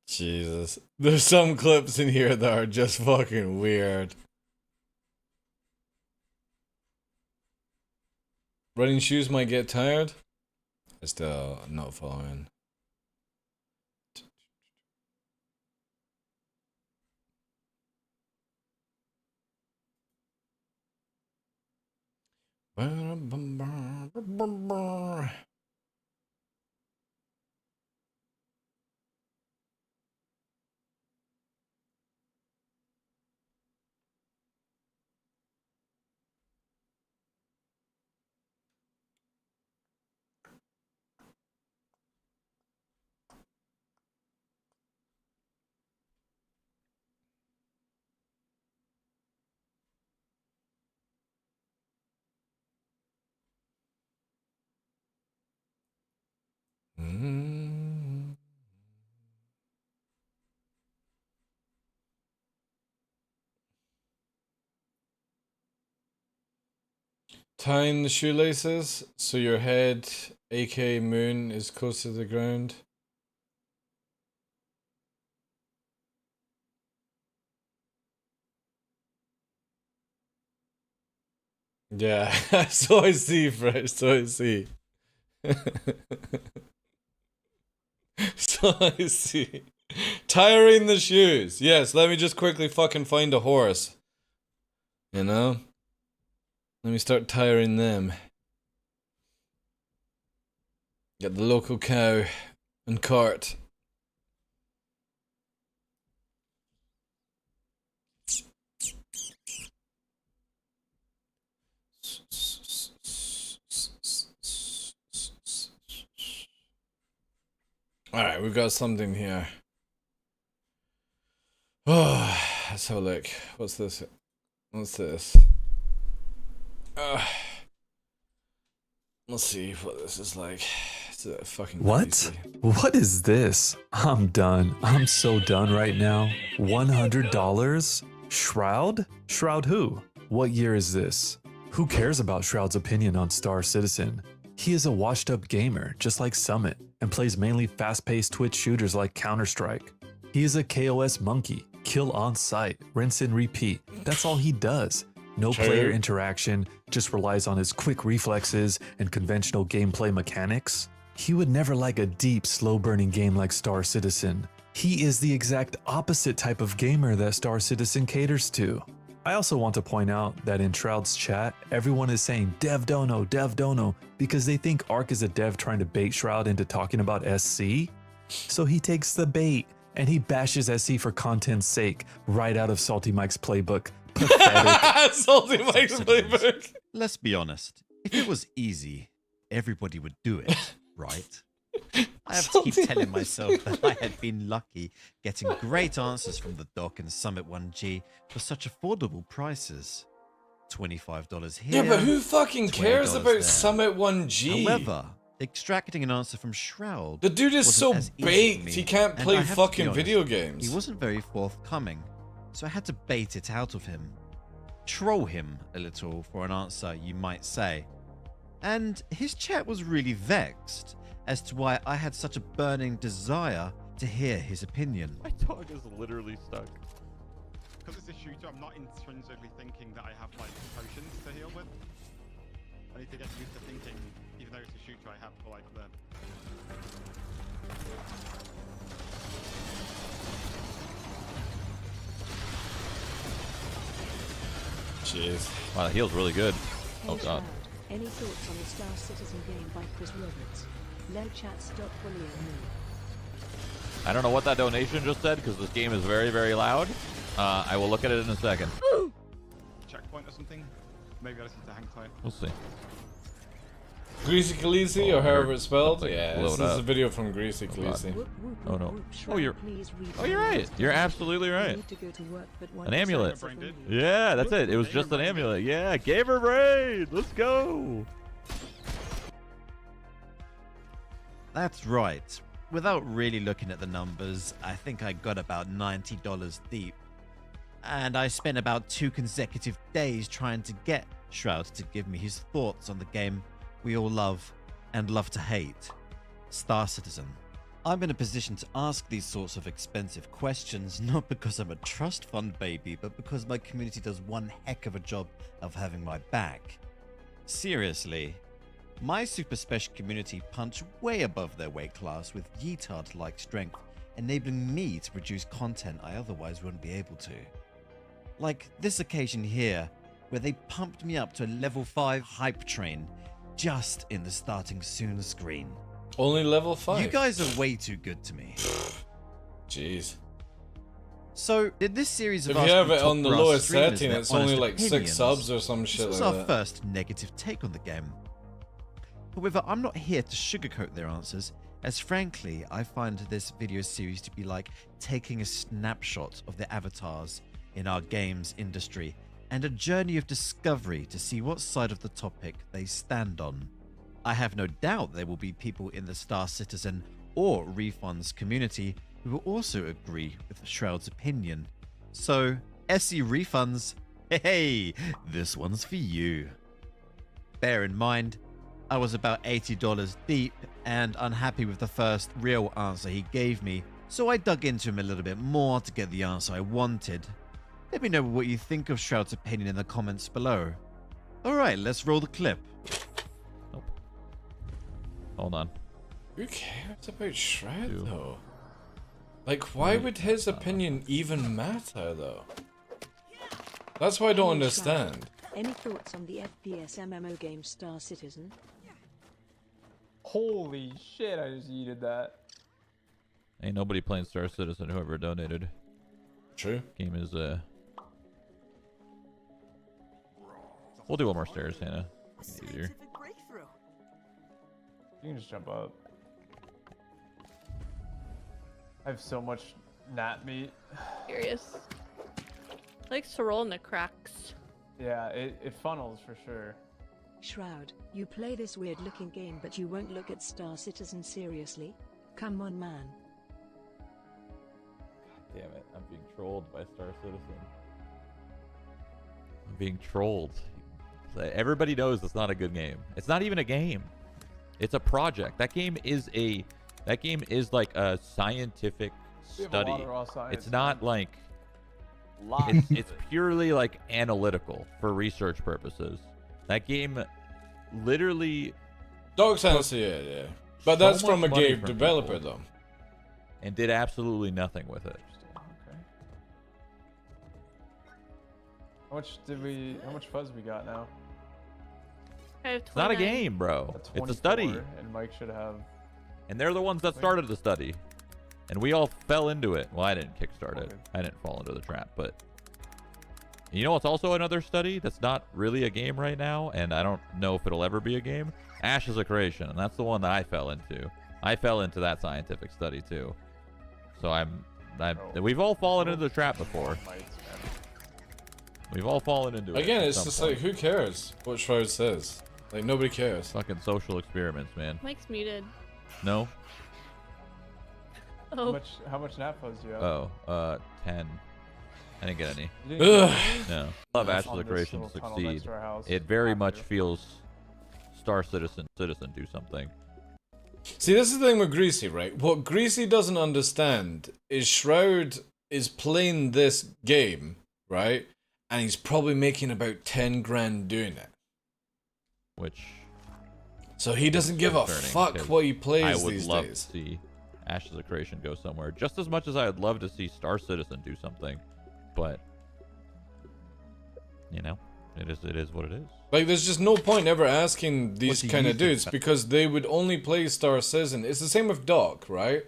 Jesus. There's some clips in here that are just fucking weird. Running shoes might get tired? I'm still not following. Tying the shoelaces so your head, aka moon, is close to the ground. Yeah, so I see, Fresh, so I see. So I see. Tiring the shoes. Yes, let me just quickly fucking find a horse. You know? Let me start tiring them. Get the local cow and cart. Alright, we've got something here. Oh, let's have a look. What's this? What's this? Let's see what this is like. It's a fucking What? crazy. What is this? I'm done. I'm so done right now. $100? Shroud? Shroud who? What year is this? Who cares about Shroud's opinion on Star Citizen? He is a washed-up gamer, just like Summit, and plays mainly fast-paced Twitch shooters like Counter-Strike. He is a KOS monkey, kill on sight, rinse and repeat. That's all he does. No player interaction, just relies on his quick reflexes and conventional gameplay mechanics. He would never like a deep, slow-burning game like Star Citizen. He is the exact opposite type of gamer that Star Citizen caters to. I also want to point out that in Shroud's chat, everyone is saying Dev Dono, because they think Ark is a dev trying to bait Shroud into talking about SC. So he takes the bait, and he bashes SC for content's sake, right out of Salty Mike's playbook. Pathetic. Salty Mike's playbook. Let's be honest. If it was easy, everybody would do it, right? I have to keep telling myself that I had been lucky getting great answers from the doc and Summit 1G for such affordable prices. $25 here. Yeah, but who fucking cares $20 about there. Summit 1G? However, extracting an answer from Shroud. The dude is wasn't so as easy for baked, me, he can't and play I have to be fucking honest, video games. He wasn't very forthcoming, so I had to bait it out of him. Troll him a little for an answer, you might say. And his chat was really vexed as to why I had such a burning desire to hear his opinion. My dog is literally stuck. Because it's a shooter, I'm not intrinsically thinking that I have like potions to heal with. I need to get used to thinking, even though it's a shooter, I have to like learn. Jeez. Wow, that heal's really good. Oh Hey, god. Shroud, any thoughts on the Star Citizen game by Chris Roberts? Low chat stop bullying me. I don't know what that donation just said because this game is very, very loud. I will look at it in a second. Checkpoint or something? Maybe I just need to hang tight. We'll see. Greasy Khaleesi, or however it's spelled? Yeah, this is a up. video from Greasy Khaleesi. Oh no. Oh, you're right. You're absolutely right. An amulet. Yeah, that's it. It was just an amulet. Yeah, gave her brain. Let's go. That's right. Without really looking at the numbers, I think I got about $90 deep. And I spent about 2 consecutive days trying to get Shroud to give me his thoughts on the game we all love and love to hate, Star Citizen. I'm in a position to ask these sorts of expensive questions, not because I'm a trust fund baby, but because my community does one heck of a job of having my back. Seriously, my super special community punch way above their weight class with Yeetard-like strength, enabling me to produce content I otherwise wouldn't be able to. Like this occasion here, where they pumped me up to a level 5 hype train just in the starting soon screen. Only level 5? You guys are way too good to me. Jeez. So, in this series of if you have it top on the brass lowest streamers setting, their it's only honest like 6 opinions, subs or some shit this was like our that. first negative take on the game. However, I'm not here to sugarcoat their answers, as frankly, I find this video series to be like taking a snapshot of the avatars in our games industry and a journey of discovery to see what side of the topic they stand on. I have no doubt there will be people in the Star Citizen or Refunds community who will also agree with Shroud's opinion. So, SE Refunds, hey, this one's for you. Bear in mind, I was about $80 deep and unhappy with the first real answer he gave me, so I dug into him a little bit more to get the answer I wanted. Let me know what you think of Shroud's opinion in the comments below. Alright, let's roll the clip. Nope. Hold on. Who cares about Shroud though? Like, why would his opinion even matter though? That's what I don't understand. Any thoughts on the FPS MMO game Star Citizen? Holy shit, I just yeeted that. Ain't nobody playing Star Citizen, whoever donated. True. Game is, we'll do one more stairs, Hannah. Easier. You can just jump up. I have so much gnat meat. Curious. Likes to roll in the cracks. Yeah, it funnels for sure. Shroud, you play this weird looking game but you won't look at Star Citizen seriously? Come on, man. Damn it, I'm being trolled by Star Citizen. I'm being trolled. Everybody knows it's not a good game. It's not even a game. It's a project. That game is like a scientific We have a lot study. of raw science, It's not man. like Lots it's purely like analytical for research purposes. That game literally Dog Science, yeah. But so that's from a much money game from developer people though. and did absolutely nothing with it. How much fuzz we got now? I have It's not a 29. game, bro. It's a 24, study. And Mike should have. And they're the ones that started the study. And we all fell into it. Well, I didn't kickstart it. I didn't fall into the trap, but you know what's also another study that's not really a game right now, and I don't know if it'll ever be a game? Ash is a creation, and that's the one that I fell into. I fell into that scientific study too. So we've all fallen into the trap before. We've all fallen into it. Again, at it's some just point. like, who cares what Shroud says? Like, nobody cares. Fucking social experiments, man. Mike's muted. No? Oh. How much nap fuzz do you have? Oh, 10. I didn't get any. You didn't get any? No. Love On Ashes of this Creation little tunnel next succeed. to our house. It very much feels Star Citizen do something. See, this is the thing with Greasy, right? What Greasy doesn't understand is Shroud is playing this game, right? And he's probably making about 10 grand doing it. Which... So he doesn't give a concerning, fuck 'cause what he plays I would these love days. to see Ashes of Creation go somewhere, just as much as I would love to see Star Citizen do something. But, you know, it is what it is. Like, there's just no point ever asking these do kind you of think dudes because they would only play Star Citizen. It's the same with Doc, right?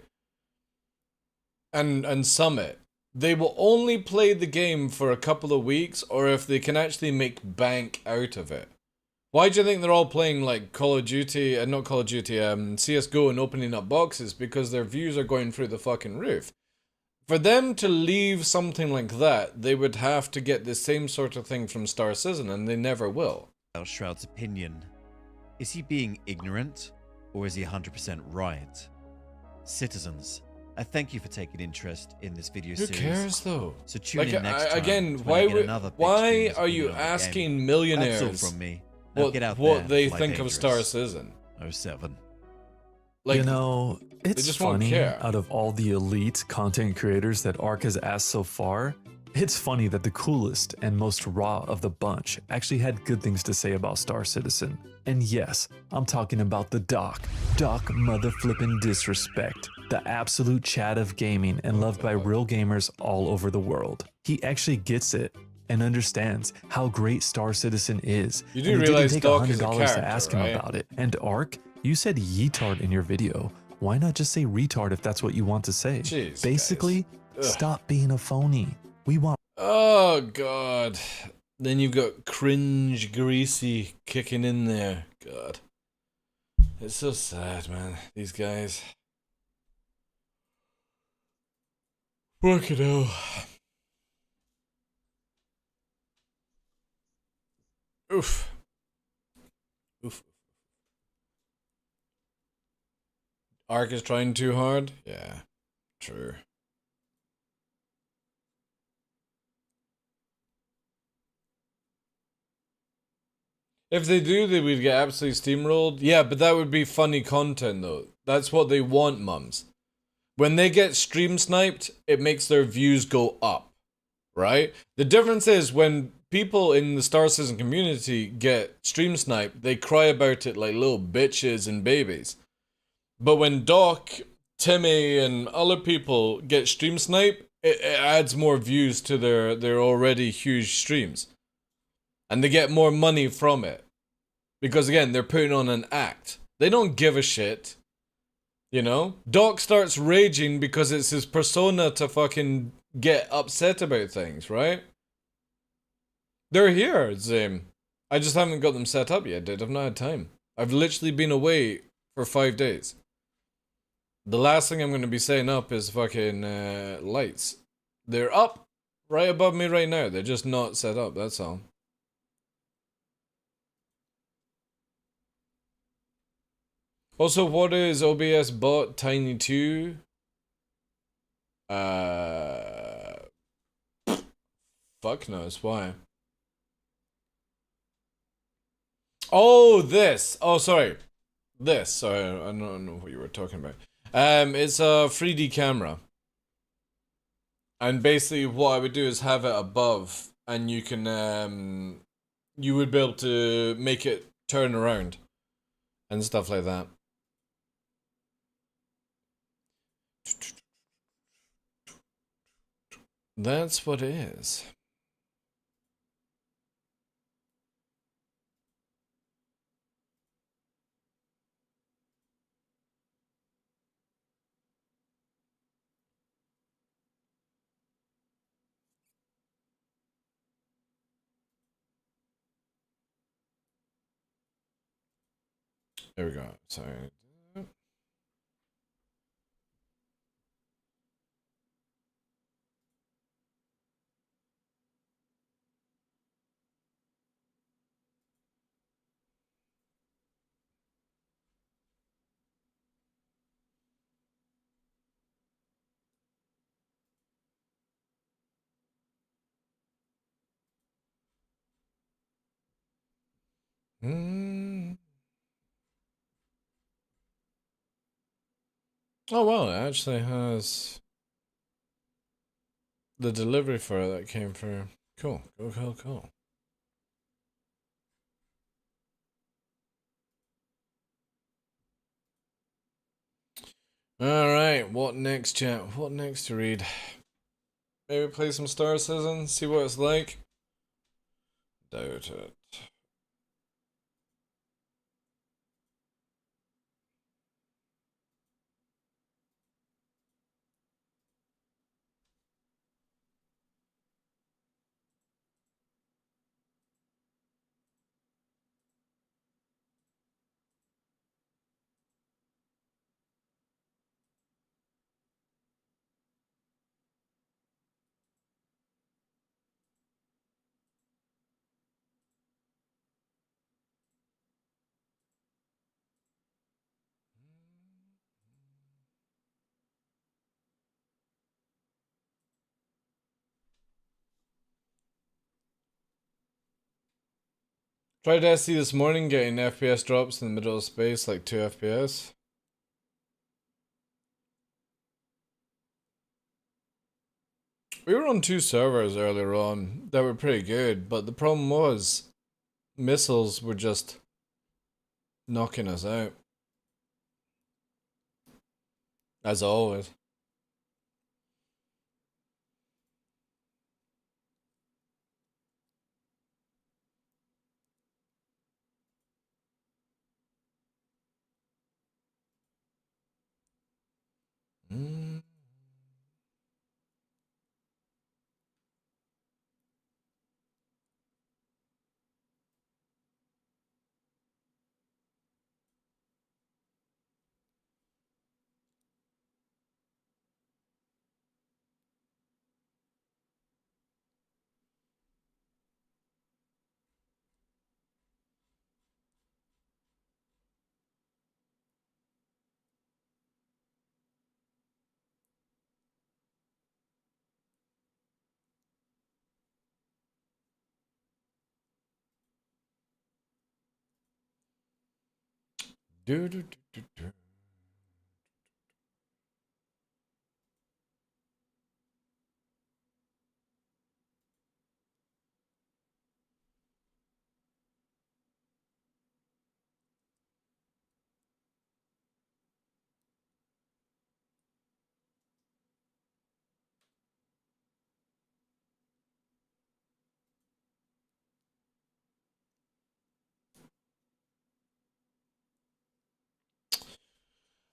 And Summit. They will only play the game for a couple of weeks or if they can actually make bank out of it. Why do you think they're all playing like Call of Duty, not Call of Duty, CSGO and opening up boxes? Because their views are going through the fucking roof. For them to leave something like that, they would have to get the same sort of thing from Star Citizen, and they never will. Shroud's opinion. Is he being ignorant, or is he 100% right? Citizens, I thank you for taking interest in this video Who series. cares though? So tune Like, in next time. again, to when I get another big why streamer's are you opinion on the game. asking millionaires That's all from me. Now get out what there, they fly think of dangerous. Star Citizen? 07. Like, you know, it's just won't funny, care. out of all the elite content creators that Ark has asked so far, it's funny that the coolest and most raw of the bunch actually had good things to say about Star Citizen. And yes, I'm talking about the Doc. Doc mother flippin' disrespect. The absolute chat of gaming and loved by real gamers all over the world. He actually gets it and understands how great Star Citizen is. You do and it realize didn't take Doc is a $100 character, to ask right? him about it. And Ark, you said yetard in your video. Why not just say retard if that's what you want to say? Jeez, Basically, guys. Ugh. stop being a phony. We want. Oh god. Then you've got cringe Greasy kicking in there. God. It's so sad, man. These guys. Fucking hell. Oof. Oof. Ark is trying too hard? Yeah. True. If they do, they would get absolutely steamrolled. Yeah, but that would be funny content, though. That's what they want, mums. When they get stream sniped, it makes their views go up, right? The difference is when people in the Star Citizen community get stream sniped, they cry about it like little bitches and babies. But when Doc, Timmy, and other people get stream sniped, it adds more views to their already huge streams. And they get more money from it. Because again, they're putting on an act. They don't give a shit. You know? Doc starts raging because it's his persona to fucking get upset about things, right? They're here, Zim. I just haven't got them set up yet, dude. I've not had time. I've literally been away for 5 days. The last thing I'm going to be setting up is fucking lights. They're up right above me right now. They're just not set up, that's all. Also, what is OBS bot Tiny 2? Fuck knows why. Oh, this. Oh, sorry. This. Sorry, I don't know what you were talking about. It's a 3D camera. And basically what I would do is have it above and you can, you would be able to make it turn around and stuff like that. That's what it is. There we go. Sorry. Mm. Oh well, it actually has the delivery for it that came through. Cool, cool, cool, cool. Alright, what next, chat? What next to read? Maybe play some Star Citizen, see what it's like? Doubt it. Tried SC this morning, getting FPS drops in the middle of space, like 2 FPS. We were on 2 servers earlier on that were pretty good, but the problem was missiles were just knocking us out. As always. Mm. Do, do, do, do, do.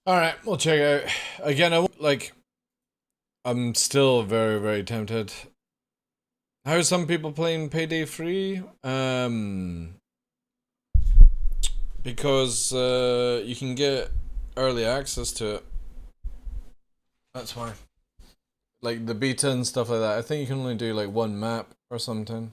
Alright, we'll check out. Again, I'm still very, very tempted. How are some people playing Payday 3? Because you can get early access to it. That's why. Like the beta and stuff like that. I think you can only do like 1 map or something.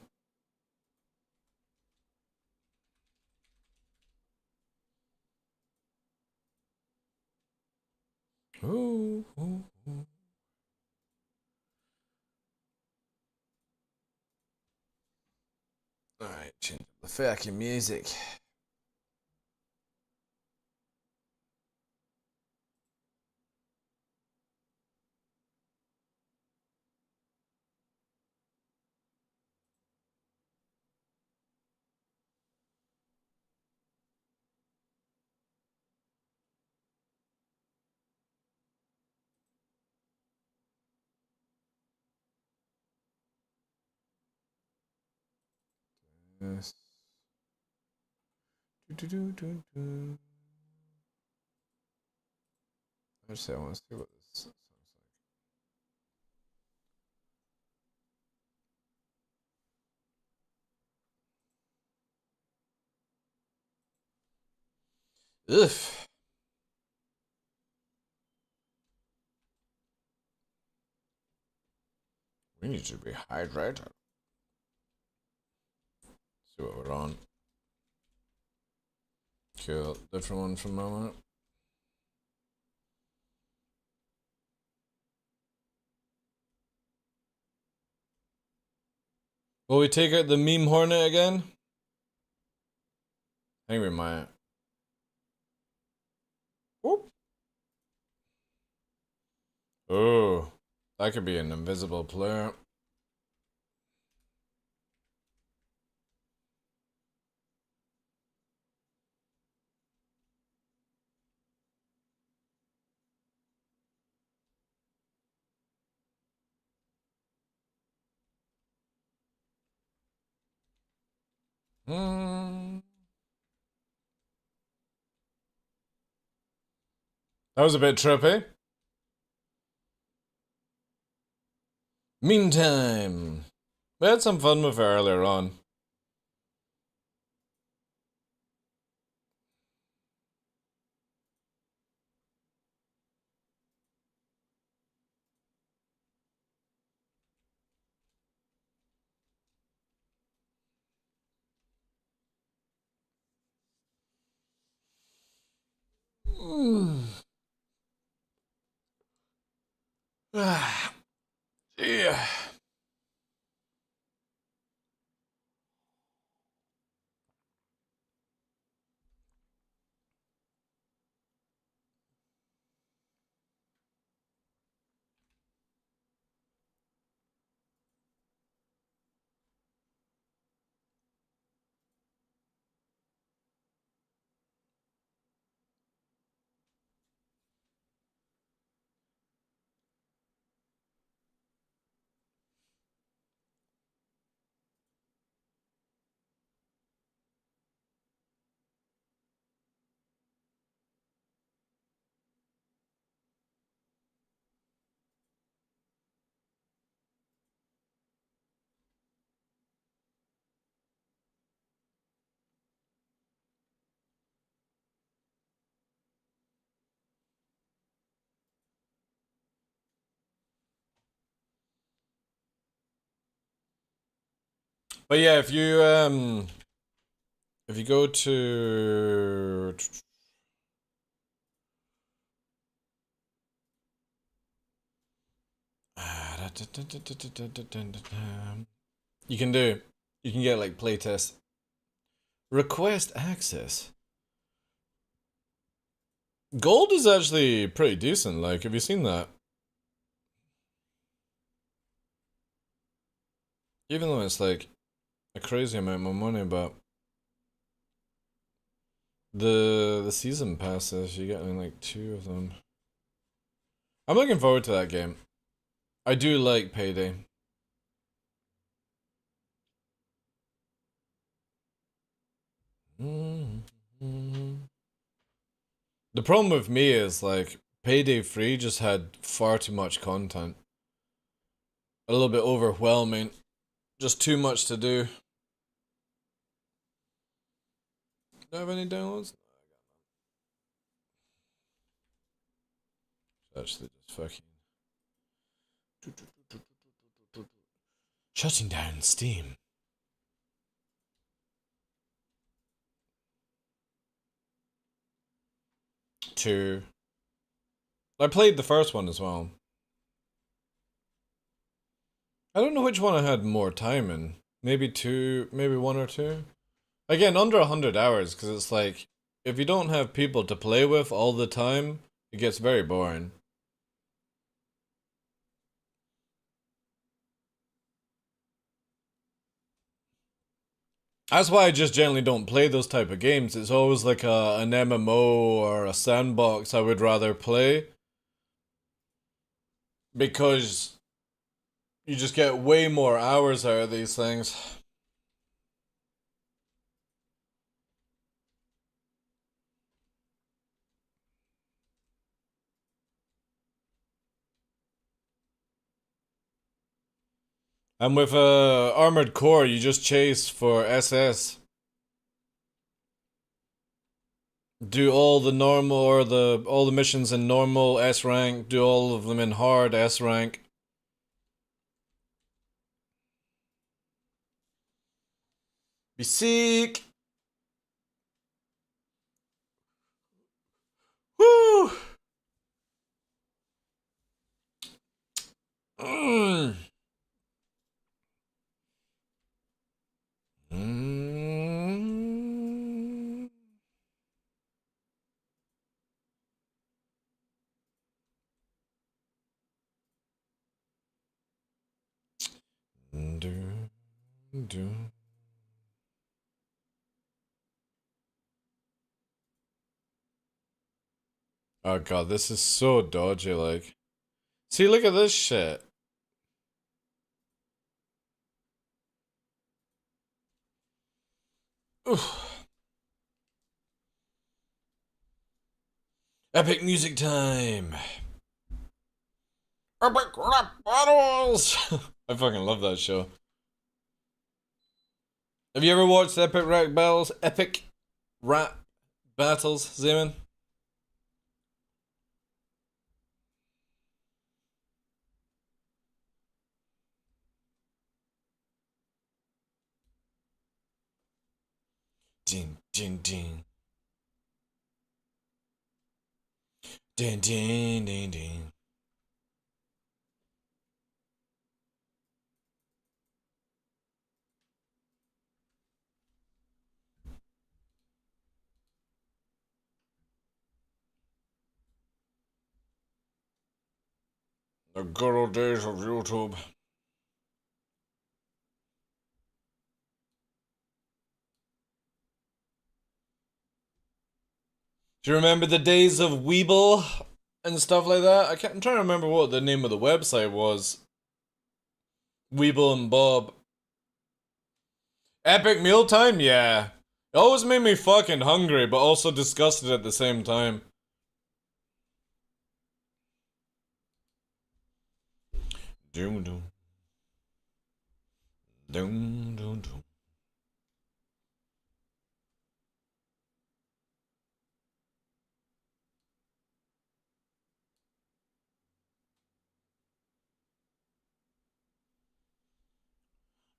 Ooh, ooh, ooh. Alright, change up the fucking music. Yes. Do. Actually, I want to see what this sounds like. Ugh. We need to be hydrated. See what we're on. Cool. Different one from a moment. Will we take out the meme hornet again? I think we might. Whoop. Oh, that could be an invisible player. Hmm. That was a bit trippy. Meantime, we had some fun with it earlier on. Yeah. But yeah, if you go to you can get like playtest request access. Gold is actually pretty decent. Like, have you seen that? Even though it's like a crazy amount of money, but the season passes, you get like 2 of them. I'm looking forward to that game. I do like Payday. The problem with me is like Payday 3 just had far too much content. A little bit overwhelming. Just too much to do. Do I have any downloads? Actually, just fucking shutting down Steam. Two. I played the first one as well. I don't know which one I had more time in. Maybe 2, maybe 1 or 2. Again, under 100 hours, because it's like, if you don't have people to play with all the time, it gets very boring. That's why I just generally don't play those type of games. It's always like an MMO or a sandbox I would rather play. Because you just get way more hours out of these things. And with Armored Core, you just chase for SS. Do all the normal or all the missions in normal S rank, do all of them in hard S rank. Be sick. Woo! Mm. Oh god, this is so dodgy, like. See, look at this shit. Oof. Epic music time. Epic rap battles. I fucking love that show. Have you ever watched Epic Rap Battles? Epic Rap Battles, Zeman? Ding, ding, ding. Ding, ding, ding, ding. The good old days of YouTube. Do you remember the days of Weeble and stuff like that? I'm trying to remember what the name of the website was. Weeble and Bob. Epic mealtime? Yeah. It always made me fucking hungry, but also disgusted at the same time. Doom doom. Doom doom doom.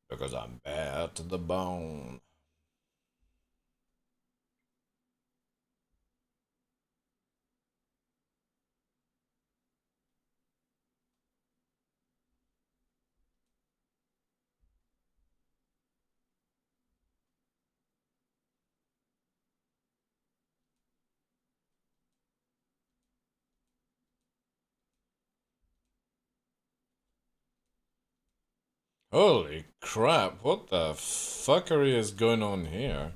Because I'm bad to the bone. Holy crap, what the fuckery is going on here?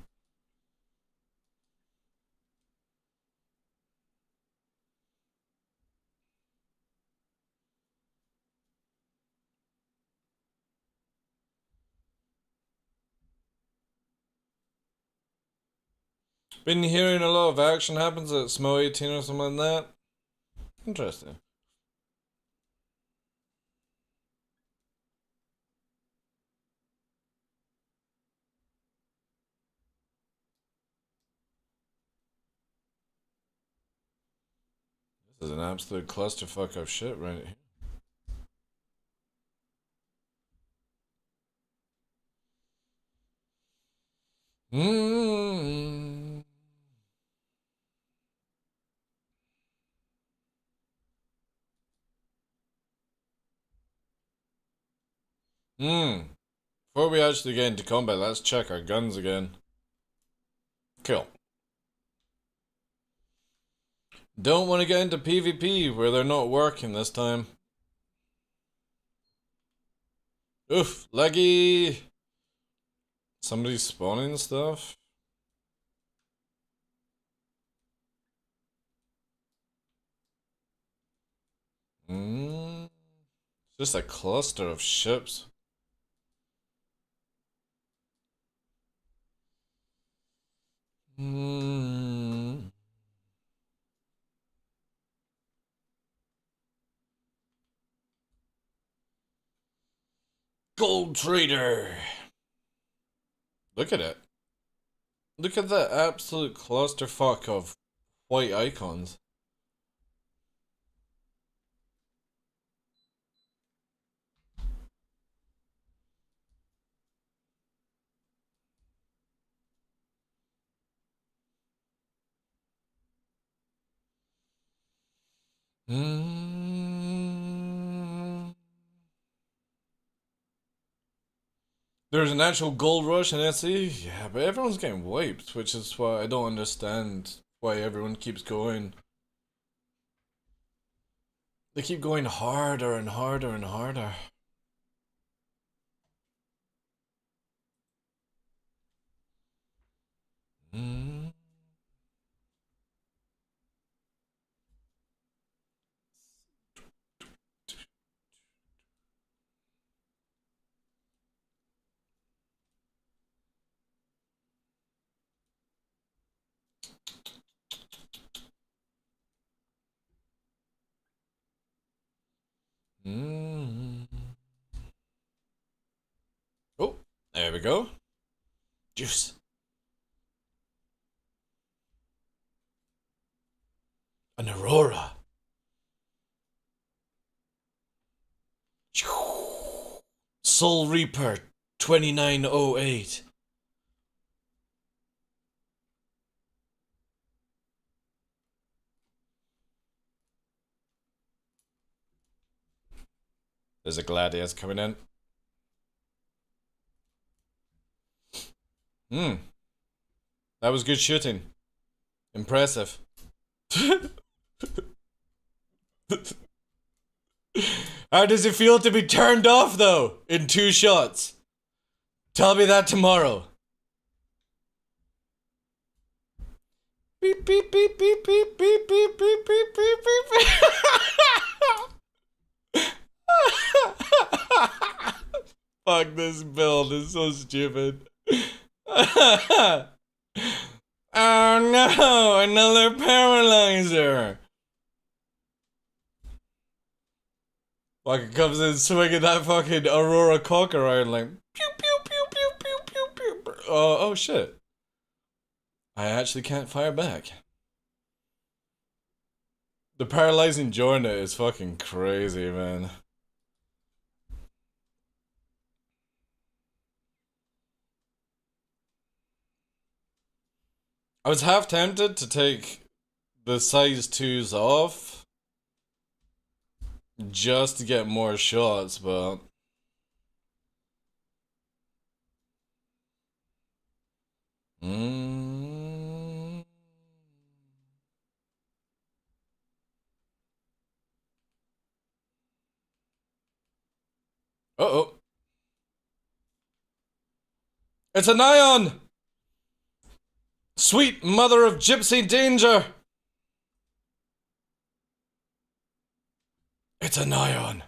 Been hearing a lot of action happens at Smo 18 or something like that. Interesting. This is an absolute clusterfuck of shit right here. Before we actually get into combat, let's check our guns again. Cool. Don't want to get into PvP where they're not working this time. Oof, laggy. Somebody's spawning stuff. Just a cluster of ships. Gold trader. Look at it. Look at that absolute clusterfuck of white icons. There's an actual gold rush in SE? Yeah, but everyone's getting wiped, which is why I don't understand why everyone keeps going. They keep going harder and harder and harder. There we go. Juice. An Aurora. Soul Reaper 2908. There's a Gladius coming in. That was good shooting. Impressive. How does it feel to be turned off though in 2 shots? Tell me that tomorrow. Beep beep beep beep beep beep beep beep beep beep beep. Fuck, this build is so stupid. Oh no, another paralyzer. Fucking comes in swinging that fucking Aurora cock around like pew pew pew pew pew pew pew. Oh shit. I actually can't fire back. The paralyzing Jornet is fucking crazy, man. I was half tempted to take the size 2s off just to get more shots, but uh-oh. It's an ion! Sweet mother of gypsy danger! It's an ion.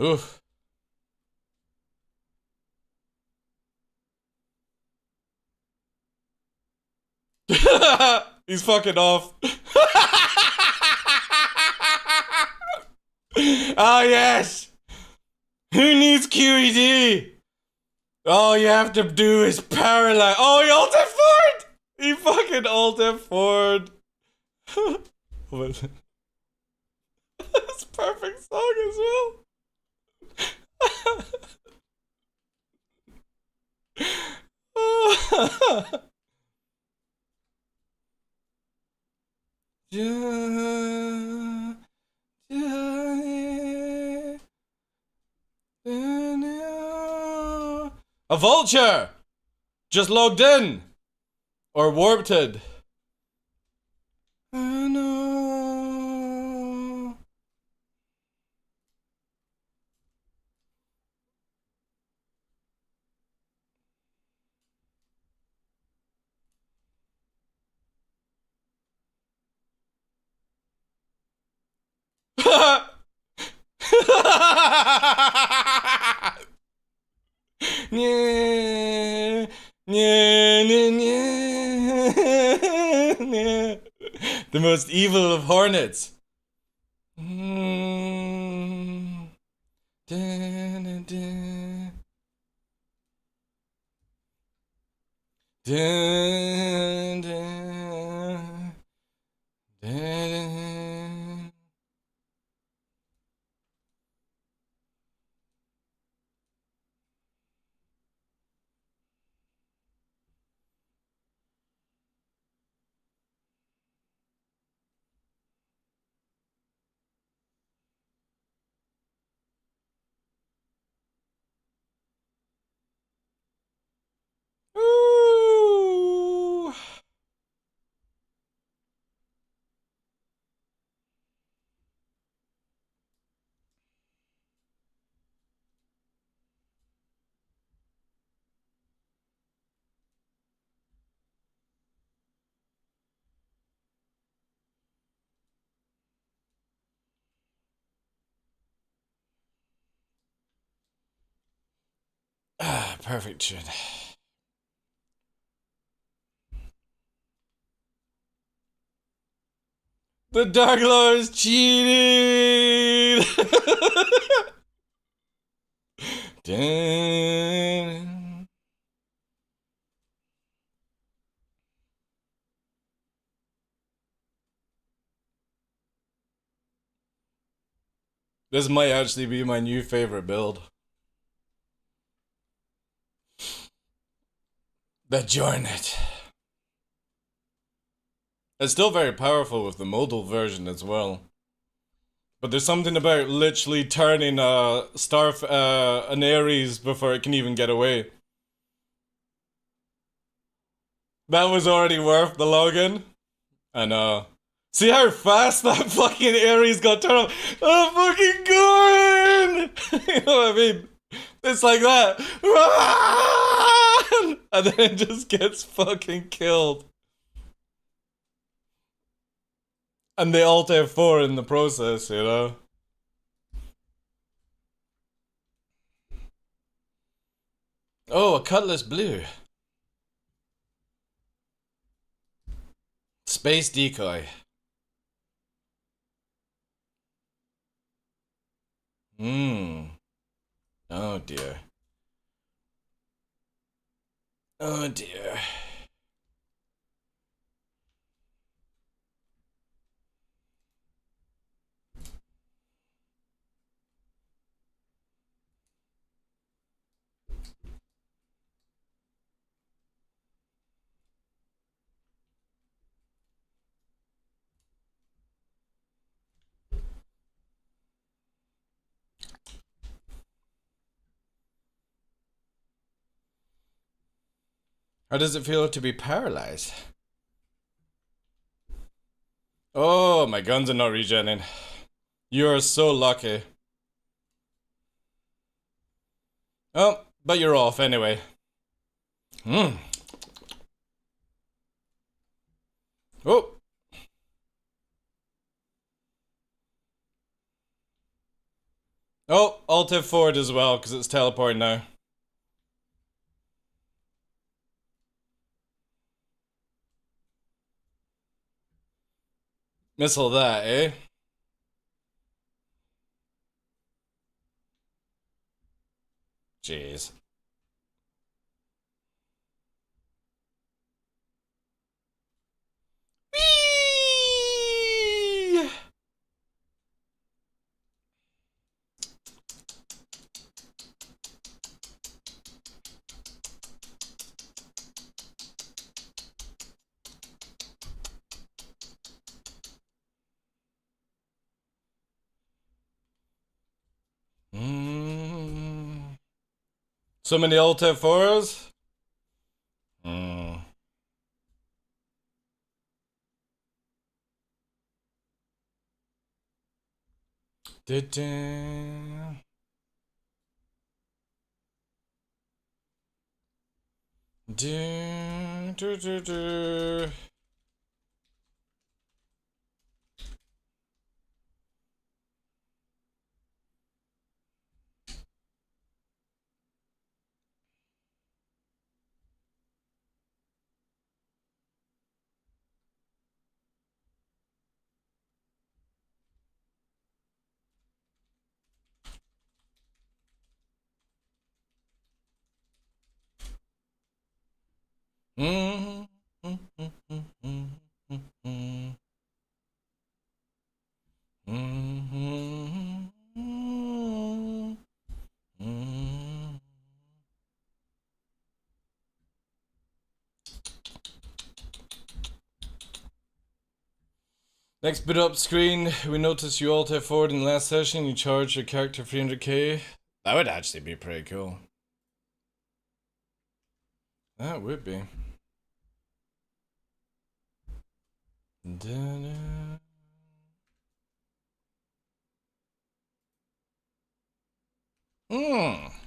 Oof. He's fucking off. Oh yes! Who needs QED? All you have to do is paralyze. Oh, he ulted forward! He fucking ulted forward. That's a perfect song as well. A vulture just logged in or warped. No. Yeah, yeah, yeah, yeah. The most evil of hornets. perfect tune. The Dark Law is cheating! Dun. This might actually be my new favorite build. The Jornet. It's still very powerful with the modal version as well. But there's something about literally turning an Ares before it can even get away. That was already worth the login. I know. See how fast that fucking Ares got turned off? I'm fucking going! You know what I mean? It's like that. Run! And then it just gets fucking killed. And they alt F4 in the process, you know? Oh, a Cutlass Blue. Space Decoy. Oh dear. Oh dear. How does it feel to be paralyzed? Oh, my guns are not regenning. You're so lucky. Oh, but you're off anyway. Oh. Oh, Alt F4 as well, because it's teleporting now. Missile that, eh? Jeez. Whee! So many Alt F4s? Next bit up screen, we noticed you Alt F4 in the last session, you charged your character 300k. That would actually be pretty cool. That would be.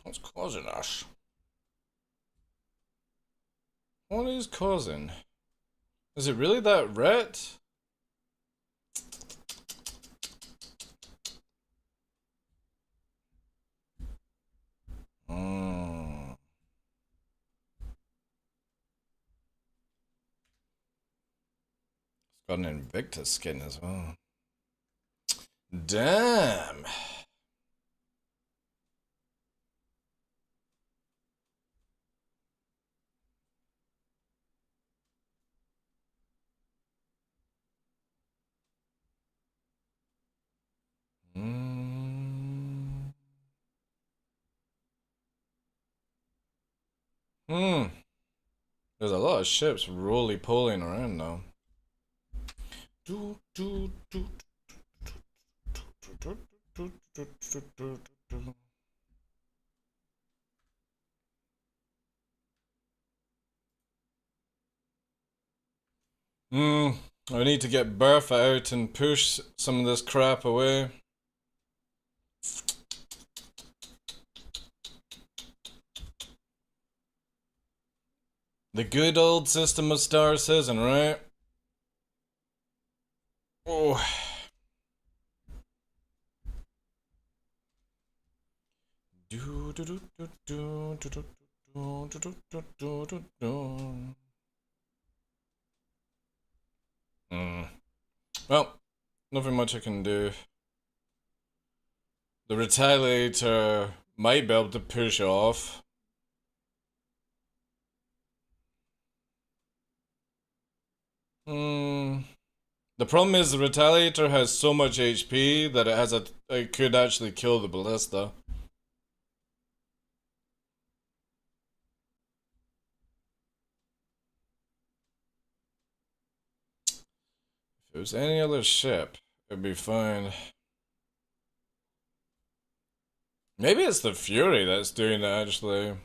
What's causing us? What is causing? Is it really that red? Got an Invictus skin as well. Damn. There's a lot of ships roly-polying around now. I need to get Bertha out and push some of this crap away. The good old system of Star Citizen, right? Oh. Well, nothing much I can do. The Retaliator might be able to push off. The problem is the Retaliator has so much HP that it could actually kill the Ballista. If it was any other ship, it'd be fine. Maybe it's the Fury that's doing it actually.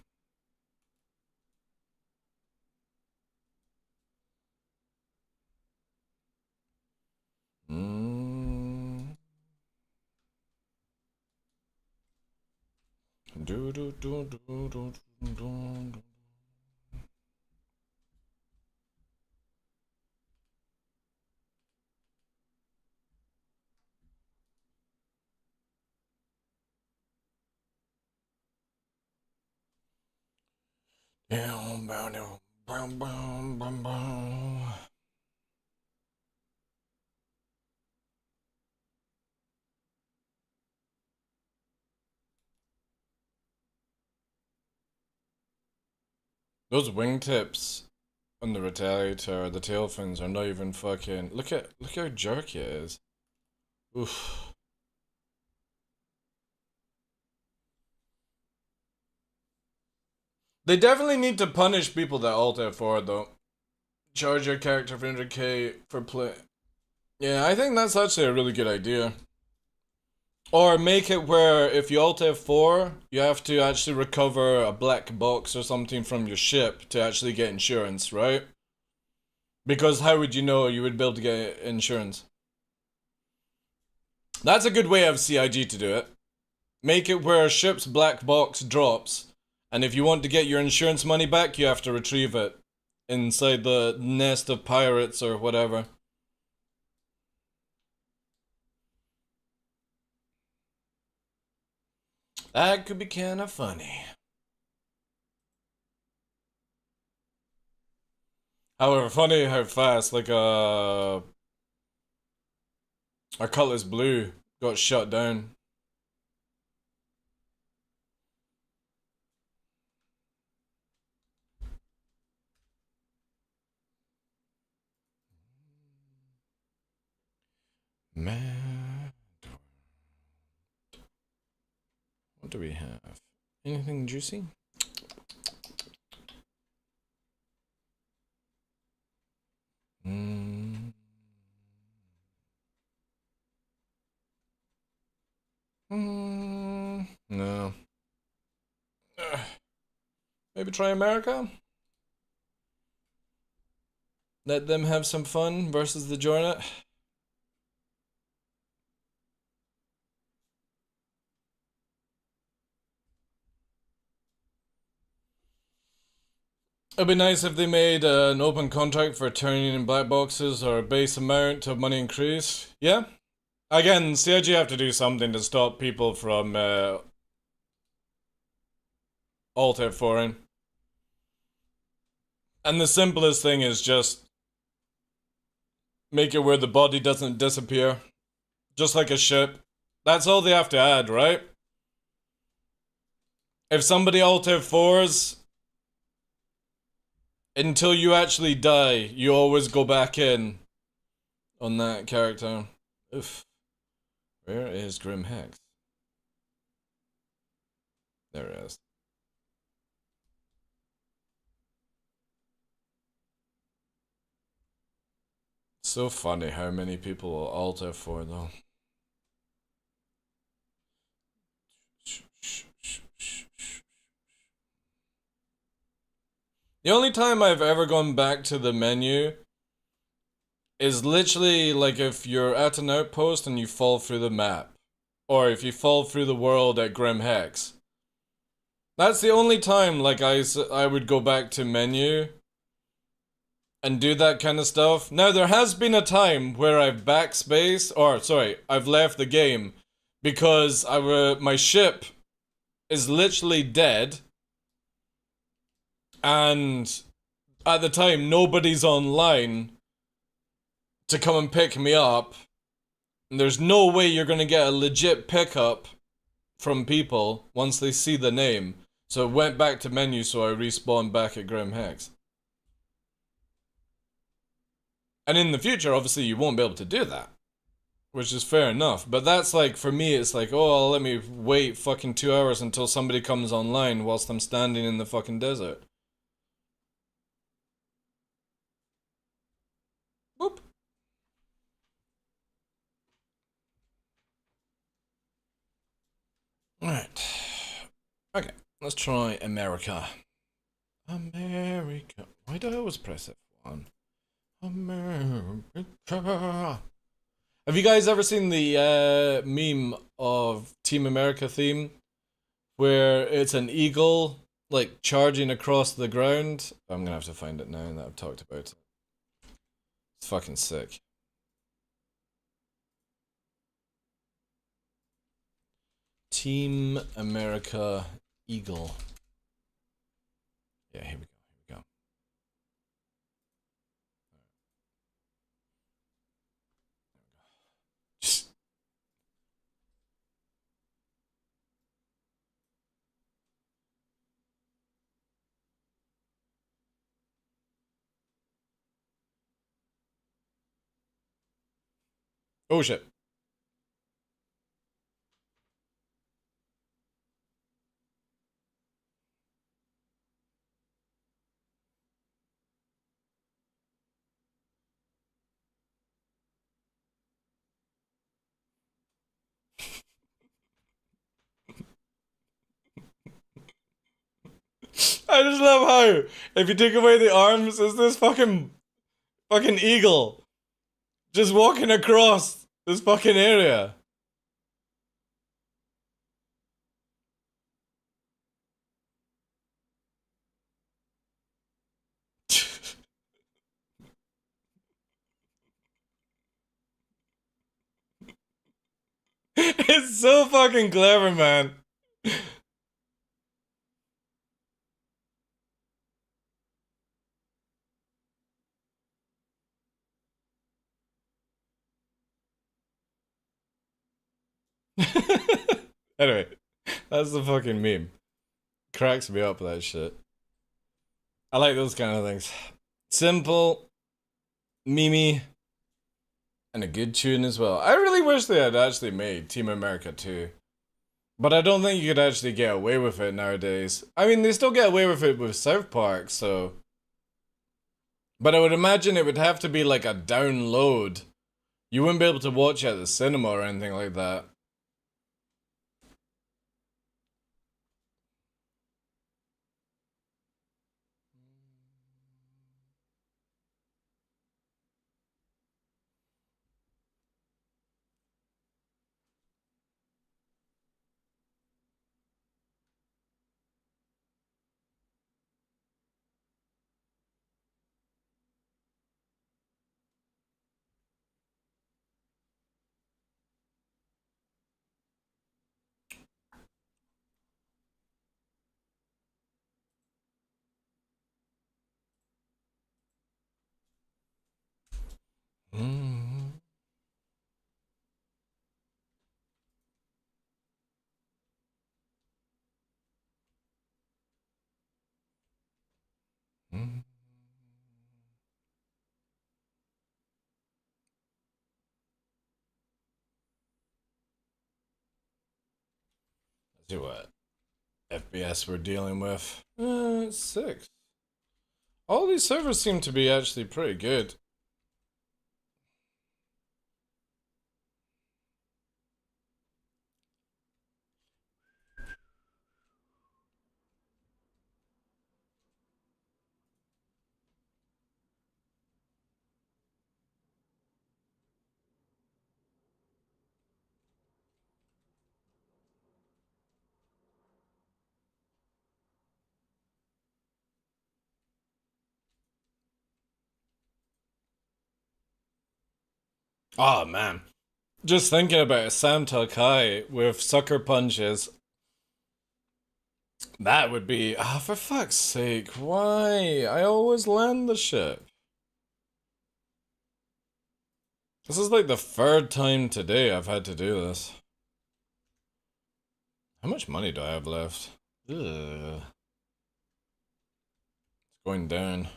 Those wingtips on the Retaliator, the tail fins are not even fucking. Look how jerky it is. Oof. They definitely need to punish people that alt F4 though. Charge your character for 100k for play. Yeah, I think that's actually a really good idea. Or make it where if you alt F4, you have to actually recover a black box or something from your ship to actually get insurance, right? Because how would you know you would be able to get insurance? That's a good way of CIG to do it. Make it where a ship's black box drops, and if you want to get your insurance money back, you have to retrieve it inside the nest of pirates or whatever. That could be kind of funny. However, funny how fast, like, our Cutlass Blue got shut down. Man. What do we have? Anything juicy? No. Maybe try America? Let them have some fun versus the Jornet. It'd be nice if they made an open contract for turning in black boxes or a base amount of money increase. Yeah? Again, CIG have to do something to stop people from alt F4ing. And the simplest thing is just Make it where the body doesn't disappear. Just like a ship. That's all they have to add, right? If somebody Alt F4s until you actually die, you always go back in on that character. Oof. Where is Grim Hex? There it is. So funny how many people will Alt F4 though. The only time I've ever gone back to the menu is literally like if you're at an outpost and you fall through the map. Or if you fall through the world at Grim Hex. That's the only time like I would go back to menu and do that kind of stuff. Now there has been a time where I've backspace, or sorry, I've left the game because my ship is literally dead. And at the time, nobody's online to come and pick me up. And there's no way you're going to get a legit pickup from people once they see the name. So I went back to menu, so I respawned back at Grim Hex. And in the future, obviously, you won't be able to do that. Which is fair enough. But that's like, for me, it's like, oh, let me wait fucking 2 hours until somebody comes online whilst I'm standing in the fucking desert. Whoop. Alright. Okay, let's try America. America. Why do I always press F1? America. Have you guys ever seen the meme of Team America theme? Where it's an eagle, like, charging across the ground? I'm gonna have to find it now that I've talked about it. It's fucking sick. Team America Eagle. Yeah, here we go. Just... Oh shit. I just love how, if you take away the arms, it's this fucking eagle just walking across this fucking area. It's so fucking clever, man. Anyway, that's the fucking meme. Cracks me up, that shit. I like those kind of things. Simple, memey, and a good tune as well. I really wish they had actually made Team America 2. But I don't think you could actually get away with it nowadays. I mean, they still get away with it with South Park, so... But I would imagine it would have to be like a download. You wouldn't be able to watch it at the cinema or anything like that. See what FPS we're dealing with. 6. All these servers seem to be actually pretty good. Oh man. Just thinking about it, Sam Takai with sucker punches. That would be... Ah, for fuck's sake, why? I always land the ship. This is like the 3rd time today I've had to do this. How much money do I have left? Ugh. It's going down.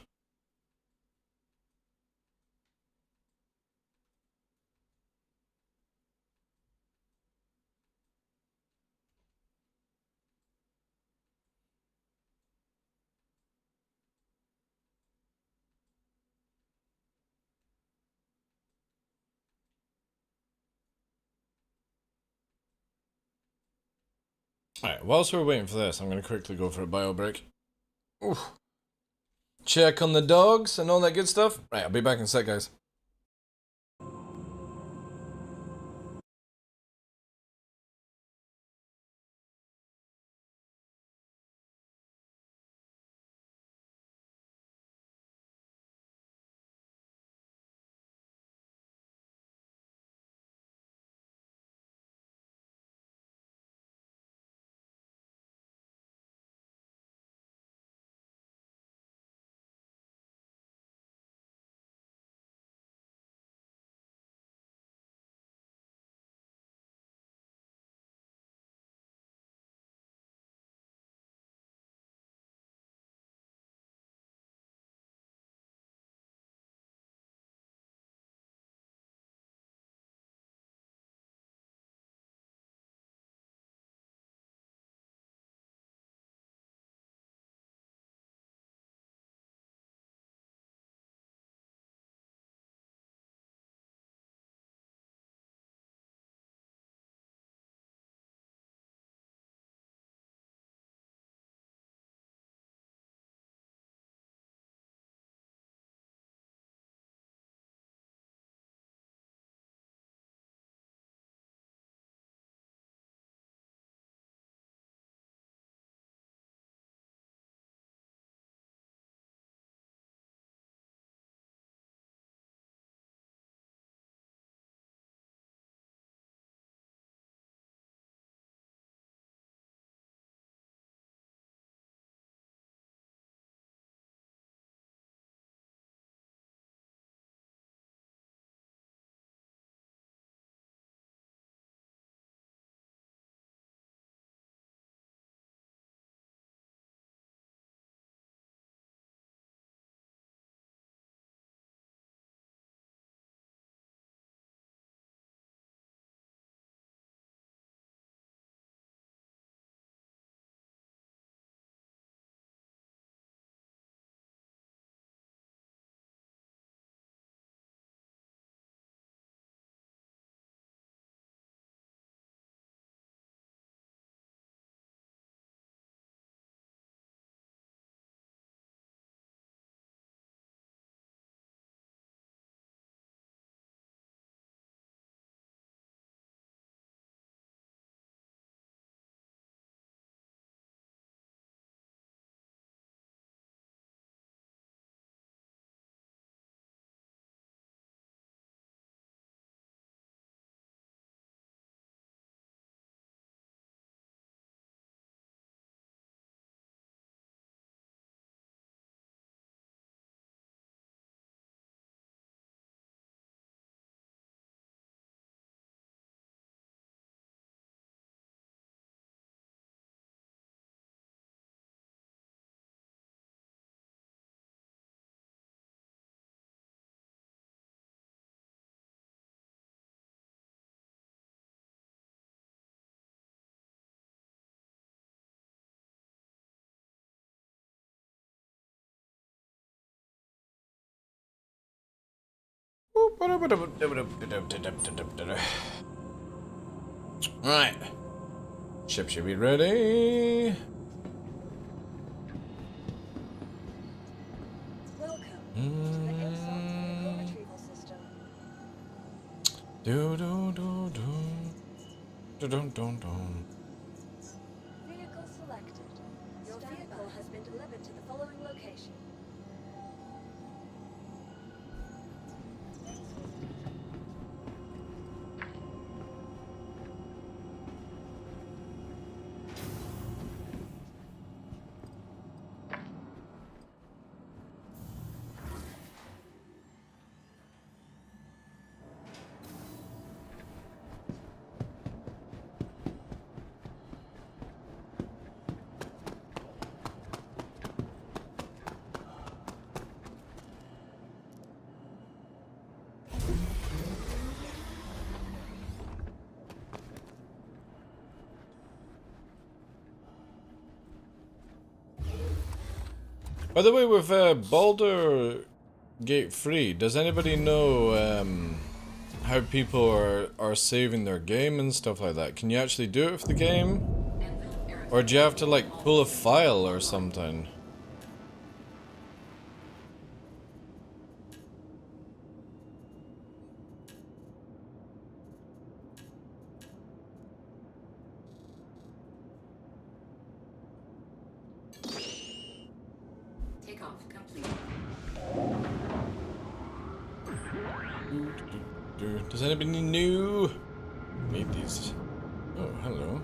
Alright, whilst we're waiting for this, I'm going to quickly go for a bio break. Oof. Check on the dogs and all that good stuff. Right, I'll be back in a sec, guys. Right. Ship should be ready. Do do do do. Do do do do. Vehicle selected. Your vehicle has been delivered to the following location. By the way, with Baldur Gate 3, does anybody know how people are saving their game and stuff like that? Can you actually do it with the game? Or do you have to like pull a file or something? Takeoff complete. Does anybody know? Need these. Oh, hello.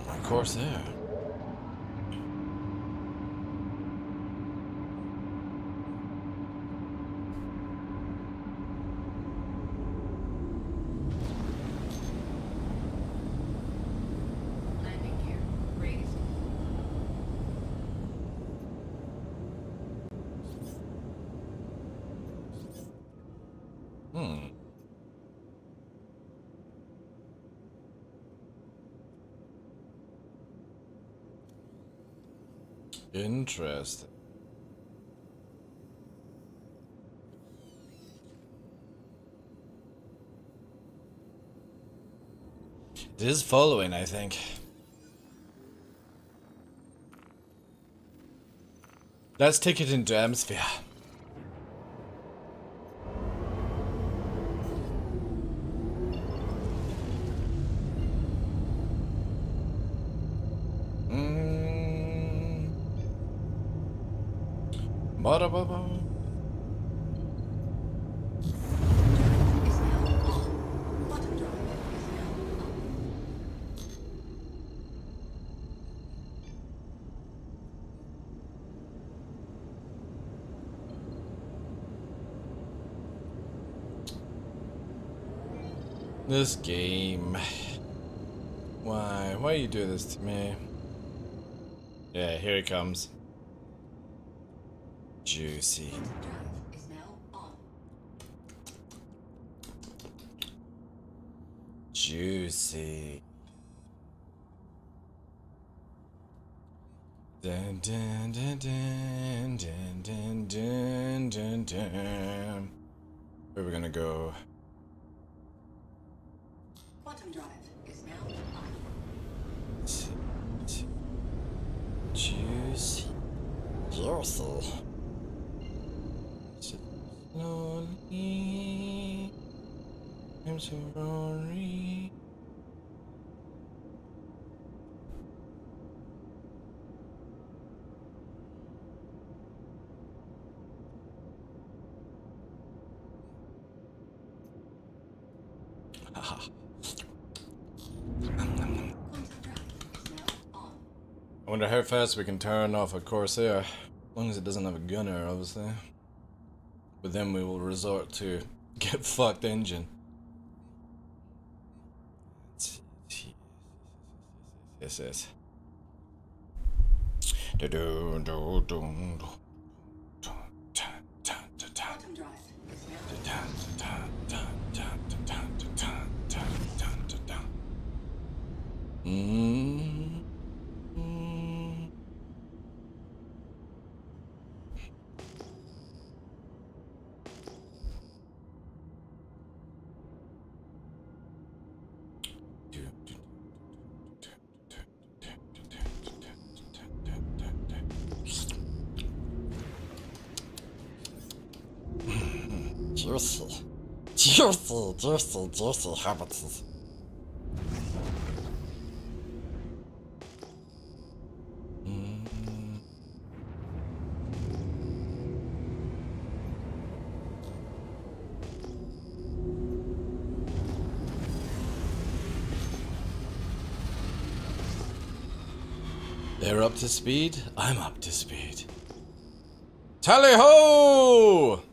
Of course there. Landing gear raised. Interesting. It is following, I think. Let's take it into atmosphere. Ba-da-ba-ba. This game. Why you do this to me? Yeah, here it comes. Juicy. Is now on. Juicy. Dun dun dun dun dun dun dun dun dun. Where are we gonna go? Quantum drive is now on. Juicy. Juicy. Slowly. I'm so sorry. I wonder how fast we can turn off a Corsair, as long as it doesn't have a gunner, obviously. But then we will resort to get fucked engine. Yes. Quantum drive is juicy. Juicy, juicy, juicy habits. They're up to speed, I'm up to speed. Tally ho!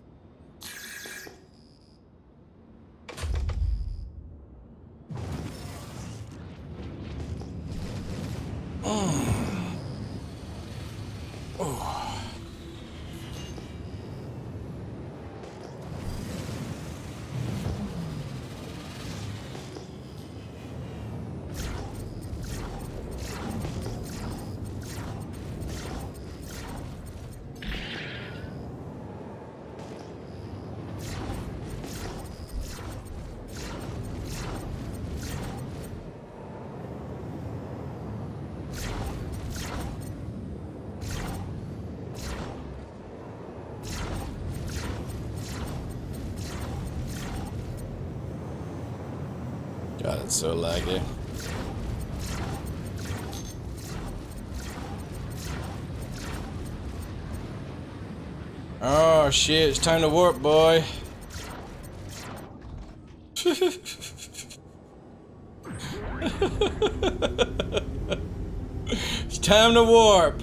God, it's so laggy. Oh shit, it's time to warp, boy. It's time to warp.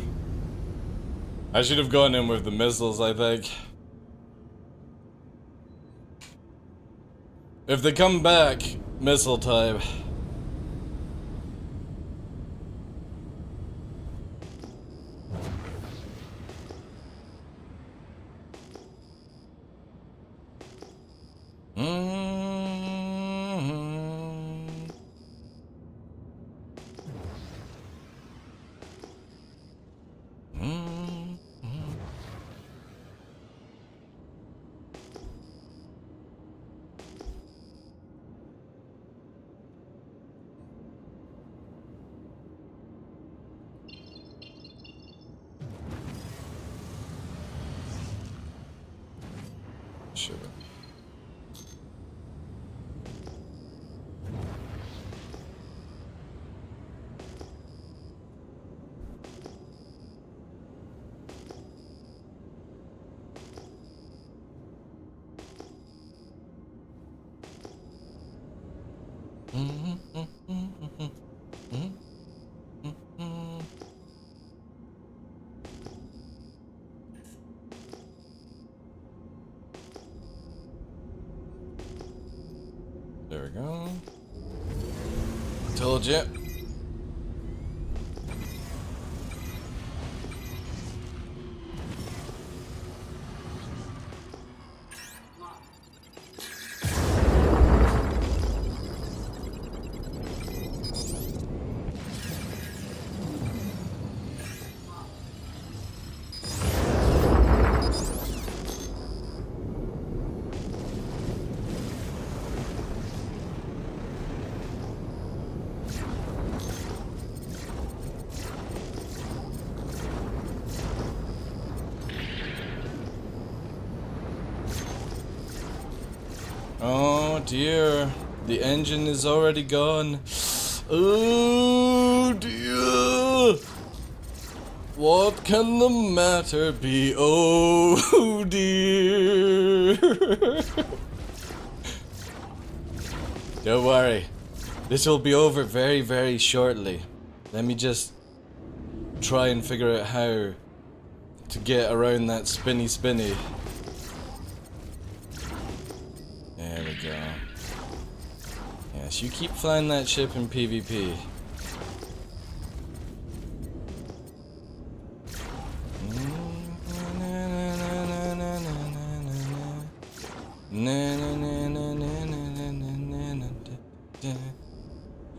I should have gone in with the missiles, I think. If they come back, missile time. Sure. There we go. Told you. Oh dear, the engine is already gone. Oh dear. What can the matter be? Oh dear. Don't worry, this will be over very, very shortly. Let me just try and figure out how to get around that spinny. There we go. Yes, you keep flying that ship in PvP.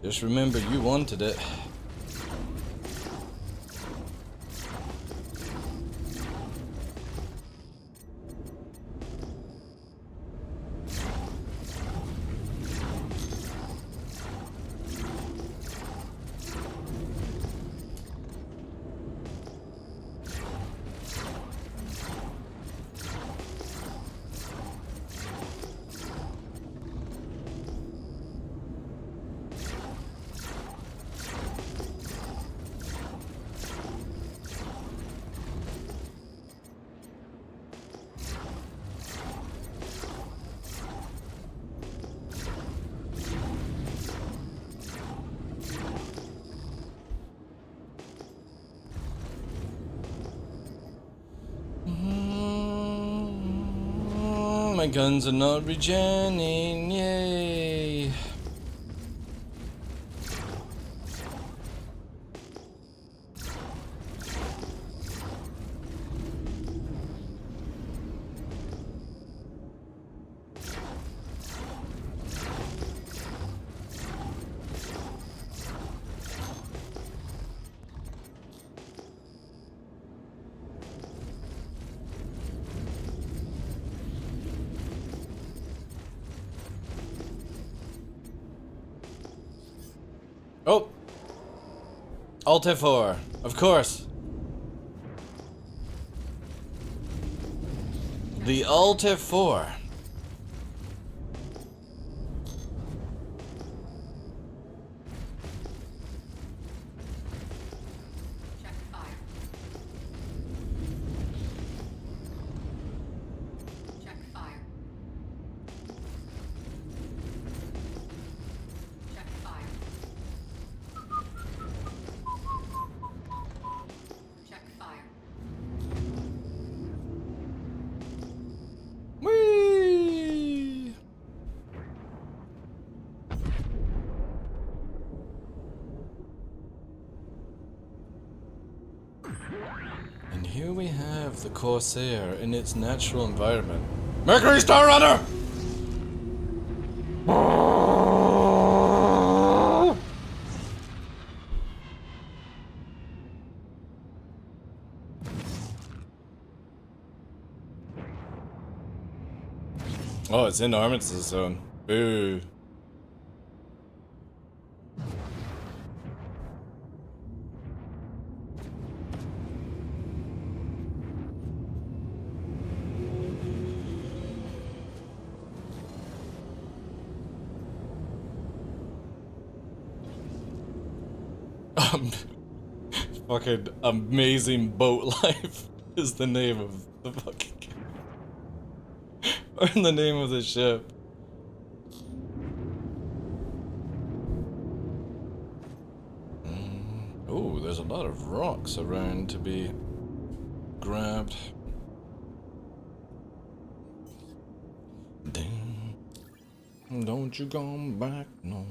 Just remember, you wanted it. my guns are not regenning, yay. Oh! Alt F4, of course. The Alt F4. Whee! And here we have the Corsair in its natural environment. Mercury Star Runner! Oh, it's in Armistice Zone. Boo. Fucking Amazing Boat Life is the name of the fucking or the name of the ship. Oh, there's a lot of rocks around to be grabbed. Damn. Don't you go back, no.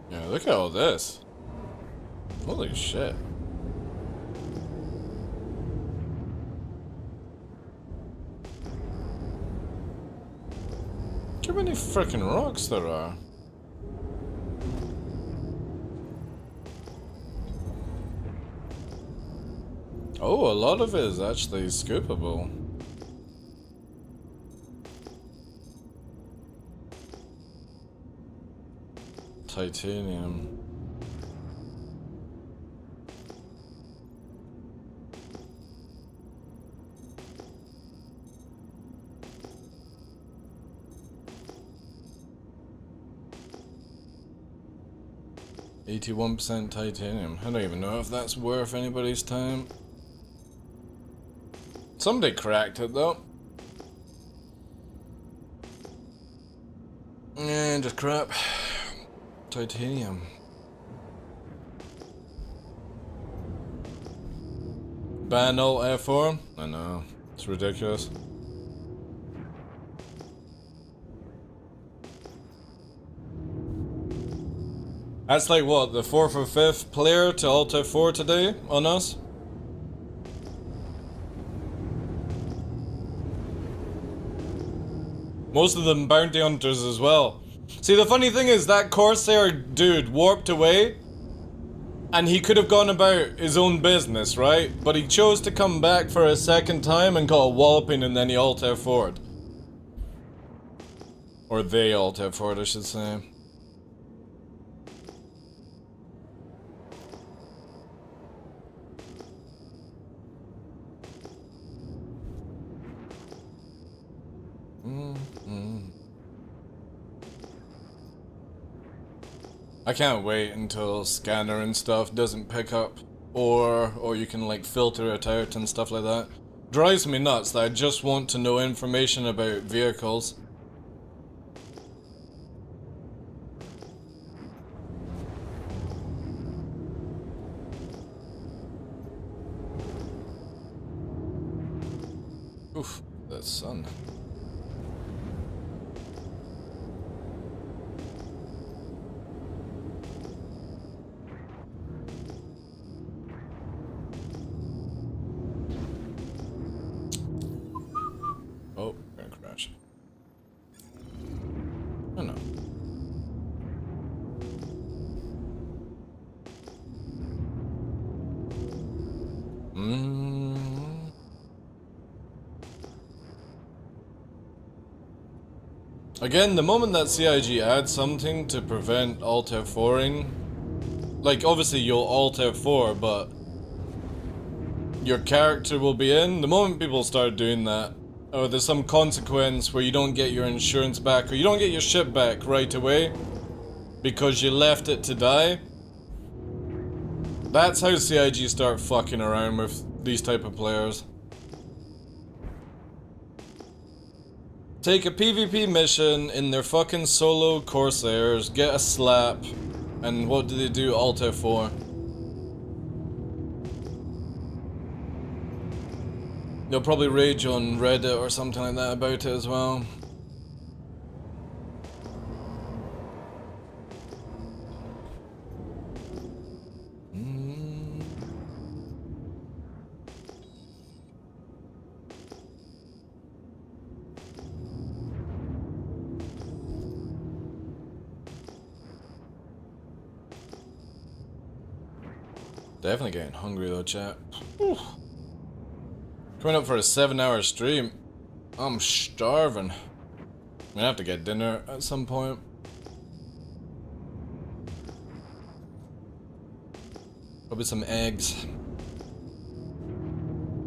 Yeah, look at all this. Holy shit. Look how many frickin' rocks there are. Oh, a lot of it is actually scoopable. Titanium. %81 titanium. I don't even know if that's worth anybody's time. Somebody cracked it though. And just crap. Titanium. Ban Alt F4? I know. It's ridiculous. That's like what, the 4th or 5th player to Alt F4 today on us? Most of them bounty hunters as well. See, the funny thing is that Corsair dude warped away and he could have gone about his own business, right? But he chose to come back for a second time and got a walloping and then he Alt F4'd. Or they Alt F4'd, I should say. I can't wait until scanner and stuff doesn't pick up, or you can like filter it out and stuff like that. Drives me nuts that I just want to know information about vehicles. Oof, that sun. Oh, gonna crash. Oh no. Again, the moment that CIG adds something to prevent Alt F4ing, like obviously you'll Alt F4, but your character will be in. The moment people start doing that, or there's some consequence where you don't get your insurance back, or you don't get your ship back right away because you left it to die, that's how CIG start fucking around with these type of players. Take a PvP mission in their fucking solo Corsairs, get a slap, and what do? Alt F4. They'll probably rage on Reddit or something like that about it as well. Definitely getting hungry though, chat. Whew. Coming up for a 7-hour stream. I'm starving. I'm gonna have to get dinner at some point. Probably some eggs.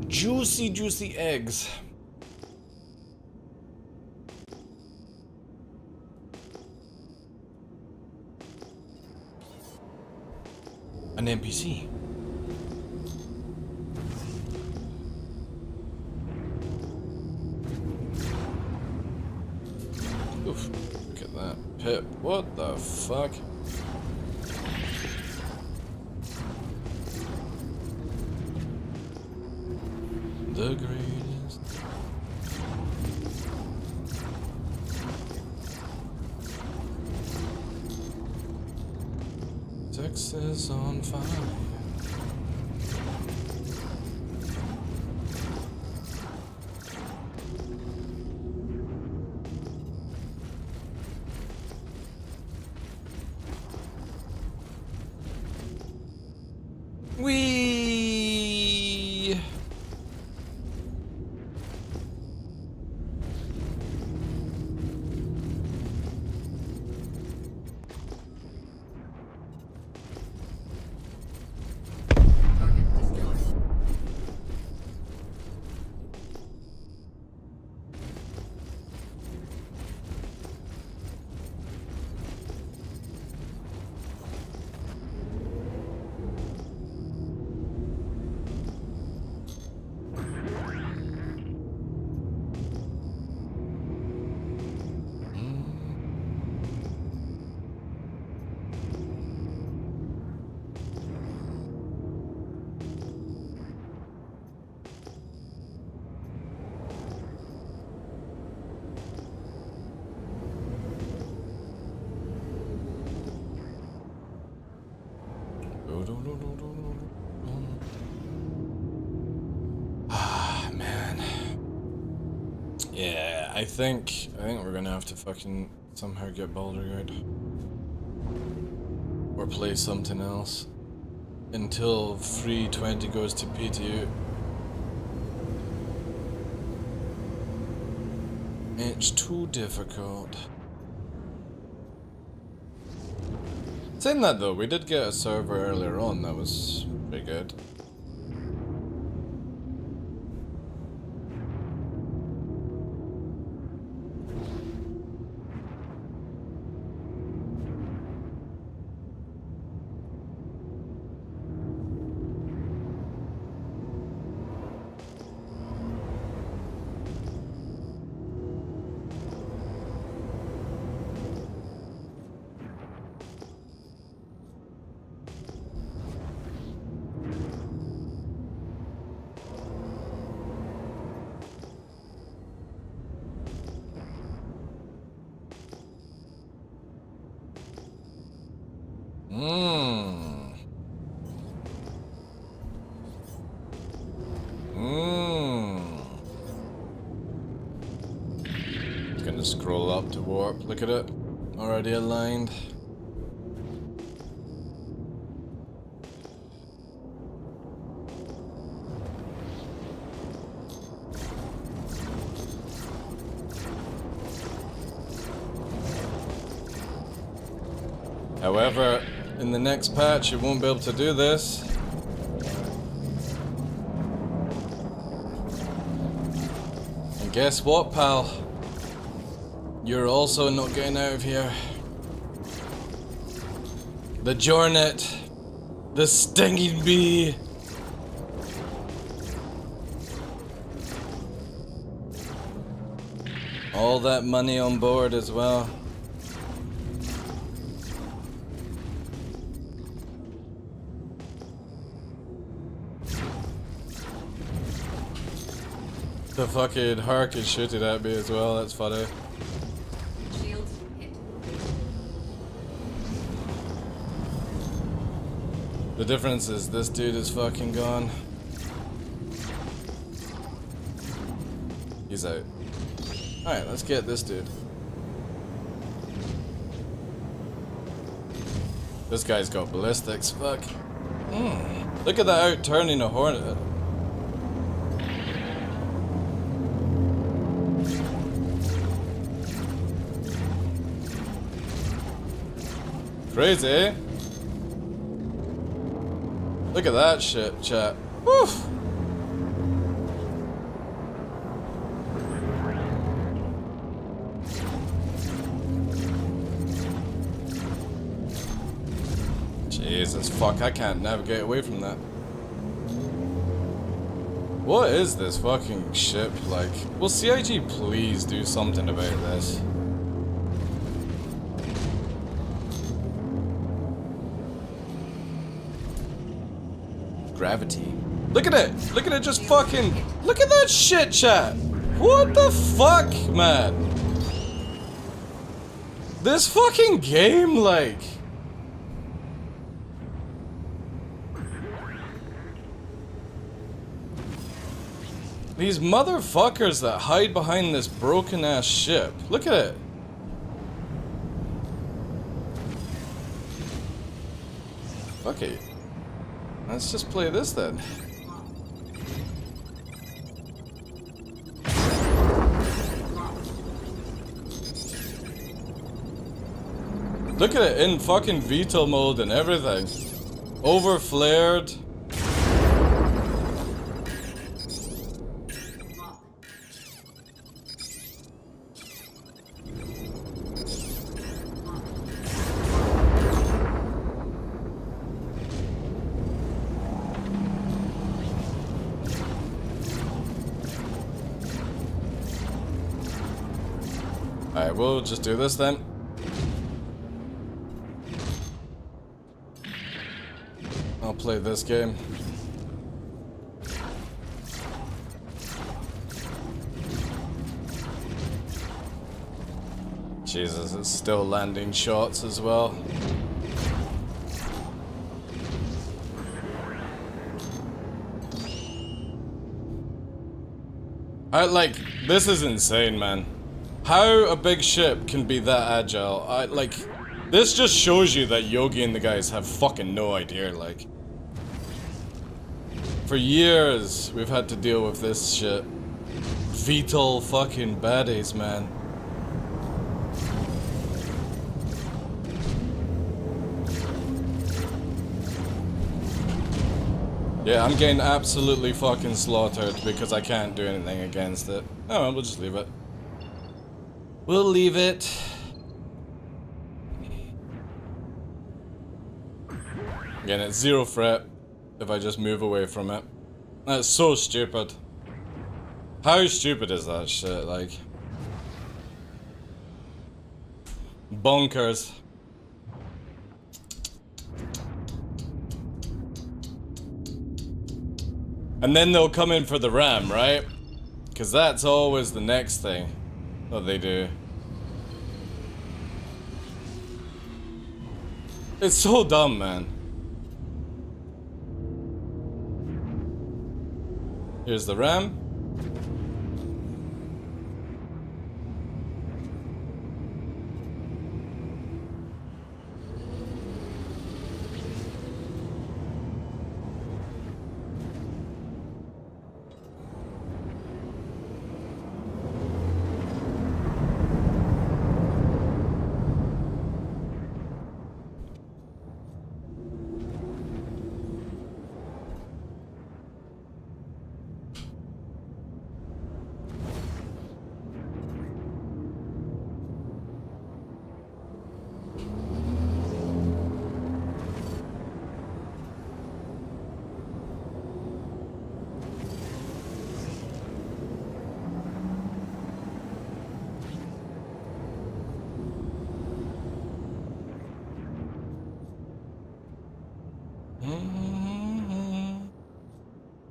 Juicy, juicy eggs. An NPC. Oof, look at that. Pip, what the fuck? The greatest. Texas on fire. Wee. Ah, man. Yeah, I think we're gonna have to fucking somehow get Baldergard. Or play something else. Until free 20 goes to PTU. It's too difficult. Saying that though, we did get a server earlier on that was pretty good. Gonna scroll up to warp. Look at it. Already aligned. However, in the next patch, you won't be able to do this. And guess what, pal? You're also not getting out of here. The Jornet. The stinging bee. All that money on board as well. The fucking Hark is shooting at me as well, that's funny. Shields hit. The difference is this dude is fucking gone. He's out. Alright, let's get this dude. This guy's got ballistics, fuck. Look at that out turning a Hornet. Crazy. Look at that shit, chat. Woof. Jesus fuck, I can't navigate away from that. What is this fucking ship like? Will CIG please do something about this? Gravity. Look at it! Look at it just fucking... Look at that shit, chat! What the fuck, man? This fucking game, like... These motherfuckers that hide behind this broken ass ship. Look at it. Okay. Let's just play this then. Look at it in fucking VTOL mode and everything. Overflared. Alright, we'll just do this then. I'll play this game. Jesus, it's still landing shots as well. This is insane, man. How a big ship can be that agile. This just shows you that Yogi and the guys have fucking no idea, like. For years, we've had to deal with this shit. VTOL fucking baddies, man. Yeah, I'm getting absolutely fucking slaughtered because I can't do anything against it. Oh well, we'll just leave it. We'll leave it. Again, it's zero threat if I just move away from it. That's so stupid. How stupid is that shit, like? Bonkers. And then they'll come in for the ram, right? Because that's always the next thing that they do. It's so dumb, man. Here's the ram.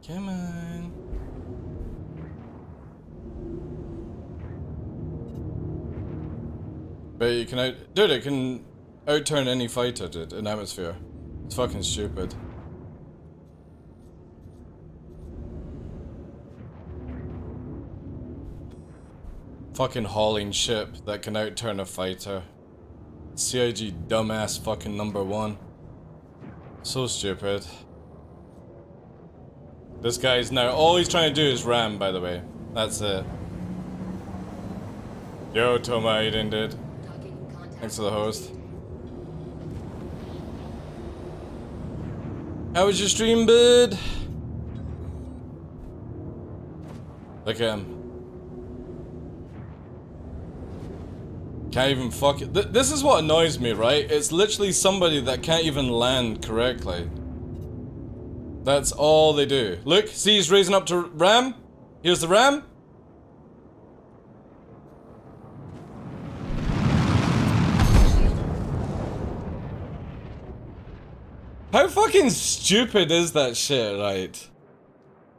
Come on. But you can dude, it can outturn any fighter, dude, in atmosphere. It's fucking stupid. Fucking hauling ship that can outturn a fighter. CIG dumbass fucking #1. So stupid. This guy's now, all he's trying to do is ram, by the way. That's it. Yo, Toma, how you doing, dude? Thanks for the host. How was your stream, bud? Look at him. Can't even fuck it. This is what annoys me, right? It's literally somebody that can't even land correctly. That's all they do. Look, see he's raising up to ram. Here's the ram. How fucking stupid is that shit, right?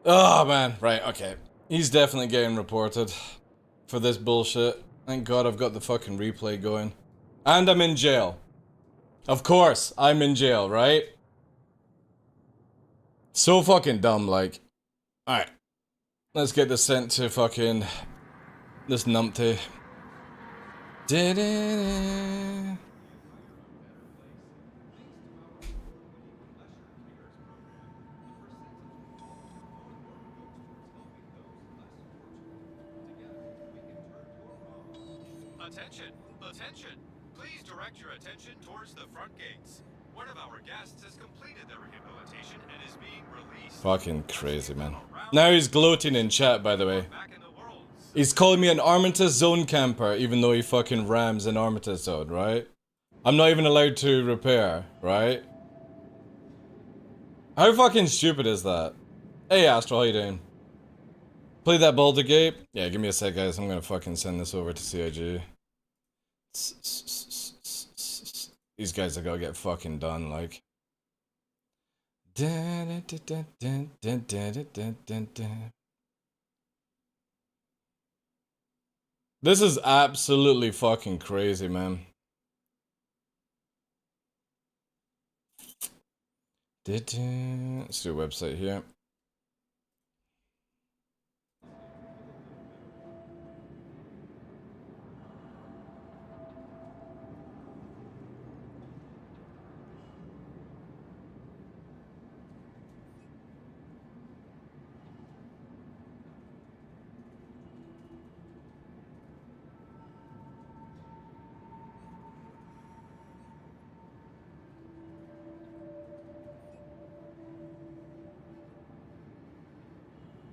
Oh man, right, okay. He's definitely getting reported for this bullshit. Thank God I've got the fucking replay going. And I'm in jail. Of course, I'm in jail, right? So fucking dumb, like. Alright. Let's get this sent to fucking this numpty. Attention! Attention! Please direct your attention towards the front gates. One of our guests has completed their rehabilitation and is being released. Fucking crazy, man. Now he's gloating in chat, by the way. He's calling me an Armitage Zone camper, even though he fucking rams an Armitage Zone, right? I'm not even allowed to repair, right? How fucking stupid is that? Hey Astro, how you doing? Play that Baldur Gate? Yeah, give me a sec, guys. I'm gonna fucking send this over to CIG. These guys are gonna get fucking done, like. This is absolutely fucking crazy, man. Let's do a website here.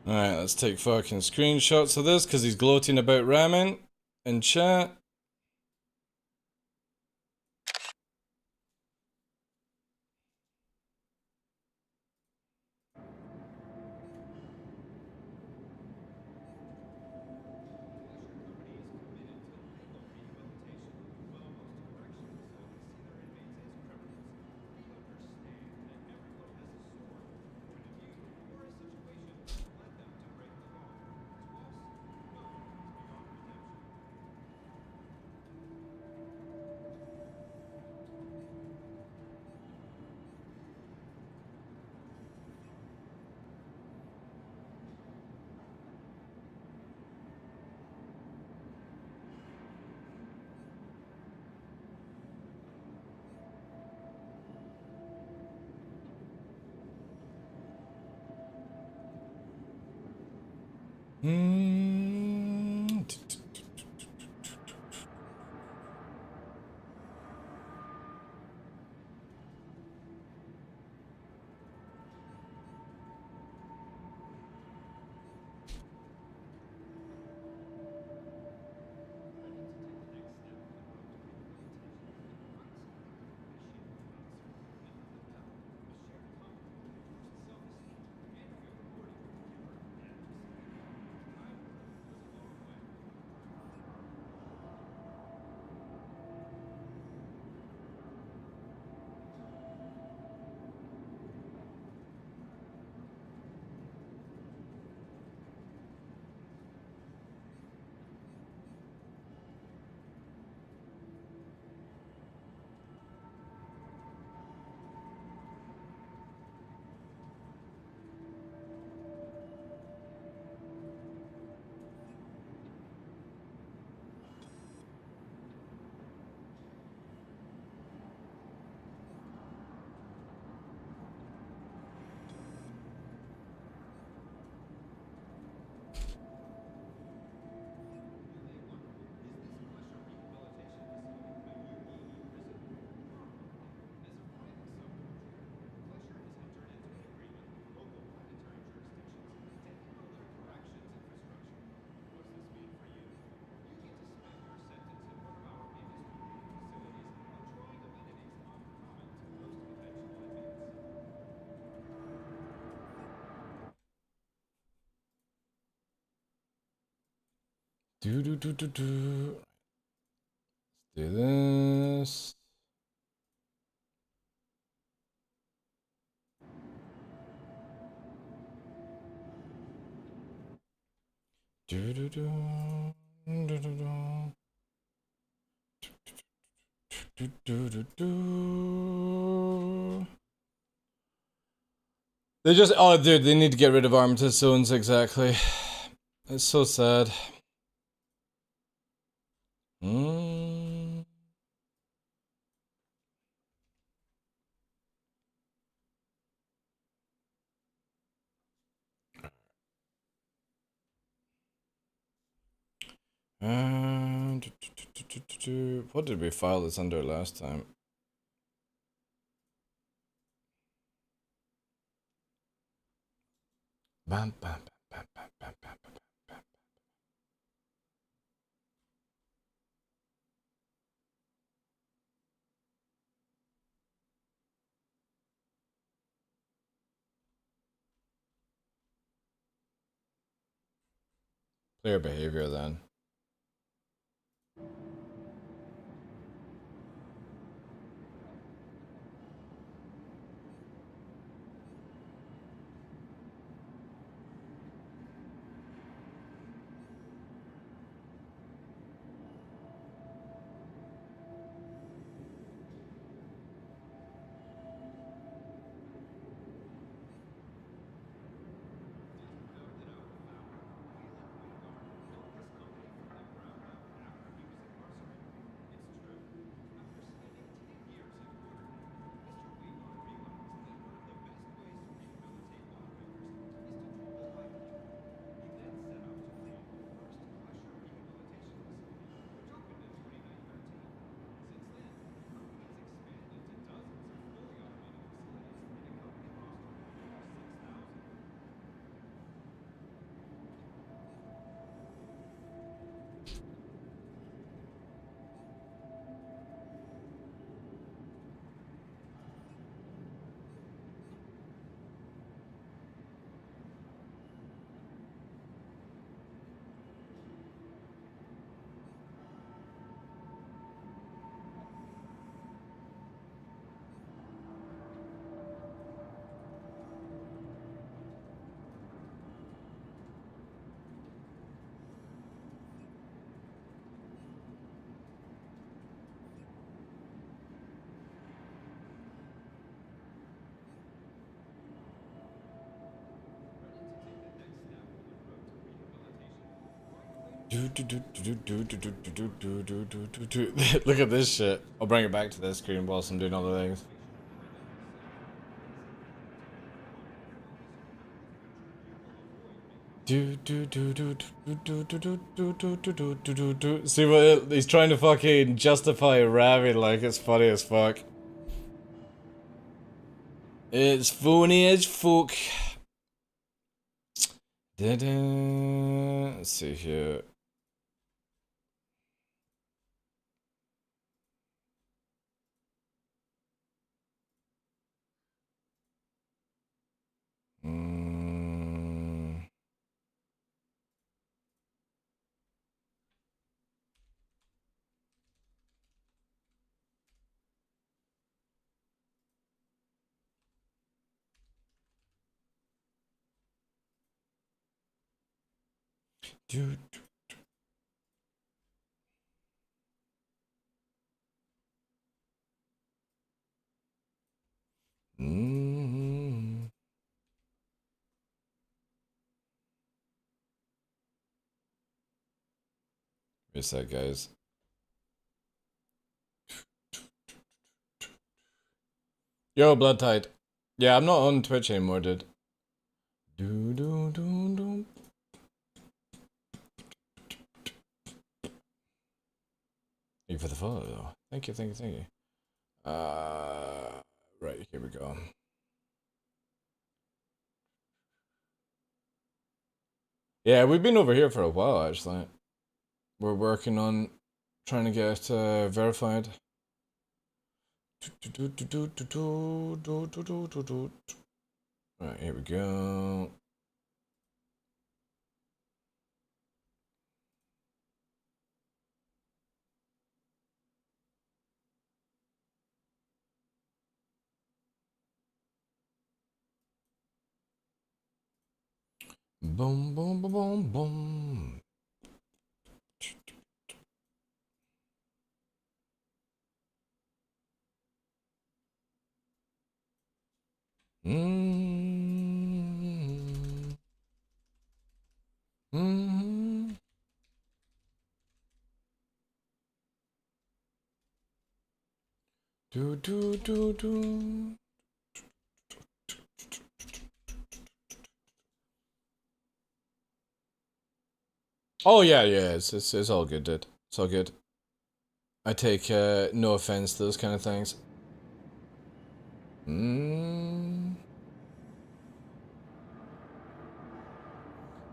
Alright, let's take fucking screenshots of this because he's gloating about ramming in chat. Do. Let's do this. They just, oh dude, they need to get rid of armature zones, exactly. It's so sad. What did we file this under last time? Bam, bam, bam, bam, bam, bam, bam, bam. Player behavior then. Look at this shit. I'll bring it back to this screen whilst I'm doing other things. See what he's trying to fucking justify Ravi like it's funny as fuck. It's funny as fuck. Let's see here. Where's that, guys? Yo, Blood Tide. Yeah, I'm not on Twitch anymore, dude. Thank you for the follow, though. Thank you, thank you, thank you. Right, here we go. Yeah, we've been over here for a while, actually. We're working on trying to get verified. Right, here we go. Boom, boom, boom, boom, boom. Do. Oh yeah, it's all good, dude. It's all good. I take no offense to those kind of things.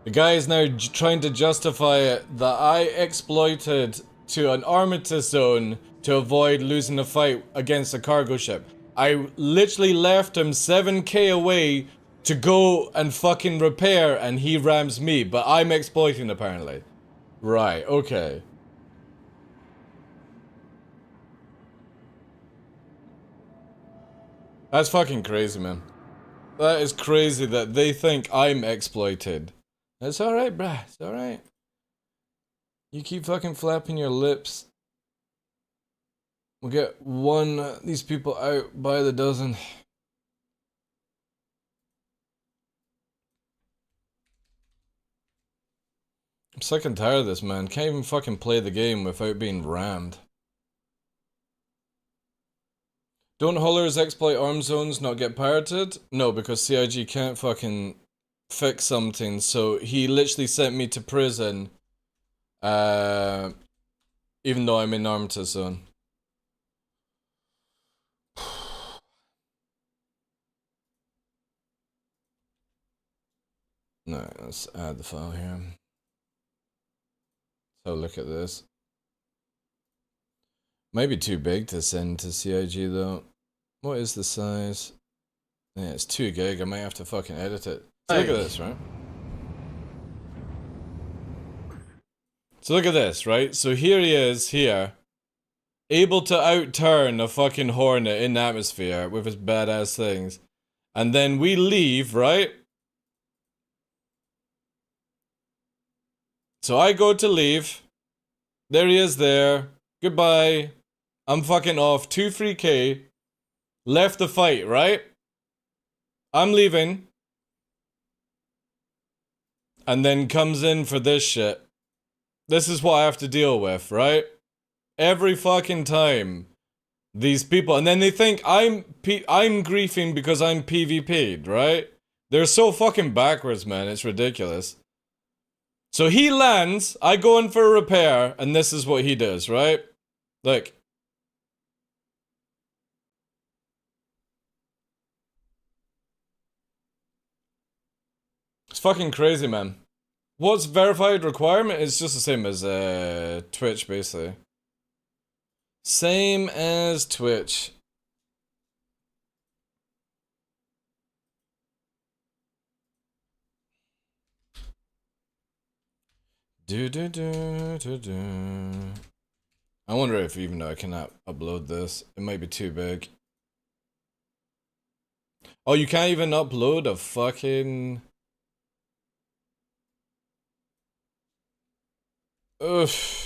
The guy is now trying to justify it that I exploited to an armistice zone to avoid losing a fight against a cargo ship. I literally left him 7k away to go and fucking repair, and he rams me, but I'm exploiting apparently. Right, okay. That's fucking crazy, man. That is crazy that they think I'm exploited. It's alright, bruh. It's alright. You keep fucking flapping your lips. We'll get these people out by the dozen. I'm sick and tired of this, man. Can't even fucking play the game without being rammed. Don't haulers exploit arm zones not get pirated? No, because CIG can't fucking fix something, so he literally sent me to prison. Even though I'm in armistice zone. No, let's add the file here. So look at this. Might be too big to send to CIG though. What is the size? Yeah, it's 2 gig. I might have to fucking edit it. So look at this, right? So look at this, right? So here he is, here. Able to outturn a fucking Hornet in the atmosphere with his badass things. And then we leave, right? So I go to leave. There he is there. Goodbye. I'm fucking off. 2 free K. Left the fight, right? I'm leaving. And then comes in for this shit. This is what I have to deal with, right? Every fucking time. These people, and then they think I'm griefing because I'm PvP'd, right? They're so fucking backwards, man. It's ridiculous. So he lands, I go in for a repair, and this is what he does, right? Look. It's fucking crazy, man. What's verified requirement is just the same as Twitch, basically. Same as Twitch. I wonder if even though I cannot upload this, it might be too big. Oh, you can't even upload a fucking... Oof.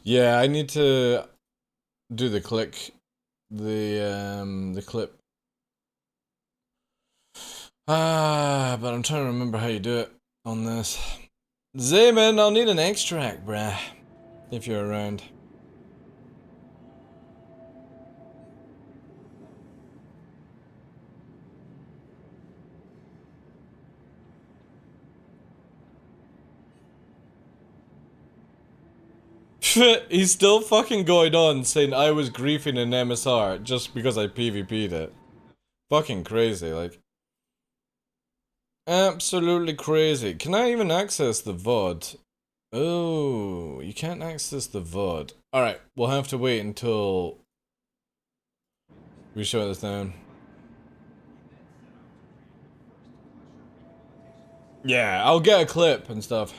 Yeah, I need to do the clip. But I'm trying to remember how you do it on this. Zayman, I'll need an extract, bruh. If you're around. He's still fucking going on saying I was griefing an MSR just because I PvP'd it. Fucking crazy, like. Absolutely crazy. Can I even access the VOD? Oh, you can't access the VOD. Alright, we'll have to wait until we shut this down. Yeah, I'll get a clip and stuff.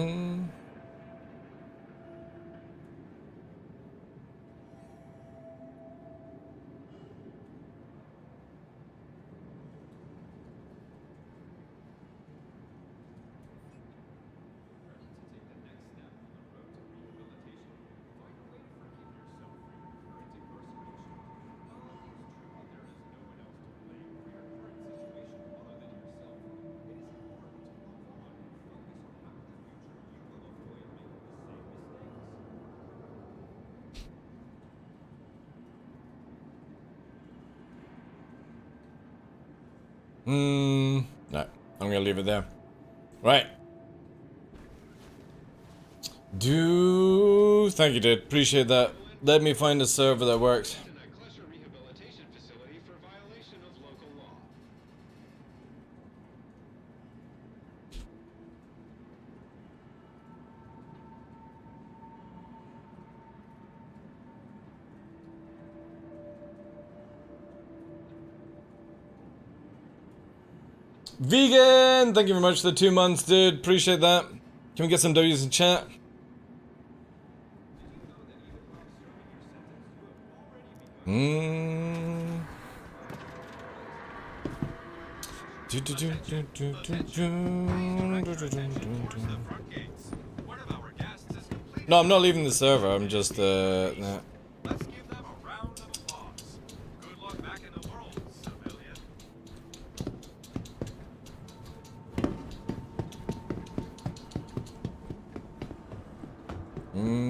Hmm. No, I'm gonna leave it there. Right. Thank you, dude. Appreciate that. Let me find a server that works. Vegan! Thank you very much for the 2 months, dude. Appreciate that. Can we get some W's in chat? No, I'm not leaving the server. I'm just, nah.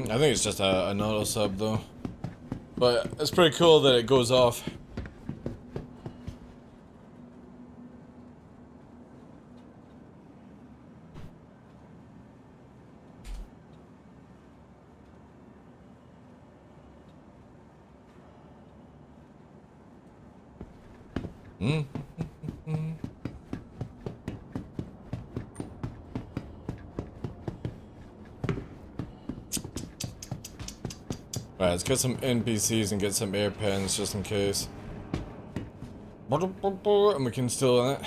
I think it's just an auto sub though. But it's pretty cool that it goes off. Right, let's get some NPCs and get some air pens just in case. And we can still in it.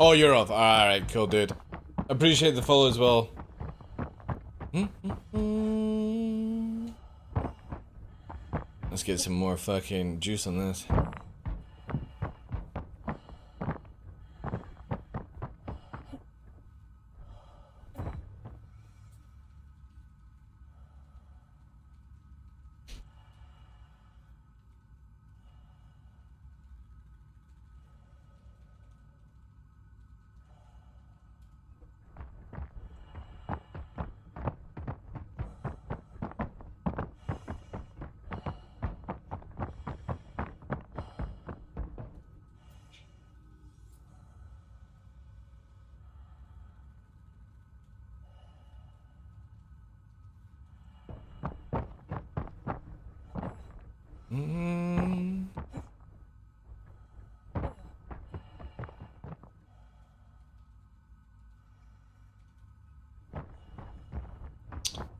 Oh, you're off. Alright, cool, dude. Appreciate the follow as well. Let's get some more fucking juice on this.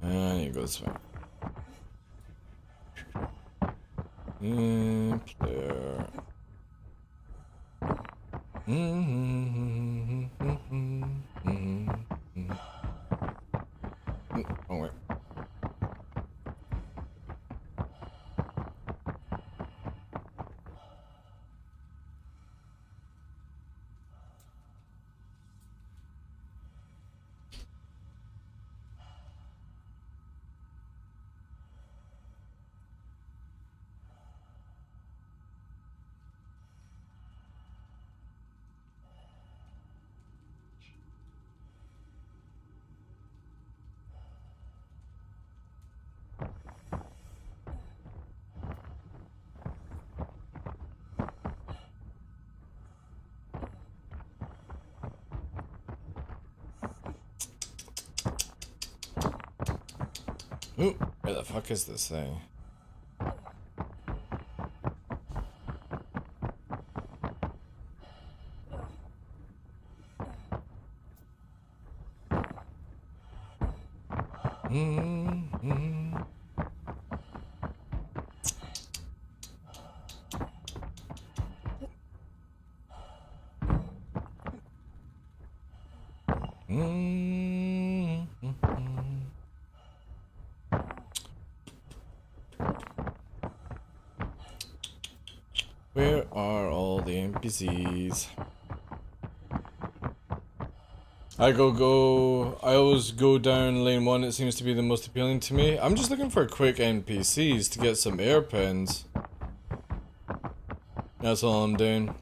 And you go this way. Player. Oh wait. Ooh, where the fuck is this thing? Where are all the NPCs? I always go down lane 1, it seems to be the most appealing to me. I'm just looking for quick NPCs to get some air pens. That's all I'm doing.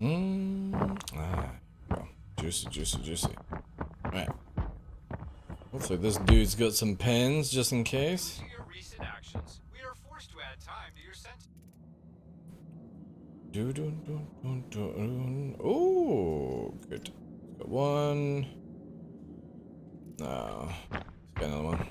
Go. Juicy, juicy, juicy. Right. Hopefully this dude's got some pens just in case. Due to your recent actions, we are forced to add time to your sentence. Oh, good. Got one. No. Let's get another one.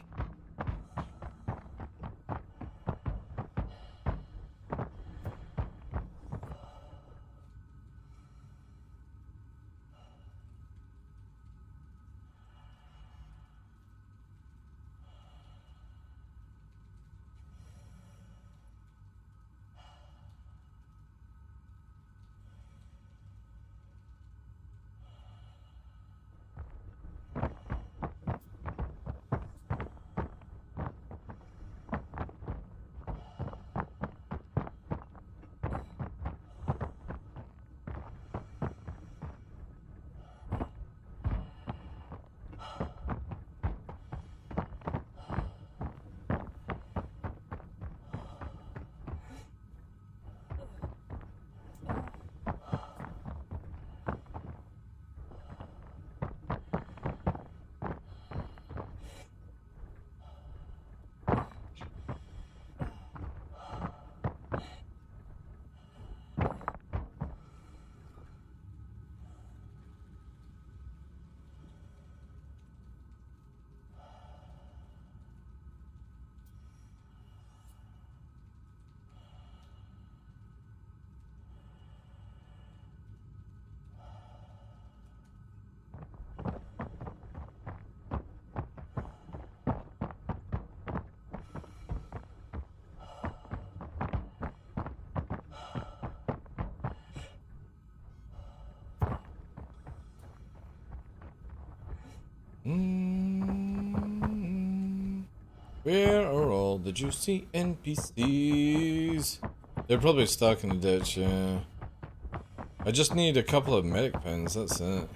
Where are all the juicy NPCs? They're probably stuck in the ditch, yeah. I just need a couple of medic pens, that's it.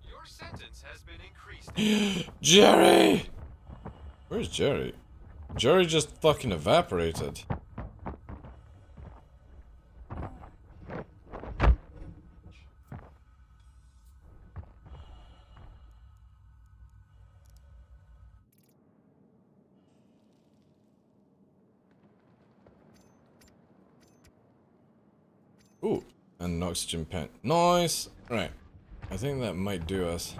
Your sentence has been increased. Jerry! Where's Jerry? Jerry just fucking evaporated. Ooh, and an oxygen pen. Nice! Right. I think that might do us.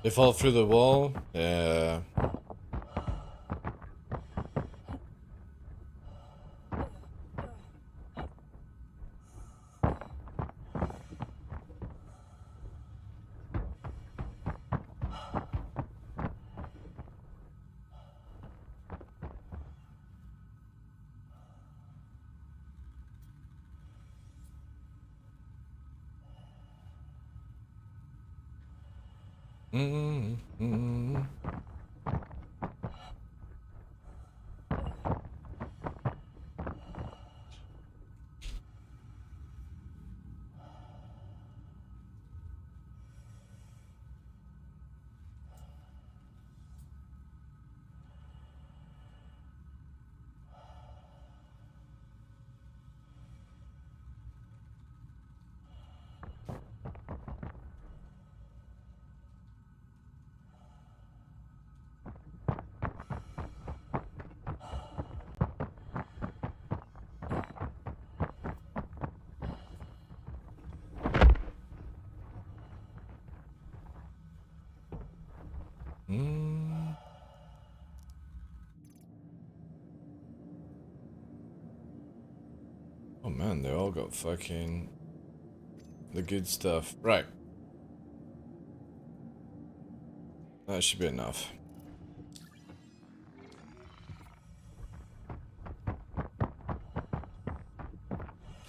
They fall through the wall? Yeah. Oh man, they all got fucking the good stuff. Right. That should be enough.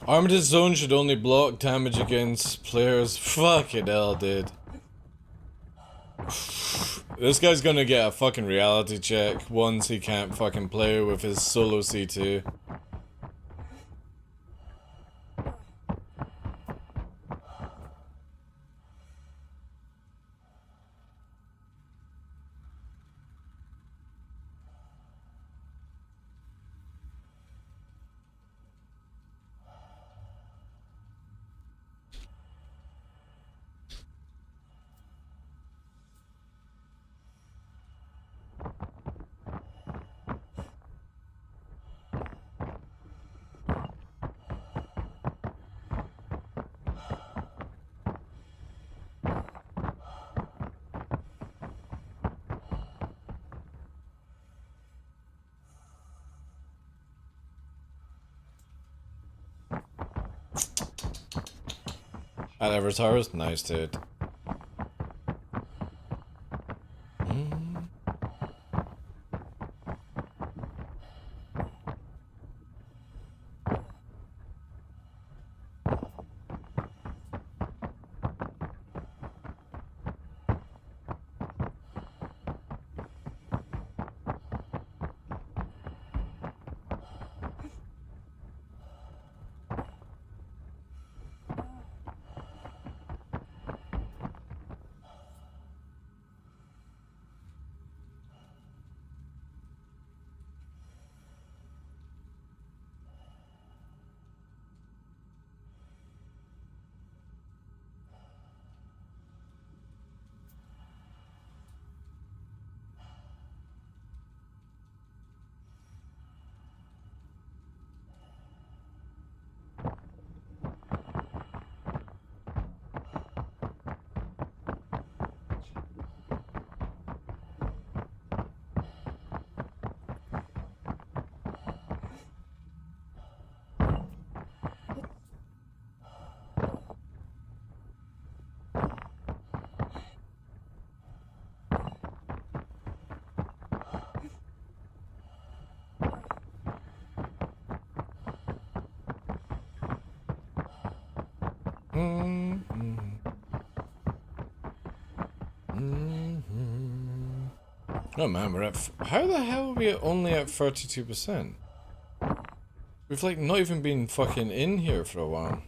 Armored zone should only block damage against players. Fucking hell, dude. This guy's gonna get a fucking reality check once he can't fucking play with his solo C2. At avatars? Nice, dude. Oh man, we're at. How the hell are we only at 32%? We've like not even been fucking in here for a while.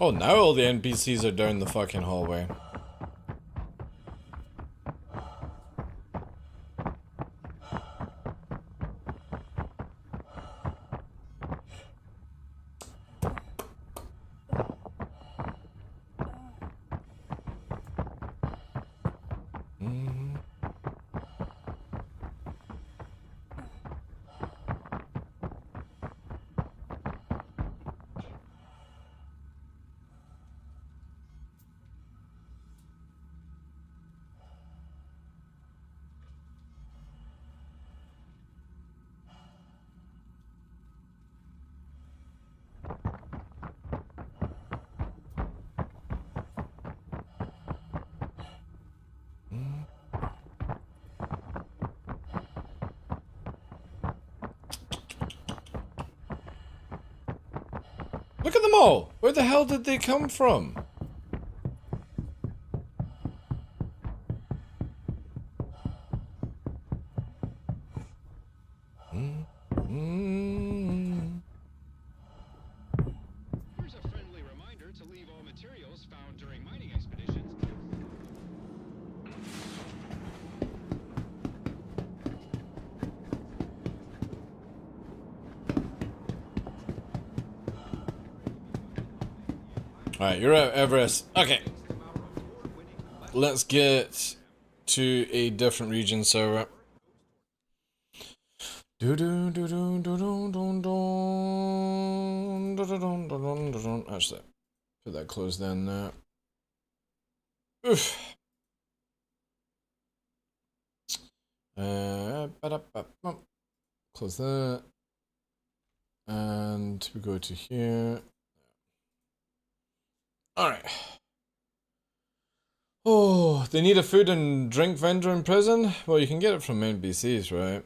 Oh, now all the NPCs are down the fucking hallway. Look at them all! Where the hell did they come from? materials found during mining expeditions. Alright, you're at Everest. Okay. Let's get to a different region server. Actually, put that closed down now. Oof. Close that. And we go to here. Alright. Oh, they need a food and drink vendor in prison? Well, you can get it from NPCs, right?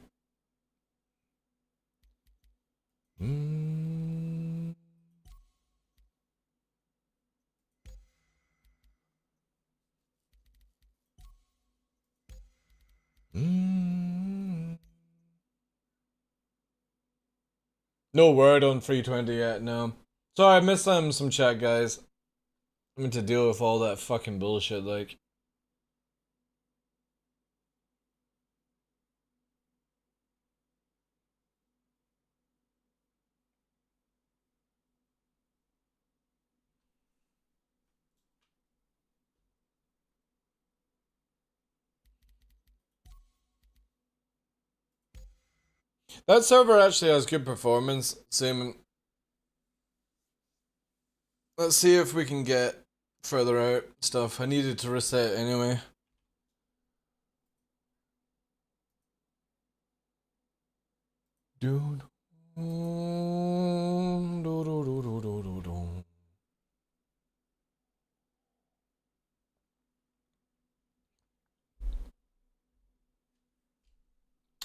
No word on 320 yet, no. Sorry, I missed some chat, guys. I'm to deal with all that fucking bullshit, like. That server actually has good performance, same. Let's see if we can get further out stuff. I needed to reset anyway. Dude.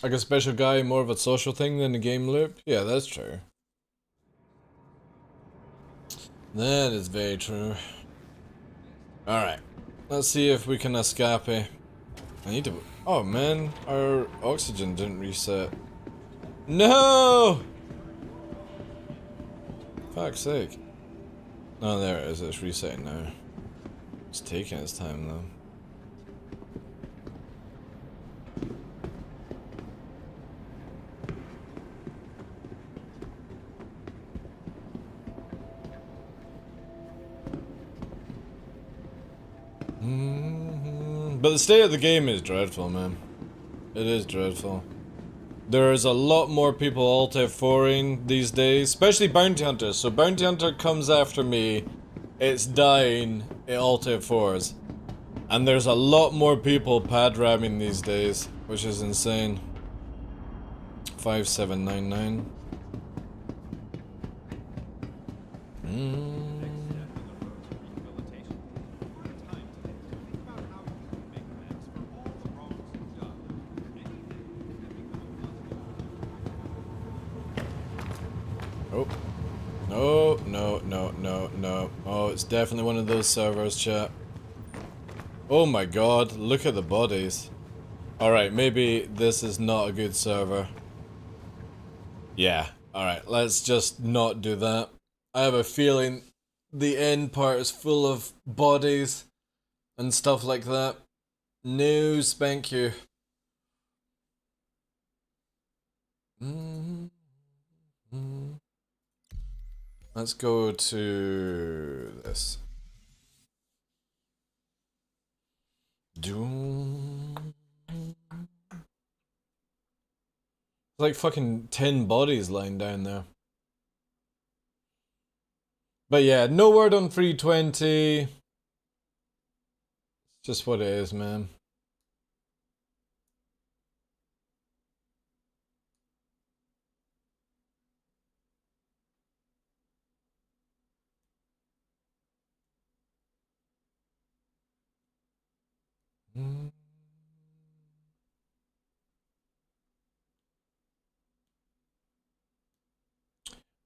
Like a special guy, more of a social thing than a game loop? Yeah, that's true. That is very true. Alright. Let's see if we can escape. I need to... Oh man, our oxygen didn't reset. No! Fuck's sake. Oh, there it is. It's resetting now. It's taking its time though. But the state of the game is dreadful, man. It is dreadful. There's a lot more people Alt F4ing these days, especially Bounty Hunters. So Bounty Hunter comes after me, it's dying, it Alt F4s. And there's a lot more people pad ramming these days, which is insane. 5799. Oh. No, no, no, no, no. Oh, it's definitely one of those servers, chat. Oh my god, look at the bodies. Alright, maybe this is not a good server. Yeah, alright, let's just not do that. I have a feeling the end part is full of bodies and stuff like that. No, spank you. Let's go to this. Like fucking 10 bodies lying down there. But yeah, no word on 320. It's just what it is, man.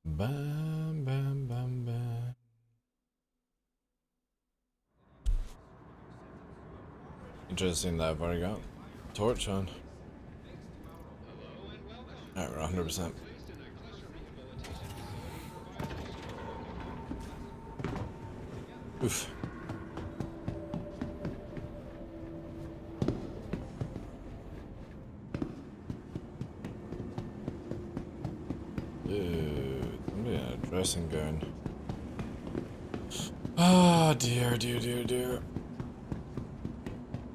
Bam, bam, bam, bam. Interesting that I've already got torch on. Alright, we're 100%. Oof. Dude, somebody in a dressing gown. Ah, dear, dear, dear, dear.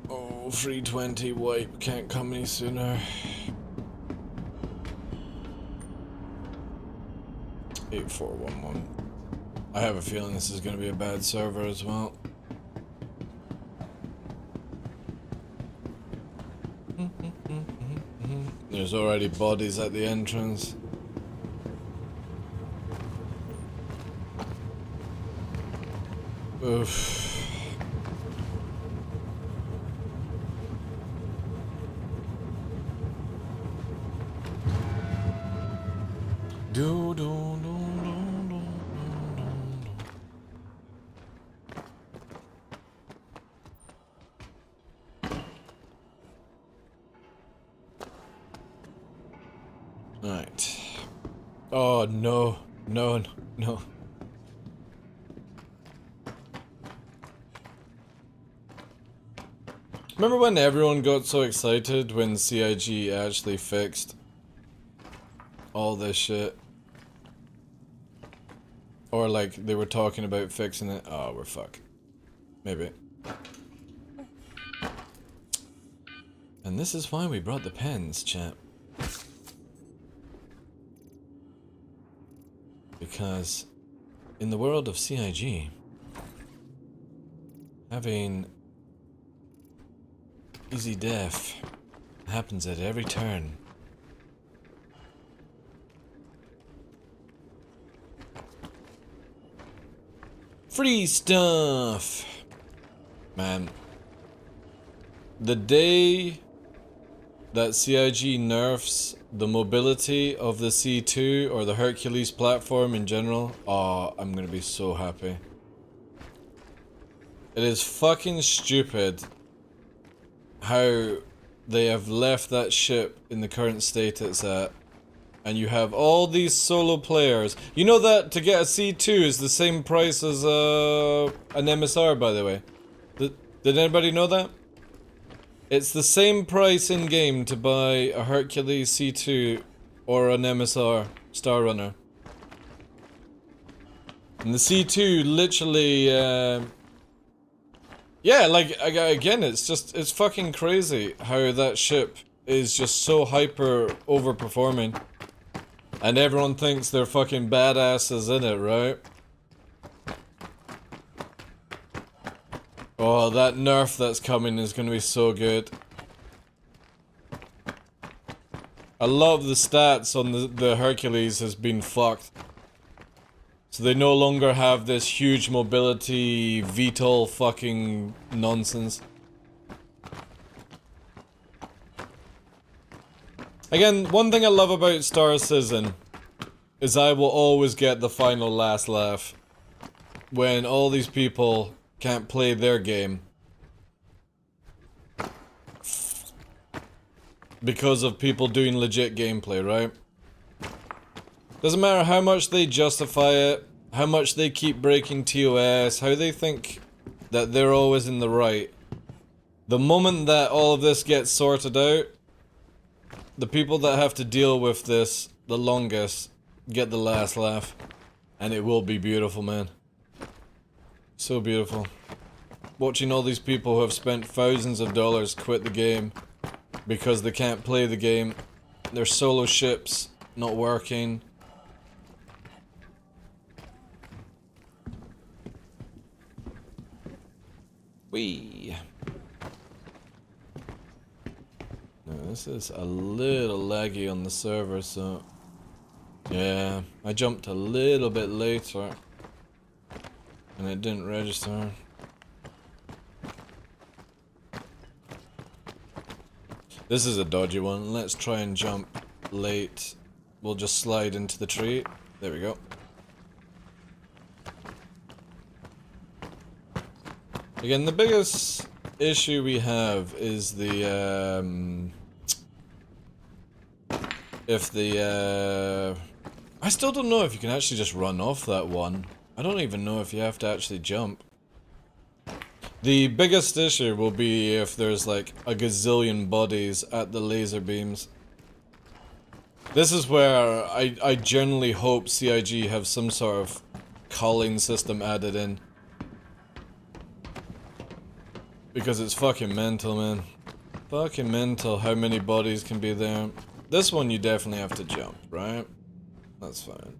Oh, 320 wipe can't come any sooner. 8411. I have a feeling this is going to be a bad server as well. There's already bodies at the entrance. Oof. Do do do do do. Right. Oh no, no, no. Remember when everyone got so excited when CIG actually fixed all this shit? Or like they were talking about fixing it. Oh, we're fucked. Maybe. And this is why we brought the pens, chat. Because in the world of CIG, having easy death happens at every turn. Free stuff! Man. The day that CIG nerfs the mobility of the C2 or the Hercules platform in general, oh, I'm gonna be so happy. It is fucking stupid how they have left that ship in the current state it's at. And you have all these solo players. You know that to get a C2 is the same price as an MSR, by the way. Did anybody know that? It's the same price in game to buy a Hercules C2 or an MSR Star Runner. And the C2 literally, yeah, like, again, it's fucking crazy how that ship is just so hyper overperforming. And everyone thinks they're fucking badasses in it, right? Oh, that nerf that's coming is gonna be so good. I love the stats on the Hercules has been fucked. So they no longer have this huge mobility VTOL fucking nonsense. Again, one thing I love about Star Citizen is I will always get the final last laugh when all these people can't play their game because of people doing legit gameplay, right? Doesn't matter how much they justify it, how much they keep breaking TOS, how they think that they're always in the right. The moment that all of this gets sorted out, the people that have to deal with this the longest get the last laugh. And it will be beautiful, man. So beautiful. Watching all these people who have spent thousands of dollars quit the game because they can't play the game. Their solo ships not working. Whee! Now, this is a little laggy on the server, so... Yeah, I jumped a little bit later. And it didn't register. This is a dodgy one. Let's try and jump late. We'll just slide into the tree. There we go. Again, the biggest issue we have is the, I still don't know if you can actually just run off that one. I don't even know if you have to actually jump. The biggest issue will be if there's like a gazillion bodies at the laser beams. This is where I generally hope CIG have some sort of culling system added in. Because it's fucking mental, man. Fucking mental how many bodies can be there. This one you definitely have to jump, right? That's fine.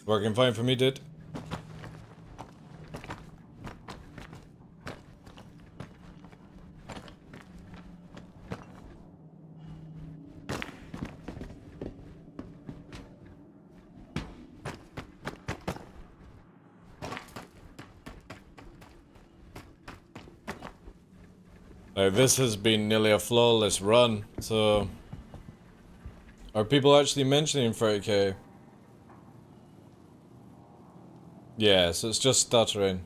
Working fine for me, dude. This has been nearly a flawless run, so... Are people actually mentioning 30k? Yeah, so it's just stuttering.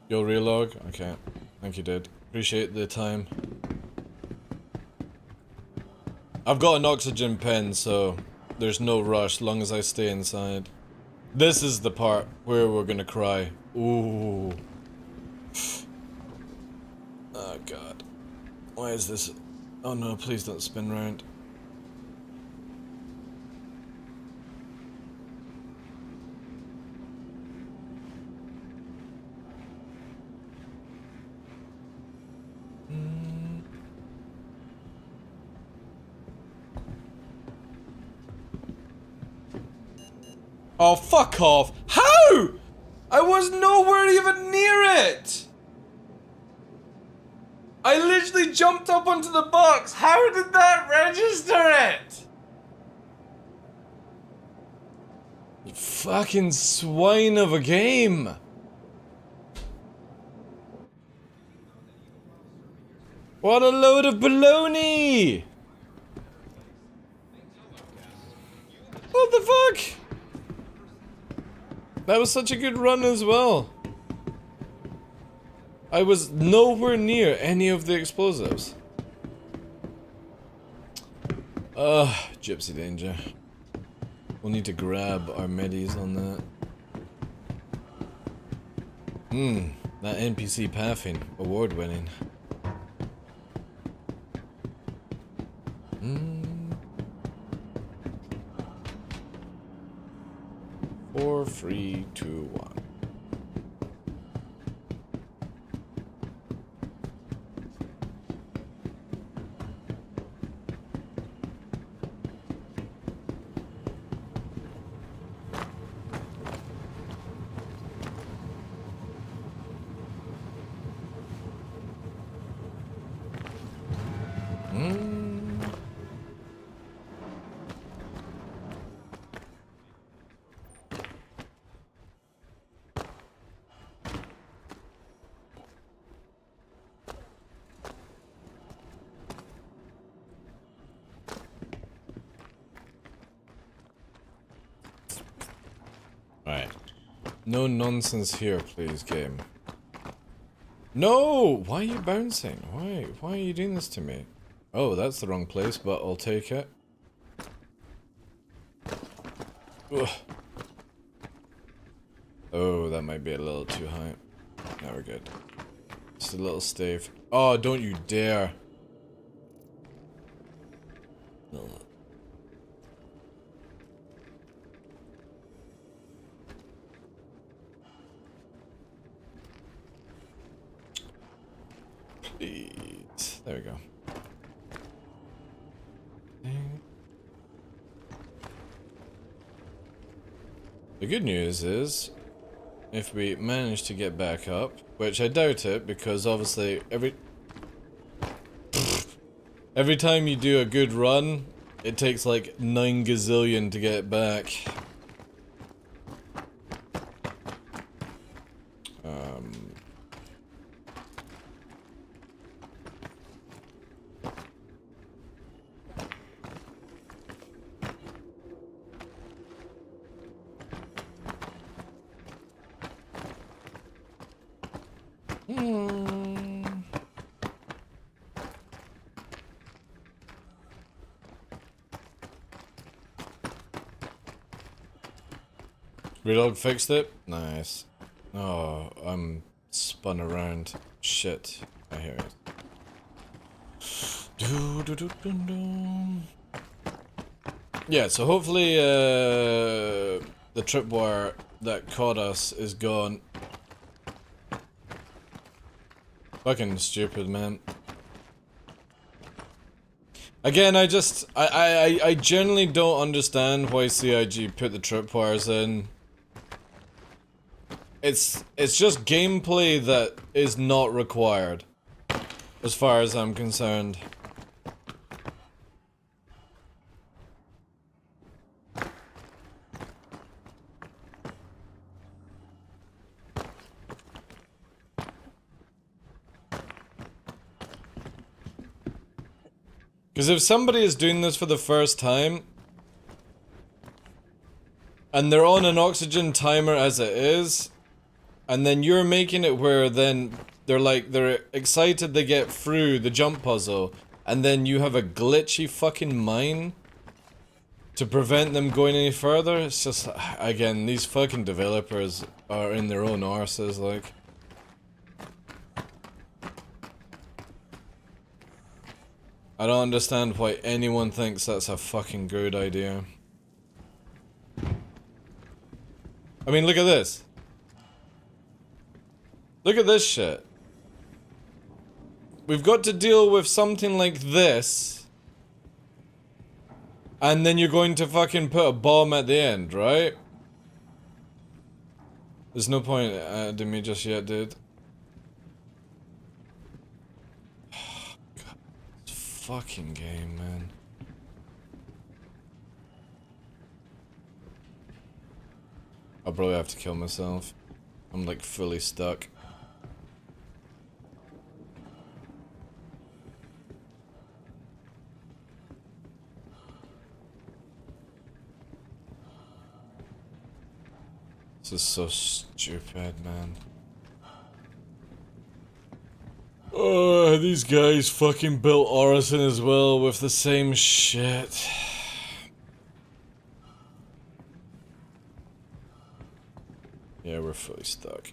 You'll relog? Okay. Thank you, dude. Appreciate the time. I've got an oxygen pen, so there's no rush, long as I stay inside. This is the part where we're gonna cry. Ooh. Oh god. Why is this? Oh no, please don't spin round. Oh, fuck off. How? I was nowhere even near it. I literally jumped up onto the box. How did that register it? You fucking swine of a game. What a load of baloney. What the fuck? That was such a good run as well. I was nowhere near any of the explosives. Gypsy danger. We'll need to grab our medis on that. That NPC pathing, award winning. 4, 3, 2, 1. Alright. No nonsense here, please, game. No! Why are you bouncing? Why are you doing this to me? Oh, that's the wrong place, but I'll take it. Ugh. Oh, that might be a little too high. Now we're good. Just a little stave. Oh, don't you dare. No. Please. There we go. The good news is, if we manage to get back up, which I doubt it, because obviously every time you do a good run, it takes like 9 gazillion to get back. Relog fixed it? Nice. Oh, I'm spun around. Shit. I hear it. Yeah, so hopefully the tripwire that caught us is gone. Fucking stupid, man. Again, I generally don't understand why CIG put the tripwires in. It's just gameplay that is not required, as far as I'm concerned. Because if somebody is doing this for the first time, and they're on an oxygen timer as it is, and then you're making it where then they're excited they get through the jump puzzle, and then you have a glitchy fucking mine to prevent them going any further. It's just, again, these fucking developers are in their own arses, like. I don't understand why anyone thinks that's a fucking good idea. I mean, look at this. Look at this shit. We've got to deal with something like this. And then you're going to fucking put a bomb at the end, right? There's no point adding me just yet, dude. Fucking game, man. I'll probably have to kill myself. I'm like fully stuck. This is so stupid, man. Oh, these guys fucking built Orison as well with the same shit. Yeah, we're fully stuck.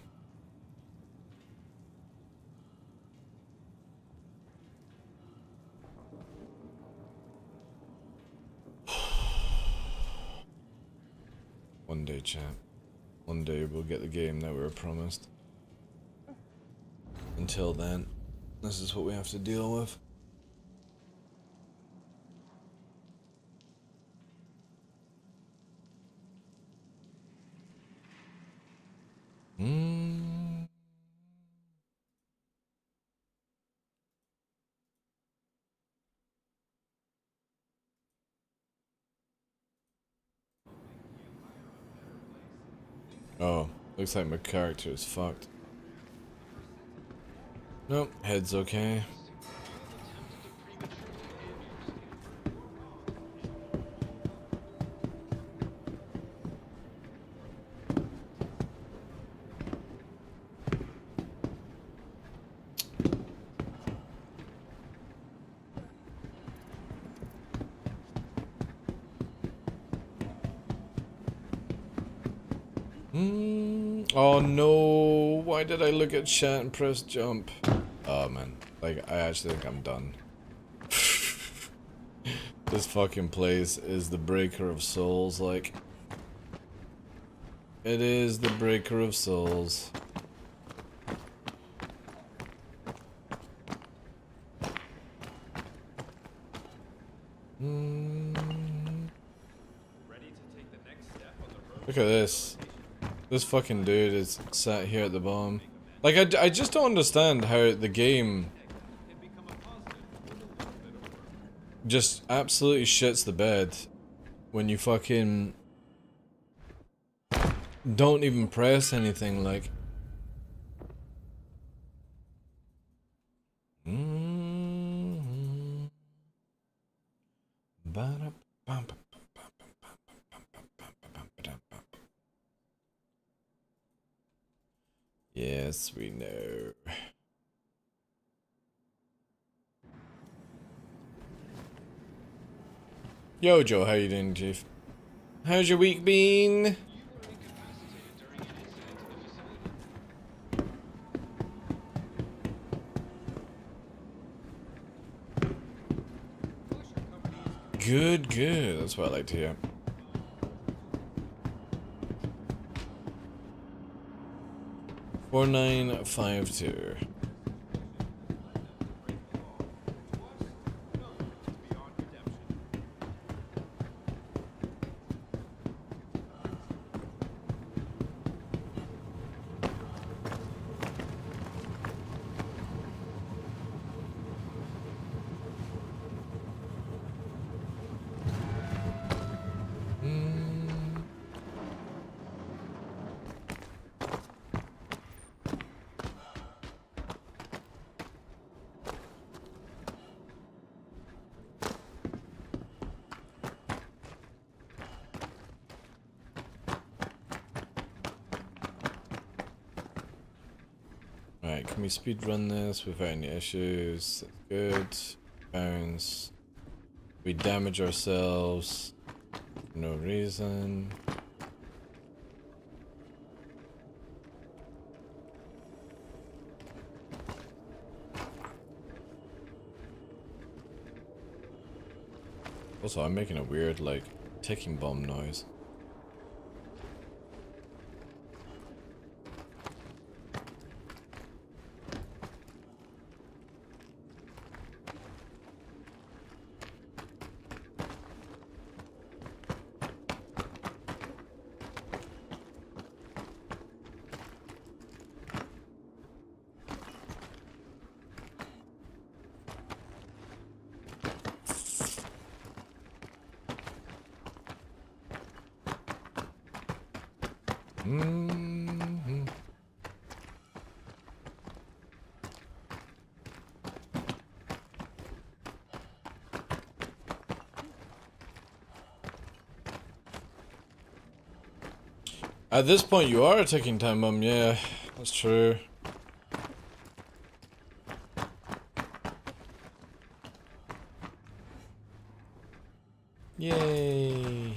One day, champ. One day we'll get the game that we were promised. Until then, this is what we have to deal with. Oh, looks like my character is fucked. Nope, head's okay. Oh no, why did I look at chat and press jump? Oh man, like I actually think I'm done. This fucking place is the breaker of souls, like. It is the breaker of souls. Look at this. This fucking dude is sat here at the bottom. Like, I just don't understand how the game just absolutely shits the bed when you fucking don't even press anything, like. Yes, we know. Yo, Joe, how you doing, Chief? How's your week been? Good, good. That's what I like to hear. $4952. Alright, can we speedrun this without any issues? That's good. Bounce. We damage ourselves for no reason. Also, I'm making a weird, like, ticking bomb noise. At this point, you are a ticking time bomb, yeah, that's true. Yay.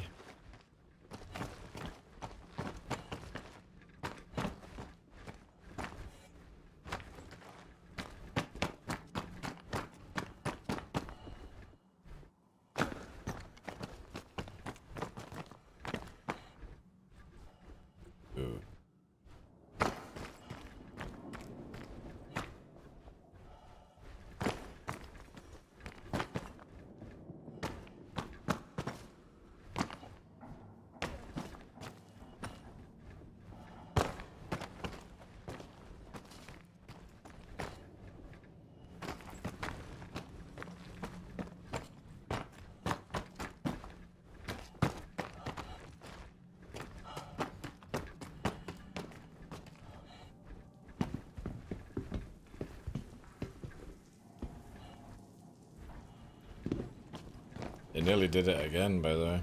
It nearly did it again, by the way.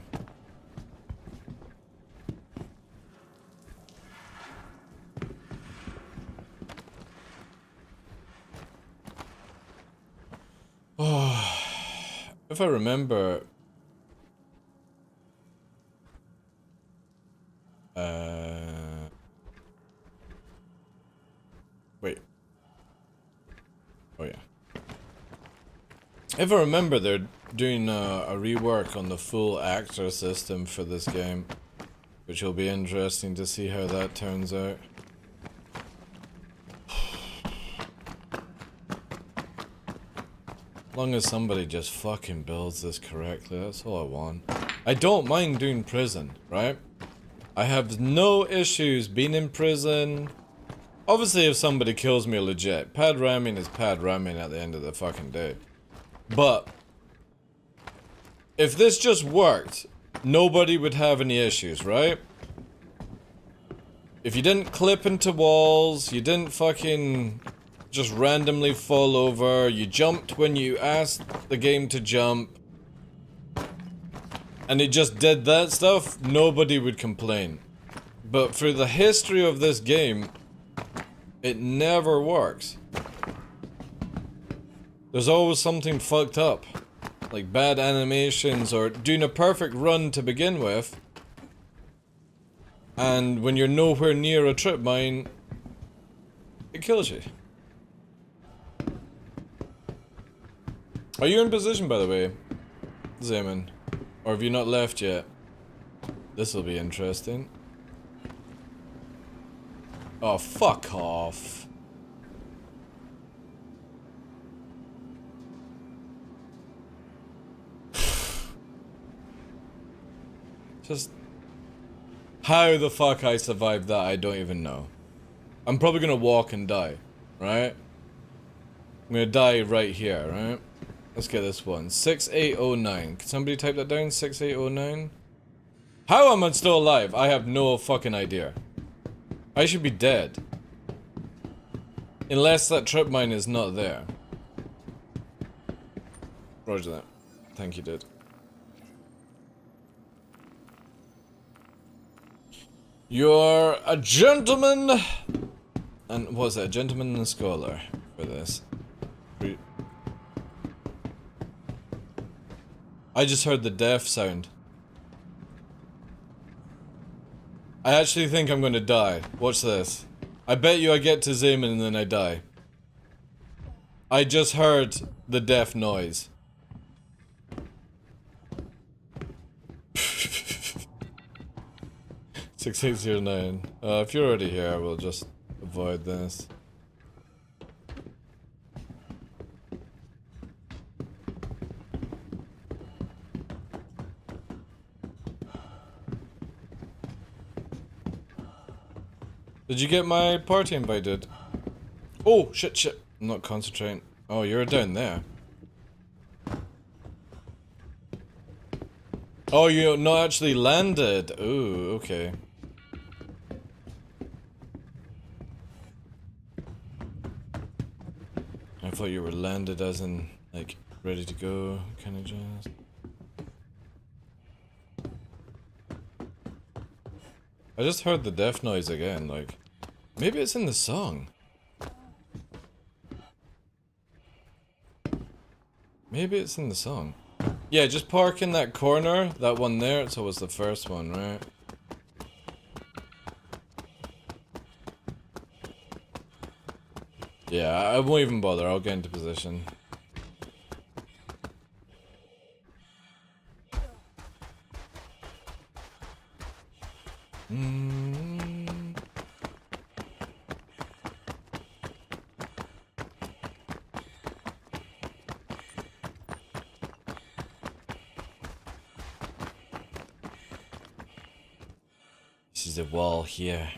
Oh, if I remember, wait. Oh yeah. If I remember, they're doing a rework on the full actor system for this game, which will be interesting to see how that turns out. As long as somebody just fucking builds this correctly, that's all I want. I don't mind doing prison, right? I have no issues being in prison. Obviously, if somebody kills me legit, pad ramming is pad ramming at the end of the fucking day. But if this just worked, nobody would have any issues, right? If you didn't clip into walls, you didn't fucking just randomly fall over, you jumped when you asked the game to jump, and it just did that stuff, nobody would complain. But for the history of this game, it never works. There's always something fucked up. Like bad animations or doing a perfect run to begin with. And when you're nowhere near a trip mine, it kills you. Are you in position, by the way? Zeman? Or have you not left yet? This will be interesting. Oh, fuck off. Just... how the fuck I survived that, I don't even know. I'm probably gonna walk and die, right? I'm gonna die right here, right? Let's get this one. 6809. Can somebody type that down? 6809? How am I still alive? I have no fucking idea. I should be dead. Unless that trip mine is not there. Roger that. Thank you, dude. You're a gentleman, and what was it? A gentleman and a scholar for this. I just heard the death sound. I actually think I'm gonna die. Watch this. I bet you I get to Zeman and then I die. I just heard the death noise. 6809. If you're already here, we'll just avoid this. Did you get my party invited? Oh, shit. I'm not concentrating. Oh, you're down there. Oh, you not actually landed. Ooh, okay. I thought you were landed as in, like, ready to go, kind of just. I just heard the death noise again, like, maybe it's in the song. Maybe it's in the song. Yeah, just park in that corner, that one there, it's always the first one, right? Yeah, I won't even bother, I'll get into position. This is a wall here.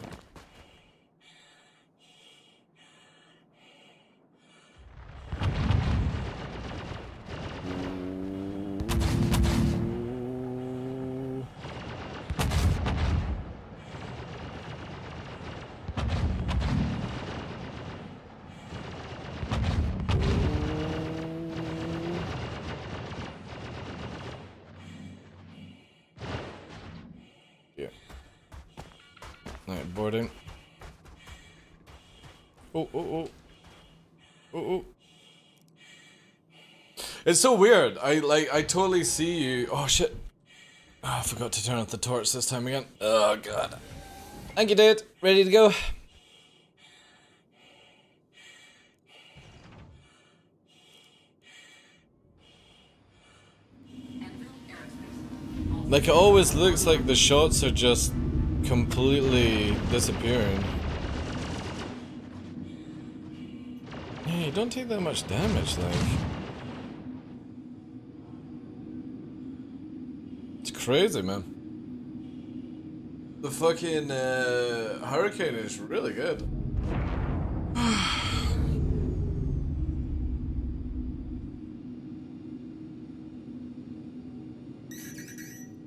Alright, boarding. Oh. It's so weird. I totally see you. Oh shit. Oh, I forgot to turn off the torch this time again. Oh god. Thank you, dude. Ready to go? Like, it always looks like the shots are just completely disappearing. Yeah, you don't take that much damage, like. It's crazy, man. The fucking hurricane is really good.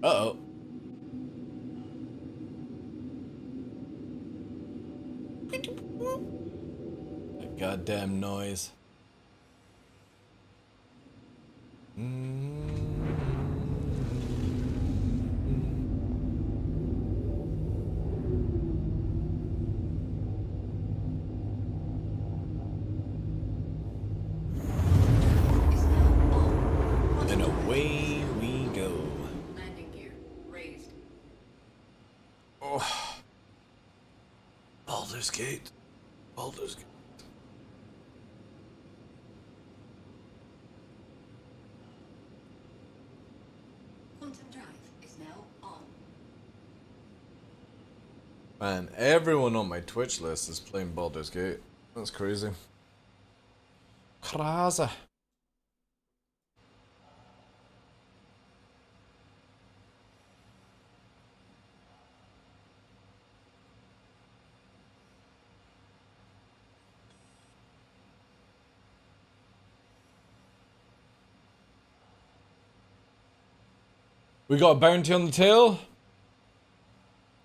Uh-oh. That goddamn noise. And away we go. Landing gear raised. Oh. Baldur's Gate. Baldur's Gate. quantum drive is now on. Man, everyone on my Twitch list is playing Baldur's Gate. That's crazy. Crazy. We got a bounty on the tail?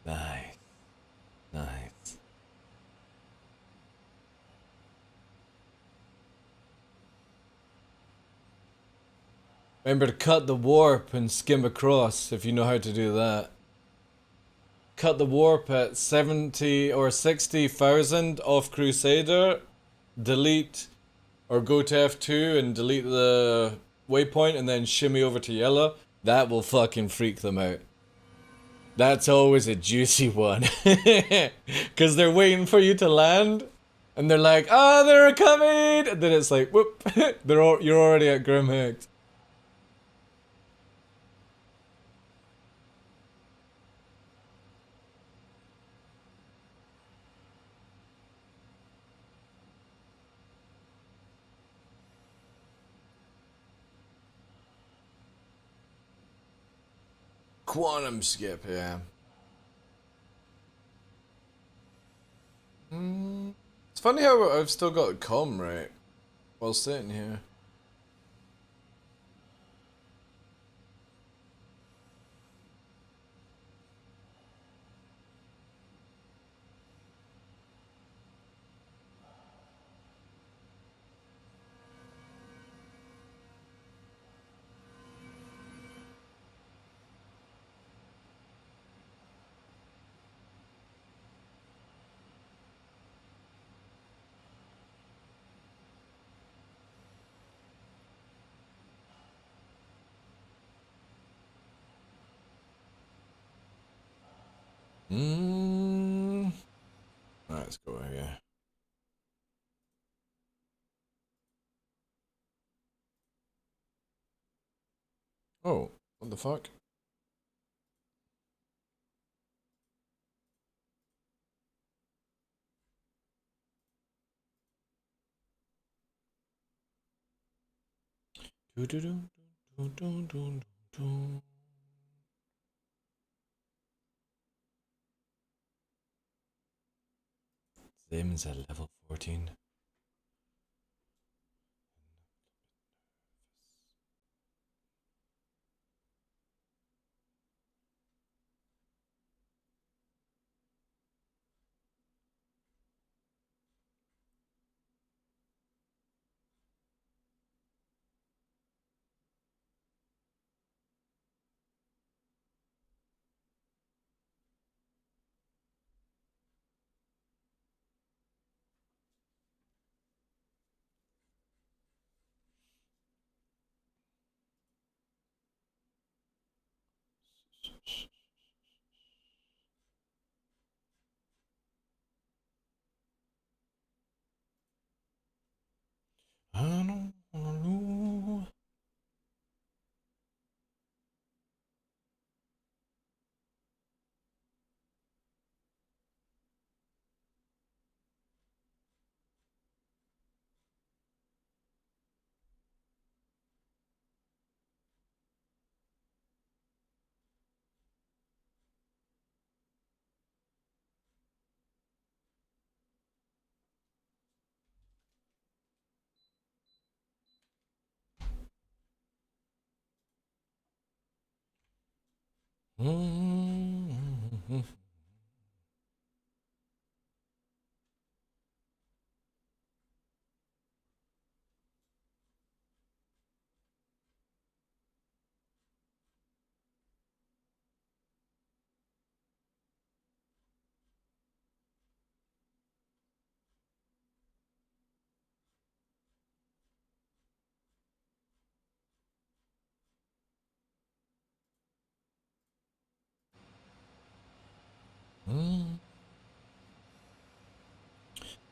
Nice. Nice. Remember to cut the warp and skim across if you know how to do that. Cut the warp at 70 or 60,000 off Crusader. Delete or go to F2 and delete the waypoint and then shimmy over to yellow. That will fucking freak them out. That's always a juicy one. Because they're waiting for you to land. And they're like, ah, oh, they're coming! And then it's like, whoop. You're already at Grimhex. Quantum skip, yeah. It's funny how I've still got the comm right while sitting here. Alright, let's go here. Oh, what the fuck? Sims at level 14.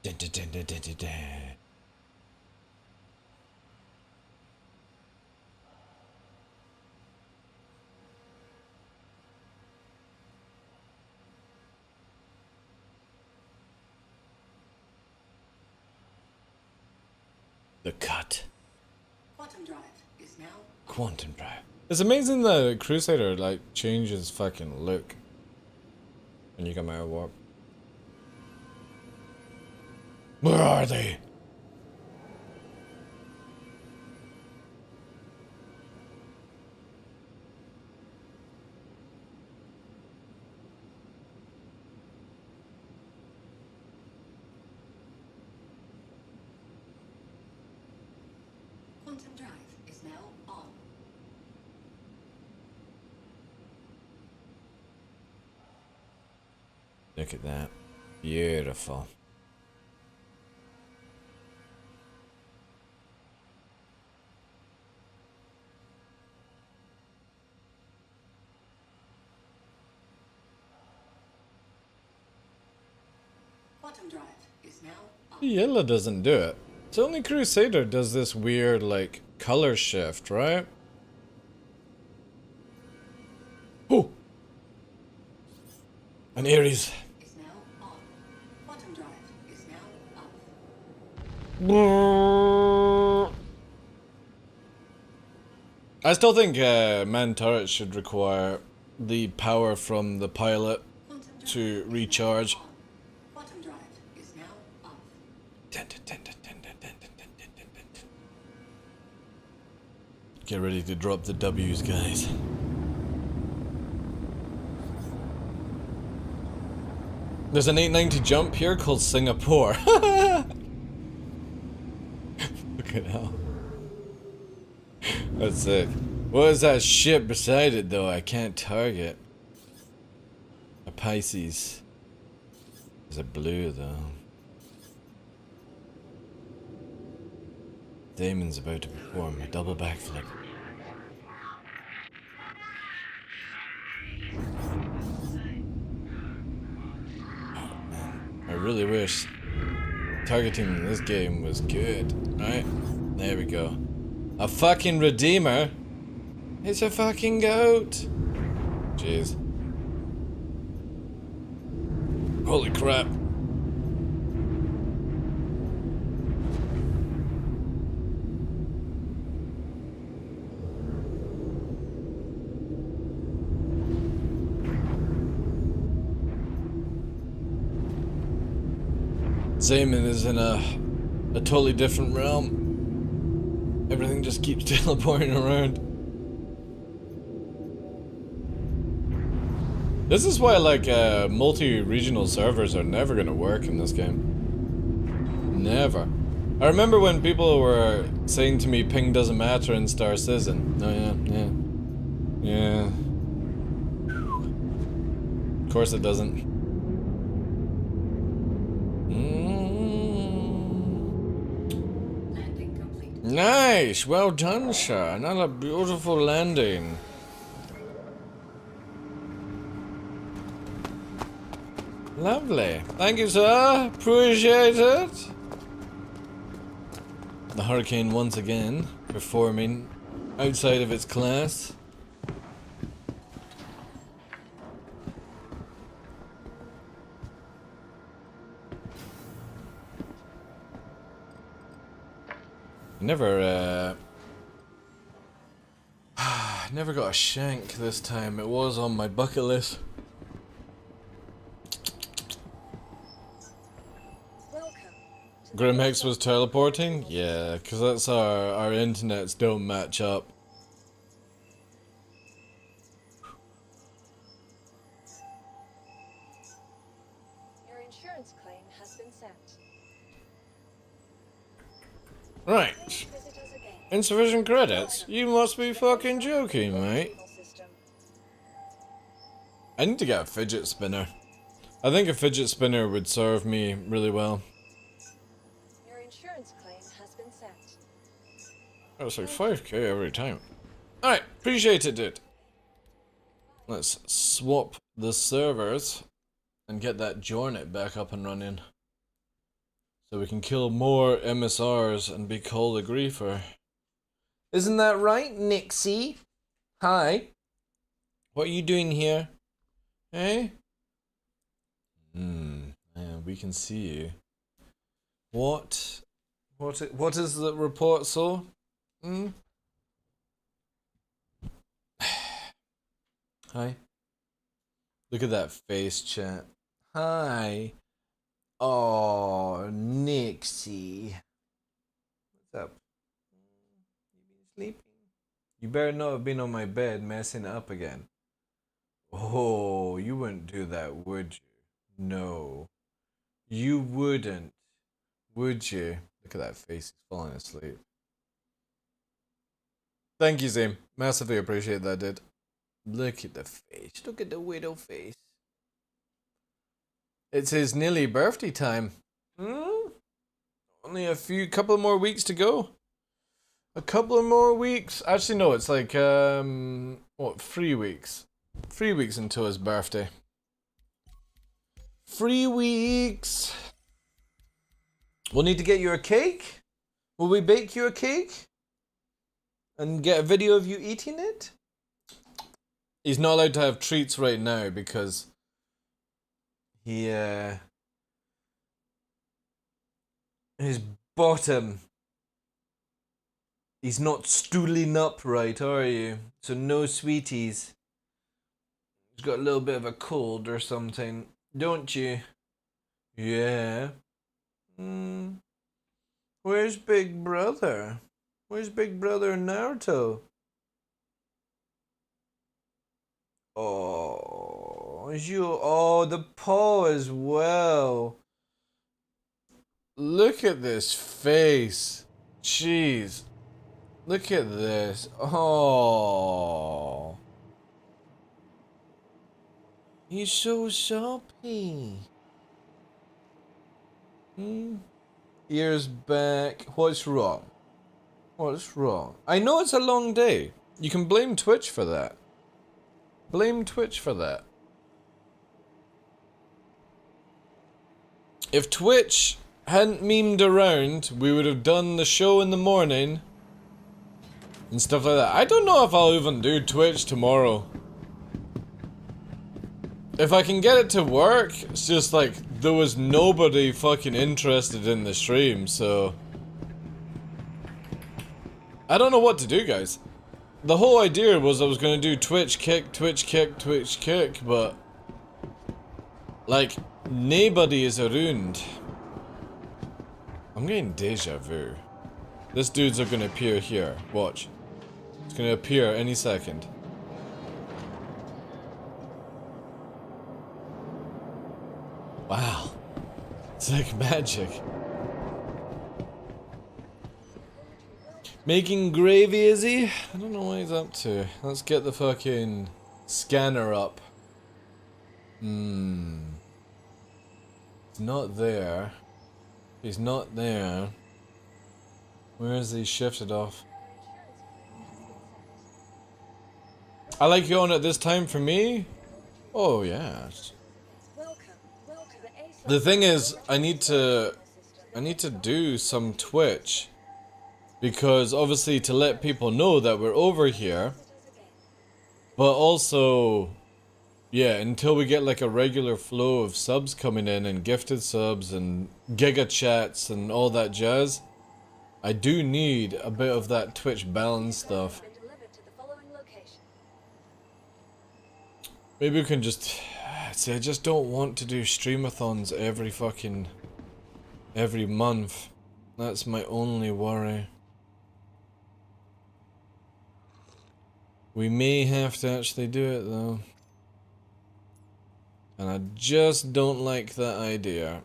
Dun, dun, dun, dun, dun, dun, dun. The cut. Quantum drive is now Quantum drive. It's amazing the Crusader like changes fucking look when you come out of warp. Where are they? quantum drive is now on. Look at that. Beautiful. Quantum drive is now on. Yellow doesn't do it. It's only Crusader does this weird like color shift, right? Oh! An Ares. Is now on. Quantum drive is now up. I still think man turrets should require the power from the pilot to recharge. Quantum drive is now up. Get ready to drop the W's, guys. There's an 890 jump here called Singapore. Look at that. That's it. What is that ship beside it though? I can't target. A Pisces. Is it blue though? Damon's about to perform a double backflip. Oh man, I really wish targeting in this game was good. Right? There we go. A fucking Redeemer? It's a fucking goat! Jeez. Holy crap. Zaman is in a totally different realm. Everything just keeps teleporting around. This is why like multi-regional servers are never gonna work in this game. Never. I remember when people were saying to me ping doesn't matter in Star Citizen. Oh yeah. Of course it doesn't. Nice! Well done, sir. Another beautiful landing. Lovely. Thank you, sir. Appreciate it. The Hurricane once again performing outside of its class. Never got a shank this time. It was on my bucket list. Grimhex was teleporting? Yeah, because that's our internets don't match up. Your insurance claim has been sent. Right. Insufficient credits? You must be fucking joking, mate. I need to get a fidget spinner. I think a fidget spinner would serve me really well. Your insurance claim has been sent. Oh, it's like 5k every time. Alright, appreciate it, dude. Let's swap the servers and get that Jornet back up and running. So we can kill more MSRs and be called a griefer. Isn't that right, Nixie? Hi. What are you doing here? Hey? Yeah, we can see you. What What is the report, so? Hmm? Hi. Look at that face, chat. Hi. Oh, Nixie. What's up? You been sleeping? You better not have been on my bed messing it up again. Oh, you wouldn't do that, would you? No. You wouldn't. Would you? Look at that face. He's falling asleep. Thank you, Zim. Massively appreciate that, dude. Look at the face. Look at the widow face. It's his nearly birthday time. Only couple more weeks to go. A couple of more weeks. Actually, no, it's like, 3 weeks. 3 weeks until his birthday. 3 weeks. We'll need to get you a cake. Will we bake you a cake? And get a video of you eating it? He's not allowed to have treats right now because his bottom, he's not stooling up right, are you? So no sweeties. He's got a little bit of a cold or something, don't you? Yeah. Where's Big Brother? Where's Big Brother Naruto? Oh, the paw as well. Look at this face. Jeez. Look at this. Oh. He's so soppy. Ears back. What's wrong? What's wrong? I know it's a long day. You can blame Twitch for that. Blame Twitch for that. If Twitch hadn't memed around, we would have done the show in the morning and stuff like that. I don't know if I'll even do Twitch tomorrow. If I can get it to work, it's just like there was nobody fucking interested in the stream, so I don't know what to do, guys. The whole idea was I was gonna do Twitch kick, but like nobody is around. I'm getting deja vu. This dude's are gonna appear here. Watch. It's gonna appear any second. Wow. It's like magic. Making gravy, is he? I don't know what he's up to. Let's get the fucking scanner up. He's not there. He's not there. Where is he shifted off? I like you on at this time for me? Oh, yeah. The thing is, I need to do some Twitch. Because obviously to let people know that we're over here. But also, yeah, until we get like a regular flow of subs coming in and gifted subs and giga chats and all that jazz, I do need a bit of that Twitch balance stuff. Maybe we can just, see, I just don't want to do streamathons every month. That's my only worry. We may have to actually do it though. And I just don't like that idea.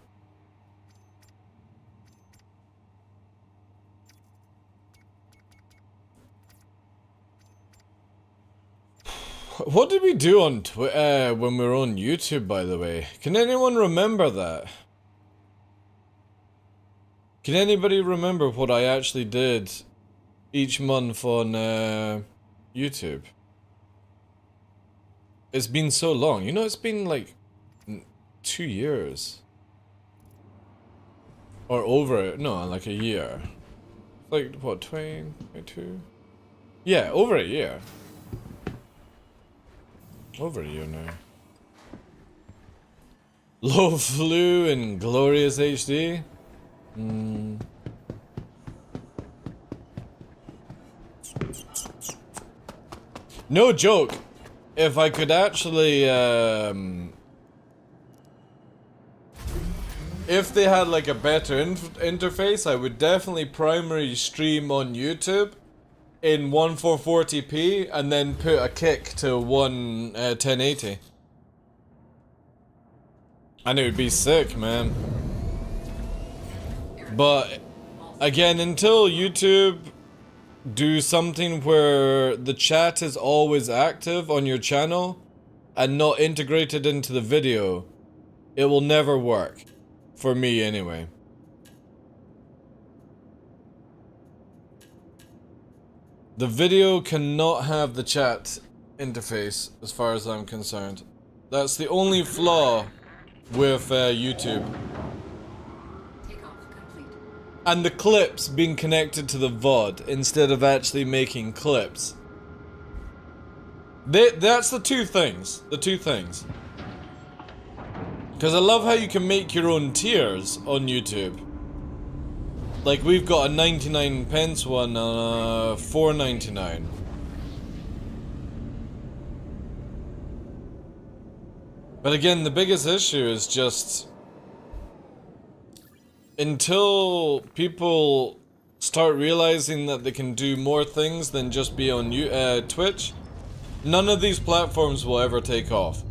What did we do on when we were on YouTube, by the way? Can anyone remember that? Can anybody remember what I actually did each month on YouTube? It's been so long. You know, it's been like 2 years. Or over, no, like a year. Like, what, 22? Yeah, over a year. Over a year now. Low Flu and Glorious HD? No joke. If I could actually, if they had like a better interface, I would definitely primary stream on YouTube in 1440p and then put a kick to 1080. And it would be sick, man. But again, until YouTube do something where the chat is always active on your channel and not integrated into the video, it will never work. For me, anyway. The video cannot have the chat interface, as far as I'm concerned. That's the only flaw with YouTube. And the clips being connected to the VOD instead of actually making clips. That's the two things. The two things. Because I love how you can make your own tiers on YouTube. Like we've got a 99 pence one on $4.99. But again, the biggest issue is just until people start realizing that they can do more things than just be on Twitch, none of these platforms will ever take off.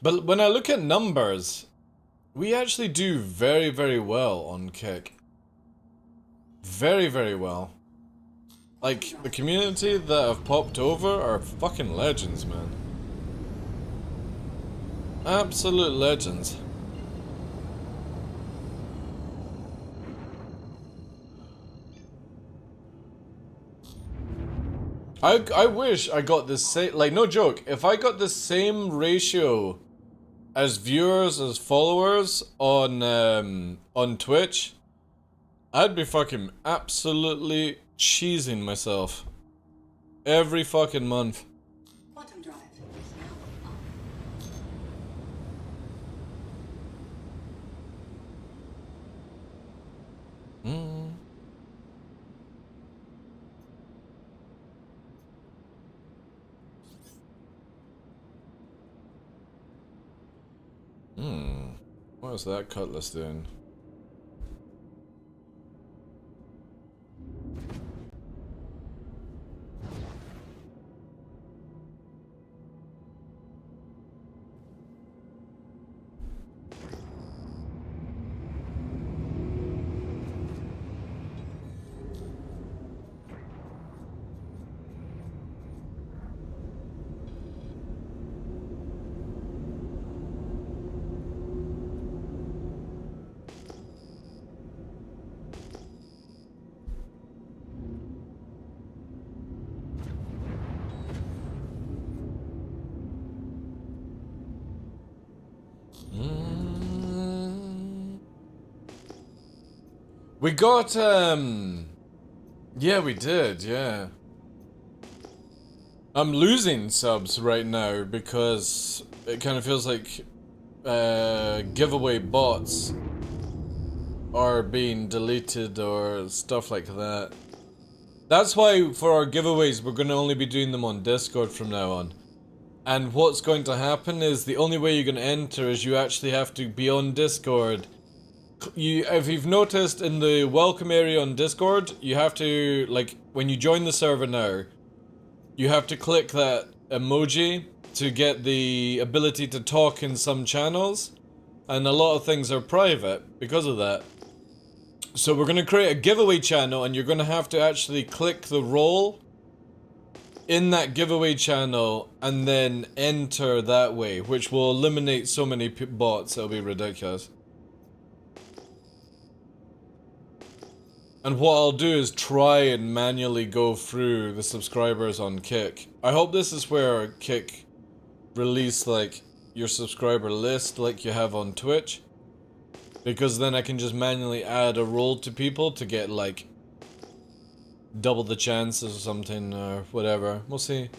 But when I look at numbers, we actually do very, very well on Kick. Very, very well. Like, the community that have popped over are fucking legends, man. Absolute legends. I wish I got the same, like, no joke, if I got the same ratio as viewers as followers on Twitch, I'd be fucking absolutely cheesing myself every fucking month. What is that cutlass doing? We got, yeah, we did, yeah. I'm losing subs right now because it kind of feels like giveaway bots are being deleted or stuff like that. That's why for our giveaways we're going to only be doing them on Discord from now on. And what's going to happen is the only way you're going to enter is you actually have to be on Discord. If you've noticed in the welcome area on Discord, you have to, like, when you join the server now, you have to click that emoji to get the ability to talk in some channels, and a lot of things are private because of that. So we're going to create a giveaway channel, and you're going to have to actually click the role in that giveaway channel and then enter that way, which will eliminate so many bots, it'll be ridiculous. And what I'll do is try and manually go through the subscribers on Kick. I hope this is where Kick release like your subscriber list like you have on Twitch. Because then I can just manually add a role to people to get like double the chances or something or whatever. We'll see.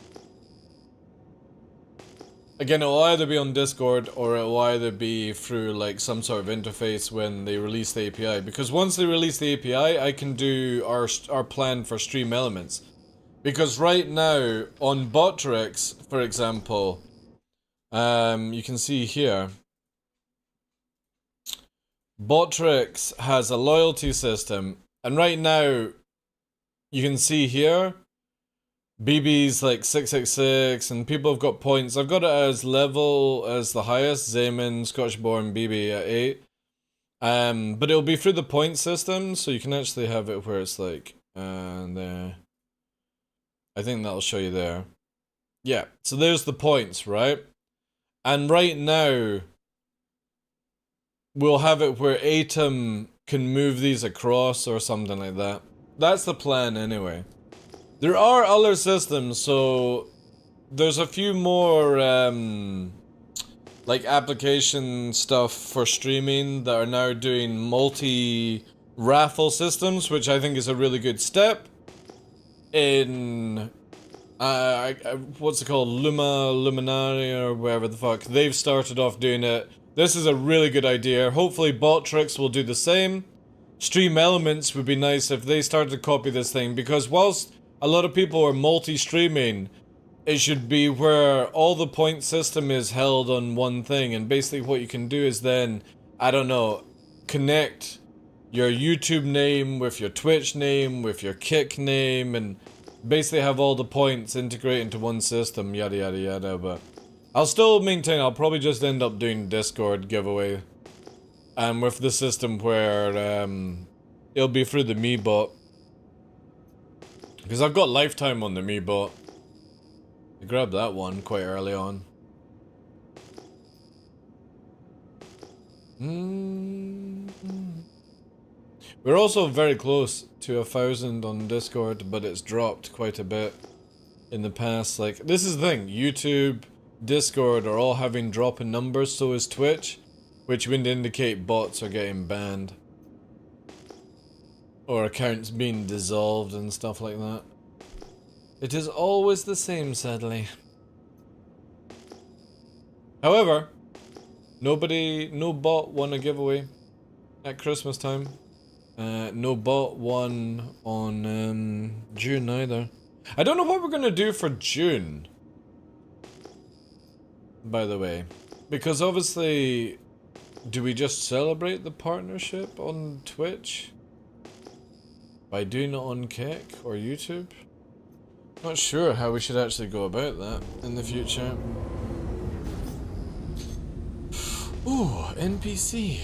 Again, it'll either be on Discord or it'll either be through like some sort of interface when they release the API. Because once they release the API, I can do our plan for stream elements. Because right now on Botrix, for example, you can see here, Botrix has a loyalty system, and right now you can see here BB's like 666 and people have got points. I've got it as level as the highest, Zayman, Scotchborn, BB at 8. But it'll be through the point system, so you can actually have it where it's like, and I think that'll show you there. Yeah, so there's the points, right? And right now, we'll have it where Atom can move these across or something like that. That's the plan anyway. There are other systems, so there's a few more like application stuff for streaming that are now doing multi-raffle systems, which I think is a really good step in what's it called, Luminari or whatever the fuck. They've started off doing it. This is a really good idea. Hopefully Botrix will do the same. Stream Elements would be nice if they started to copy this thing, because whilst a lot of people are multi-streaming, it should be where all the point system is held on one thing, and basically what you can do is then, I don't know, connect your YouTube name with your Twitch name, with your Kick name, and basically have all the points integrate into one system, yada yada yada. But I'll still maintain I'll probably just end up doing Discord giveaway. With the system where it'll be through the MeBot. Because I've got lifetime on the MeBot. I grabbed that one quite early on. We're also very close to 1,000 on Discord, but it's dropped quite a bit in the past. Like, this is the thing, YouTube, Discord are all having drop in numbers, so is Twitch, which would indicate bots are getting banned. Or accounts being dissolved and stuff like that. It is always the same, sadly. However, no bot won a giveaway at Christmas time. No bot won on June either. I don't know what we're gonna do for June, by the way. Because obviously, do we just celebrate the partnership on Twitch? By doing it on Kick or YouTube? Not sure how we should actually go about that in the future. Ooh, NPC.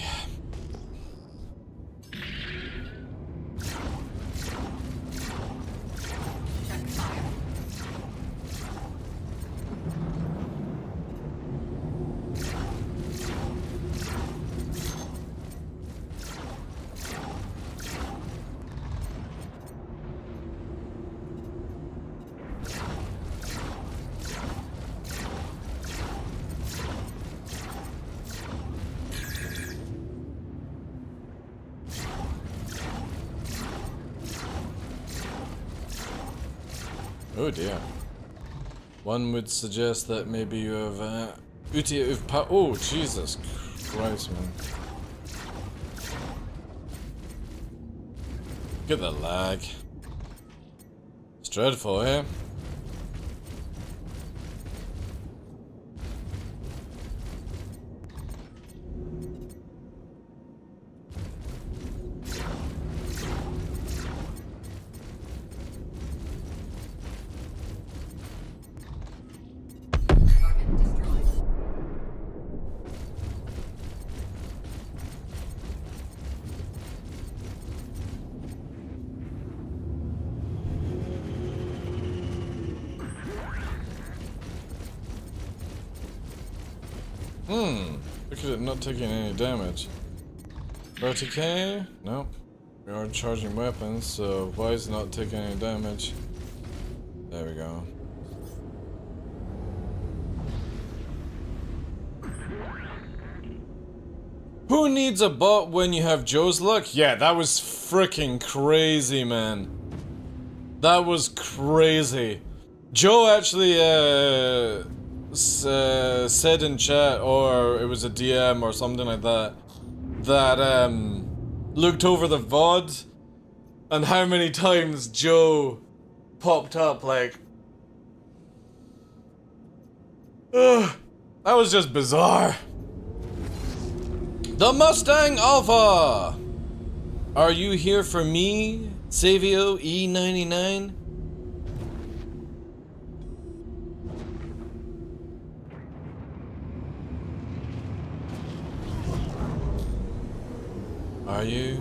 Oh dear. One would suggest that maybe you have oh Jesus Christ, man. Look at the lag. It's dreadful, eh? Look at it not taking any damage. 30k? Nope. We are charging weapons, so why is it not taking any damage? There we go. Who needs a bot when you have Joe's luck? Yeah, that was freaking crazy, man. That was crazy. Joe actually said in chat, or it was a DM or something like that, that looked over the VOD and how many times Joe popped up like, ugh, that was just bizarre. The Mustang Alpha! Are you here for me, Savio E99? Are you?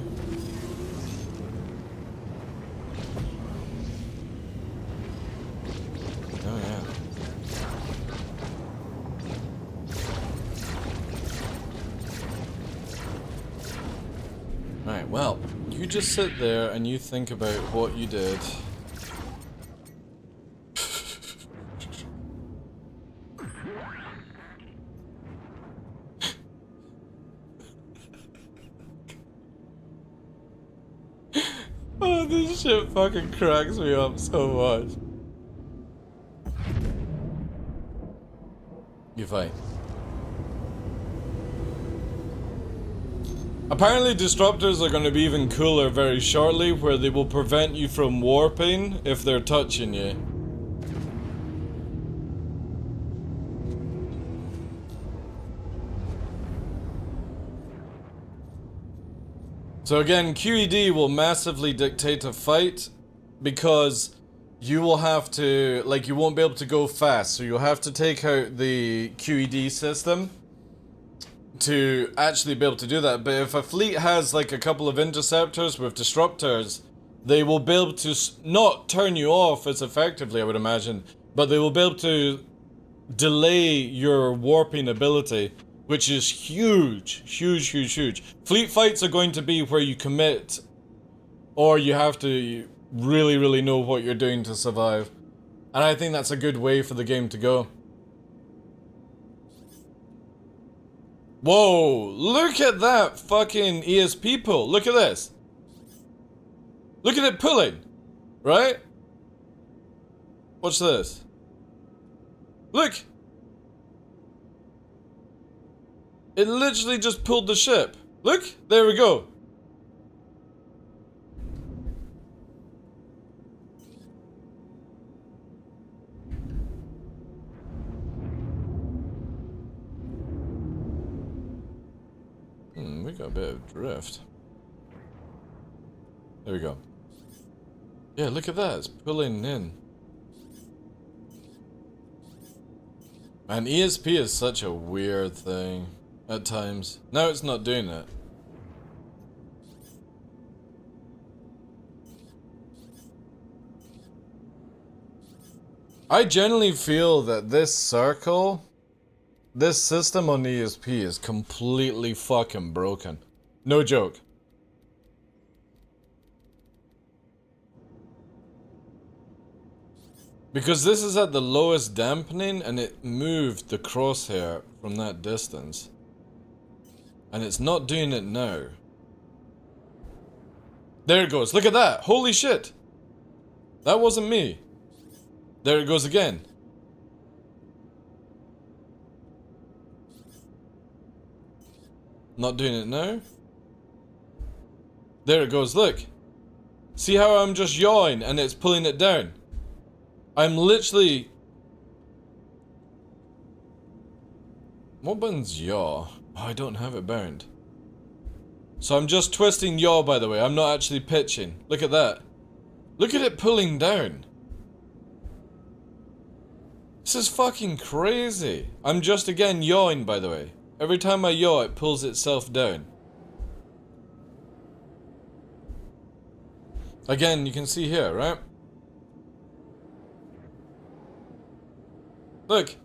Oh yeah. Right, well, you just sit there and you think about what you did. Oh, this shit fucking cracks me up so much. You fight. Apparently disruptors are going to be even cooler very shortly, where they will prevent you from warping if they're touching you. So again, QED will massively dictate a fight, because you will have to, like, you won't be able to go fast, so you'll have to take out the QED system to actually be able to do that. But if a fleet has like a couple of interceptors with disruptors, they will be able to not turn you off as effectively, I would imagine, but they will be able to delay your warping ability, which is huge, huge, huge, huge. Fleet fights are going to be where you commit, or you have to really, really know what you're doing to survive. And I think that's a good way for the game to go. Whoa, look at that fucking ESP pull. Look at this. Look at it pulling, right? Watch this. Look. It literally just pulled the ship. Look, there we go. We got a bit of drift. There we go. Yeah, look at that. It's pulling in. Man, ESP is such a weird thing at times. Now it's not doing it. I generally feel that this circle, this system on ESP is completely fucking broken. No joke. Because this is at the lowest dampening and it moved the crosshair from that distance. And it's not doing it now. There it goes. Look at that. Holy shit. That wasn't me. There it goes again. Not doing it now. There it goes, look. See how I'm just yawing and it's pulling it down? I'm literally... What button's yaw? Oh, I don't have it bound. So I'm just twisting yaw, by the way. I'm not actually pitching. Look at that. Look at it pulling down. This is fucking crazy. I'm just again yawing, by the way. Every time I yaw, it pulls itself down. Again, you can see here, right? Look.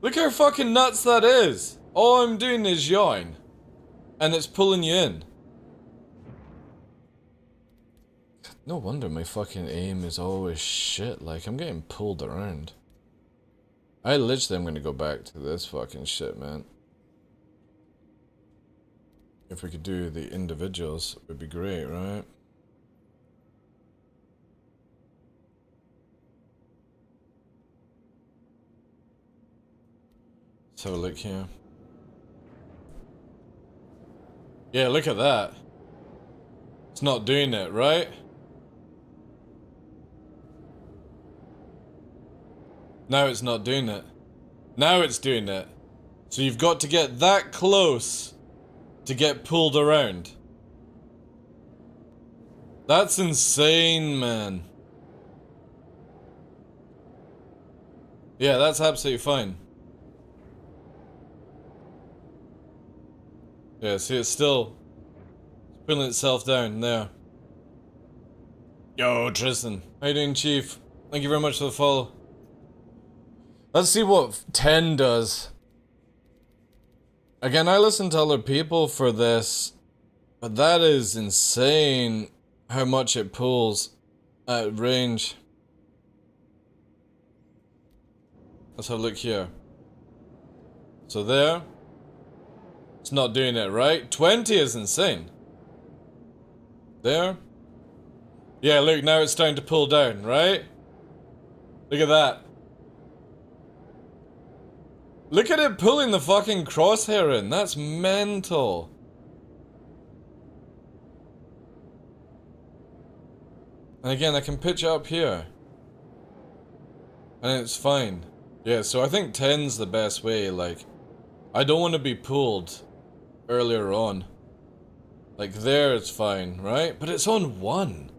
Look how fucking nuts that is. All I'm doing is yawing. And it's pulling you in. No wonder my fucking aim is always shit. Like, I'm getting pulled around. I literally am gonna go back to this fucking shit, man. If we could do the individuals, it would be great, right? Let's have a look here. Yeah, look at that. It's not doing it, right? Now it's not doing it. Now it's doing it. So you've got to get that close to get pulled around. That's insane, man. Yeah, that's absolutely fine. Yeah, see, it's still pulling itself down there. Yo, Tristan. How you doing, Chief? Thank you very much for the follow. Let's see what 10 does. Again, I listen to other people for this, but that is insane how much it pulls at range. Let's have a look here. So there. It's not doing it, right? 20 is insane. There. Yeah, look, now it's starting to pull down, right? Look at that. Look at it pulling the fucking crosshair in. That's mental. And again, I can pitch it up here. And it's fine. Yeah, so I think 10's the best way. Like, I don't want to be pulled earlier on. Like, there it's fine, right? But it's on 1.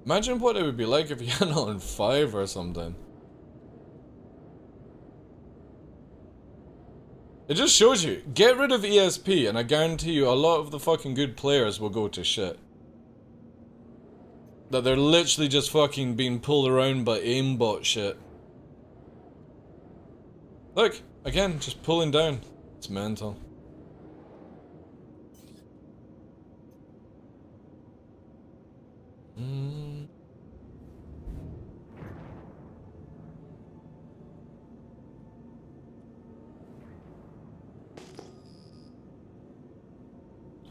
Imagine what it would be like if you had it on 5 or something. It just shows you, get rid of ESP and I guarantee you a lot of the fucking good players will go to shit. That they're literally just fucking being pulled around by aimbot shit. Look, again, just pulling down. It's mental.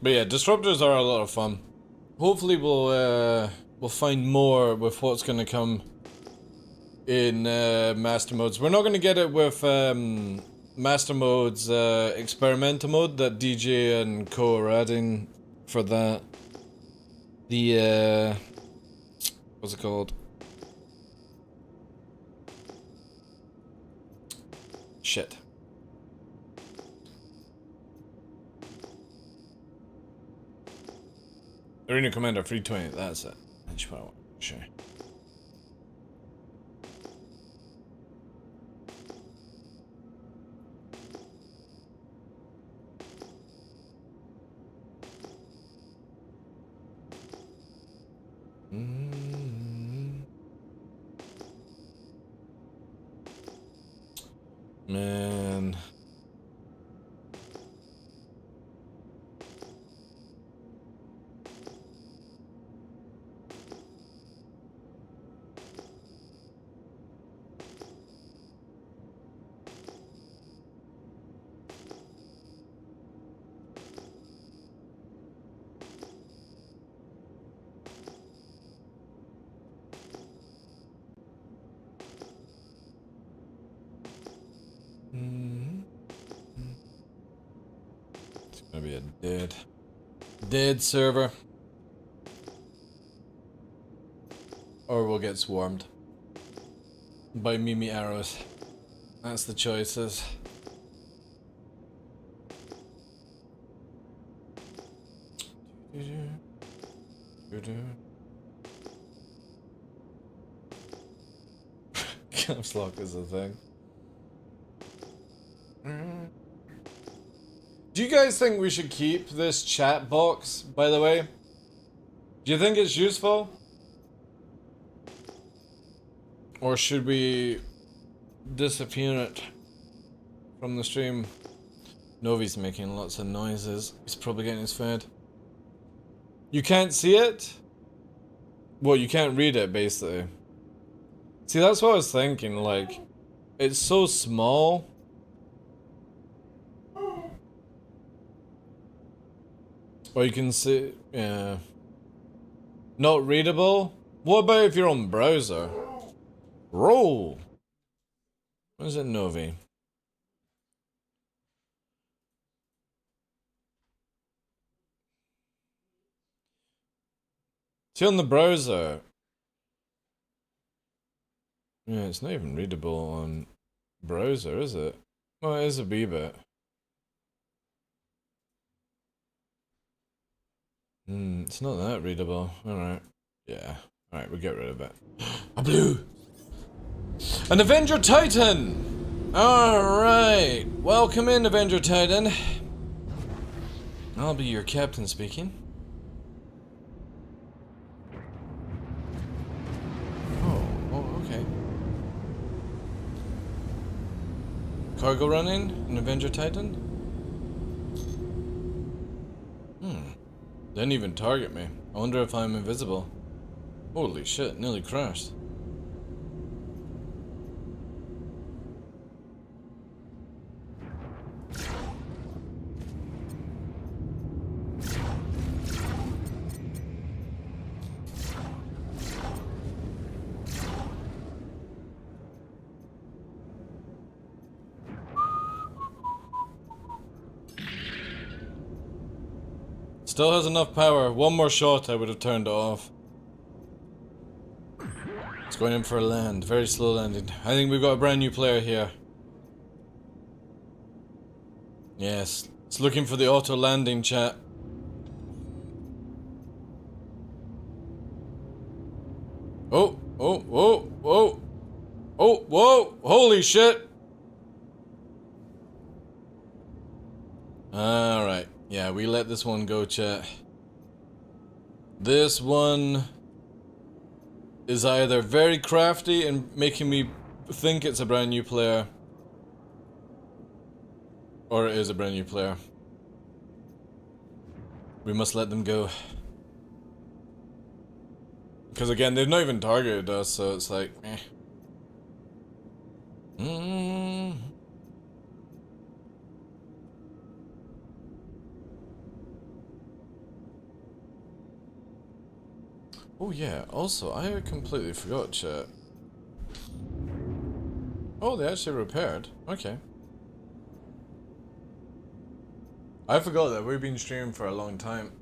But yeah, disruptors are a lot of fun. Hopefully we'll find more with what's gonna come in master modes. We're not gonna get it with master modes experimental mode that DJ and Co are adding for that. The what's it called? Shit. Arena Commander 320, that's it. That's what I want to show. Man. It's gonna be a dead server. Or we'll get swarmed by Mimi arrows. That's the choices. Caps lock is a thing. Do you guys think we should keep this chat box, by the way? Do you think it's useful? Or should we disappear it from the stream? Novi's making lots of noises. He's probably getting his fed. You can't see it? Well, you can't read it, basically. See, that's what I was thinking, like, it's so small. Or you can see, yeah. Not readable? What about if you're on browser? Roll! What is it, Novi? See, on the browser. Yeah, it's not even readable on browser, is it? Well, it is a wee bit. It's not that readable. Alright. Yeah. Alright, we'll get rid of it. A blue! An Avenger Titan! Alright. Welcome in, Avenger Titan. I'll be your captain speaking. Oh, okay. Cargo running? An Avenger Titan? Didn't even target me. I wonder if I'm invisible. Holy shit, nearly crashed. Still has enough power. One more shot, I would have turned it off. It's going in for a land. Very slow landing. I think we've got a brand new player here. Yes. It's looking for the auto landing, chat. Oh, oh, whoa, whoa. Oh, whoa. Holy shit. Alright. Yeah, we let this one go, chat. This one is either very crafty and making me think it's a brand new player, or it is a brand new player. We must let them go. Because again, they've not even targeted us, so it's like, eh. Oh yeah, also, I completely forgot, chat. Oh, they actually repaired. Okay. I forgot that we've been streaming for a long time.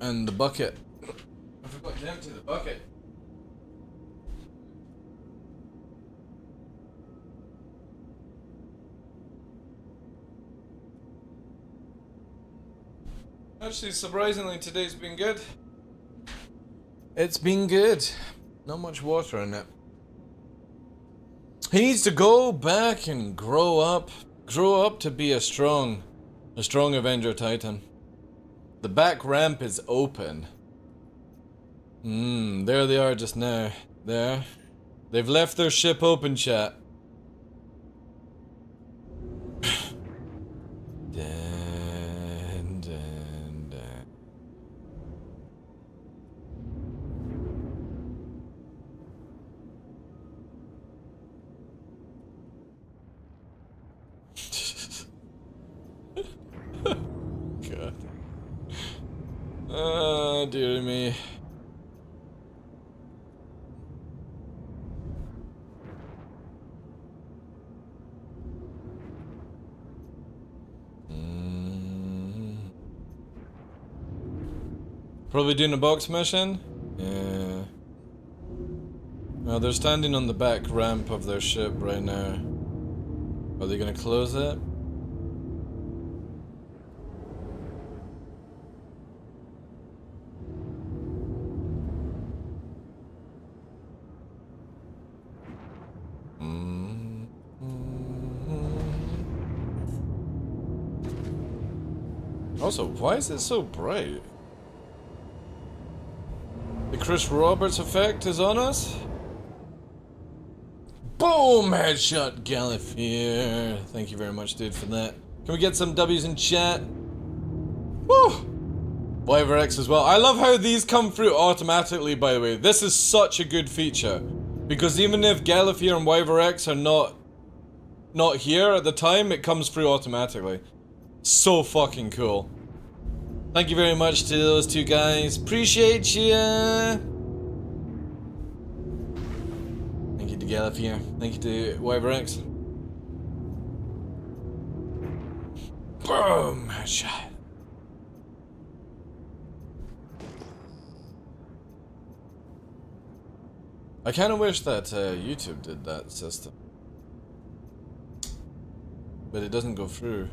And the bucket. I forgot to empty the bucket. Actually, surprisingly, today's been good. It's been good. Not much water in it. He needs to go back and grow up. Grow up to be a strong Avenger Titan. The back ramp is open. There they are just now. There. They've left their ship open, chat. God. Oh, dear me. Probably doing a box mission? Yeah. Well, they're standing on the back ramp of their ship right now. Are they gonna close it? Also, why is it so bright? The Chris Roberts effect is on us? Boom! Headshot Gallifear. Thank you very much, dude, for that. Can we get some W's in chat? Woo! Wyver X as well. I love how these come through automatically, by the way. This is such a good feature. Because even if Gallifear and Wyver X are not here at the time, it comes through automatically. So fucking cool. Thank you very much to those two guys. Appreciate ya. Thank you to Gallifear. Thank you to Wyver X. Boom! Headshot. I kind of wish that YouTube did that system. But it doesn't go through.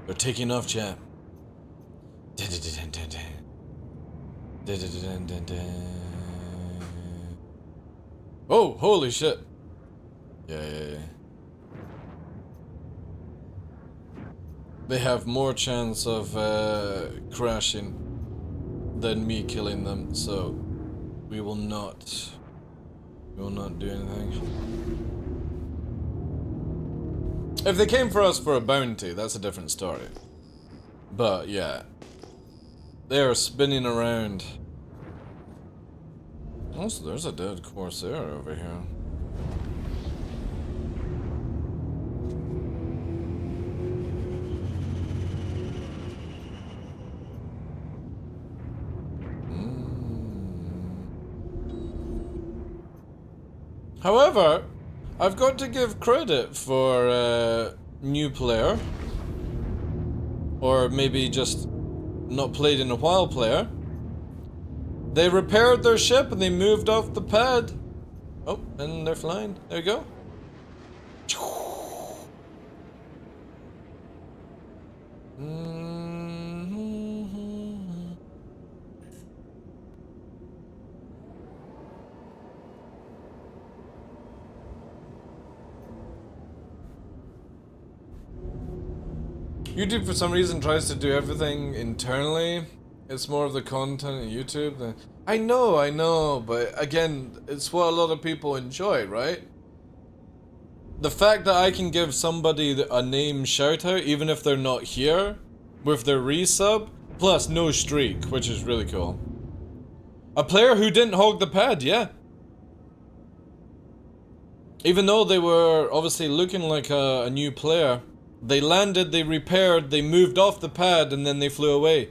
They're taking off, chat. Oh, holy shit. Yeah. They have more chance of crashing than me killing them, so we will not do anything. If they came for us for a bounty, that's a different story. But yeah, they are spinning around. Also, there's a dead Corsair over here. However, I've got to give credit for a new player, or maybe just not played in a while player. They repaired their ship and they moved off the pad. Oh, and they're flying. There you go. YouTube for some reason tries to do everything internally. It's more of the content on YouTube than... I know, but again, it's what a lot of people enjoy, right? The fact that I can give somebody a name shout out, even if they're not here, with their resub, plus no streak, which is really cool. A player who didn't hog the pad, yeah. Even though they were obviously looking like a new player, they landed, they repaired, they moved off the pad, and then they flew away.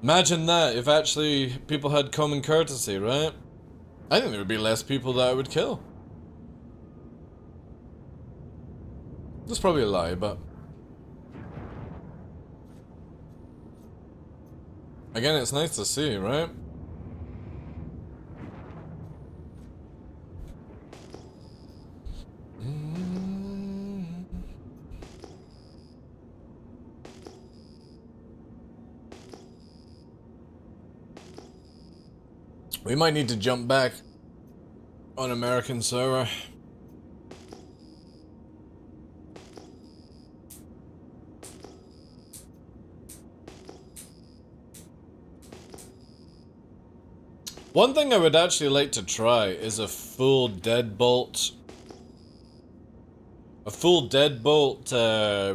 Imagine that if actually people had common courtesy, right? I think there would be less people that I would kill. That's probably a lie, but... Again, it's nice to see, right? We might need to jump back on American server. One thing I would actually like to try is a full deadbolt. A full deadbolt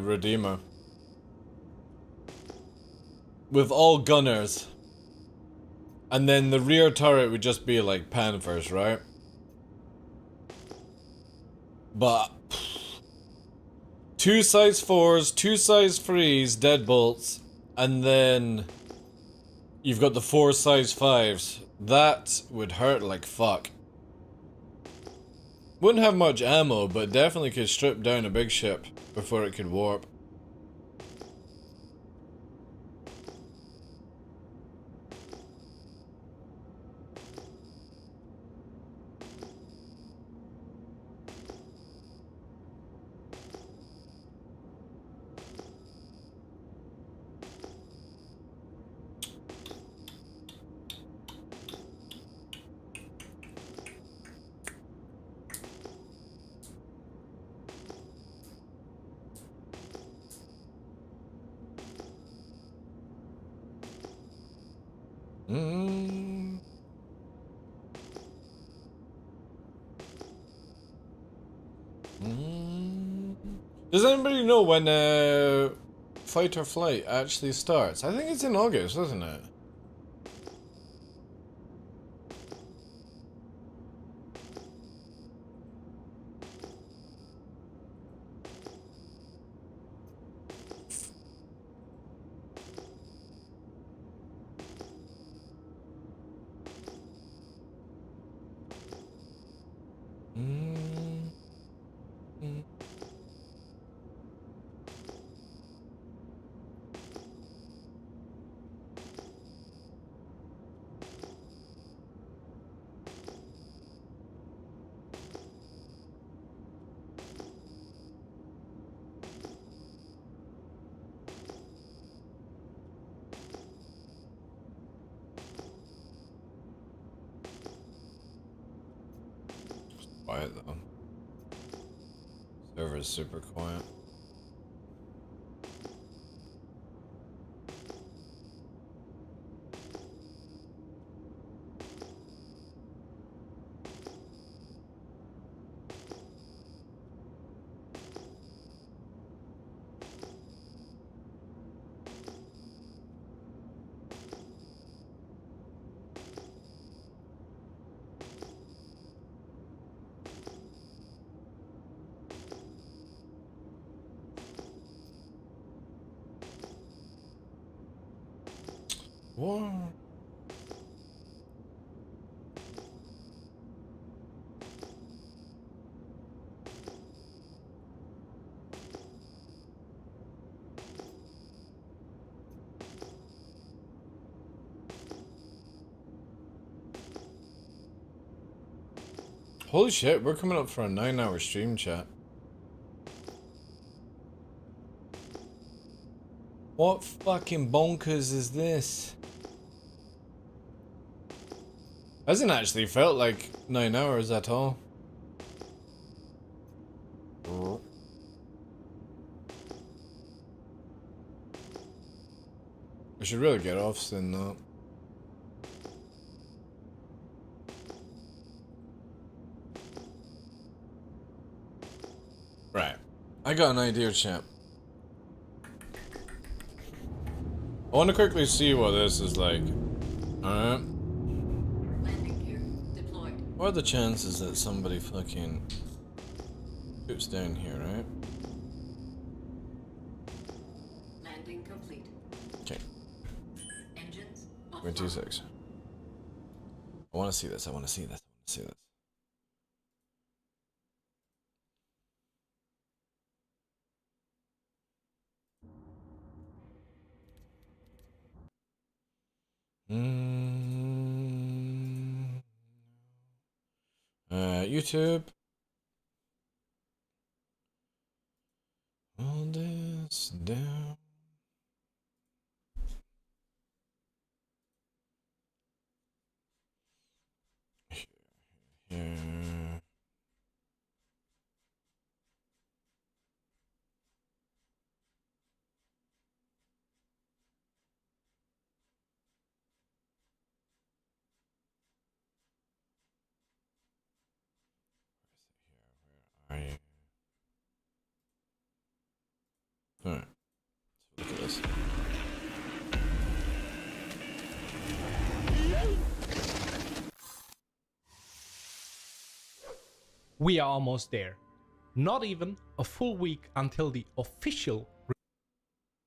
Redeemer. With all gunners. And then the rear turret would just be like Panthers, right? But 2 size 4s, 2 size 3s, deadbolts, and then you've got the 4 size 5s. That would hurt like fuck. Wouldn't have much ammo, but definitely could strip down a big ship before it could warp. Does anybody know when Fight or Flight actually starts? I think it's in August, isn't it? Quiet though. Server's super quiet. What? Holy shit, we're coming up for a 9-hour stream, chat. What fucking bonkers is this? Hasn't actually felt like 9 hours at all. I should really get off soon though. Right. I got an idea, champ. I want to quickly see what this is like. Alright. What are the chances that somebody fucking shoots down here, right? Landing complete. Okay. Engines Give me 2 seconds. I want to see this, I want to see this, I want to see this. YouTube. All this down. Here. Alright. Alright. Let's look at this. We are almost there. Not even a full week until the official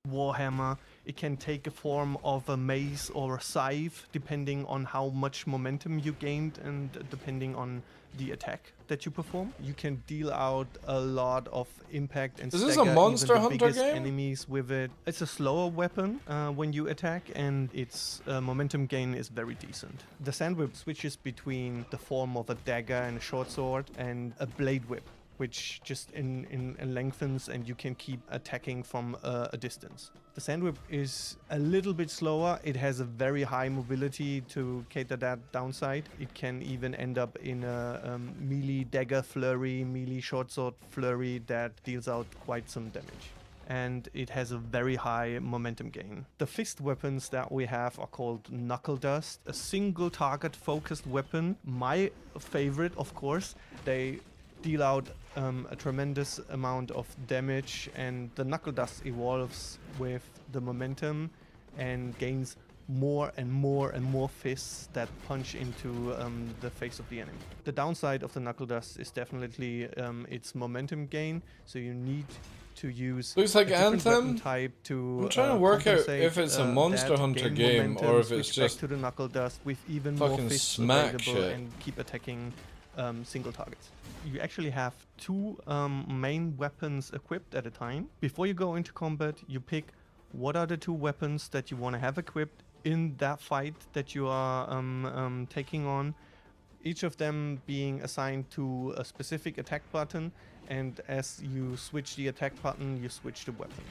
Warhammer. It can take a form of a mace or a scythe, depending on how much momentum you gained and depending on the attack that you perform. You can deal out a lot of impact and Is this a stagger Monster even the Hunter biggest game? enemies with it. It's a slower weapon when you attack, and its momentum gain is very decent. The sand whip switches between the form of a dagger and a short sword and a blade whip, which just lengthens and you can keep attacking from a distance. The sand whip is a little bit slower. It has a very high mobility to cater that downside. It can even end up in a melee dagger flurry, melee short sword flurry that deals out quite some damage. And it has a very high momentum gain. The fist weapons that we have are called Knuckle Dust, a single target focused weapon. My favorite, of course. They deal out a tremendous amount of damage, and the Knuckle Dust evolves with the momentum and gains more and more and more fists that punch into the face of the enemy. The downside of the Knuckle Dust is definitely its momentum gain, so you need to use looks like a different Anthem. weapon type to I'm trying to work out compensate, if it's a Monster that, Hunter gain game momentum, or if it's switch back just to the Knuckle Dust with even more fucking fists smack available shit. and keep attacking single targets. You actually have two main weapons equipped at a time. Before you go into combat, you pick what are the two weapons that you want to have equipped in that fight that you are taking on. Each of them being assigned to a specific attack button, and as you switch the attack button, you switch the weapon.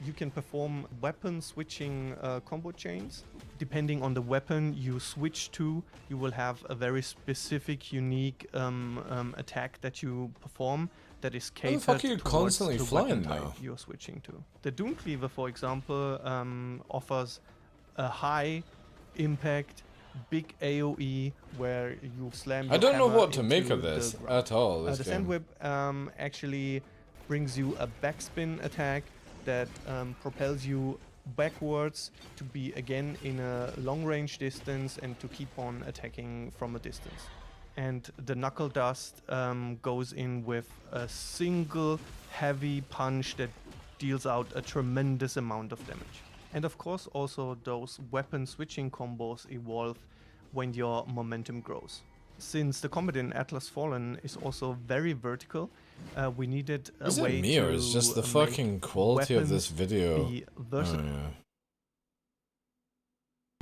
You can perform weapon switching combo chains. Depending on the weapon you switch to, you will have a very specific, unique attack that you perform that is How the catered fuck are you towards constantly the flying weapon type now? you're switching to. The Doom Cleaver, for example, offers a high impact, big AoE where you slam your I don't know hammer what to make into of this the ground. at all. This The game. Sand Whip actually brings you a backspin attack that propels you backwards to be again in a long range distance and to keep on attacking from a distance. And the Knuckle Dust goes in with a single heavy punch that deals out a tremendous amount of damage. And of course also those weapon switching combos evolve when your momentum grows. Since the combat in Atlas Fallen is also very vertical, we needed a Is way it me or to is just the make fucking quality of this weapons video? be Oh, yeah.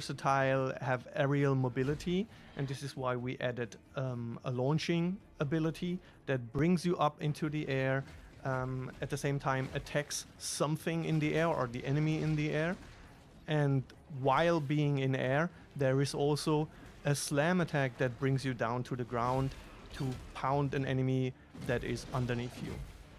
versatile, have aerial mobility, and this is why we added a launching ability that brings you up into the air, at the same time attacks something in the air or the enemy in the air, and while being in air there is also a slam attack that brings you down to the ground to pound an enemy that is underneath you.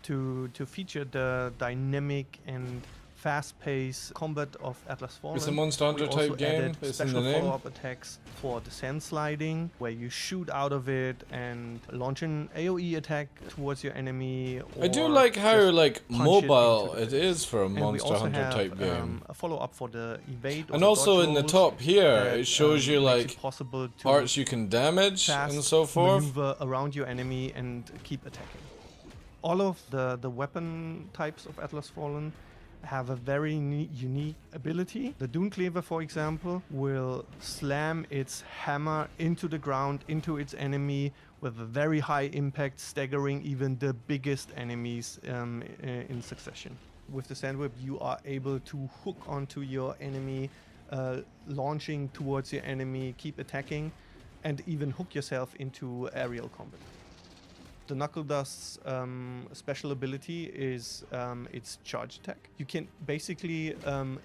To feature the dynamic and fast-paced combat of Atlas Fallen, It's a Monster Hunter we also type game, added it's in special the name. follow-up attacks for the sand sliding, where you shoot out of it and launch an AoE attack towards your enemy. I do or like how just like punch mobile it it is for a and we Monster also Hunter have, type game. a follow-up for the evade or And the also dodge in the rolls top here, that, it shows you makes it like possible to parts you can damage and fast so forth. maneuver around your enemy and keep attacking. All of the weapon types of Atlas Fallen have a very unique ability. The Dune Cleaver, for example, will slam its hammer into the ground, into its enemy with a very high impact, staggering even the biggest enemies in succession. With the Sand Whip, you are able to hook onto your enemy, launching towards your enemy, keep attacking, and even hook yourself into aerial combat. The Knuckle Dust's special ability is its charge attack. You can basically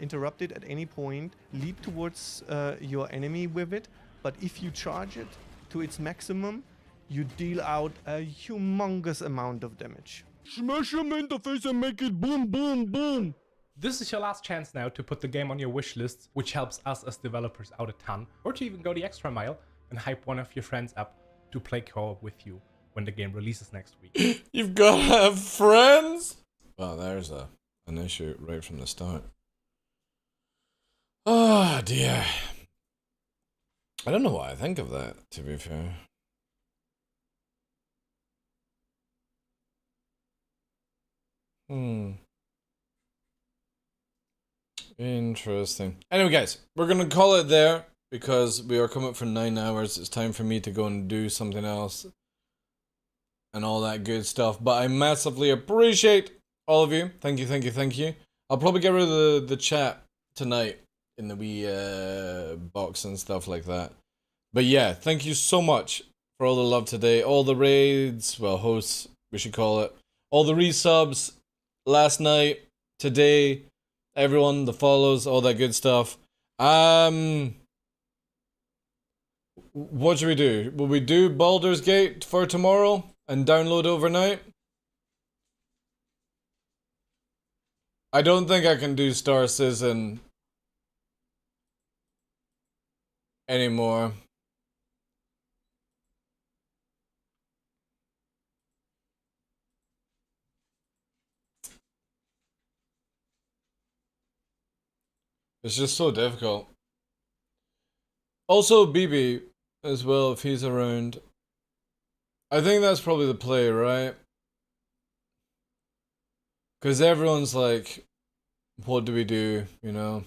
interrupt it at any point, leap towards your enemy with it, but if you charge it to its maximum, you deal out a humongous amount of damage. Smash him in the face and make it boom, boom, boom. This is your last chance now to put the game on your wish list, which helps us as developers out a ton, or to even go the extra mile and hype one of your friends up to play co-op with you when the game releases next week. You've got to have friends. Well, there's an issue right from the start. Oh dear. I don't know what I think of that, to be fair. Interesting. Anyway, guys, we're gonna call it there because we are coming for 9 hours. It's time for me to go and do something else and all that good stuff. But I massively appreciate all of you. Thank you, thank you, thank you. I'll probably get rid of the chat tonight in the wee box and stuff like that. But yeah, thank you so much for all the love today. All the raids, well, hosts, we should call it. All the resubs last night, today, everyone, the follows, all that good stuff. What should we do? Will we do Baldur's Gate for tomorrow and download overnight? I don't think I can do Star Citizen anymore. It's just so difficult. Also, BB as well, if he's around. I think that's probably the play, right? Because everyone's like, what do we do, you know?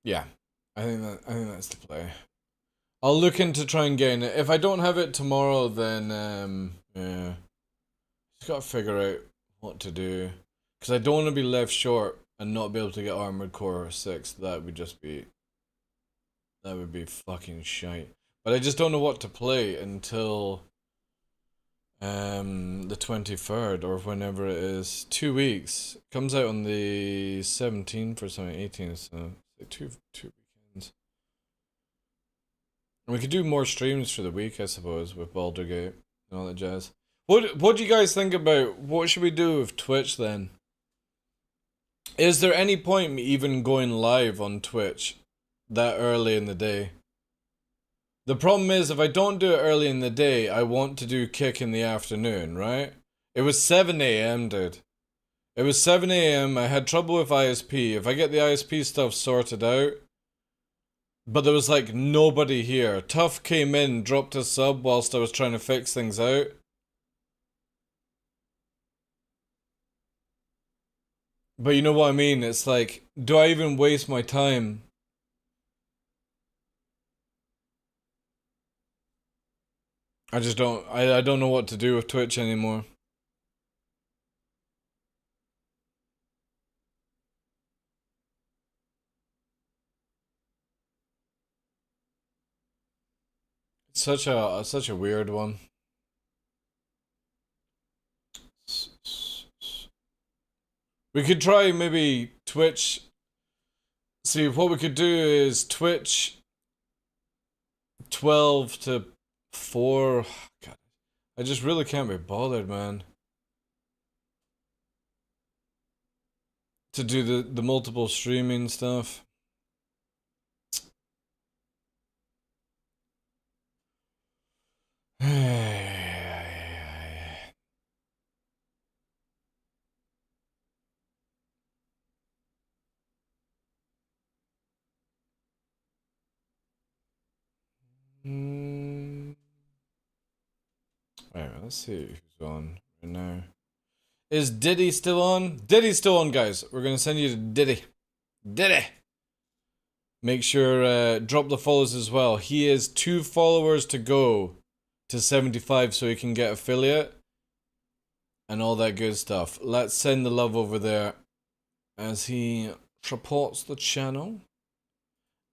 Yeah, I think that's the play. I'll look into try and gain it. If I don't have it tomorrow, then yeah, just gotta figure out what to do. Because I don't want to be left short and not be able to get Armored Core 6. That would be fucking shite. But I just don't know what to play until the 23rd or whenever it is. 2 weeks. It comes out on the 17th or something, 18th. So two weekends. And we could do more streams for the week, I suppose, with Baldur Gate and all that jazz. What do you guys think about what should we do with Twitch then? Is there any point me even going live on Twitch that early in the day? The problem is, if I don't do it early in the day, I want to do Kick in the afternoon, right? It was 7 AM, dude. It was 7 AM, I had trouble with ISP. If I get the ISP stuff sorted out... But there was like nobody here. Tough came in, dropped a sub whilst I was trying to fix things out. But you know what I mean? It's like, do I even waste my time? I just don't, I don't know what to do with Twitch anymore. It's such a weird one. We could try maybe Twitch. See, what we could do is Twitch 12 to 4. God, I just really can't be bothered, man. To do the multiple streaming stuff. Alright, let's see who's on right now. Is Diddy still on? Diddy's still on, guys. We're gonna send you to Diddy. Diddy! Make sure, drop the follows as well. He is 2 followers to go to 75 so he can get affiliate. And all that good stuff. Let's send the love over there as he supports the channel.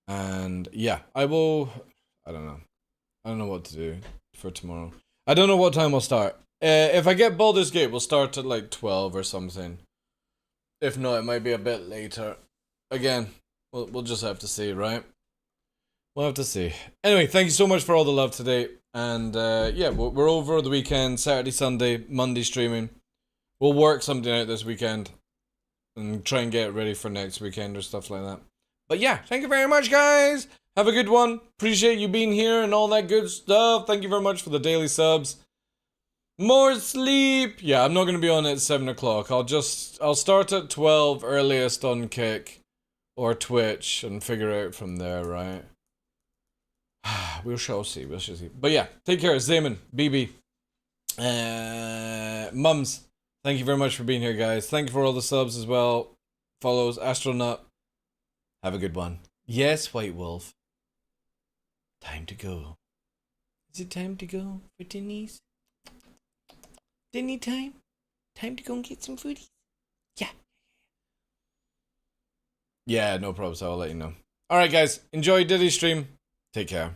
And yeah, I don't know. I don't know what to do for tomorrow. I don't know what time we'll start. If I get Baldur's Gate, we'll start at like 12 or something. If not, it might be a bit later. Again, we'll just have to see, right? We'll have to see. Anyway, thank you so much for all the love today. And yeah, we're over the weekend, Saturday, Sunday, Monday streaming. We'll work something out this weekend and try and get ready for next weekend or stuff like that. But yeah, thank you very much, guys. Have a good one. Appreciate you being here and all that good stuff. Thank you very much for the daily subs. More sleep. Yeah, I'm not going to be on at 7 o'clock. I'll start at 12 earliest on Kick or Twitch and figure out from there, right? We shall see. We shall see. But yeah, take care. Zayman, BB, Mums. Thank you very much for being here, guys. Thank you for all the subs as well. Follows, Astronaut. Have a good one. Yes, White Wolf. Time to go. Is it time to go for Denise? Dinny time? Time to go and get some foodies? Yeah. Yeah, no problems. I'll let you know. Alright, guys. Enjoy Diddy's stream. Take care.